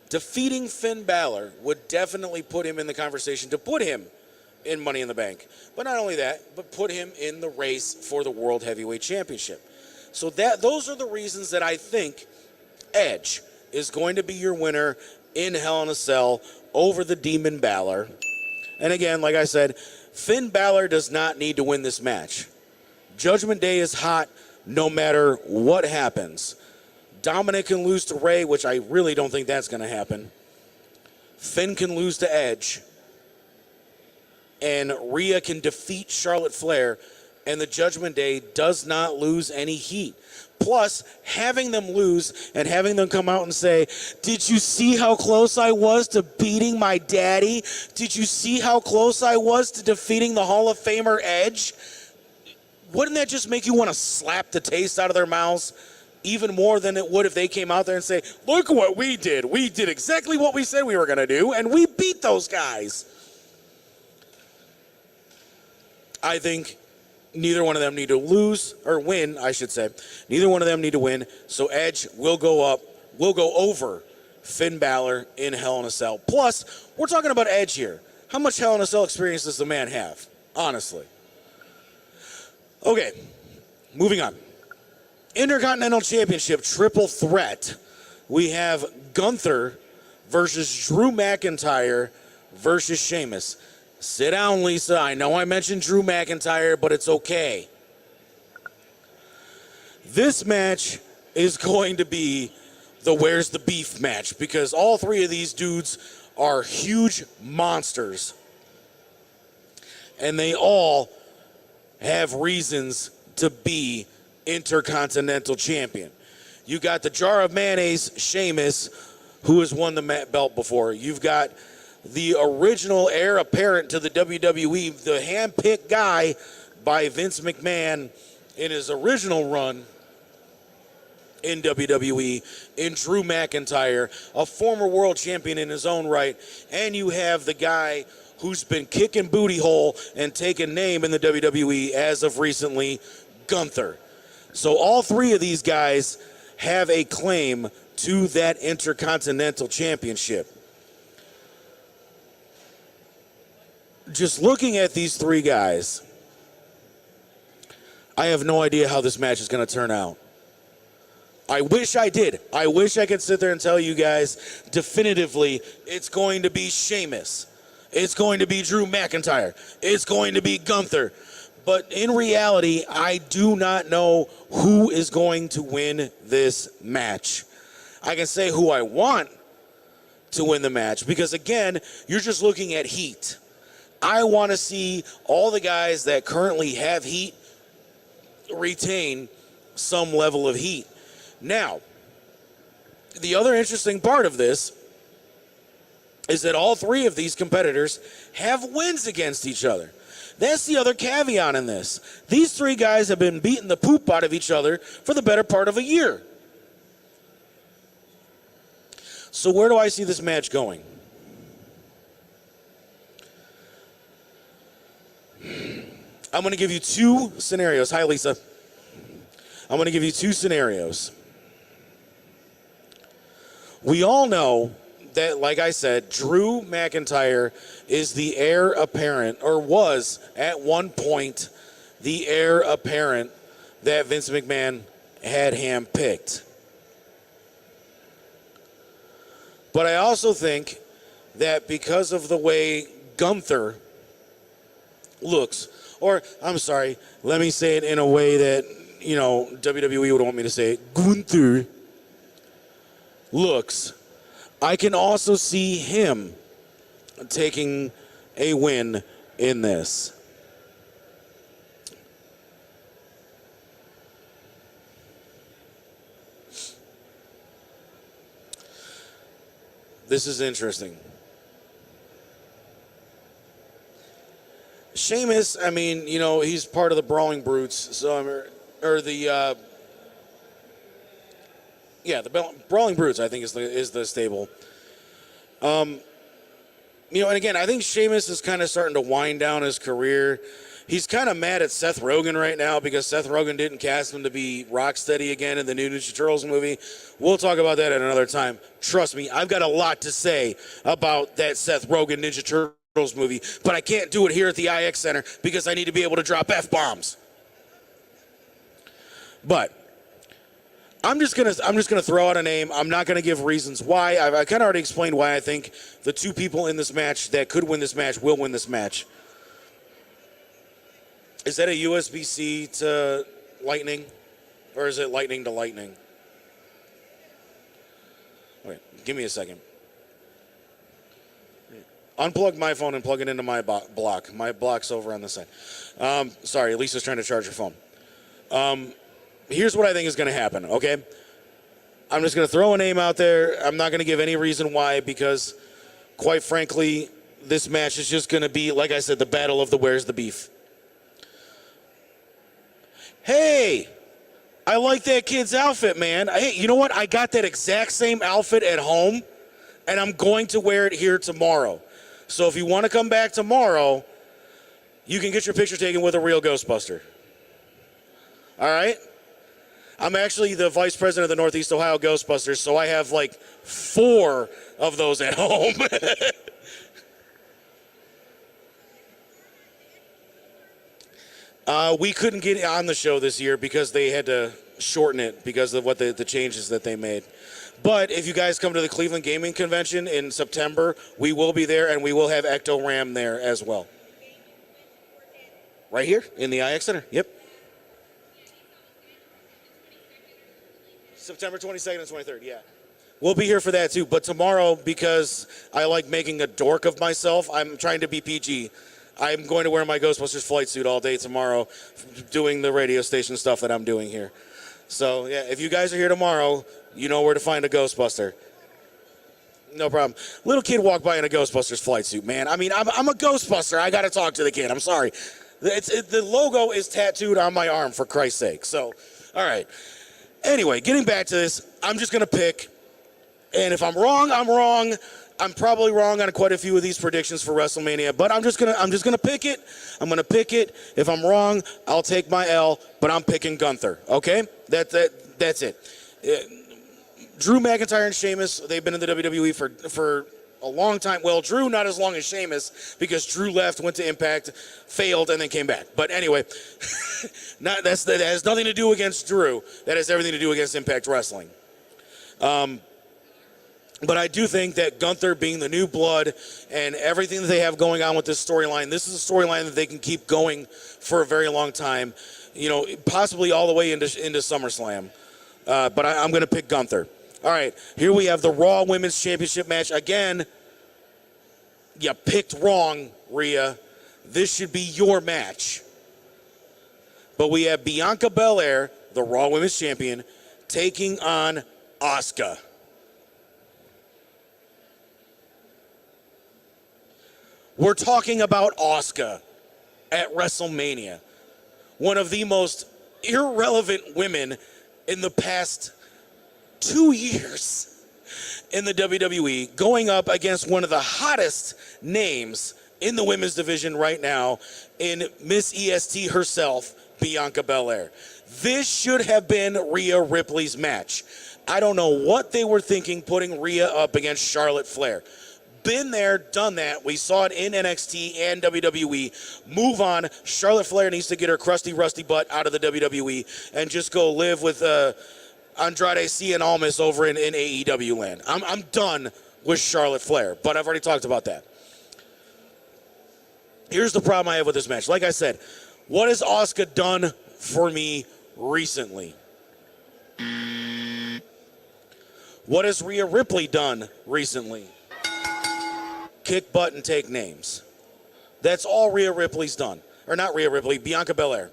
defeating Finn Balor would definitely put him in the conversation to put him in Money in the Bank. But not only that, but put him in the race for the World Heavyweight Championship. So those are the reasons that I think Edge is going to be your winner in Hell in a Cell over the Demon Balor. And again, like I said, Finn Balor does not need to win this match. Judgment Day is hot no matter what happens. Dominic can lose to Ray, which I really don't think that's going to happen. Finn can lose to Edge. And Rhea can defeat Charlotte Flair. And the Judgment Day does not lose any heat. Plus, having them lose and having them come out and say, did you see how close I was to beating my daddy? Did you see how close I was to defeating the Hall of Famer Edge? Wouldn't that just make you want to slap the taste out of their mouths? even more than it would if they came out there and say, look what we did. We did exactly what we said we were going to do, and we beat those guys. I think neither one of them need to lose, or win, I should say. Neither one of them need to win, so Edge will go over Finn Balor in Hell in a Cell. Plus, we're talking about Edge here. How much Hell in a Cell experience does the man have? Honestly. Okay, moving on. Intercontinental Championship triple threat. We have Gunther versus Drew McIntyre versus Sheamus. Sit down, Lisa. I know I mentioned Drew McIntyre, but it's okay. This match is going to be the Where's the Beef match because all three of these dudes are huge monsters. And they all have reasons to be Intercontinental Champion. You got the jar of mayonnaise, Sheamus, who has won the belt before. You've got the original heir apparent to the WWE, the hand-picked guy by Vince McMahon in his original run in WWE, in Drew McIntyre, a former world champion in his own right, and you have the guy who's been kicking booty hole and taking name in the WWE as of recently, Gunther. So all three of these guys have a claim to that Intercontinental Championship. Just looking at these three guys, I have no idea how this match is going to turn out. I wish I did. I wish I could sit there and tell you guys definitively it's going to be Sheamus. It's going to be Drew McIntyre. It's going to be Gunther. But in reality, I do not know who is going to win this match. I can say who I want to win the match because, again, you're just looking at heat. I want to see all the guys that currently have heat retain some level of heat. Now, the other interesting part of this is that all three of these competitors have wins against each other. That's the other caveat in this. These three guys have been beating the poop out of each other for the better part of a year. So where do I see this match going? I'm going to give you two scenarios. Hi, Lisa. I'm going to give you two scenarios. We all know that, like I said, Drew McIntyre is the heir apparent, or was at one point the heir apparent that Vince McMahon had handpicked. But I also think that because of the way Gunther looks, or I'm sorry, let me say it in a way that, you know, WWE would want me to say it, Gunther looks, I can also see him taking a win in this. This is interesting. Sheamus, I mean, you know, he's part of the Brawling Brutes, so the Brawling Brutes, I think, is the stable. You know, and again, I think Sheamus is kind of starting to wind down his career. He's kind of mad at Seth Rogen right now because Seth Rogen didn't cast him to be Rocksteady again in the new Ninja Turtles movie. We'll talk about that at another time. Trust me, I've got a lot to say about that Seth Rogen Ninja Turtles movie, but I can't do it here at the IX Center because I need to be able to drop F-bombs. But I'm just gonna throw out a name. I'm not gonna give reasons why. I kind of already explained why I think the two people in this match that could win this match will win this match. Is that a USB-C to Lightning, or is it Lightning to Lightning? Wait, give me a second. Unplug my phone and plug it into my block. My block's over on this side. Sorry, Lisa's trying to charge her phone. Here's what I think is going to happen, okay? I'm just going to throw a name out there. I'm not going to give any reason why because, quite frankly, this match is just going to be, like I said, the battle of the Where's the Beef. Hey, I like that kid's outfit, man. Hey, you know what? I got that exact same outfit at home, and I'm going to wear it here tomorrow. So if you want to come back tomorrow, you can get your picture taken with a real Ghostbuster. All right? I'm actually the vice president of the Northeast Ohio Ghostbusters, so I have like 4 of those at home. We couldn't get on the show this year because they had to shorten it because of what the changes that they made. But if you guys come to the Cleveland Gaming Convention in September, we will be there, and we will have Ecto Ram there as well. Right here in the IX Center. Yep. September 22nd and 23rd, yeah. We'll be here for that too. But tomorrow, because I like making a dork of myself, I'm trying to be PG. I'm going to wear my Ghostbusters flight suit all day tomorrow doing the radio station stuff that I'm doing here. So, yeah, if you guys are here tomorrow, you know where to find a Ghostbuster. No problem. Little kid walked by in a Ghostbusters flight suit, man. I mean, I'm a Ghostbuster. I got to talk to the kid. I'm sorry. The logo is tattooed on my arm, for Christ's sake. So, all right. Anyway, getting back to this, I'm just going to pick. And if I'm wrong, I'm wrong. I'm probably wrong on quite a few of these predictions for WrestleMania, but I'm just gonna pick it. I'm gonna pick it. If I'm wrong, I'll take my L. But I'm picking Gunther. Okay, that's it. Drew McIntyre and Sheamus, they've been in the WWE for a long time. Well, Drew not as long as Sheamus because Drew left, went to Impact, failed, and then came back. But anyway, that has nothing to do against Drew. That has everything to do against Impact Wrestling. But I do think that Gunther being the new blood and everything that they have going on with this storyline, this is a storyline that they can keep going for a very long time, you know, possibly all the way into SummerSlam. But I'm going to pick Gunther. All right, here we have the Raw Women's Championship match. Again, you picked wrong, Rhea. This should be your match. But we have Bianca Belair, the Raw Women's Champion, taking on Asuka. We're talking about Asuka at WrestleMania. One of the most irrelevant women in the past 2 years in the WWE, going up against one of the hottest names in the women's division right now in Miss EST herself, Bianca Belair. This should have been Rhea Ripley's match. I don't know what they were thinking putting Rhea up against Charlotte Flair. Been there, done that. We saw it in NXT and WWE. Move on. Charlotte Flair needs to get her crusty, rusty butt out of the WWE and just go live with Andrade Cien Almas over in AEW land. I'm done with Charlotte Flair, but I've already talked about that. Here's the problem I have with this match. Like I said, what has Asuka done for me recently? What has Rhea Ripley done recently? Kick butt and take names. That's all Rhea Ripley's done. Or not Rhea Ripley, Bianca Belair.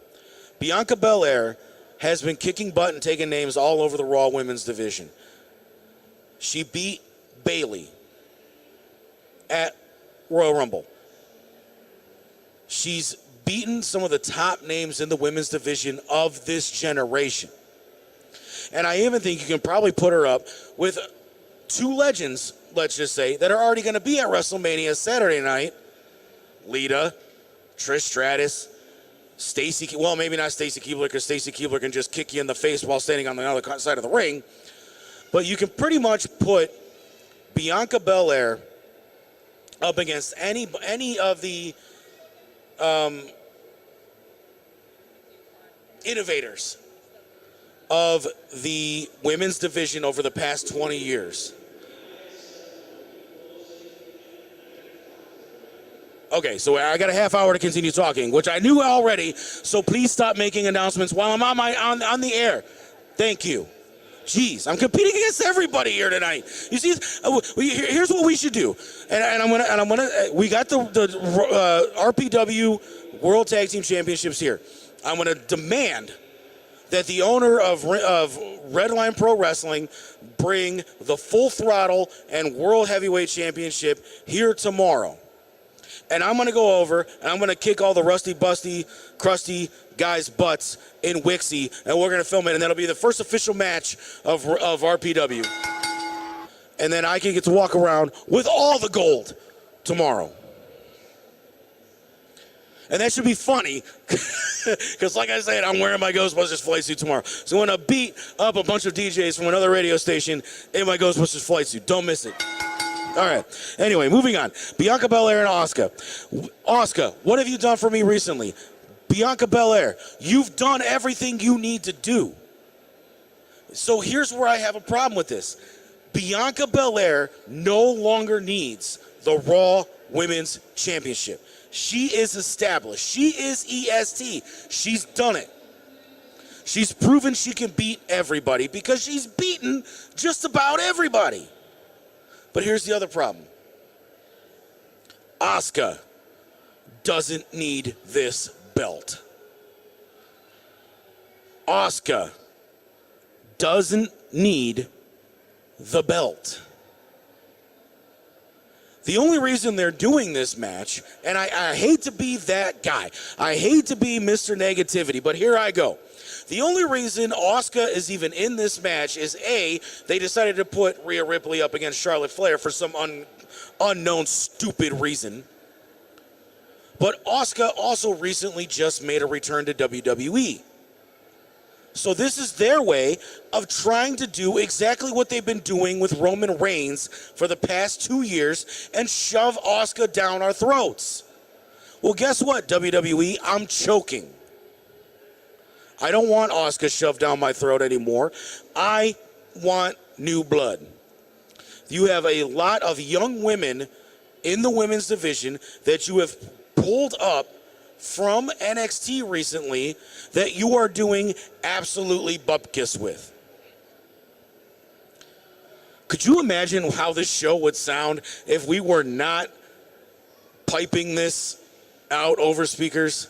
Bianca Belair has been kicking butt and taking names all over the Raw Women's division. She beat Bayley at Royal Rumble. She's beaten some of the top names in the women's division of this generation. And I even think you can probably put her up with 2 legends, let's just say, that are already going to be at WrestleMania Saturday night. Lita, Trish Stratus, Stacy, well, maybe not Stacy Keibler, because Stacy Keibler can just kick you in the face while standing on the other side of the ring. But you can pretty much put Bianca Belair up against any of the innovators of the women's division over the past 20 years. Okay, so I got a half hour to continue talking, which I knew already, so please stop making announcements while I'm on the air. Thank you. Jeez, I'm competing against everybody here tonight. You see, here's what we should do, we got the RPW World Tag Team Championships here. I'm gonna demand that the owner of Redline Pro Wrestling bring the Full Throttle and World Heavyweight Championship here tomorrow. and I'm going to go over, and I'm going to kick all the rusty, busty, crusty guys' butts in Wixie, and we're going to film it, and that'll be the first official match of RPW. And then I can get to walk around with all the gold tomorrow. And that should be funny, because like I said, I'm wearing my Ghostbusters flight suit tomorrow. So I'm going to beat up a bunch of DJs from another radio station in my Ghostbusters flight suit. Don't miss it. All right. Anyway, moving on. Bianca Belair and Asuka. Asuka, what have you done for me recently? Bianca Belair, you've done everything you need to do. So here's where I have a problem with this. Bianca Belair no longer needs the Raw Women's Championship. She is established. She is EST. She's done it. She's proven she can beat everybody because she's beaten just about everybody. But here's the other problem. Asuka doesn't need this belt. Asuka doesn't need the belt. The only reason they're doing this match, and I hate to be that guy. I hate to be Mr. Negativity, but here I go. The only reason Asuka is even in this match is A, they decided to put Rhea Ripley up against Charlotte Flair for some unknown stupid reason. But Asuka also recently just made a return to WWE. So this is their way of trying to do exactly what they've been doing with Roman Reigns for the past 2 years and shove Asuka down our throats. Well, guess what, WWE? I'm choking. I don't want Asuka shoved down my throat anymore. I want new blood. You have a lot of young women in the women's division that you have pulled up from NXT recently that you are doing absolutely bupkis with. Could you imagine how this show would sound if we were not piping this out over speakers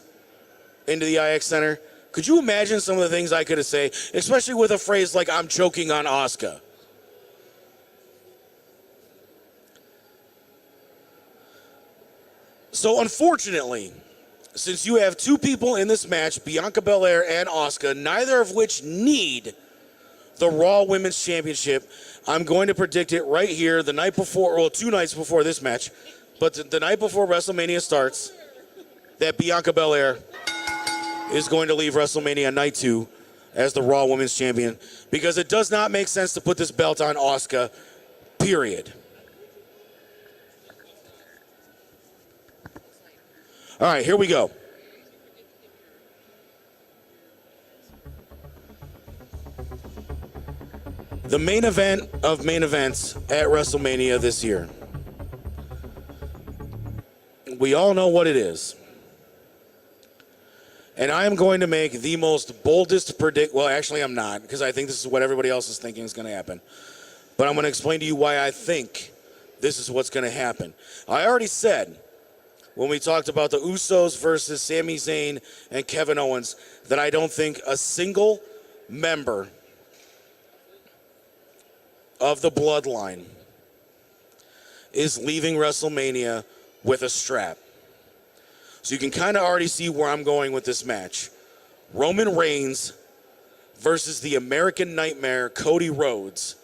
into the IX Center? Could you imagine some of the things I could have said, especially with a phrase like "I'm choking on Asuka"? So unfortunately, since you have two people in this match, Bianca Belair and Asuka, neither of which need the Raw Women's Championship, I'm going to predict it right here the night before, well, 2 nights before this match, but the night before WrestleMania starts, that Bianca Belair is going to leave WrestleMania Night 2 as the Raw Women's Champion, because it does not make sense to put this belt on Asuka, period. All right, here we go. The main event of main events at WrestleMania this year. We all know what it is. And I am going to make the most boldest well, actually I'm not, because I think this is what everybody else is thinking is going to happen. But I'm going to explain to you why I think this is what's going to happen. I already said, when we talked about the Usos versus Sami Zayn and Kevin Owens, that I don't think a single member of the bloodline is leaving WrestleMania with a strap. So you can kind of already see where I'm going with this match. Roman Reigns versus the American Nightmare, Cody Rhodes,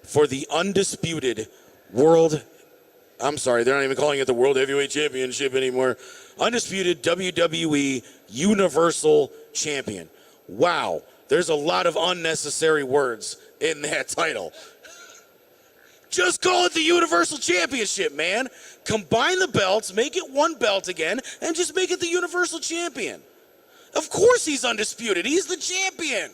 for the undisputed they're not even calling it the World Heavyweight Championship anymore. Undisputed WWE Universal Champion. Wow, there's a lot of unnecessary words in that title. Just call it the Universal Championship, man. Combine the belts, make it one belt again, and just make it the Universal Champion. Of course he's undisputed. He's the champion.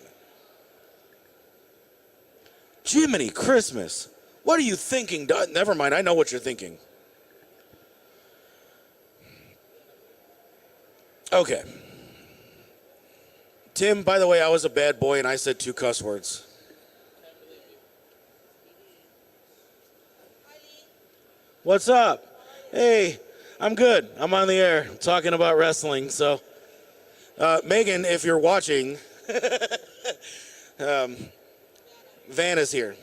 Jiminy Christmas. What are you thinking? Never mind, I know what you're thinking. Okay. Tim, by the way, I was a bad boy and I said 2 cuss words. What's up? Hey, I'm good. I'm on the air talking about wrestling. So, Megan, if you're watching, Van is here.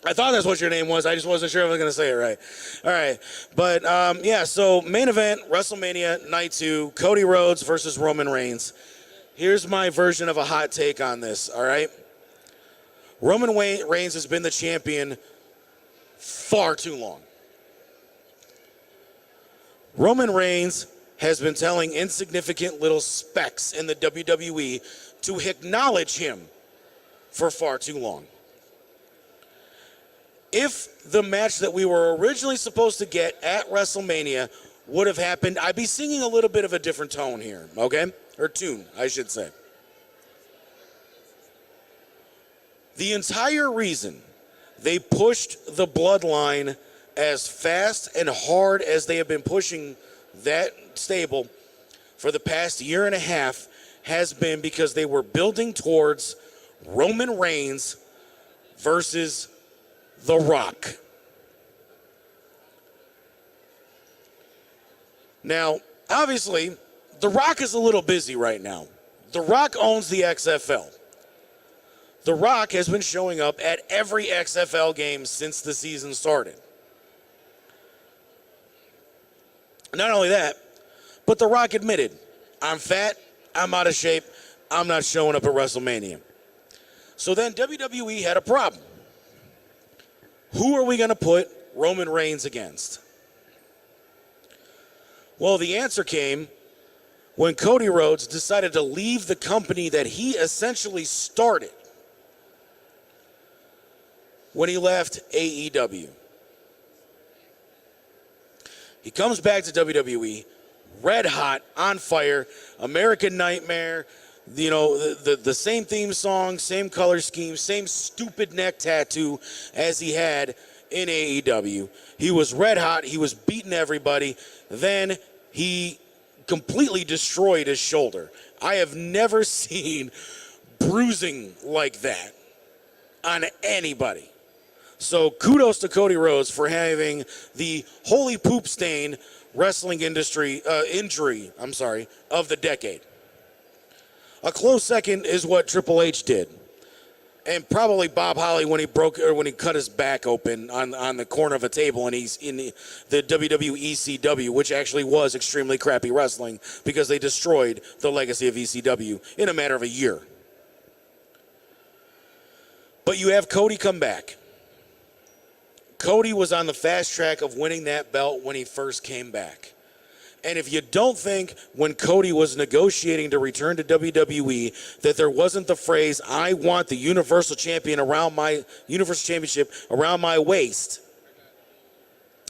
I thought that's what your name was. I just wasn't sure if I was going to say it right. All right. But, yeah, so main event, WrestleMania Night 2, Cody Rhodes versus Roman Reigns. Here's my version of a hot take on this, all right? Roman Reigns has been the champion far too long. Roman Reigns has been telling insignificant little specks in the WWE to acknowledge him for far too long. If the match that we were originally supposed to get at WrestleMania would have happened, I'd be singing a little bit of a different tone here, okay? Or tune, I should say. The entire reason they pushed the bloodline as fast and hard as they have been pushing that stable for the past year and a half has been because they were building towards Roman Reigns versus The Rock. Now, obviously, The Rock is a little busy right now. The Rock owns the XFL. The Rock has been showing up at every XFL game since the season started. Not only that, but The Rock admitted, I'm fat, I'm out of shape, I'm not showing up at WrestleMania. So then WWE had a problem. Who are we going to put Roman Reigns against? Well, the answer came when Cody Rhodes decided to leave the company that he essentially started when he left AEW. He comes back to WWE, red hot, on fire, American Nightmare, you know, the same theme song, same color scheme, same stupid neck tattoo as he had in AEW. He was red hot. He was beating everybody. Then he completely destroyed his shoulder. I have never seen bruising like that on anybody. So kudos to Cody Rhodes for having the holy poop stain wrestling industry injury of the decade. A close second is what Triple H did, and probably Bob Holly when he cut his back open on the corner of a table, and he's in the WWE ECW, which actually was extremely crappy wrestling because they destroyed the legacy of ECW in a matter of a year. But you have Cody come back. Cody was on the fast track of winning that belt when he first came back. And if you don't think when Cody was negotiating to return to WWE that there wasn't the phrase, I want the Universal Championship around my waist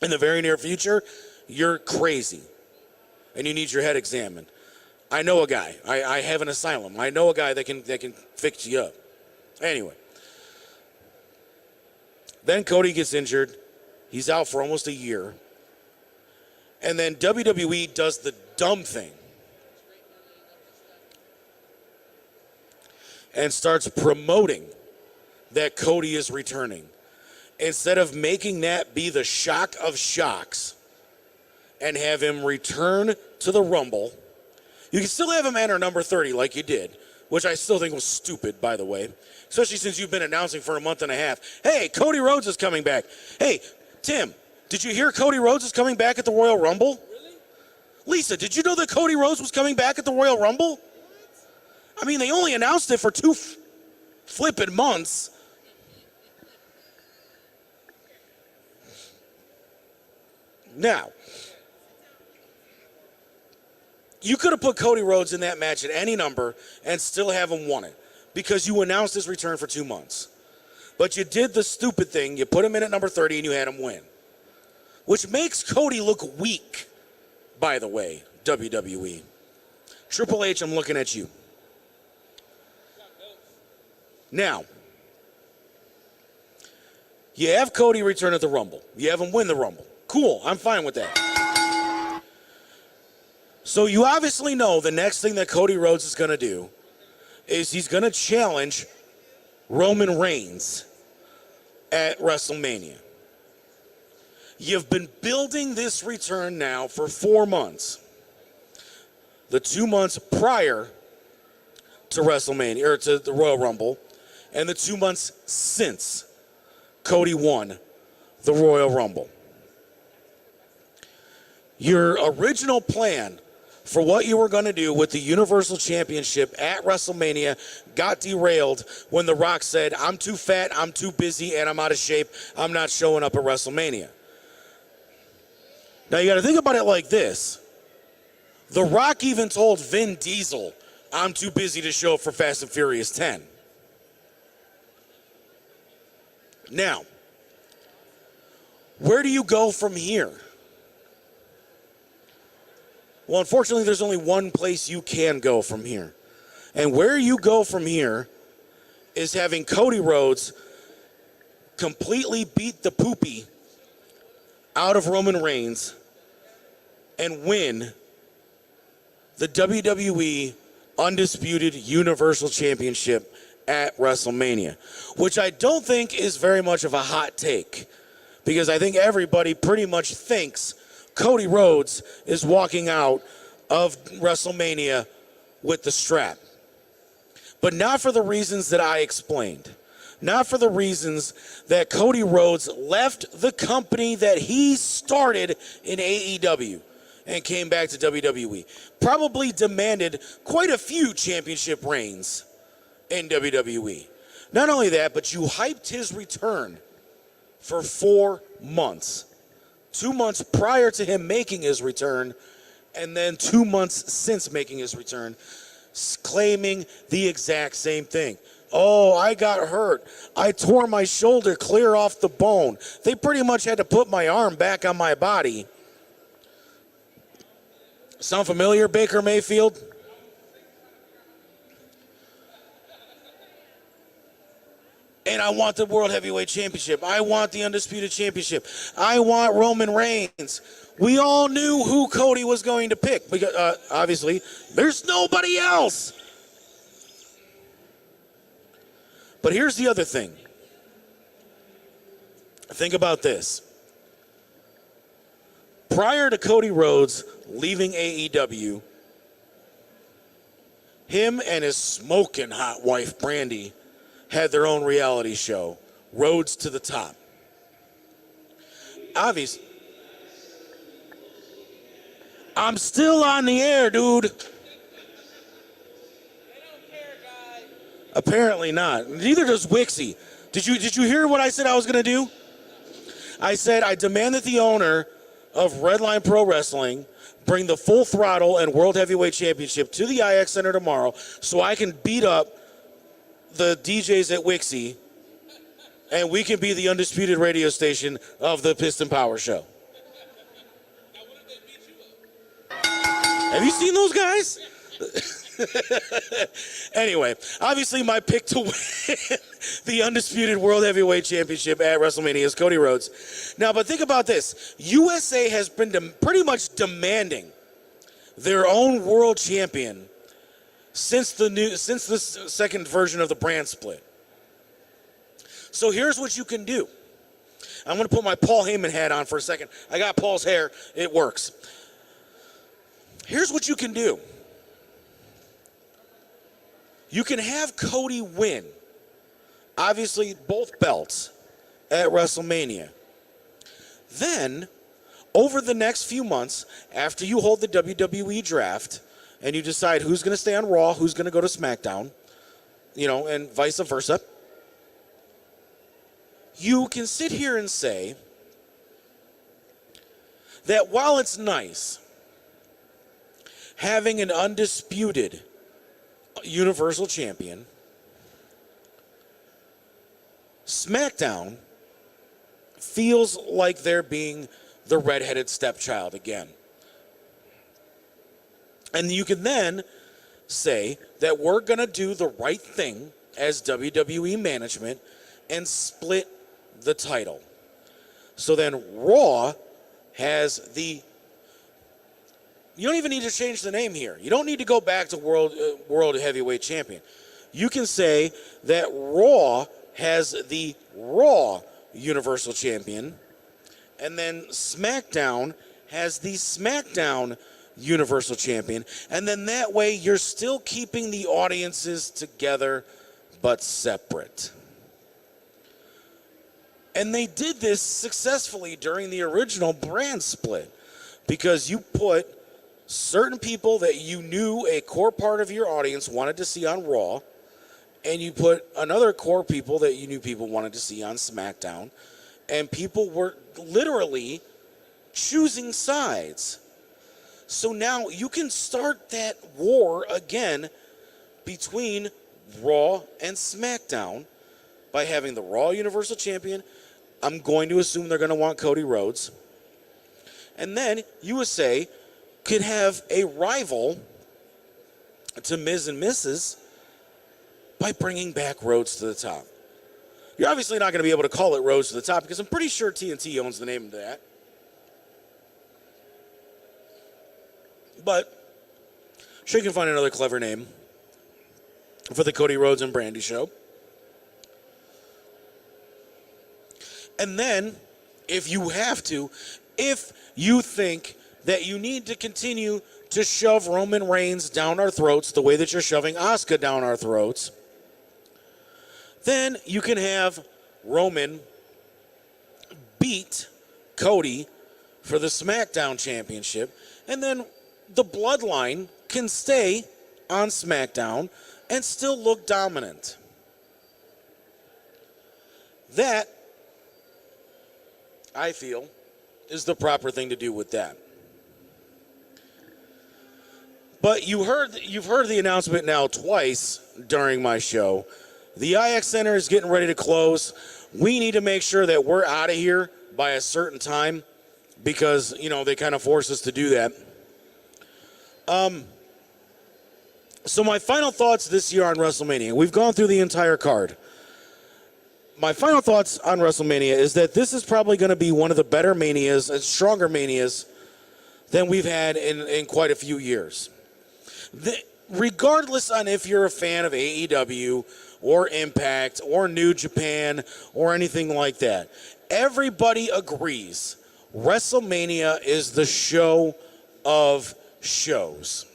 in the very near future, you're crazy. And you need your head examined. I know a guy. I have an asylum. I know a guy that can fix you up. Anyway. Then Cody gets injured. He's out for almost a year. And then WWE does the dumb thing and starts promoting that Cody is returning. Instead of making that be the shock of shocks and have him return to the Rumble, you can still have him enter number 30 like you did, which I still think was stupid, by the way, especially since you've been announcing for a month and a half. Hey, Cody Rhodes is coming back. Hey, Tim, did you hear Cody Rhodes is coming back at the Royal Rumble? Really? Lisa, did you know that Cody Rhodes was coming back at the Royal Rumble? I mean, they only announced it for 2 flippin' months. Now, you could have put Cody Rhodes in that match at any number and still have him won it because you announced his return for 2 months. But you did the stupid thing. You put him in at number 30 and you had him win. Which makes Cody look weak, by the way, WWE. Triple H, I'm looking at you. Now, you have Cody return at the Rumble. You have him win the Rumble. Cool, I'm fine with that. So you obviously know the next thing that Cody Rhodes is going to do is he's going to challenge Roman Reigns at WrestleMania. You've been building this return now for 4 months. The 2 months prior to WrestleMania, or to the Royal Rumble, and the 2 months since Cody won the Royal Rumble. Your original plan for what you were going to do with the Universal Championship at WrestleMania got derailed when The Rock said, I'm too fat, I'm too busy, and I'm out of shape. I'm not showing up at WrestleMania. Now you got to think about it like this. The Rock even told Vin Diesel, I'm too busy to show up for Fast and Furious 10. Now, where do you go from here? Well, unfortunately, there's only one place you can go from here. And where you go from here is having Cody Rhodes completely beat the poopy out of Roman Reigns and win the WWE Undisputed Universal Championship at WrestleMania, which I don't think is very much of a hot take, because I think everybody pretty much thinks Cody Rhodes is walking out of WrestleMania with the strap. But not for the reasons that I explained. Not for the reasons that Cody Rhodes left the company that he started in AEW and came back to WWE. Probably demanded quite a few championship reigns in WWE. Not only that, but you hyped his return for 4 months. 2 months prior to him making his return, and then 2 months since making his return, claiming the exact same thing. Oh, I got hurt. I tore my shoulder clear off the bone. They pretty much had to put my arm back on my body. Sound familiar, Baker Mayfield? And I want the World Heavyweight Championship. I want the Undisputed Championship. I want Roman Reigns. We all knew who Cody was going to pick, because obviously there's nobody else. But here's the other thing. Think about this. Prior to Cody Rhodes leaving AEW, him and his smoking hot wife, Brandy, had their own reality show, Roads to the Top. Obviously, I'm still on the air, dude. Apparently not. Neither does Wixie. Did you hear what I said I was going to do? I said I demand that the owner of Redline Pro Wrestling bring the Full Throttle and World Heavyweight Championship to the IX Center tomorrow so I can beat up the DJs at Wixie and we can be the undisputed radio station of the Piston Power Show. Have you seen those guys? Anyway, obviously my pick to win the Undisputed World Heavyweight Championship at WrestleMania is Cody Rhodes. Now, but think about this. USA has been pretty much demanding their own world champion since the second version of the brand split. So here's what you can do. I'm going to put my Paul Heyman hat on for a second. I got Paul's hair. It works. Here's what you can do. You can have Cody win, obviously, both belts at WrestleMania. Then, over the next few months, after you hold the WWE draft, and you decide who's going to stay on Raw, who's going to go to SmackDown, and vice versa, you can sit here and say that while it's nice having an undisputed Universal Champion, SmackDown feels like they're being the redheaded stepchild again. And you can then say that we're going to do the right thing as WWE management and split the title. So then Raw has the... You don't even need to change the name here. You don't need to go back to World Heavyweight Champion. You can say that Raw has the Raw Universal Champion, and then SmackDown has the SmackDown Universal Champion, and then that way you're still keeping the audiences together but separate. And they did this successfully during the original brand split because you put certain people that you knew a core part of your audience wanted to see on Raw, and you put another core people that you knew people wanted to see on SmackDown, and people were literally choosing sides. So now you can start that war again between Raw and SmackDown by having the Raw Universal Champion. I'm going to assume they're going to want Cody Rhodes. And then USA could have a rival to Miz and Mrs. by bringing back Rhodes to the top. You're obviously not going to be able to call it Rhodes to the top because I'm pretty sure TNT owns the name of that. But I'm sure you can find another clever name for the Cody Rhodes and Brandy show. And then, if you have to, if you think that you need to continue to shove Roman Reigns down our throats the way that you're shoving Asuka down our throats, then you can have Roman beat Cody for the SmackDown Championship, and then the Bloodline can stay on SmackDown and still look dominant. That, I feel, is the proper thing to do with that. But you've heard the announcement now twice during my show. The IX Center is getting ready to close. We need to make sure that we're out of here by a certain time because, they kind of force us to do that. So my final thoughts this year on WrestleMania. We've gone through the entire card. My final thoughts on WrestleMania is that this is probably going to be one of the better Manias and stronger Manias than we've had in quite a few years. Regardless on if you're a fan of AEW or Impact or New Japan or anything like that, everybody agrees WrestleMania is the show of shows.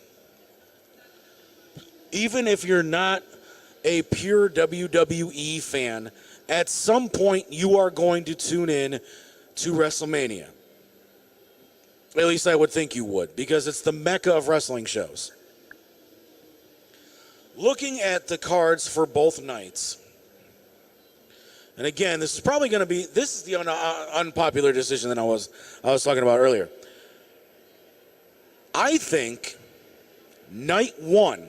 Even if you're not a pure WWE fan, at some point you are going to tune in to WrestleMania. At least I would think you would, because it's the mecca of wrestling shows. Looking at the cards for both nights, and again, this is the unpopular decision that I was talking about earlier. I think night one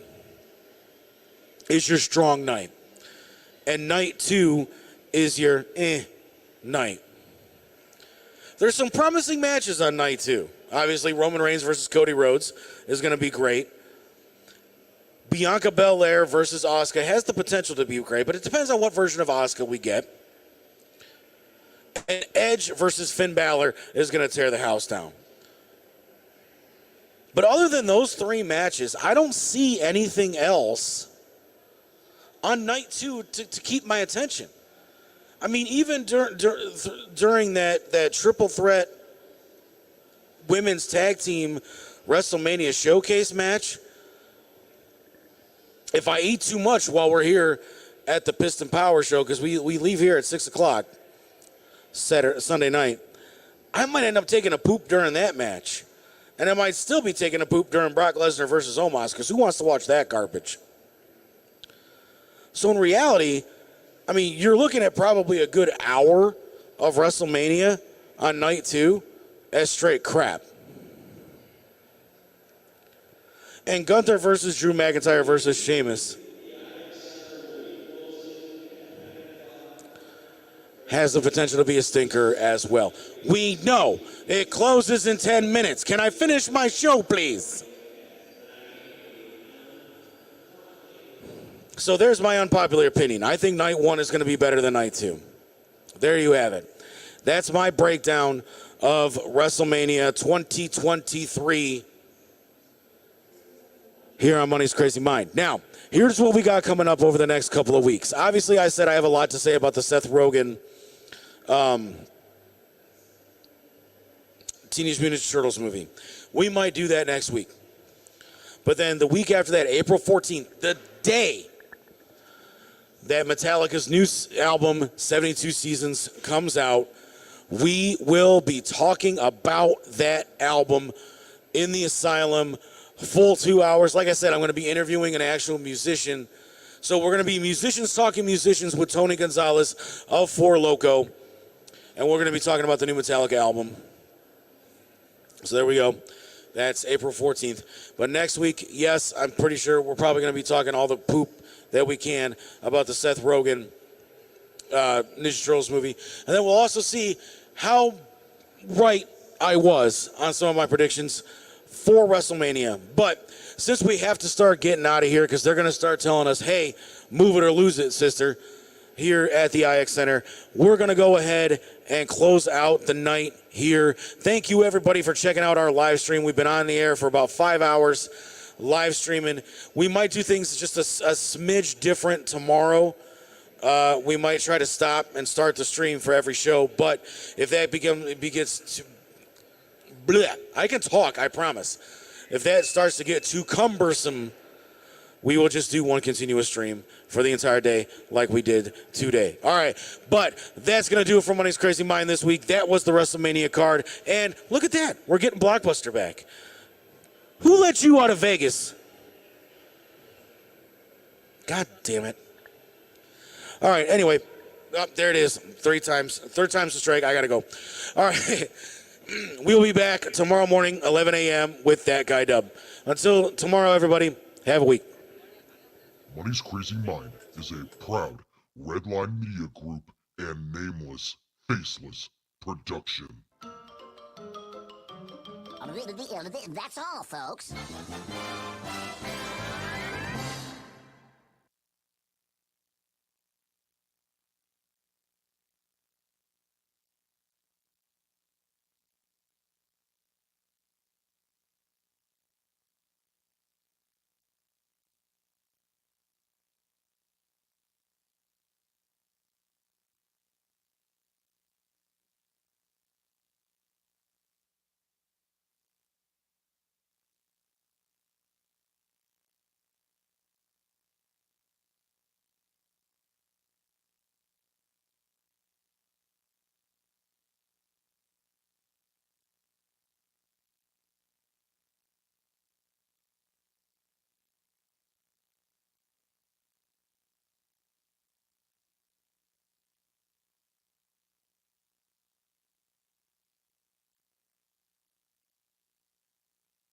is your strong night, and night two is your night. There's some promising matches on night two. Obviously, Roman Reigns versus Cody Rhodes is going to be great. Bianca Belair versus Asuka has the potential to be great, but it depends on what version of Asuka we get. And Edge versus Finn Balor is going to tear the house down. But other than those three matches, I don't see anything else on night two to keep my attention. I mean, even during that triple threat women's tag team WrestleMania showcase match, if I eat too much while we're here at the Piston Power Show, because we leave here at 6 o'clock Sunday night, I might end up taking a poop during that match. And I might still be taking a poop during Brock Lesnar versus Omos, because who wants to watch that garbage? So in reality, I mean, you're looking at probably a good hour of WrestleMania on night two as straight crap. And Gunther versus Drew McIntyre versus Sheamus has the potential to be a stinker as well. We know it closes in 10 minutes. Can I finish my show, please? So there's my unpopular opinion. I think night one is going to be better than night two. There you have it. That's my breakdown of WrestleMania 2023 here on Money's Crazy Mind. Now, here's what we got coming up over the next couple of weeks. Obviously, I said I have a lot to say about the Seth Rogen Teenage Mutant Ninja Turtles movie. We might do that next week. But then the week after that, April 14th, the day that Metallica's new album, 72 Seasons, comes out, we will be talking about that album in the Asylum, full 2 hours. Like I said, I'm going to be interviewing an actual musician. So we're going to be musicians talking musicians with Tony Gonzalez of Four Loko. And we're going to be talking about the new Metallica album. So there we go. That's April 14th. But next week, yes, I'm pretty sure we're probably going to be talking all the poop that we can about the Seth Rogen Ninja Turtles movie. And then we'll also see how right I was on some of my predictions for WrestleMania. But since we have to start getting out of here because they're going to start telling us, hey, move it or lose it, sister, here at the IX Center, we're going to go ahead and close out the night here. Thank you, everybody, for checking out our live stream. We've been on the air for about 5 hours live streaming. We might do things just a smidge different tomorrow. We might try to stop and start the stream for every show, but if that begins to bleh, I can talk, I promise. If that starts to get too cumbersome, we will just do one continuous stream for the entire day like we did today. All right, but that's going to do it for Money's Crazy Mind this week. That was the WrestleMania card, and look at that. We're getting Blockbuster back. Who let you out of Vegas? God damn it. All right, anyway, there it is. 3 times. Third time's the strike. I got to go. All right. We'll be back tomorrow morning, 11 a.m. with That Guy Dub. Until tomorrow, everybody, have a week. Money's Crazy Mind is a proud Redline Media Group and nameless, faceless production. That's all, folks.